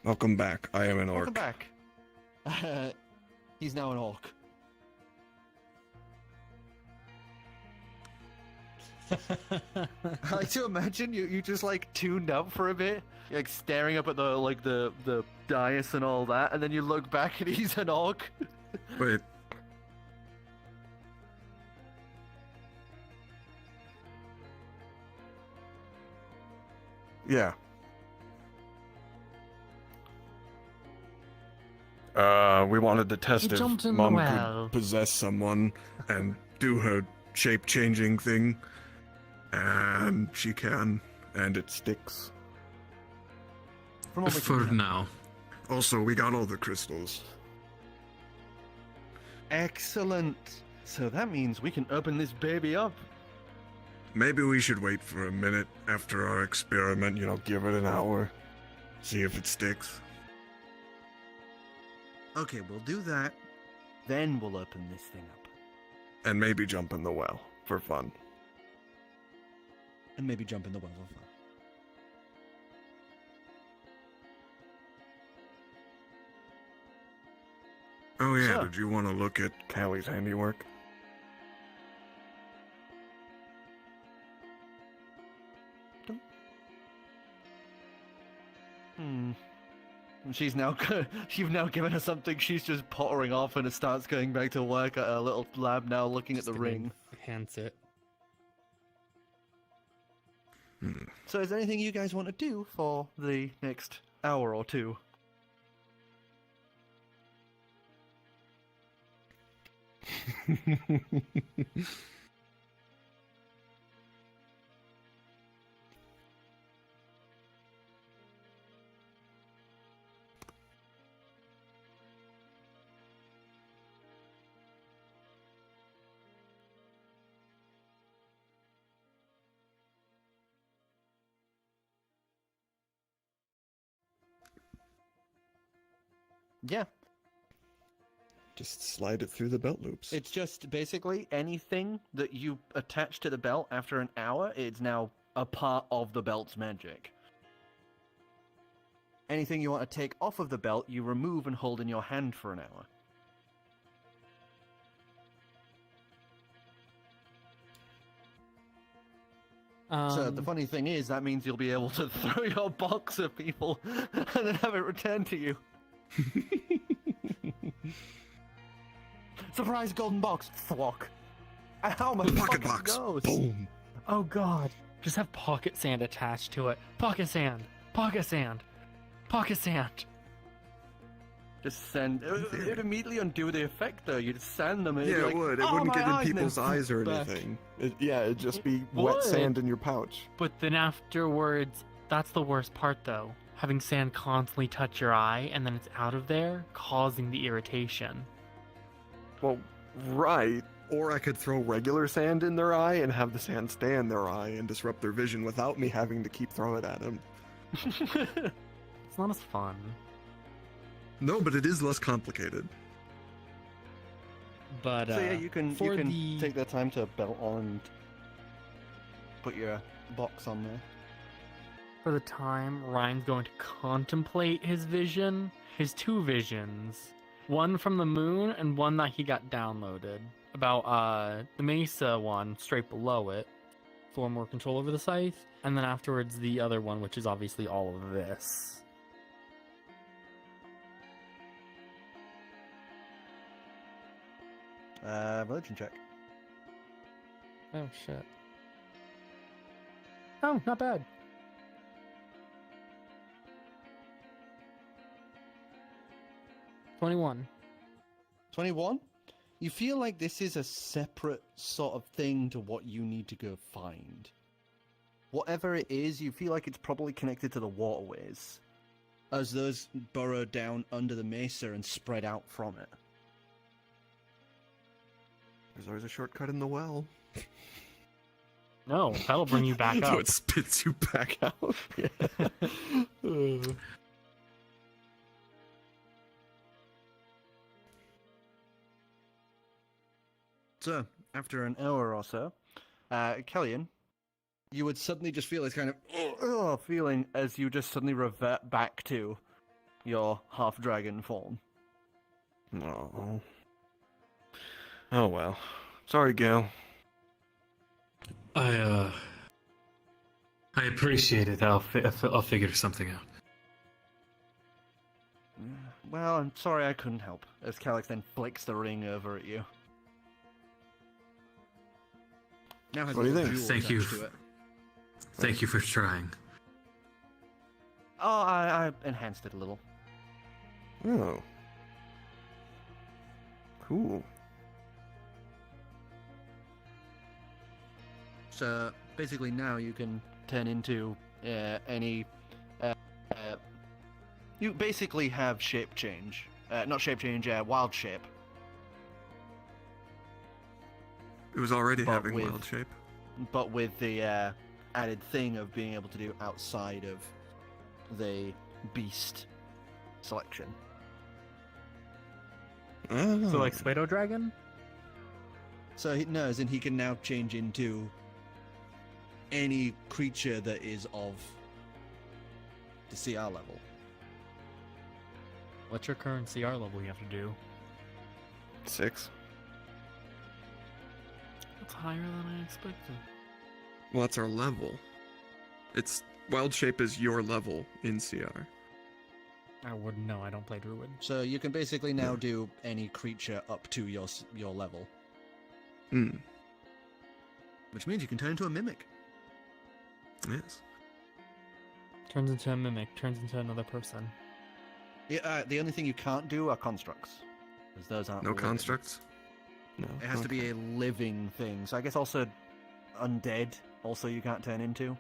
Welcome back. I am an orc. Welcome back. He's now an orc. I like to imagine you just like tuned up for a bit, like staring up at the dais and all that, and then you look back and he's an orc. Wait. Yeah. We wanted to test He if jumped in the Mom well. could possess someone and do her shape-changing thing. And she can, and it sticks. From what we For can tell. now. Also, we got all the crystals. Excellent. So that means we can open this baby up. Maybe we should wait for a minute after our experiment, give it an hour. See if it sticks. Okay, we'll do that. Then we'll open this thing up. And maybe jump in the well, for fun. And maybe jump in the well of fire. Oh yeah, So- did you want to look at Callie's handiwork? She's now you've now given her something. She's just pottering off and it starts going back to work at her little lab now, looking at the ring. Enhance it. So, is there anything you guys want to do for the next hour or two? Yeah, Just slide it through the belt loops. it's just basically anything that you attach to the belt after an hour, it's now a part of the belt's magic. Anything you want to take off of the belt, you remove and hold in your hand for an hour. So the funny thing is, that means you'll be able to throw your box at people and then have it returned to you. Surprise golden box, thwack. Ow, my Pocket pocket box. goes. Boom. Oh god. Just have pocket sand attached to it. Pocket sand. Pocket sand. Pocket sand. Just send. It would immediately undo the effect, though. You'd sand them. And Yeah, it'd be it like, would. It "Oh, wouldn't my get in eyes," and then people's eyes or back. anything. It'd just be Would. wet sand in your pouch. But then afterwards, that's the worst part though. Having sand constantly touch your eye and then it's out of there, causing the irritation. Well, right. Or I could throw regular sand in their eye and have the sand stay in their eye and disrupt their vision without me having to keep throwing it at them. It's not as fun. No, but it is less complicated. But So yeah, you can for the take that time to belt on and put your box on there. For the time, Ryan's going to contemplate his vision, his two visions. One from the moon and one that he got downloaded. About the Mesa one straight below it for more control over the scythe. And then afterwards the other one, which is obviously all of this. Religion check. oh shit. Oh, not bad. $21. 21? You feel like this is a separate sort of thing to what you need to go find. Whatever it is, you feel like it's probably connected to the waterways, as those burrow down under the mesa and spread out from it. There's always a shortcut in the well. No, that'll bring you back So up. it spits you back out. Yeah. So, after an hour or so, Kellyan, you would suddenly just feel this kind of feeling as you just suddenly revert back to your half-dragon form. Oh. Oh well. Sorry, Gill. I appreciate it. I'll figure something out. Well, I'm sorry I couldn't help, as Calyx then flicks the ring over at you. Now has What do you a little think? jewel Thank you. attached to it. Thank you for trying. Oh, I enhanced it a little. Oh. Cool. So basically now you can turn into any... you basically have shape change. Not shape change, wild shape. It was already But having with- wild shape. But with the added thing of being able to do outside of the beast selection. Oh. So like Pseudo Dragon? So he knows, and he can now change into any creature that is of the CR level. What's your current CR level you have to do? 6. That's higher than I expected. Well, that's our level. It's wild shape is your level in CR. I wouldn't know, I don't play Druid. So you can basically now do any creature up to your level, Hmm. which means you can turn into a mimic. Yes. Turns into a mimic, turns into another person. Yeah, the only thing you can't do are constructs, because those aren't No living. constructs? No. It has to be a living thing. So I guess also undead. Also, you can't turn into.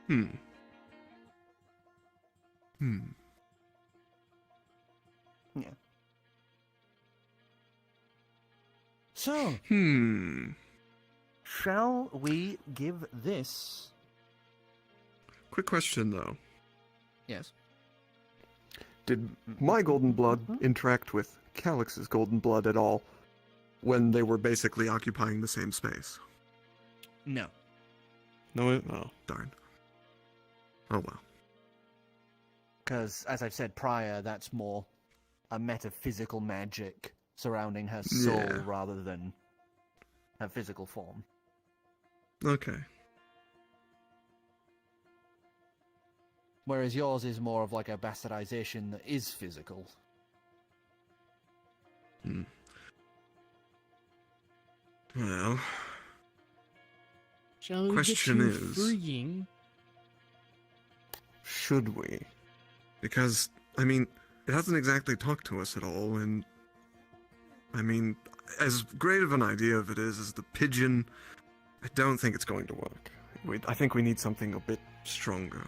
Hmm. Yeah. So, shall we give this? Quick question though. Yes. Did my golden blood interact with Calyx's golden blood at all when they were basically occupying the same space? No. No, oh, darn. Oh well. Because, as I've said prior, that's more a metaphysical magic surrounding her soul Yeah. rather than her physical form. Okay. Whereas yours is more of like a bastardization that is physical. Well, Shall we Question get you is- freeing? should we? Because, I mean, it hasn't exactly talked to us at all, and I mean, as great of an idea of it is as the pigeon, I don't think it's going to work. I think we need something a bit stronger.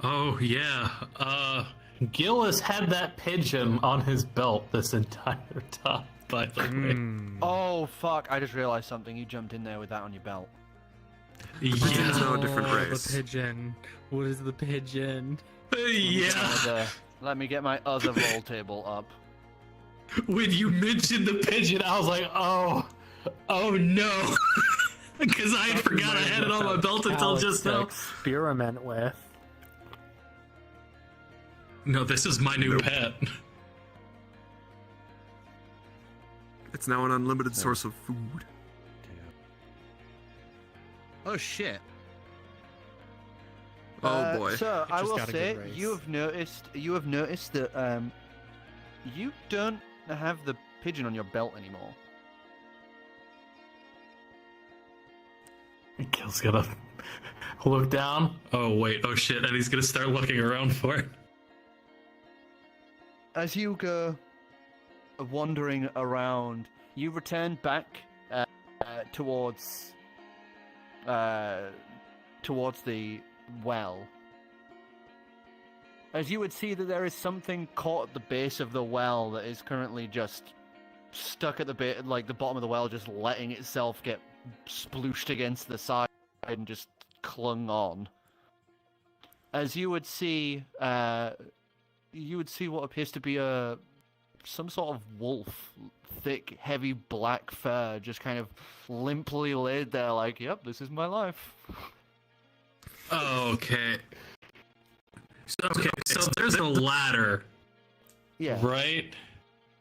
Oh yeah. Gill has had that pigeon on his belt this entire time, by the way. Oh, fuck. I just realized something. You jumped in there with that on your belt. Pigeons Yeah. know a different Oh, race. the pigeon. What is the pigeon? Yeah. Let me get my other roll table up. When you mentioned the pigeon, I was like, oh no. Because I forgot I had it on my belt until Alex just to now. experiment with. No, this is my new pet. It's now an unlimited source of food. Oh, shit. Oh boy. So I just will got a say good race. you have noticed that you don't have the pigeon on your belt anymore. Gill's gonna look down. Oh wait, oh shit, and he's gonna start looking around for it. As you go wandering around, you return back towards the well. As you would see that there is something caught at the base of the well that is currently just stuck at the the bottom of the well, just letting itself get splooshed against the side and just clung on. As you would see what appears to be a some sort of wolf, thick, heavy black fur, just kind of limply laid there, like, "Yep, this is my life." Okay. So there's a ladder, Yeah. right?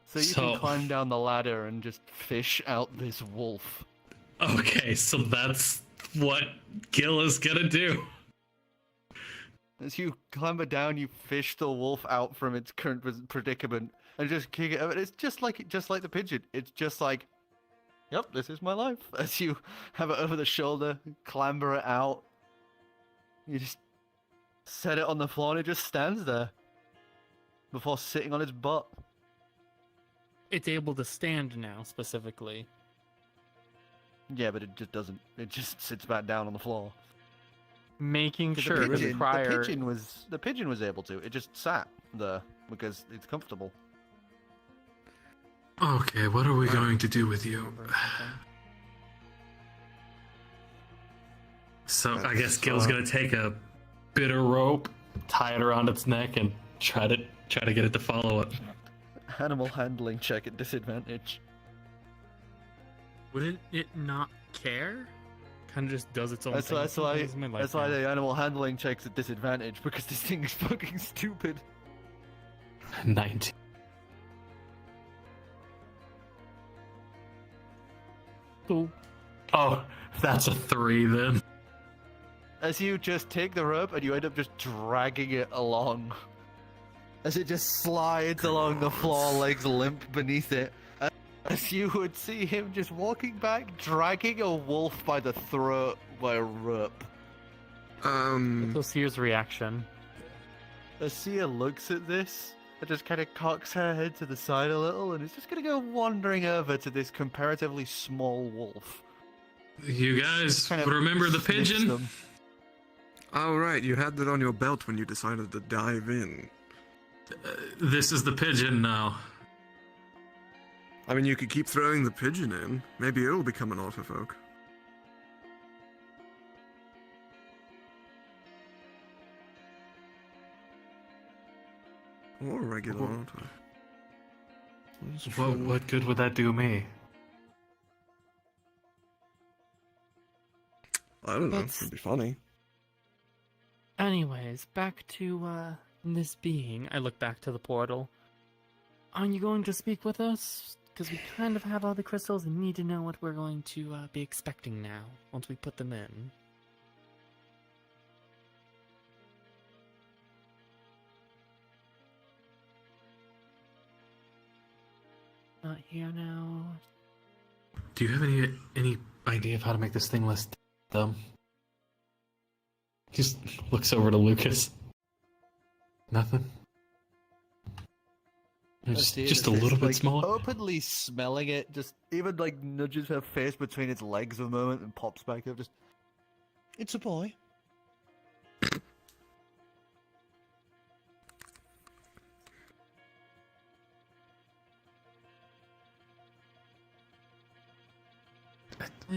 So you can climb down the ladder and just fish out this wolf. Okay, so that's what Gill is gonna do. As you clamber down, you fish the wolf out from its current predicament and just kick it out. It's just like the pigeon. It's just like, "Yep, this is my life." As you have it over the shoulder, clamber it out, you just set it on the floor and it just stands there before sitting on its butt. It's able to stand now, specifically. Yeah, but it just doesn't. It just sits back down on the floor. Making The sure pigeon, prior. the pigeon was able to. It just sat there because it's comfortable. Okay, what are we going to do with you? So I guess Gil's gonna take a bit of rope, tie it around its neck, and try to get it to follow it. Animal handling check at disadvantage. Wouldn't it not care? Kind of just does its own That's thing. why This is my life that's why now. the animal handling check's at disadvantage, because this thing is fucking stupid. 19. Cool. Oh, that's a 3 then. As you just take the rope and you end up just dragging it along. As it just slides along the floor, legs limp beneath it. As you would see him just walking back, dragging a wolf by the throat by a rope. Seer's reaction. As Sia looks at this, and just kind of cocks her head to the side a little, and is just gonna go wandering over to this comparatively small wolf. You guys Kind of remember the sniffs pigeon? them. Oh, right, you had that on your belt when you decided to dive in. This is the pigeon now. I mean, you could keep throwing the pigeon in. Maybe it'll become an Otterfolk. Or a regular Otter. That's true. What good would that do me? I don't know. That's- It'd be funny. Anyways, back to this being. I look back to the portal. Are you going to speak with us? Because we kind of have all the crystals and need to know what we're going to be expecting now once we put them in. Not here now. Do you have any idea of how to make this thing less dumb? Just looks over to Lucas. Nothing. Just a little bit smaller. Openly smelling it, just even like nudges her face between its legs a moment and pops back up. Just, it's a boy.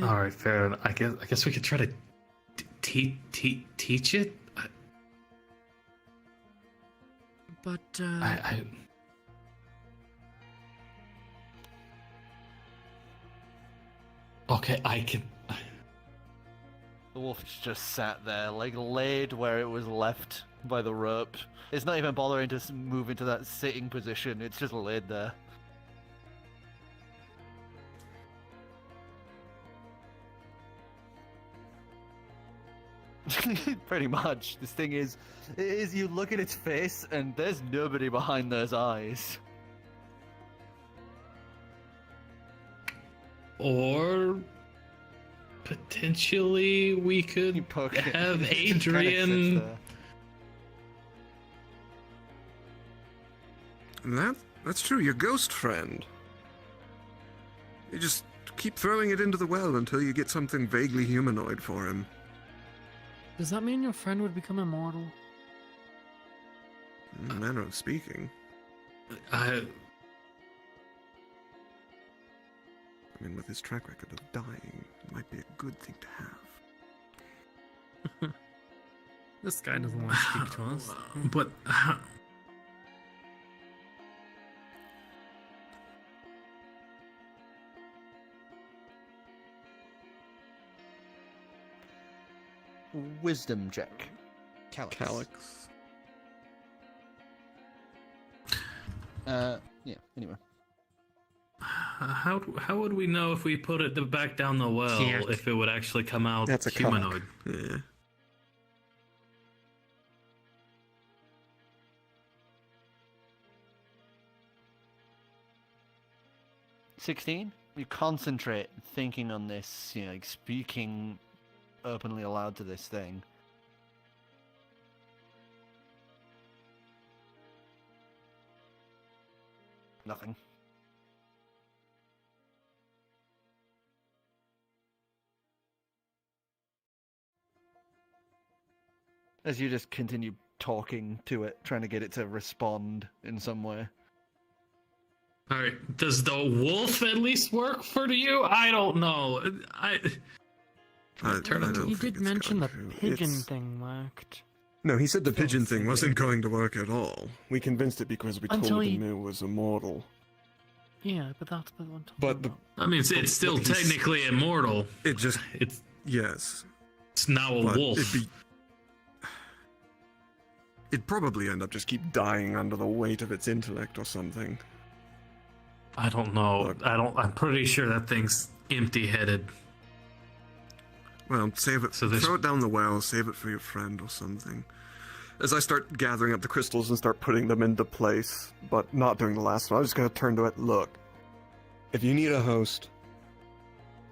All right, fair enough. I guess we could try to teach it. But, Okay, I can. The wolf just sat there, like laid where it was left by the rope. It's not even bothering to move into that sitting position. It's just laid there. Pretty much. This thing is you look at its face and there's nobody behind those eyes. Or potentially we could You poke it. have It just kinda Adrian. sits there. That's true, your ghost friend. You just keep throwing it into the well until you get something vaguely humanoid for him. does that mean your friend would become immortal? Manner of speaking. I mean, with his track record of dying, it might be a good thing to have. This guy doesn't want to speak to us. But wisdom check. Calyx. Calyx. Yeah, anyway. How would we know if we put it back down the well Can't. if it would actually come out That's a humanoid? cock. Yeah. 16? You concentrate thinking on this, like speaking openly aloud to this thing. Nothing. As you just continue talking to it, trying to get it to respond in some way. All right. Does the wolf at least work for you? I don't know. Turn into- don't He think did it's mention the going to. pigeon It's- thing worked. No, he said the Still pigeon thing thinking. wasn't going to work at all. We convinced it because we Until told he- him it was immortal. Yeah, but that's the one. But the, I mean, it's still But he's- technically immortal. it just, It's yes. now a But wolf. it'd probably end up just keep dying under the weight of its intellect or something. I don't know. Look. I'm pretty sure that thing's empty-headed. Well, save it. So this- Throw it down the well. Save it for your friend or something. As I start gathering up the crystals and start putting them into place, but not doing the last one, I'm just gonna turn to it. Look, if you need a host,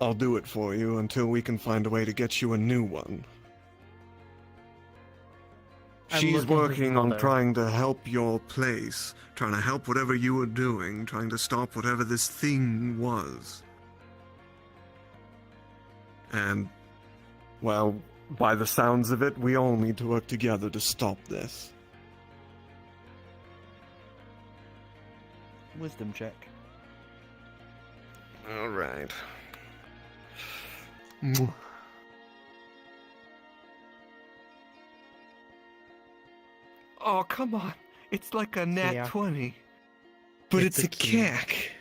I'll do it for you until we can find a way to get you a new one. I'm She's looking at his working on mother. trying to help your place, trying to help whatever you were doing, trying to stop whatever this thing was. And, well, by the sounds of it, we all need to work together to stop this. Wisdom check. All right. Oh, come on. It's like a nat Yeah. 20. But It's it's, a a key. cack.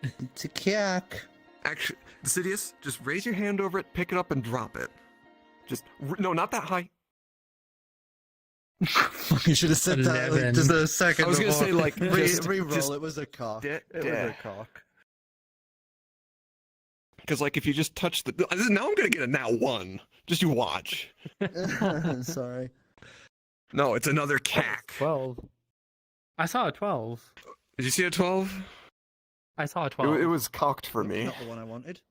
It's a cack. Actually, Dicidius, just raise your hand over it, pick it up, and drop it. Just, no, not that high. You should have said that like, 11. just a second I was gonna before. say, like, just- re-roll. just- It was a cock. Yeah, It was yeah. a cock. Because, like, if you just touch the... Now I'm gonna get a nat 1. Just you watch. Sorry. No, it's another cack. 12. I saw a 12. Did you see a 12? I saw a It, 12. it was cocked for me. Not the one I wanted.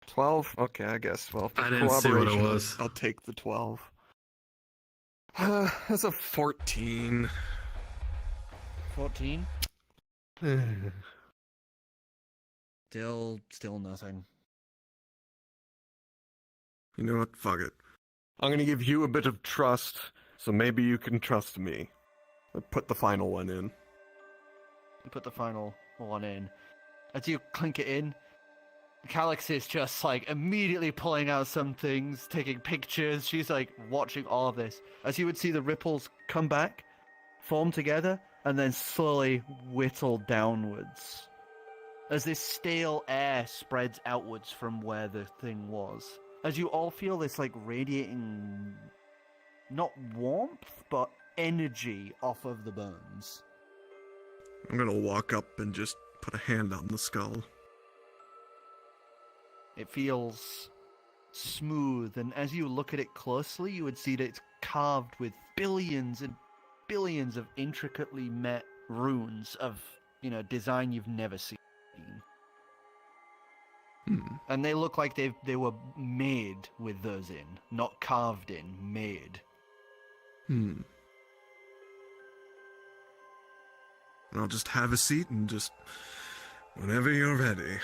12? Okay, I guess. Well, for I didn't see what it cooperation, was. I'll take the 12. That's a 14. 14. Still nothing. You know what? Fuck it. I'm gonna give you a bit of trust, so maybe you can trust me. I put the final one in. You put the final one in. As you clink it in, Calyx is just like immediately pulling out some things, taking pictures. She's like watching all of this. As you would see the ripples come back, form together, and then slowly whittle downwards. As this stale air spreads outwards from where the thing was. As you all feel this like radiating, not warmth, but energy off of the bones. I'm gonna walk up and just put a hand on the skull. It feels smooth, and as you look at it closely, you would see that it's carved with billions and billions of intricately met runes of, design you've never seen. And they look like they were made with those in, not carved in, made. I'll just have a seat and just... whenever you're ready.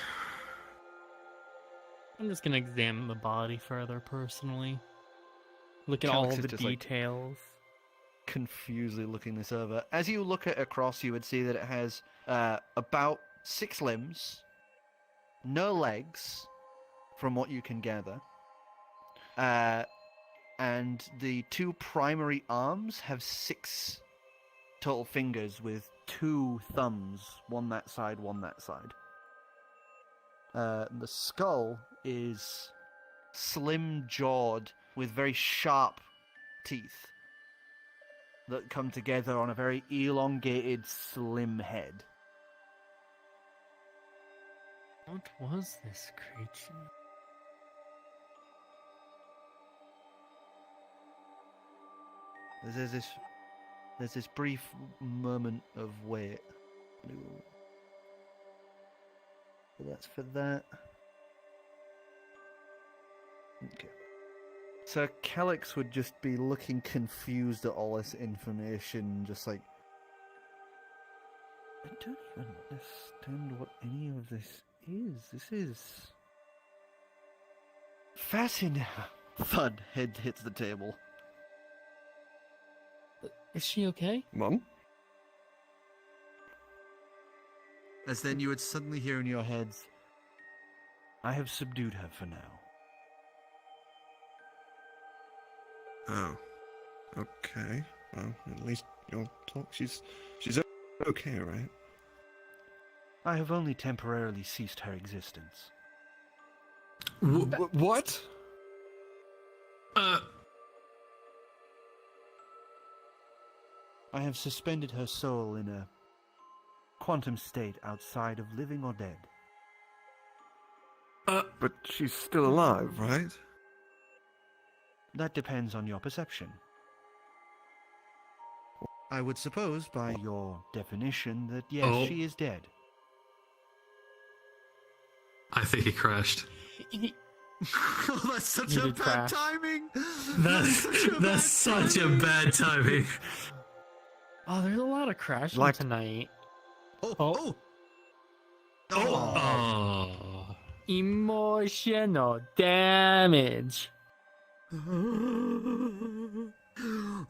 I'm just gonna examine the body further personally. Look at Calyx all is the just, like, details. Confusedly looking this over. As you look at it across, you would see that it has about 6 limbs, no legs, from what you can gather. And the 2 primary arms have 6 total fingers with 2 thumbs, one that side, one that side. The skull is slim-jawed with very sharp teeth that come together on a very elongated, slim head. What was this creature? There's this brief moment of wait. So that's for that. Okay. So Calyx would just be looking confused at all this information, just like, I don't even understand what any of this is. This is fascinating. Thud. Head hits the table. Is she okay? Mom? As then you would suddenly hear in your heads, I have subdued her for now. Oh. Okay. Well, at least you'll talk. She's okay, right? I have only temporarily ceased her existence. What? I have suspended her soul in a quantum state outside of living or dead. But she's still alive, right? That depends on your perception. I would suppose, by your definition, that yes, she is dead. I think he crashed. Oh, that's such You a did bad crash. timing! That's such a bad timing. Oh, there's a lot of crashing Like- tonight. Oh! Oh. Emotional damage.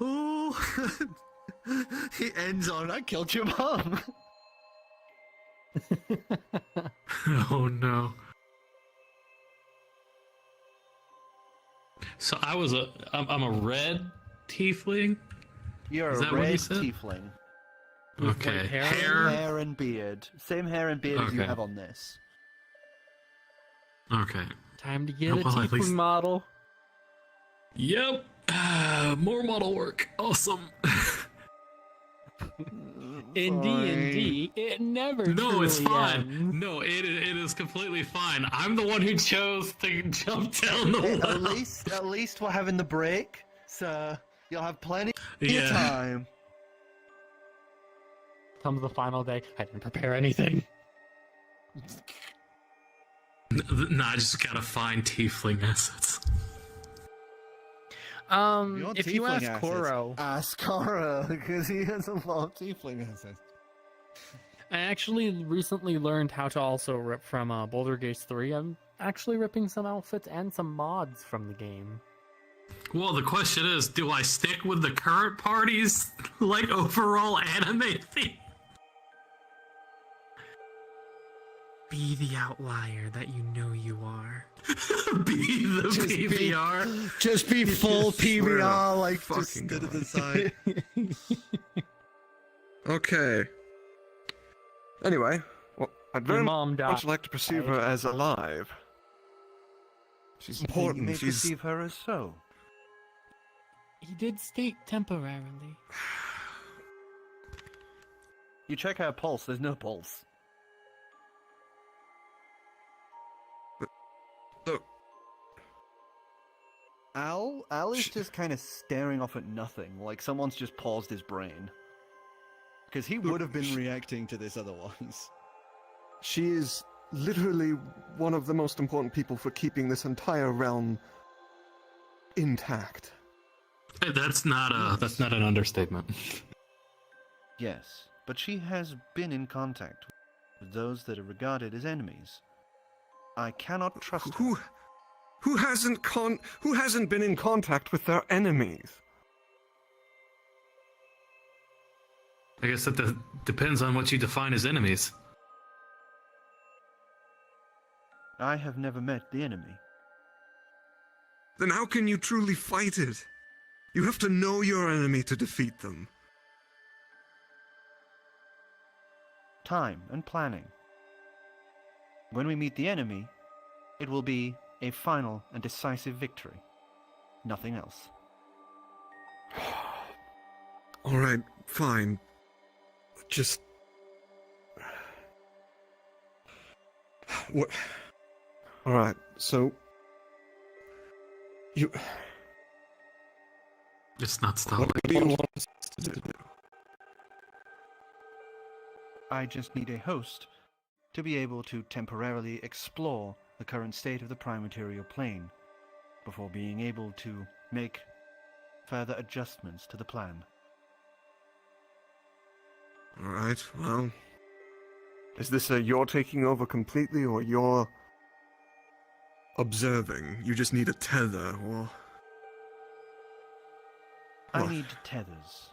Oh! He ends on, I killed your mom! Oh no. So I'm a red tiefling? You're Is a that what you red said? tiefling. With Okay. white hair? Hair and beard. Same hair and beard as you Okay. have on this. Okay. Time to get Oh, a well, at tiefling least- model. Yep. More model work. Awesome. In D&D, it never No, it's truly fine. ends. No, it is completely fine. I'm the one who chose to jump down the well. At least we're having the break, so you'll have plenty of Yeah. time. Comes the final day. I didn't prepare anything. No, I just gotta find tiefling assets. Your If you tiefling ask assets. Koro, Ask Koro, because he has a lot of tiefling assets. I actually recently learned how to also rip from Boulder Gate 3. I'm actually ripping some outfits and some mods from the game. Well, the question is, do I stick with the current party's like overall anime theme? Be the outlier that you know you are. Be the PVR. Just be full PBR, like just fucking stood at the God. side. Okay. Anyway, well, I'd Your very mom died. much like to perceive her as alive. She's You important. may She's perceive her as so. He did state temporarily. You check her pulse, there's no pulse. Look, Al is just kind of staring off at nothing, like someone's just paused his brain. Because he would have been reacting to this otherwise. she is literally one of the most important people for keeping this entire realm intact. Hey, that's not an understatement. Yes, but she has been in contact with those that are regarded as enemies. I cannot trust her. Who hasn't been in contact with their enemies? I guess that depends on what you define as enemies. I have never met the enemy. Then how can you truly fight it? You have to know your enemy to defeat them. Time and planning. When we meet the enemy, it will be a final and decisive victory. Nothing else. Alright, fine. Just... What? Alright, so... You... It's not stalling. What do you want us to do? I just need a host to be able to temporarily explore the current state of the prime material plane before being able to make further adjustments to the plan. Alright, well... Is this a you're taking over completely, or you're... observing? You just need a tether, or... I What? need tethers.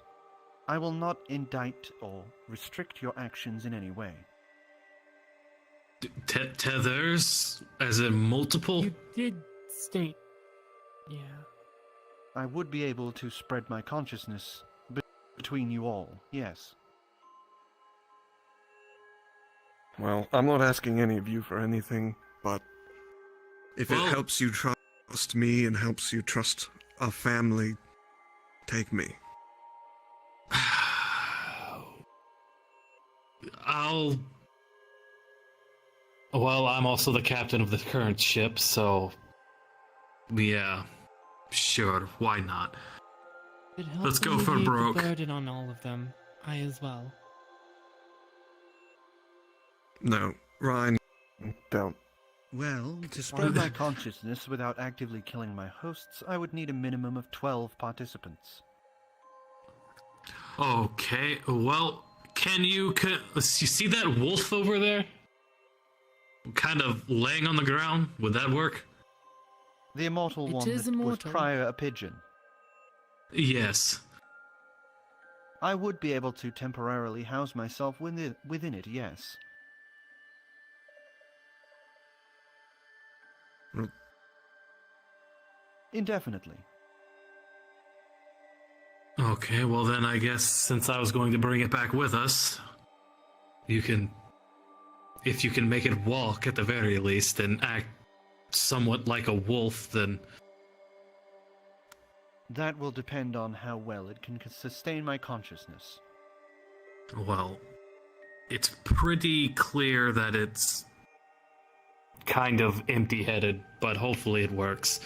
I will not indict or restrict your actions in any way. Tethers? As in multiple? You did state. Yeah. I would be able to spread my consciousness between you all, yes. Well, I'm not asking any of you for anything, but... If Well- it helps you trust me and helps you trust our family, take me. Well, I'm also the captain of the current ship, so... Yeah, sure, why not? It helps Let's go for alleviate broke. the burden on all of them. I as well. No, Ryan, don't. Well, to spread my consciousness without actively killing my hosts, I would need a minimum of 12 participants. Okay, well, you see that wolf over there? Kind of laying on the ground? Would that work? The immortal It one is that was immortal. prior a pigeon. Yes. I would be able to temporarily house myself within it, yes. Mm. Indefinitely. Okay, well then I guess since I was going to bring it back with us, if you can make it walk at the very least and act somewhat like a wolf, then... That will depend on how well it can sustain my consciousness. Well, it's pretty clear that it's kind of empty-headed, but hopefully it works.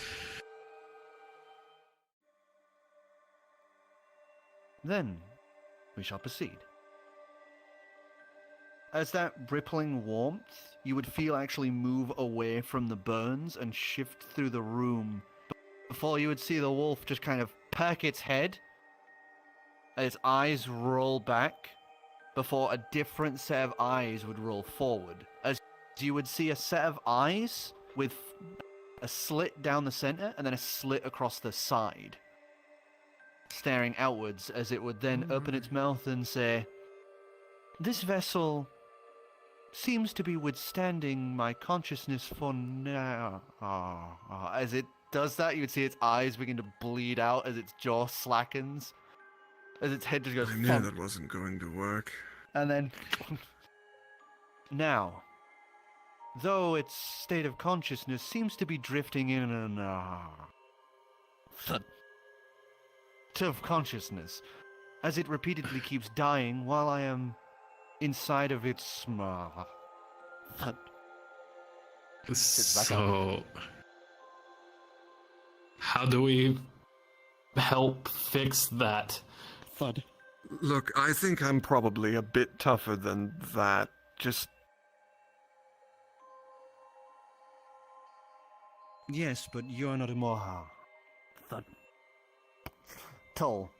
Then, we shall proceed. As that rippling warmth, you would feel actually move away from the burns and shift through the room before you would see the wolf just kind of perk its head, and its eyes roll back, before a different set of eyes would roll forward. As you would see a set of eyes with a slit down the center and then a slit across the side, staring outwards, as it would then open its mouth and say, "This vessel seems to be withstanding my consciousness for now." As it does that, you would see its eyes begin to bleed out as its jaw slackens, as its head just goes I knew thump. that wasn't going to work. And then... Now, though its state of consciousness seems to be drifting in an... of consciousness, as it repeatedly keeps dying while I am inside of its... So... How do we help fix that? Thud. Look, I think I'm probably a bit tougher than that. Just... Yes, but you're not a Moha. Toll.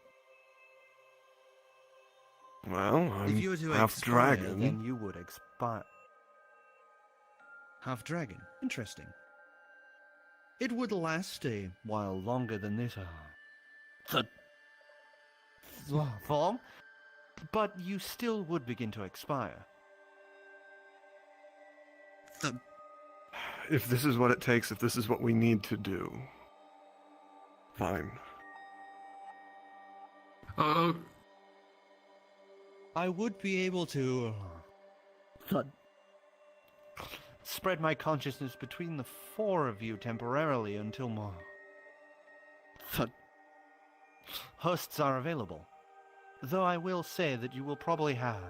Well, I'm If you were to half expire, dragon. then you would expire. Half dragon. Interesting. It would last a while longer than this form, but you still would begin to expire. If this is what it takes, if this is what we need to do, fine. I would be able to spread my consciousness between the four of you temporarily until more hosts are available. Though I will say that you will probably have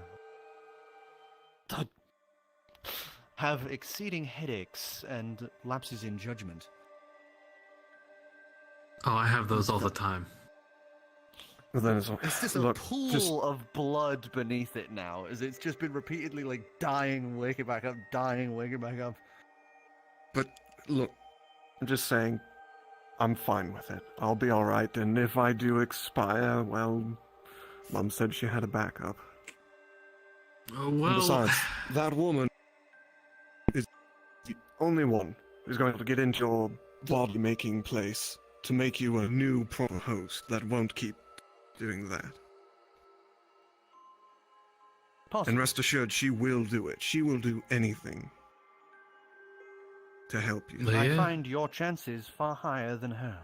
exceeding headaches and lapses in judgment. Oh, I have those all the time. Well, then it's It's just a pool of blood beneath it now, as it's just been repeatedly like dying, waking back up, dying, waking back up. But look, I'm just saying, I'm fine with it. I'll be alright, and if I do expire, well, Mum said she had a backup. Oh, And well, besides, that woman is the only one who's going to get into your body-making place to make you a new proper host that won't keep doing that. Possibly. And rest assured, she will do it. She will do anything to help you. Yeah. I find your chances far higher than her.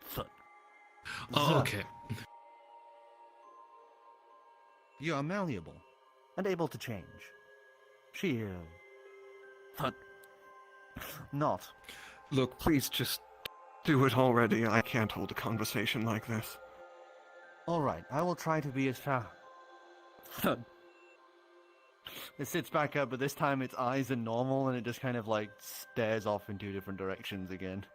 Thud. oh, okay. You are malleable and able to change. She is not. Look, please just do it already. I can't hold a conversation like this. All right, I will try to be as far. It sits back up, but this time its eyes are normal, and it just kind of like stares off in two different directions again.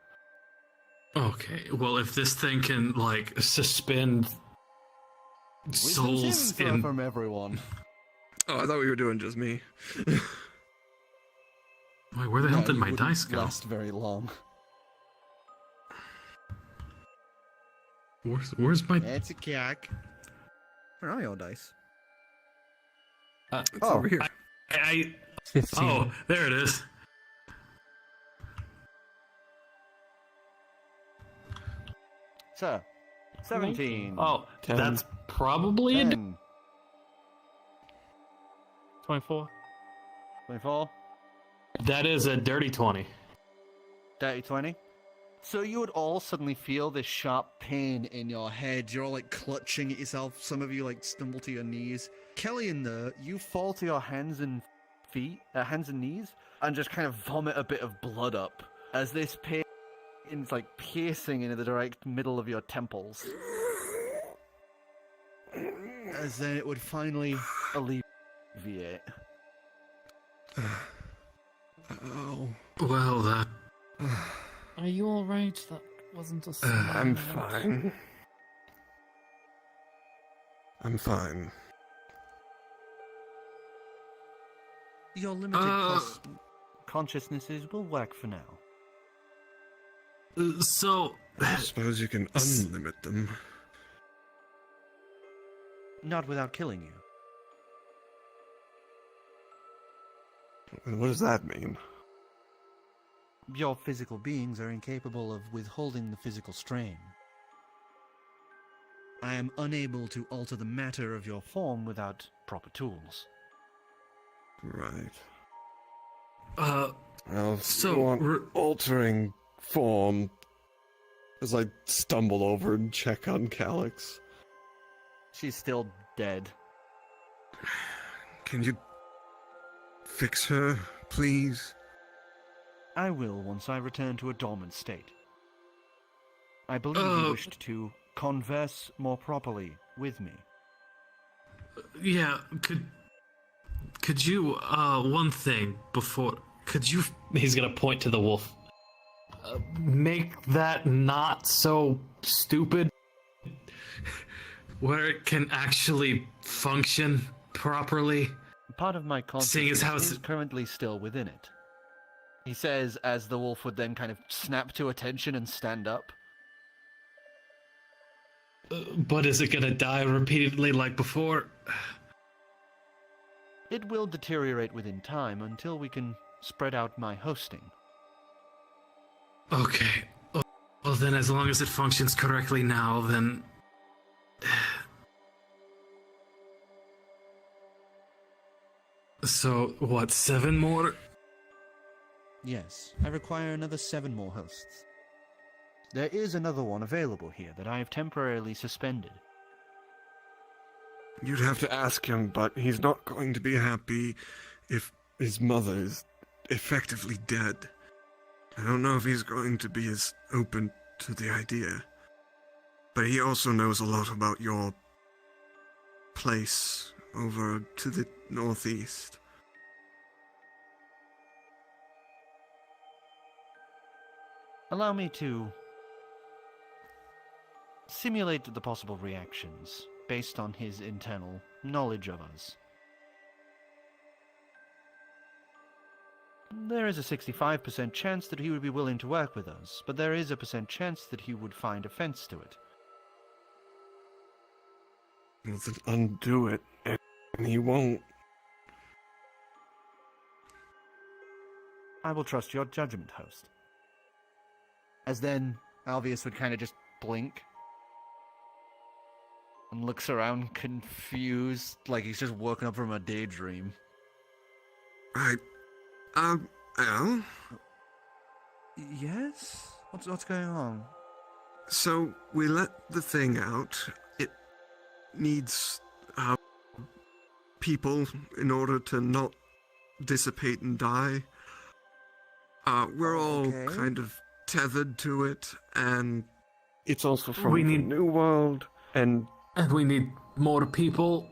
Okay, well, if this thing can, like, suspend souls Wisdom saving in... throw from everyone. Oh, I thought we were doing just me. Wait, where the hell No, did you my wouldn't dice go? last very long. Where's my... It's a cack. Where are your dice? It's over here. I 15. Oh, there it is. So, 17. Oh, 10. that's probably a... 10. 24. 24. That is a dirty 20. Dirty 20. So you would all suddenly feel this sharp pain in your head. You're all like clutching at yourself. Some of you like stumble to your knees. Kelly and you fall to your hands and knees, and just kind of vomit a bit of blood up as this pain is like piercing into the direct middle of your temples. As then it would finally alleviate. Oh. Well, that... Are you alright? That wasn't a I'm smile. fine. I'm fine. Your limited consciousnesses will work for now. So... I suppose you can unlimit them. Not without killing you. What does that mean? Your physical beings are incapable of withholding the physical strain. I am unable to alter the matter of your form without proper tools. Right. So, Well, so on altering form as I stumble over and check on Calyx. She's still dead. Can you fix her, please? I will once I return to a dormant state. I believe you wished to converse more properly with me. Yeah, could you, one thing before... Could you... He's gonna point to the wolf. Make that not so stupid. Where it can actually function properly. Part of my Seeing as consciousness how is it's... currently still within it. He says as the wolf would then kind of snap to attention and stand up. But is it gonna die repeatedly like before? It will deteriorate within time until we can spread out my hosting. Okay. Well then, as long as it functions correctly now, then... So, what, 7 more? Yes, I require another 7 more hosts. There is another one available here that I have temporarily suspended. You'd have to ask him, but he's not going to be happy if his mother is effectively dead. I don't know if he's going to be as open to the idea. But he also knows a lot about your place over to the northeast. Allow me to simulate the possible reactions based on his internal knowledge of us. There is a 65% chance that he would be willing to work with us, but there is a % chance that he would find offense to it. Well, then undo it, and he won't. I will trust your judgment, host. As then, Alvius would kind of just blink and looks around confused, like he's just woken up from a daydream. Right. Al? Yes? What's going on? So, we let the thing out. It needs, people in order to not dissipate and die. We're all Okay. kind of tethered to it, and it's also from We the need- New World, and And we need more people,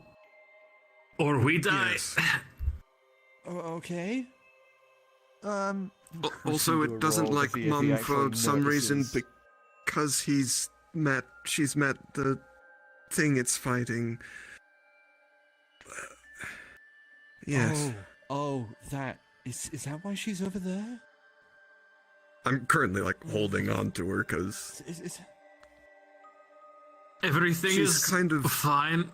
or we die. Yes. Okay. Also, it doesn't like Mum for some reason because she's met the thing it's fighting. Yes. Oh, that is that why she's over there? I'm currently holding on to her because Is Everything she's is kind of fine.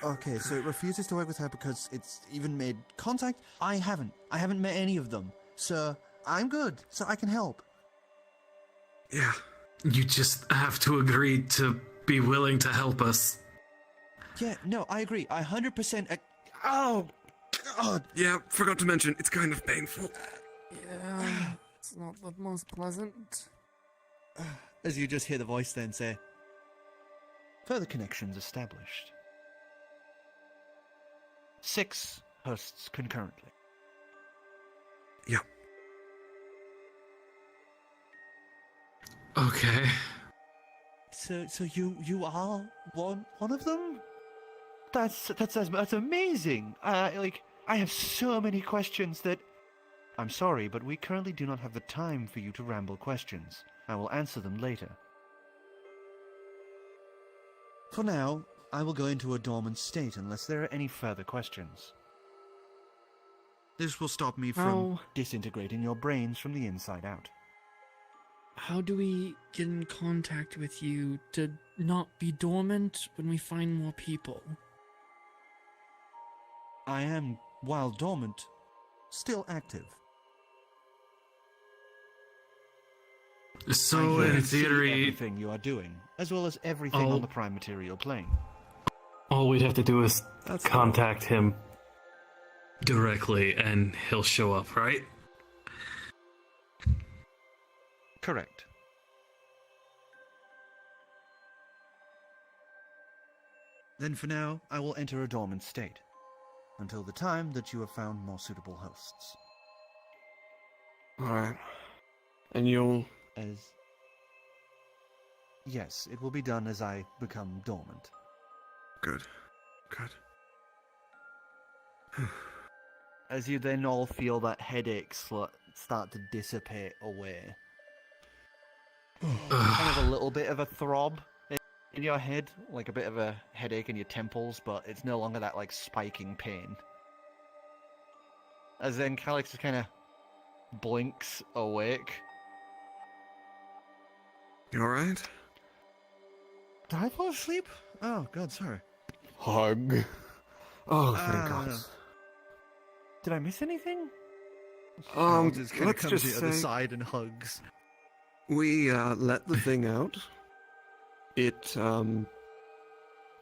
Okay, so it refuses to work with her because it's even made contact? I haven't met any of them. So, I'm good, so I can help. yeah. You just have to agree to be willing to help us. Yeah, no, I agree. I 100%. Oh, God! Yeah, forgot to mention, it's kind of painful. Yeah, it's not the most pleasant. As you just hear the voice then say, further connections established. 6 hosts concurrently. Yeah. Okay. So you are one of them? That's amazing. I have so many questions that I'm sorry, but we currently do not have the time for you to ramble questions. I will answer them later. For now, I will go into a dormant state unless there are any further questions. This will stop me from disintegrating your brains from the inside out. How do we get in contact with you to not be dormant when we find more people? I am, while dormant, still active. So I in can see theory, everything you are doing, as well as everything Oh. on the prime material plane. all we'd have to do is That's contact him directly and he'll show up, right? Correct. Then for now, I will enter a dormant state, until the time that you have found more suitable hosts. Alright. And you'll... Yes, it will be done as I become dormant. Good. Good. As you then all feel that headache start to dissipate away. Kind of a little bit of a throb in your head, like a bit of a headache in your temples, but it's no longer that spiking pain. As then Calyx just kind of blinks awake. You alright? Did I fall asleep? Oh god, sorry. Hug. Oh, thank God. no. Did I miss anything? Let's comes just to the other say side and hugs. we let the thing out. It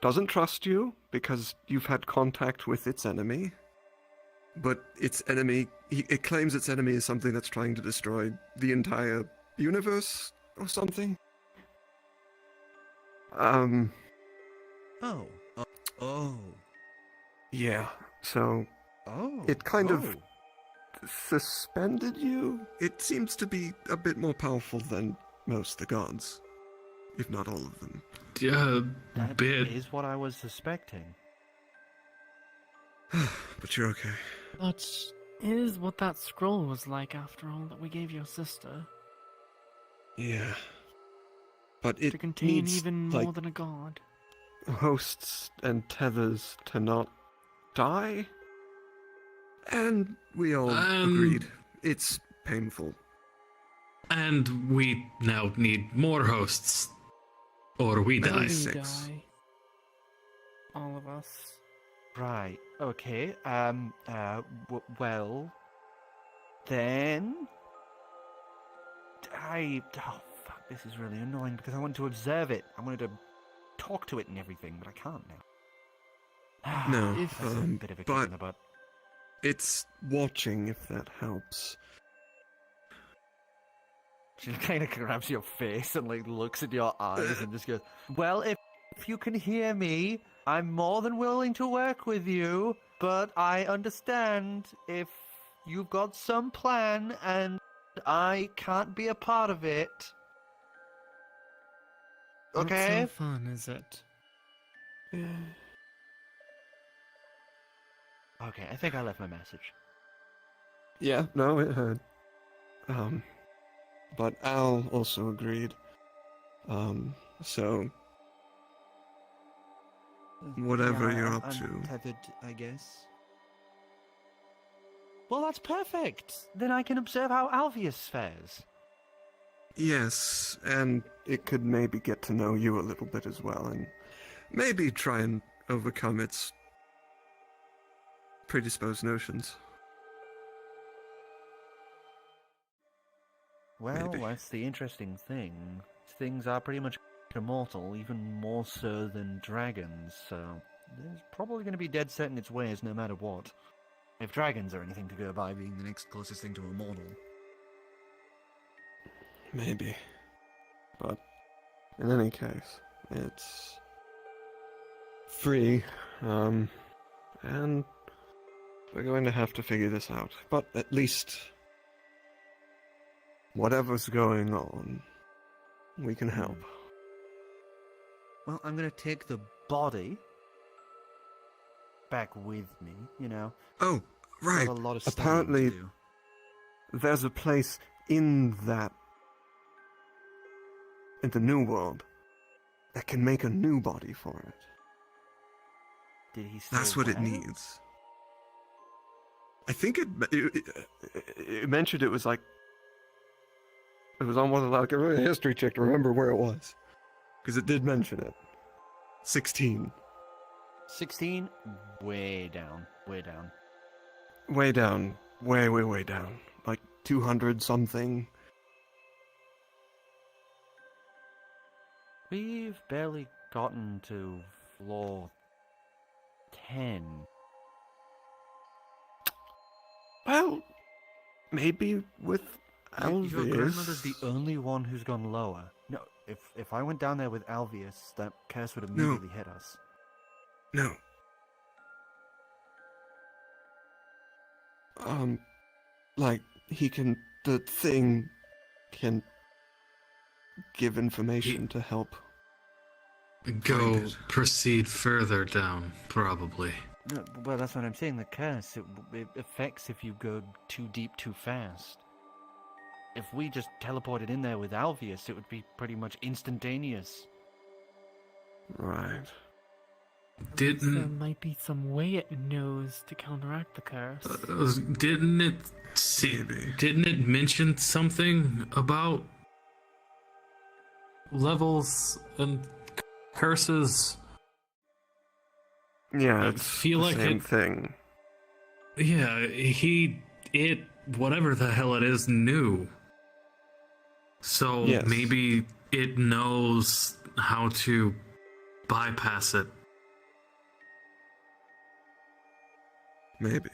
doesn't trust you because you've had contact with its enemy. But its enemy, it claims its enemy is something that's trying to destroy the entire universe or something. Oh. Yeah. So Oh. It kind of oh. suspended you. It seems to be a bit more powerful than most of the gods, if not all of them. Yeah, That bit. is what I was suspecting. But you're okay. That is what that scroll was like after all that we gave your sister. Yeah. But To it contain needs, even like, more than a god. hosts and tethers to not die. And we all agreed. It's painful. And we now need more hosts. Or we die. We Six. die. All of us. Right. Okay. Well, then oh fuck, this is really annoying because I wanted to observe it. I wanted to talk to it and everything, but I can't now. No, That's a bit of a kick in the butt. it's watching, if that helps. She kind of grabs your face and like looks at your eyes and just goes, "Well, if you can hear me, I'm more than willing to work with you, but I understand if you've got some plan and I can't be a part of it." Okay? Not so fun, is it? Okay, I think I left my message. Yeah, no, it heard. But Al also agreed. So whatever Yeah, you're up I'm to. tethered, I guess. Well, that's perfect. Then I can observe how Alvius fares. Yes, and it could maybe get to know you a little bit as well, and maybe try and overcome its predisposed notions. Well, Maybe. that's the interesting thing. Things are pretty much immortal, even more so than dragons, so there's probably going to be dead set in its ways no matter what. If dragons are anything to go by being the next closest thing to immortal. Maybe. But in any case, it's free, and we're going to have to figure this out. But at least whatever's going on, we can help. Well, I'm going to take the body back with me, you know. Oh, right. Got a lot of studying to Apparently, do. there's a place in the new world that can make a new body for it. Did he still That's what it wear needs. I think it mentioned it was like it was on one of the a history check to remember where it was, because it did mention it. 16, 16? Way down. Way down. way down, way down, like 200 something. We've barely gotten to floor 10. Well, maybe with Alvius. Your grandmother's the only one who's gone lower. No, if I went down there with Alvius, that curse would immediately hit us. No. Like, the thing can give information to help. Go Find it. proceed further down, probably. No, well, that's what I'm saying. The curse, it affects if you go too deep too fast. If we just teleported in there with Alvius, it would be pretty much instantaneous. Right. There Didn't might be some way it knows to counteract the curse. didn't it Maybe. didn't it mention something about levels and curses? Yeah, I it's feel the like same it- thing. Yeah, whatever the hell it is, knew. So Yes. maybe it knows how to bypass it. Maybe.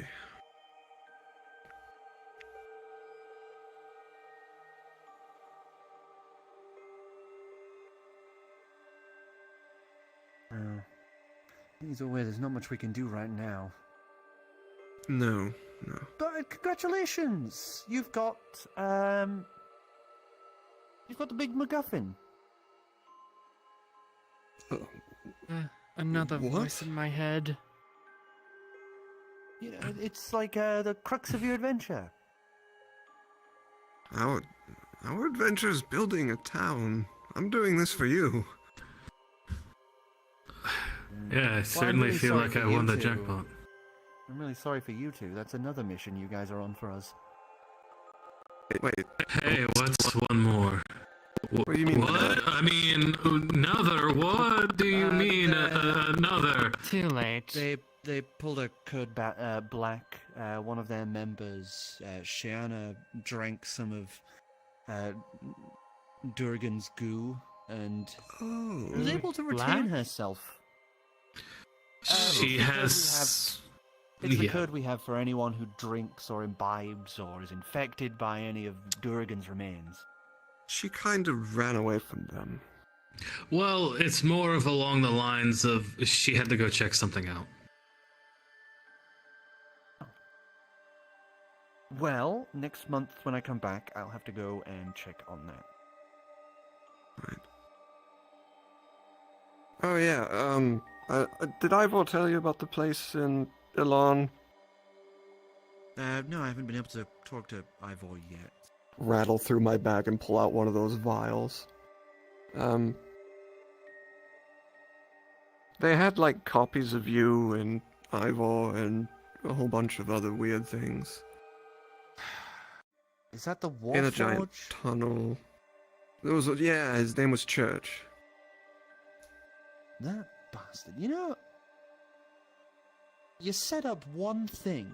Either way, there's not much we can do right now. No, no. But congratulations! You've got the big MacGuffin. Another What? voice in my head. You know, it's like the crux of your adventure. Our adventure is building a town. I'm doing this for you. Yeah, I certainly really feel sorry like for I you won the two. jackpot. I'm really sorry for you two. That's another mission you guys are on for us. Wait, Hey, what's one more? what do you mean? What? I mean, another? What do you mean, another? Too late. They pulled a code black. One of their members, Shaena, drank some of Durgan's goo and was Oh, able to retain Black? herself. She it's the code we has. It's the Yeah. code we have for anyone who drinks or imbibes or is infected by any of Durgan's remains. she kind of ran away from them. Well, it's more of along the lines of she had to go check something out. Well, next month when I come back, I'll have to go and check on that. Right. Oh yeah. Did Ivor tell you about the place in Elon? No, I haven't been able to talk to Ivor yet. Rattle through my bag and pull out one of those vials. They had like copies of you and Ivor and a whole bunch of other weird things Is that the in a giant Warforge? tunnel. Yeah, his name was Church. That bastard. You know, you set up one thing,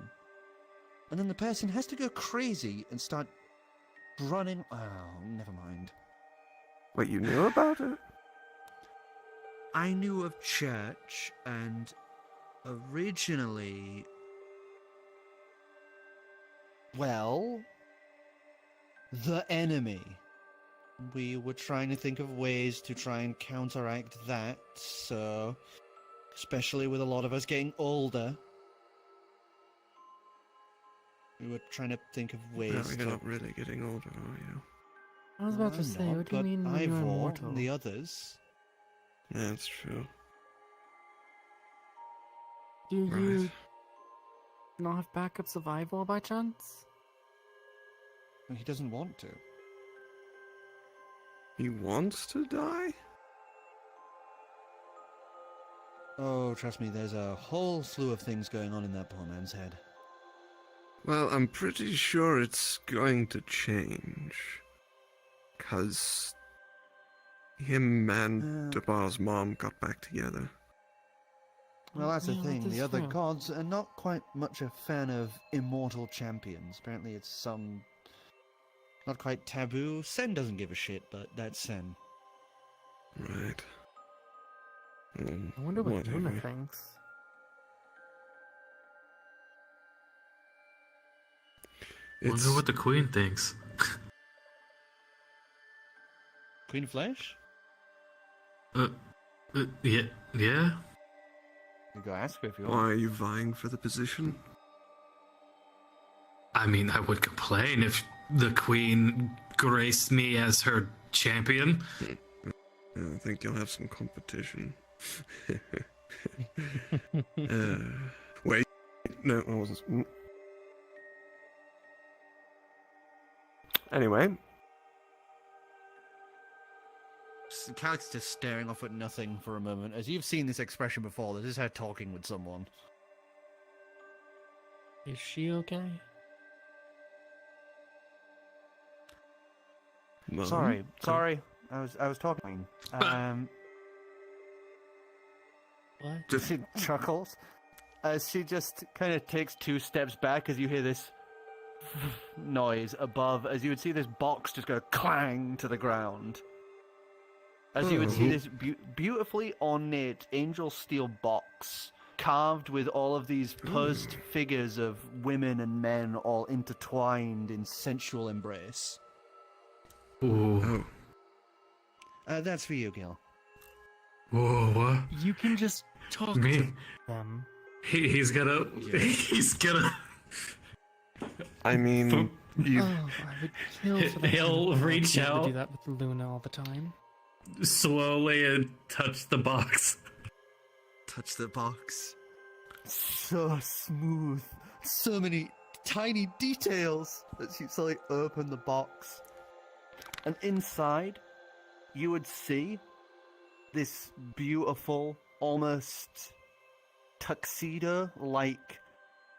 and then the person has to go crazy and start running. Oh, never mind. Wait, you knew about it? I knew of Church, and originally, Well, the enemy. We were trying to think of ways to try and counteract that, so especially with a lot of us getting older. We were trying to think of ways No, to... you're not really getting older, are you? I was about I'm to say, not, what do you but mean when you're Ivor immortal? and the others. Yeah, that's true. Do you Right. not have backups of Ivor by chance? He doesn't want to. He wants to die? Oh, trust me, there's a whole slew of things going on in that poor man's head. Well, I'm pretty sure it's going to change. 'Cause him and Debar's mom got back together. Well, that's the Yeah, thing. that The is other true. gods are not quite much a fan of immortal champions. Apparently, it's some not quite taboo. Sen doesn't give a shit, but that's Sen. Right. I wonder what Luna Whatever. thinks. It's Wonder what the queen thinks. Queen Flesh? Yeah, yeah. You go ask her if you why want. are you vying for the position? I mean, I would complain if the queen graced me as her champion. I think you'll have some competition. Wait. No, I wasn't. Anyway. Calyx is just staring off at nothing for a moment. As you've seen this expression before, this is her talking with someone. Is she okay? Mom? Sorry. I was talking. What? She chuckles as she just kind of takes 2 steps back as you hear this noise above, as you would see this box just go clang to the ground. As you would see this beautifully ornate angel steel box carved with all of these posed figures of women and men all intertwined in sensual embrace. Ooh. That's for you, Gill. Whoa, what? You can just talk Me? to them. He's gonna. He's gonna. I mean, you. Oh, I would kill for that. He'll kind of reach to be able out. to do that with Luna all the time. Slowly and touch the box. Touch the box. So smooth. So many tiny details as you slowly open the box. And inside, you would see this beautiful, almost tuxedo-like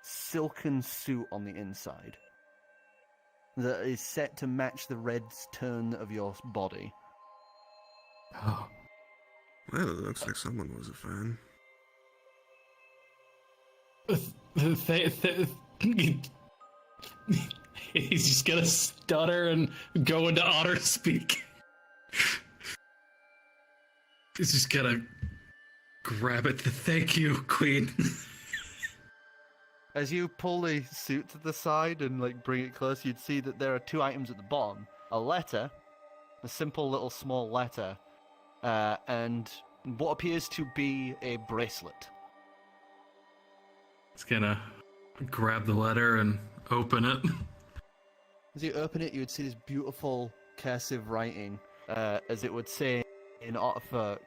silken suit on the inside that is set to match the red tone of your body. Oh. Well, it looks like someone was a fan. He's just gonna stutter and go into otter speak. He's just gonna grab it. Thank you, Queen. As you pull the suit to the side and like bring it close, you'd see that there are two items at the bottom: a letter, a simple little small letter, and what appears to be a bracelet. He's gonna grab the letter and open it. As you open it, you would see this beautiful cursive writing, as it would say in Otterfolk,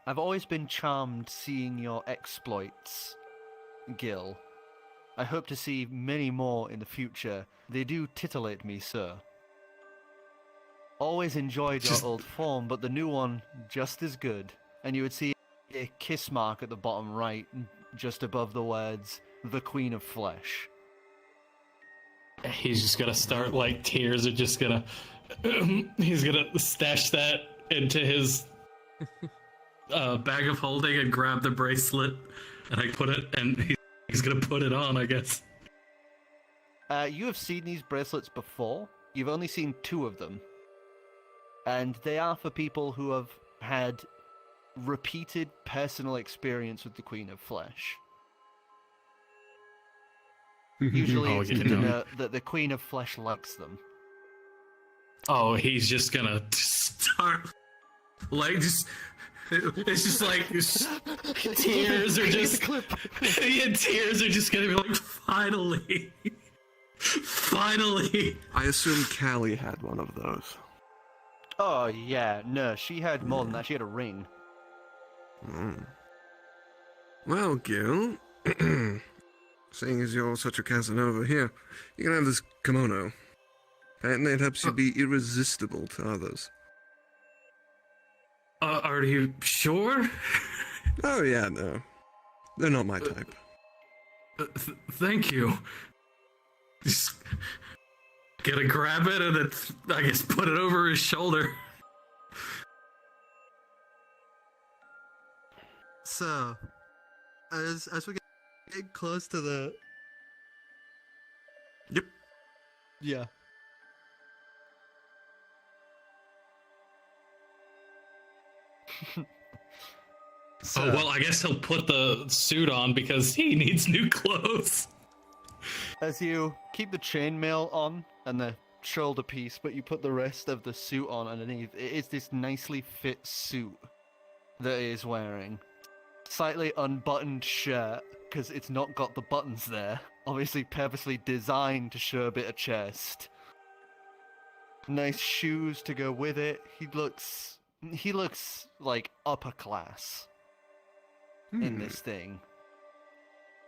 I've always been charmed seeing your exploits, Gill. I hope to see many more in the future. They do titillate me, sir. Always enjoyed your old form, but the new one just as good. And you would see a kiss mark at the bottom right, just above the words, the Queen of Flesh. He's just gonna start, like, tears are just gonna... he's gonna stash that into his bag of holding and grab the bracelet, and I put it, and he's gonna put it on, I guess. You have seen these bracelets before. You've only seen two of them. And they are for people who have had repeated personal experience with the Queen of Flesh. Usually it's to denote that the Queen of Flesh likes them. Oh, he's just gonna start, like, just... It's just like tears are just yeah, tears are just gonna be like, finally. I assume Callie had one of those. Oh yeah, no, she had more than that. She had a ring. Well, Gill, seeing as you're such a Casanova here, you can have this kimono. Apparently it helps you be irresistible to others. Are you sure? Oh yeah, no. They're not my type. Thank you. Just gonna grab it and then, I guess, put it over his shoulder. So, as we get close to the... Yep. Yeah. So, oh, well, I guess he'll put the suit on because he needs new clothes. As you keep the chainmail on and the shoulder piece, but you put the rest of the suit on underneath, it is this nicely fit suit that he is wearing. Slightly unbuttoned shirt, because it's not got the buttons there. Obviously purposely designed to show a bit of chest. Nice shoes to go with it. He looks like upper class in this thing.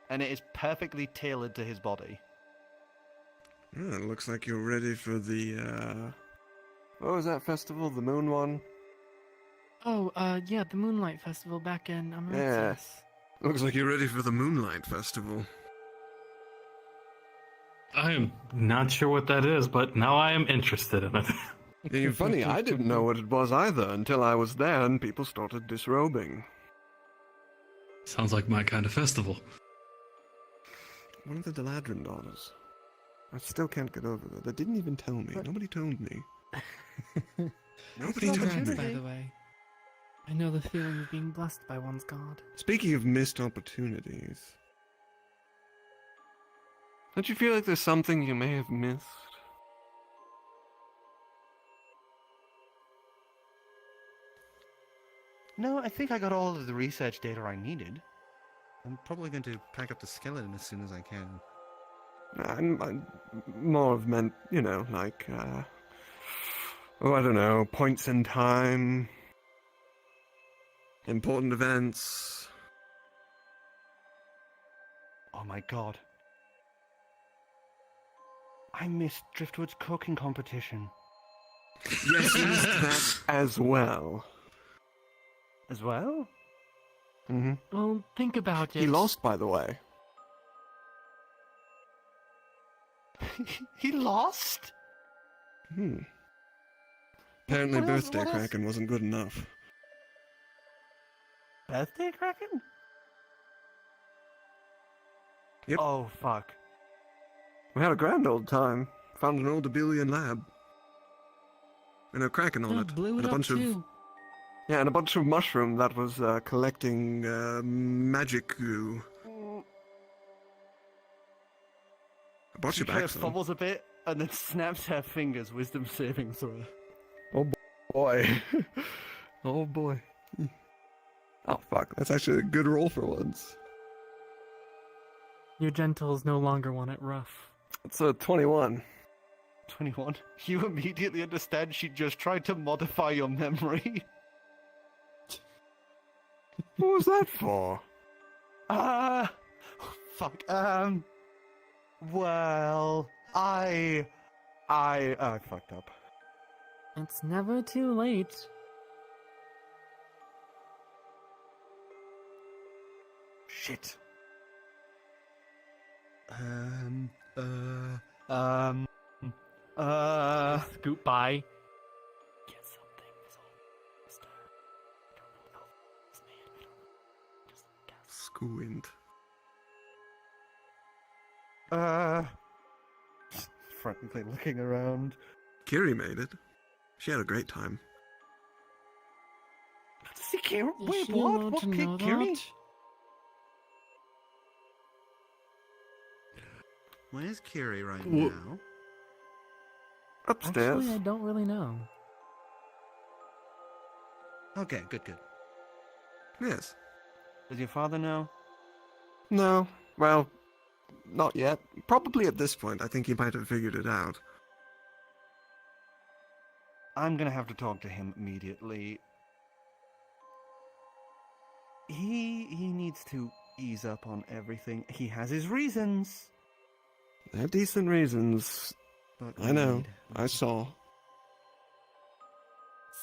And it is perfectly tailored to his body. Yeah, it looks like you're ready for the, what was that festival? The moon one? Oh, yeah, the Moonlight Festival back in Amaranthus. Yeah. Looks like you're ready for the Moonlight Festival. I am not sure what that is, but now I am interested in it. Yeah, funny, I didn't know what it was either until I was there and people started disrobing. Sounds like my kind of festival. One of the Deladrin daughters. I still can't get over that. They didn't even tell me. Nobody told me. Nobody told Congrats, me. by the way. I know the feeling of being blessed by one's god. Speaking of missed opportunities, don't you feel like there's something you may have missed? No, I think I got all of the research data I needed. I'm probably going to pack up the skeleton as soon as I can. I'm more of meant, like, oh, I don't know, points in time, important events. Oh my god. I missed Driftwood's cooking competition. Yes, that as well. As well? Mm-hmm. Well, think about it. He lost, by the way. He lost? Apparently What else- birthday what else? Kraken wasn't good enough. Birthday Kraken? Yep. Oh, fuck. We had a grand old time. Found an old Abelian lab. And a Kraken on Yeah, it. blew it and a up bunch too. Yeah, and a bunch of mushroom that was collecting magic goo. I brought She you kind back of some. fumbles a bit and then snaps her fingers, wisdom saving throw. Boy. Oh boy. Oh fuck, that's actually a good roll for once. Your gentles no longer want it rough. It's a 21. 21. You immediately understand she just tried to modify your memory. What was that for? Fuck. Well, I fucked up. It's never too late. Shit. Scoot by. Get something. Mister. I don't know this man. I don't know. Just guess. Squint. Frantically looking around. Kiri made it. She had a great time. See, Kiri? Is Wait, she what? allowed What to know Kiri? that? Where's Kiri right Wha- now? Upstairs. Actually, I don't really know. Okay, good. Yes. Does your father know? No. Well, not yet. Probably at this point. I think he might have figured it out. I'm gonna have to talk to him immediately. He needs to ease up on everything. He has his reasons. They're decent reasons. But I know. need- I saw.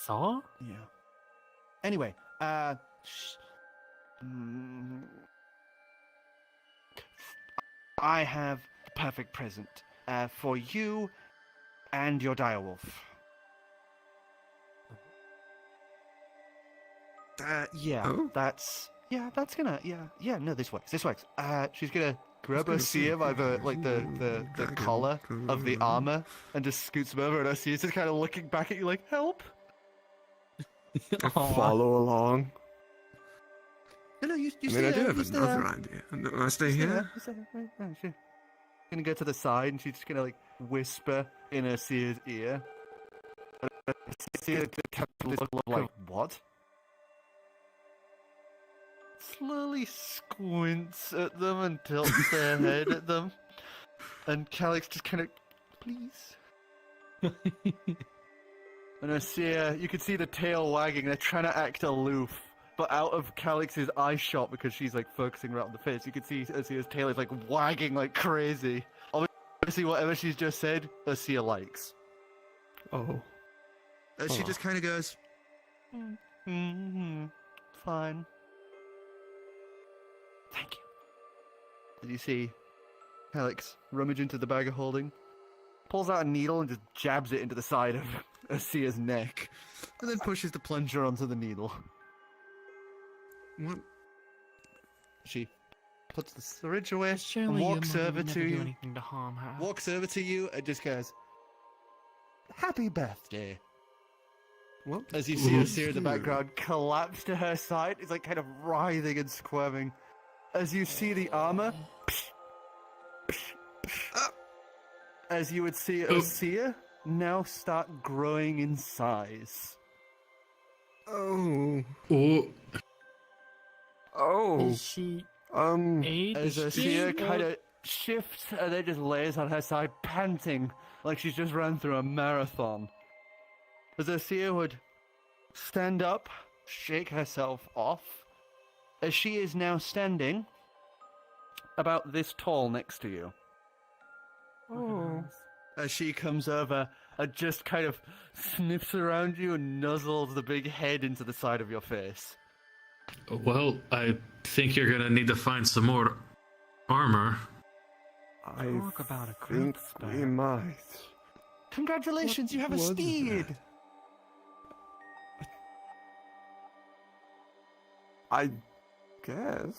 Saw? Yeah. Anyway, mm, I have the perfect present for you and your direwolf. Yeah, Oh? that's gonna no, this works. She's gonna grab gonna Osea by the the Dragon. collar of the armor and just scoots him over, and Osea's just kind of looking back at you like, help. I follow along. No, you I stay mean, I do there, have you stay another there. idea. Do I stay Stay here? there, you stay there. Right, right, sure. Gonna go to the side, and she's just gonna like whisper in Osea's ear. Osea look like what? Slowly squints at them and tilts their head at them. And Calix just kind of, please. And Osea, you can see the tail wagging. They're trying to act aloof. But out of Calix's eye shot, because she's like focusing right on the face, you can see Osea's tail is like wagging like crazy. Obviously, whatever she's just said, Osea likes. Oh. She just kind of goes, Mm-hmm. Fine. Thank you. And you see Calix rummage into the bag of holding, pulls out a needle and just jabs it into the side of Osea's neck, and then pushes the plunger onto the needle. What? She puts the syringe away Surely and your walks mother over would to never do you. anything to harm her. Walks over to you and just goes, "Happy birthday." What? As you see Osea in the background collapse to her side, it's like kind of writhing and squirming. As you see the armor, as you would see Osea now start growing in size. Oh. Oh, Oh. Is she As aged? Asia kind of shifts and then just lays on her side, panting like she's just run through a marathon. As Asia would stand up, shake herself off, as she is now standing about this tall next to you. Oh. As she comes over and just kind of sniffs around you and nuzzles the big head into the side of your face. well, I think you're gonna need to find some more armor. I Talk about a think crop we might. Congratulations, you have a was steed! that? I guess.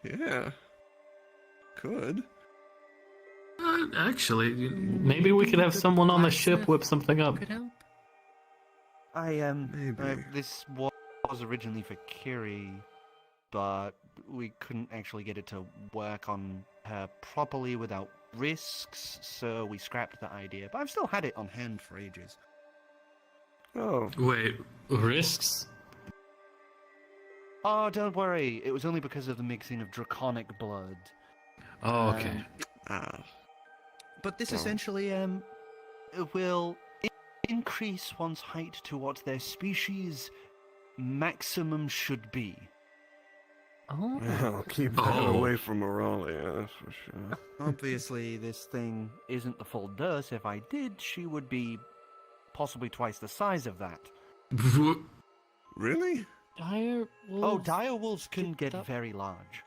Yeah. Could. Actually, maybe we could have someone on the ship whip something up. Could help. Maybe. This was originally for Kiri, but we couldn't actually get it to work on her properly without risks, so we scrapped the idea. But I've still had it on hand for ages. Oh. Wait, risks? Oh, don't worry. It was only because of the mixing of draconic blood. Oh, okay. Ah. But this Oh. essentially will increase one's height to what their species maximum should be. Oh, I'll keep that Oh. away from Auralia, that's for sure. Obviously, this thing isn't the full dose. If I did, she would be possibly twice the size of that. Really? Dire wolves. Oh, dire wolves can Get get up. very large.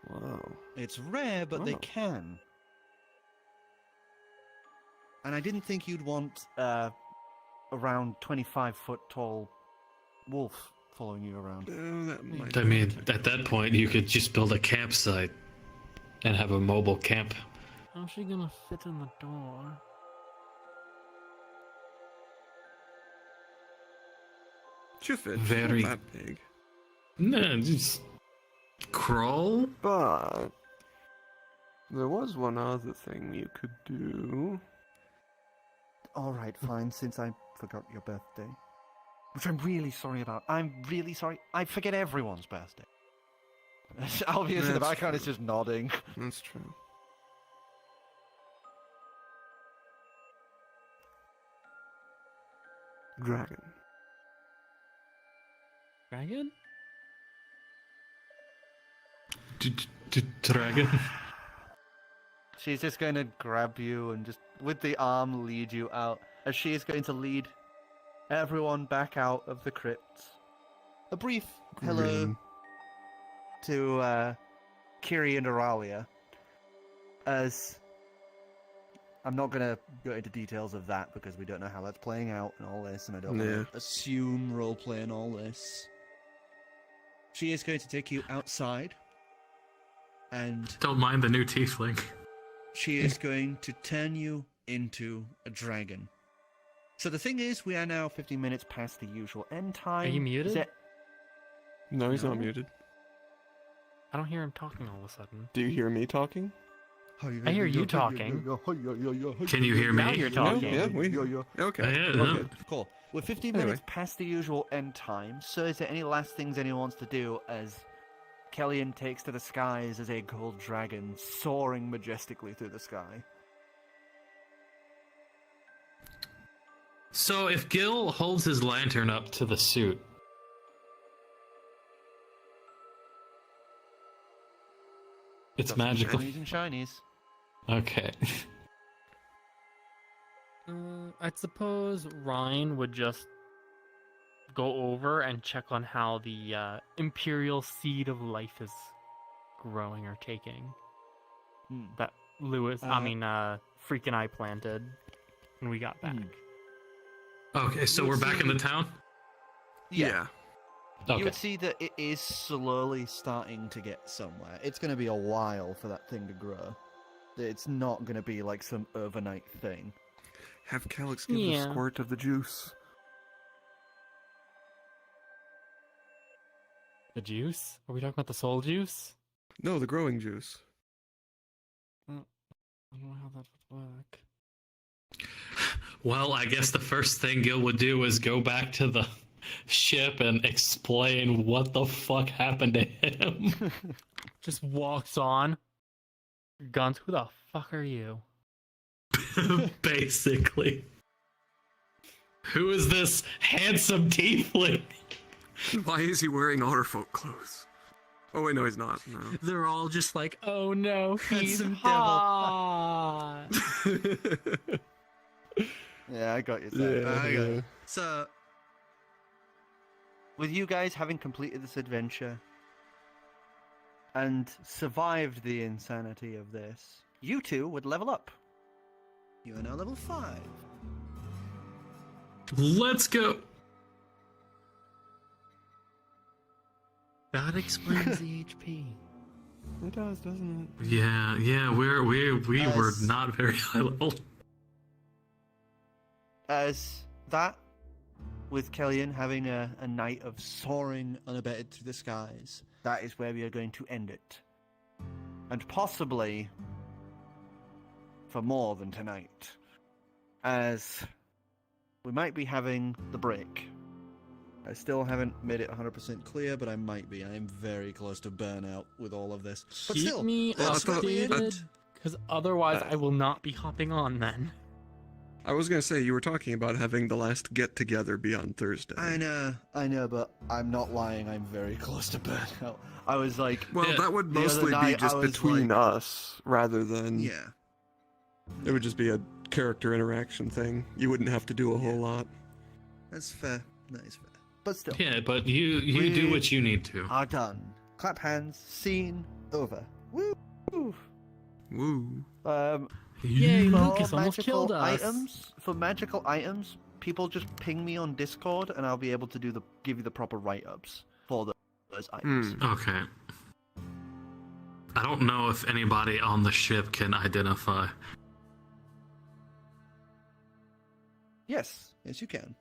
Wow. It's rare, but they Oh. can. And I didn't think you'd want around 25-foot tall wolf following you around. That might I mean, at that point, you could just build a campsite and have a mobile camp. How's she gonna fit in the door? Should fit. Very- Not that big. No, just crawl. But there was one other thing you could do. Alright, fine, since I forgot your birthday. Which I'm really sorry about. I'm really sorry. I forget everyone's birthday. Obviously, in the That's background is true. just nodding. That's true. Dragon. Dragon? Dragon. She's just going to grab you and just, with the arm, lead you out. As she is going to lead everyone back out of the crypt. A brief hello Green. to Kiri and Auralia. As I'm not going to go into details of that because we don't know how that's playing out and all this, and I don't Yeah. want to assume roleplay and all this. She is going to take you outside, and Don't mind the new tiefling. she is going to turn you into a dragon. So the thing is, we are now 15 minutes past the usual end time. Are you Is muted? that- No, he's No. not muted. I don't hear him talking all of a sudden. Do you hear me talking? I hear you talking. Can you hear me? Now you're No, talking. yeah, we. Okay. Yeah, no. okay. Cool. We're 15 Anyway. minutes past the usual end time, so is there any last things anyone wants to do as Kellyan takes to the skies as a gold dragon soaring majestically through the sky? So if Gill holds his lantern up to the suit, it's magical. Shinies and shinies. Okay. I suppose Ryan would just go over and check on how the imperial seed of life is growing or taking. Hmm. That Lewis, Freak and I planted when we got back. Okay, so we're back in the town? Yeah. You Okay. would see that it is slowly starting to get somewhere. It's going to be a while for that thing to grow. It's not going to be like some overnight thing. Have Calyx give Yeah. a squirt of the juice. The juice? Are we talking about the soul juice? No, the growing juice. I don't know how that would work. Well, I guess the first thing Gill would do is go back to the ship and explain what the fuck happened to him. Just walks on. Guns, who the fuck are you? Basically. Who is this handsome tiefling? Why is he wearing Otterfolk clothes? Oh wait, no, he's not. No. They're all just like, oh no, he's Handsome hot. Yeah, I got you. Zach. I got it. So, With you guys having completed this adventure and survived the insanity of this, you two would level up. you are now level 5. Let's go. That explains the HP. It does, doesn't it? Yeah, we were not very high level. As that, with Kellyan having a night of Soaring unabated through the skies. that is where we are going to end it. And possibly for more than tonight. As we might be having the break. I still haven't made it 100% clear, but I might be. I am very close to burnout with all of this. But Keep still, me that's what we ended. updated, because otherwise I will not be hopping on then. I was gonna say you were talking about having the last get together be on Thursday. I know, but I'm not lying. I'm very close to burnout. I was like, Well, Yeah. that would The other mostly be night, just I was between like- us rather than. Yeah. It would just be a character interaction thing. You wouldn't have to do a whole lot. That's fair. That is fair. but still, Yeah, but you do We- what you need to. are done. Clap hands, scene over. Woo! Woo. Yay, For Lucas almost magical killed us. for magical items, people just ping me on Discord, and I'll be able to give you the proper write-ups for those items. Okay. I don't know if anybody on the ship can identify. Yes. Yes, you can.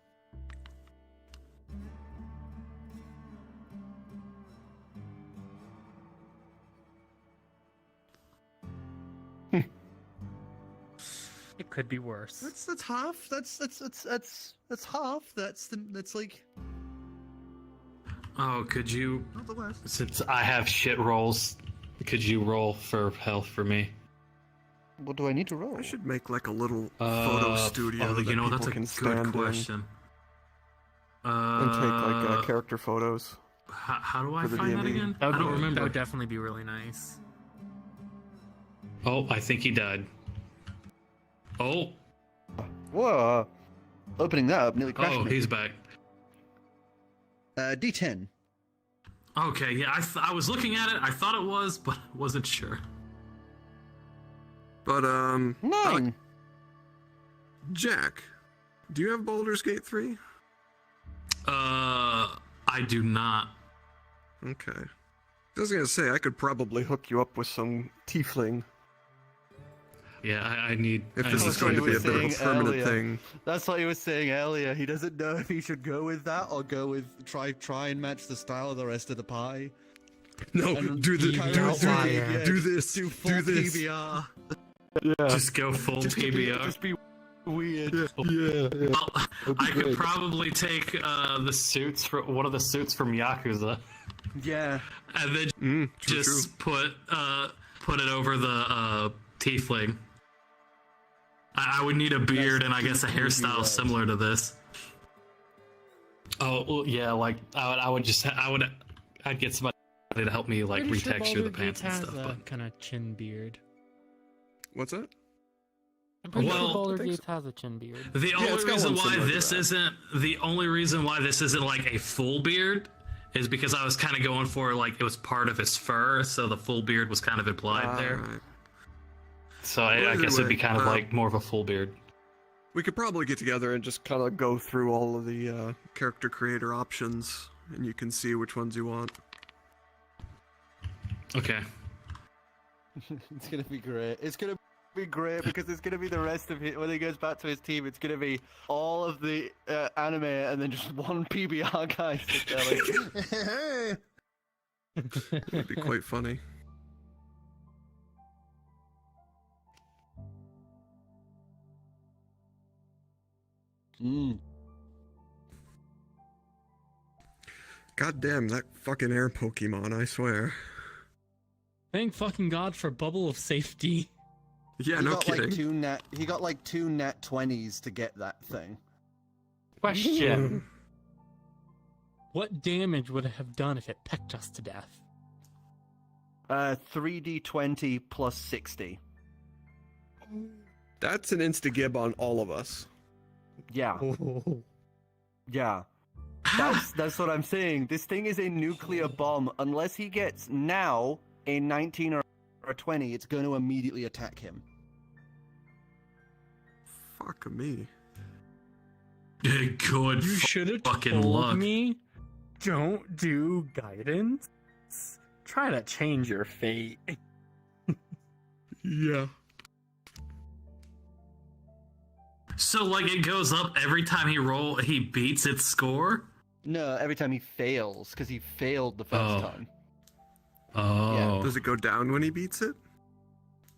It could be worse. That's half. That's half. That's like Oh, could you, not the worst. since I have shit rolls, could you roll for health for me? What do I need to roll? I should make like a little photo studio oh, that you know, people that's a can good stand question. in and take like character photos. How do I for the find that D&D. again? That I would, don't that remember. would definitely be really nice. Oh, I think he died. Oh, Whoa! Opening that up nearly crashed oh, me. he's back. D10. Okay, yeah, I was looking at it. I thought it was, but I wasn't sure. But 9. Jack, do you have Baldur's Gate 3? I do not. Okay. I was gonna say I could probably hook you up with some tiefling Yeah, I need. if I this need is going to be a bit of a saying permanent earlier. thing. That's what he was saying earlier. He doesn't know if he should go with that or Go with try and match the style of the rest of the pie. No, And do the kind do, of do, outlier. do this. Do full Do this. PBR. Just go full PBR. Just be weird. Yeah. Well, That'd be I could great. probably take the suits for one of the suits from Yakuza, Yeah. and then just put it over the tiefling. I would need a beard and I guess a hairstyle similar to this. Oh well, yeah, like I'd get somebody to help me like Pretty sure retexture the Baldur's pants Gate and has stuff. a But kind of chin beard. What's that? I'm pretty Well, sure Baldur's I think Gate has a chin beard. the it's only got reason one why similar to this that. isn't like a full beard is because I was kind of going for like it was part of his fur, so the full beard was kind of implied there. Alright. So Well, I either guess it'd be way, kind of like more of a full beard. We could probably get together and just kind of go through all of the character creator options, and you can see which ones you want. Okay. It's gonna be great. It's gonna be great because it's gonna be the rest of it when he goes back to his team. It's gonna be all of the anime and then just one PBR guy sit there like, It'd be quite funny. Mm. God damn, that fucking air Pokemon, I swear. Thank fucking God for Bubble of Safety. Yeah, He no got kidding. like he got like 2 nat 20s to get that thing. Question. What damage would it have done if it pecked us to death? 3d20 plus 60. That's an insta-gib on all of us. Yeah. Oh. Yeah. That's what I'm saying. This thing is a nuclear bomb. Unless he gets now a 19 or a 20, it's going to immediately attack him. Fuck me. Good You should have fucking told luck. me. Don't do guidance. Try to change your fate. Yeah. So, like, it goes up every time he beats its score? No, every time he fails, because he failed the first time. Oh. Does it go down when he beats it?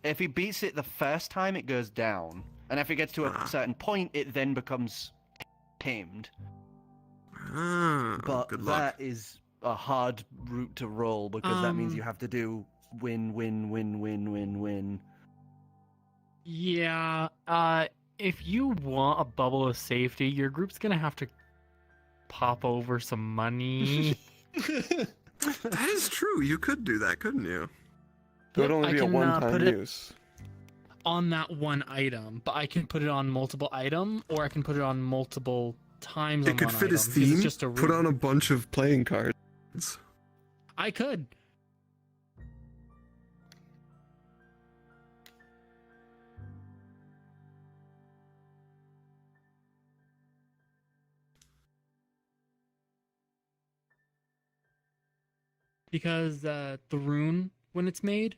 If he beats it the first time, it goes down. And if it gets to a certain point, it then becomes tamed. Ah, But good luck. that is a hard route to roll, because that means you have to do win, win, win, win, win, win. Yeah, if you want a Bubble of Safety, your group's gonna have to pop over some money. That is true. You could do that, couldn't you? It would only I be a can, one-time put it use. on that one item, but I can put it on multiple item, or I can put it on multiple times on It could one fit his item, 'cause it's theme. just a Put rule. on a bunch of playing cards. I could. Because the rune, when it's made,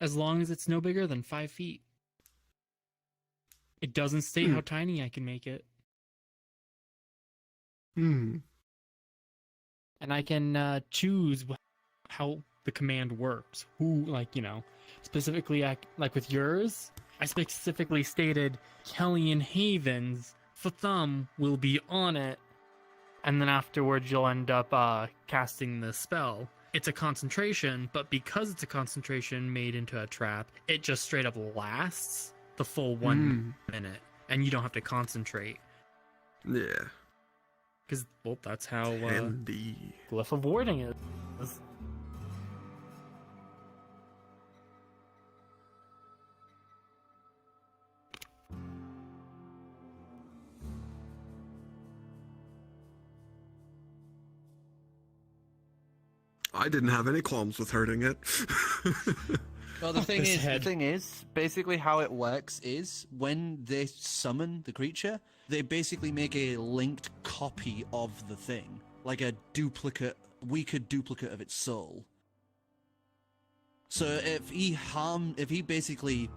as long as it's no bigger than 5 feet, it doesn't state how tiny I can make it. Hmm. And I can choose how the command works. Who, specifically, like with yours, I specifically stated Kellyan Havens, for thumb, will be on it. And then afterwards, you'll end up casting the spell. It's a concentration, but because it's a concentration made into a trap, it just straight up lasts the full 1 minute. And you don't have to concentrate. Yeah. Because, well, that's how Handy. Glyph of Warding is. I didn't have any qualms with hurting it. Well, the thing his is, head. basically how it works is when they summon the creature, they basically make a linked copy of the thing, like a duplicate, weaker duplicate of its soul. So if he basically,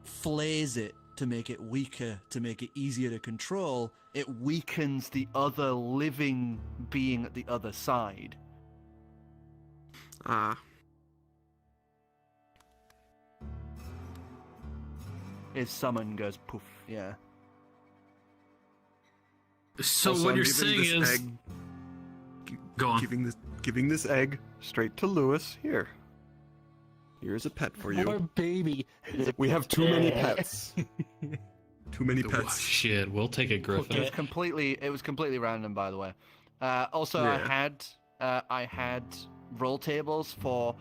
flays it to make it weaker, to make it easier to control, it weakens the other living being at the other side. Ah. His summon goes poof, yeah. So Also, what I'm you're giving saying this is... egg- Go on. giving this egg straight to Lewis. Here. Here's a pet for you. Poor baby. We have too many pets. Too many Oh, pets. shit, we'll take a griffin. It was completely random, by the way. Also, Yeah. I had roll tables for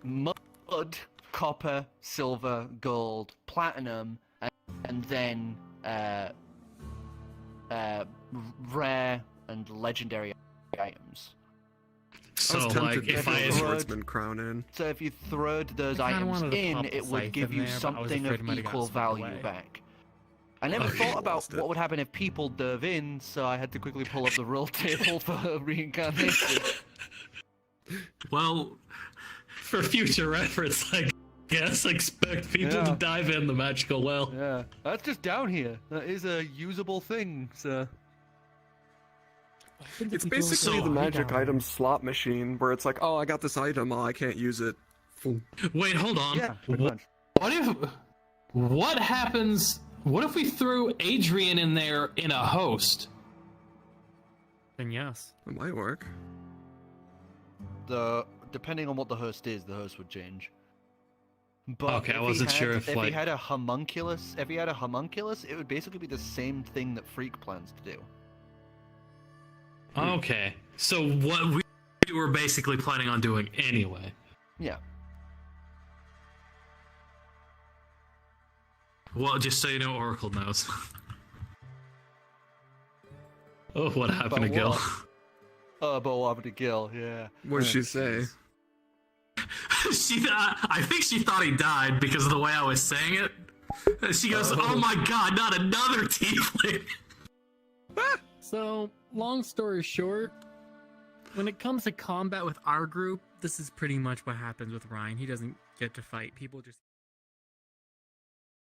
mud, copper, silver, gold, platinum, and then rare and legendary items. So, I was tempted like, to if throw I... the swordsman crown in. So if you throwed those I kinda items wanted to in, pop it the would scythe give in you there, but I was something afraid it of might have got equal swept value away. back. I never Oh, thought you about lost it. what would happen if people dove in, so I had to quickly pull up the roll table for reincarnation. Well, for future reference, I guess expect people to Yeah. dive in the magical well. Yeah, that's just down here. That is a usable thing, so. It's basically the magic item slot machine where it's like, oh, I got this item, oh, I can't use it. Boom. Wait, hold on. Yeah, pretty much. What happens What if we threw Adrian in there in a host? Then yes. It might work. Depending on what the host is, the host would change. But Okay, I if wasn't sure if, he like- had a homunculus, it would basically be the same thing that Freak plans to do. Okay, so what we were basically planning on doing anyway. Yeah. Well, just so you know, Oracle knows. Oh, what happened to But Gill? what? Oh, but what happened to Gill? Yeah. What did she say? I think she thought he died because of the way I was saying it. She goes, "Oh my god, not another tiefling!" So, long story short, when it comes to combat with our group, this is pretty much what happens with Ryan. He doesn't get to fight. People just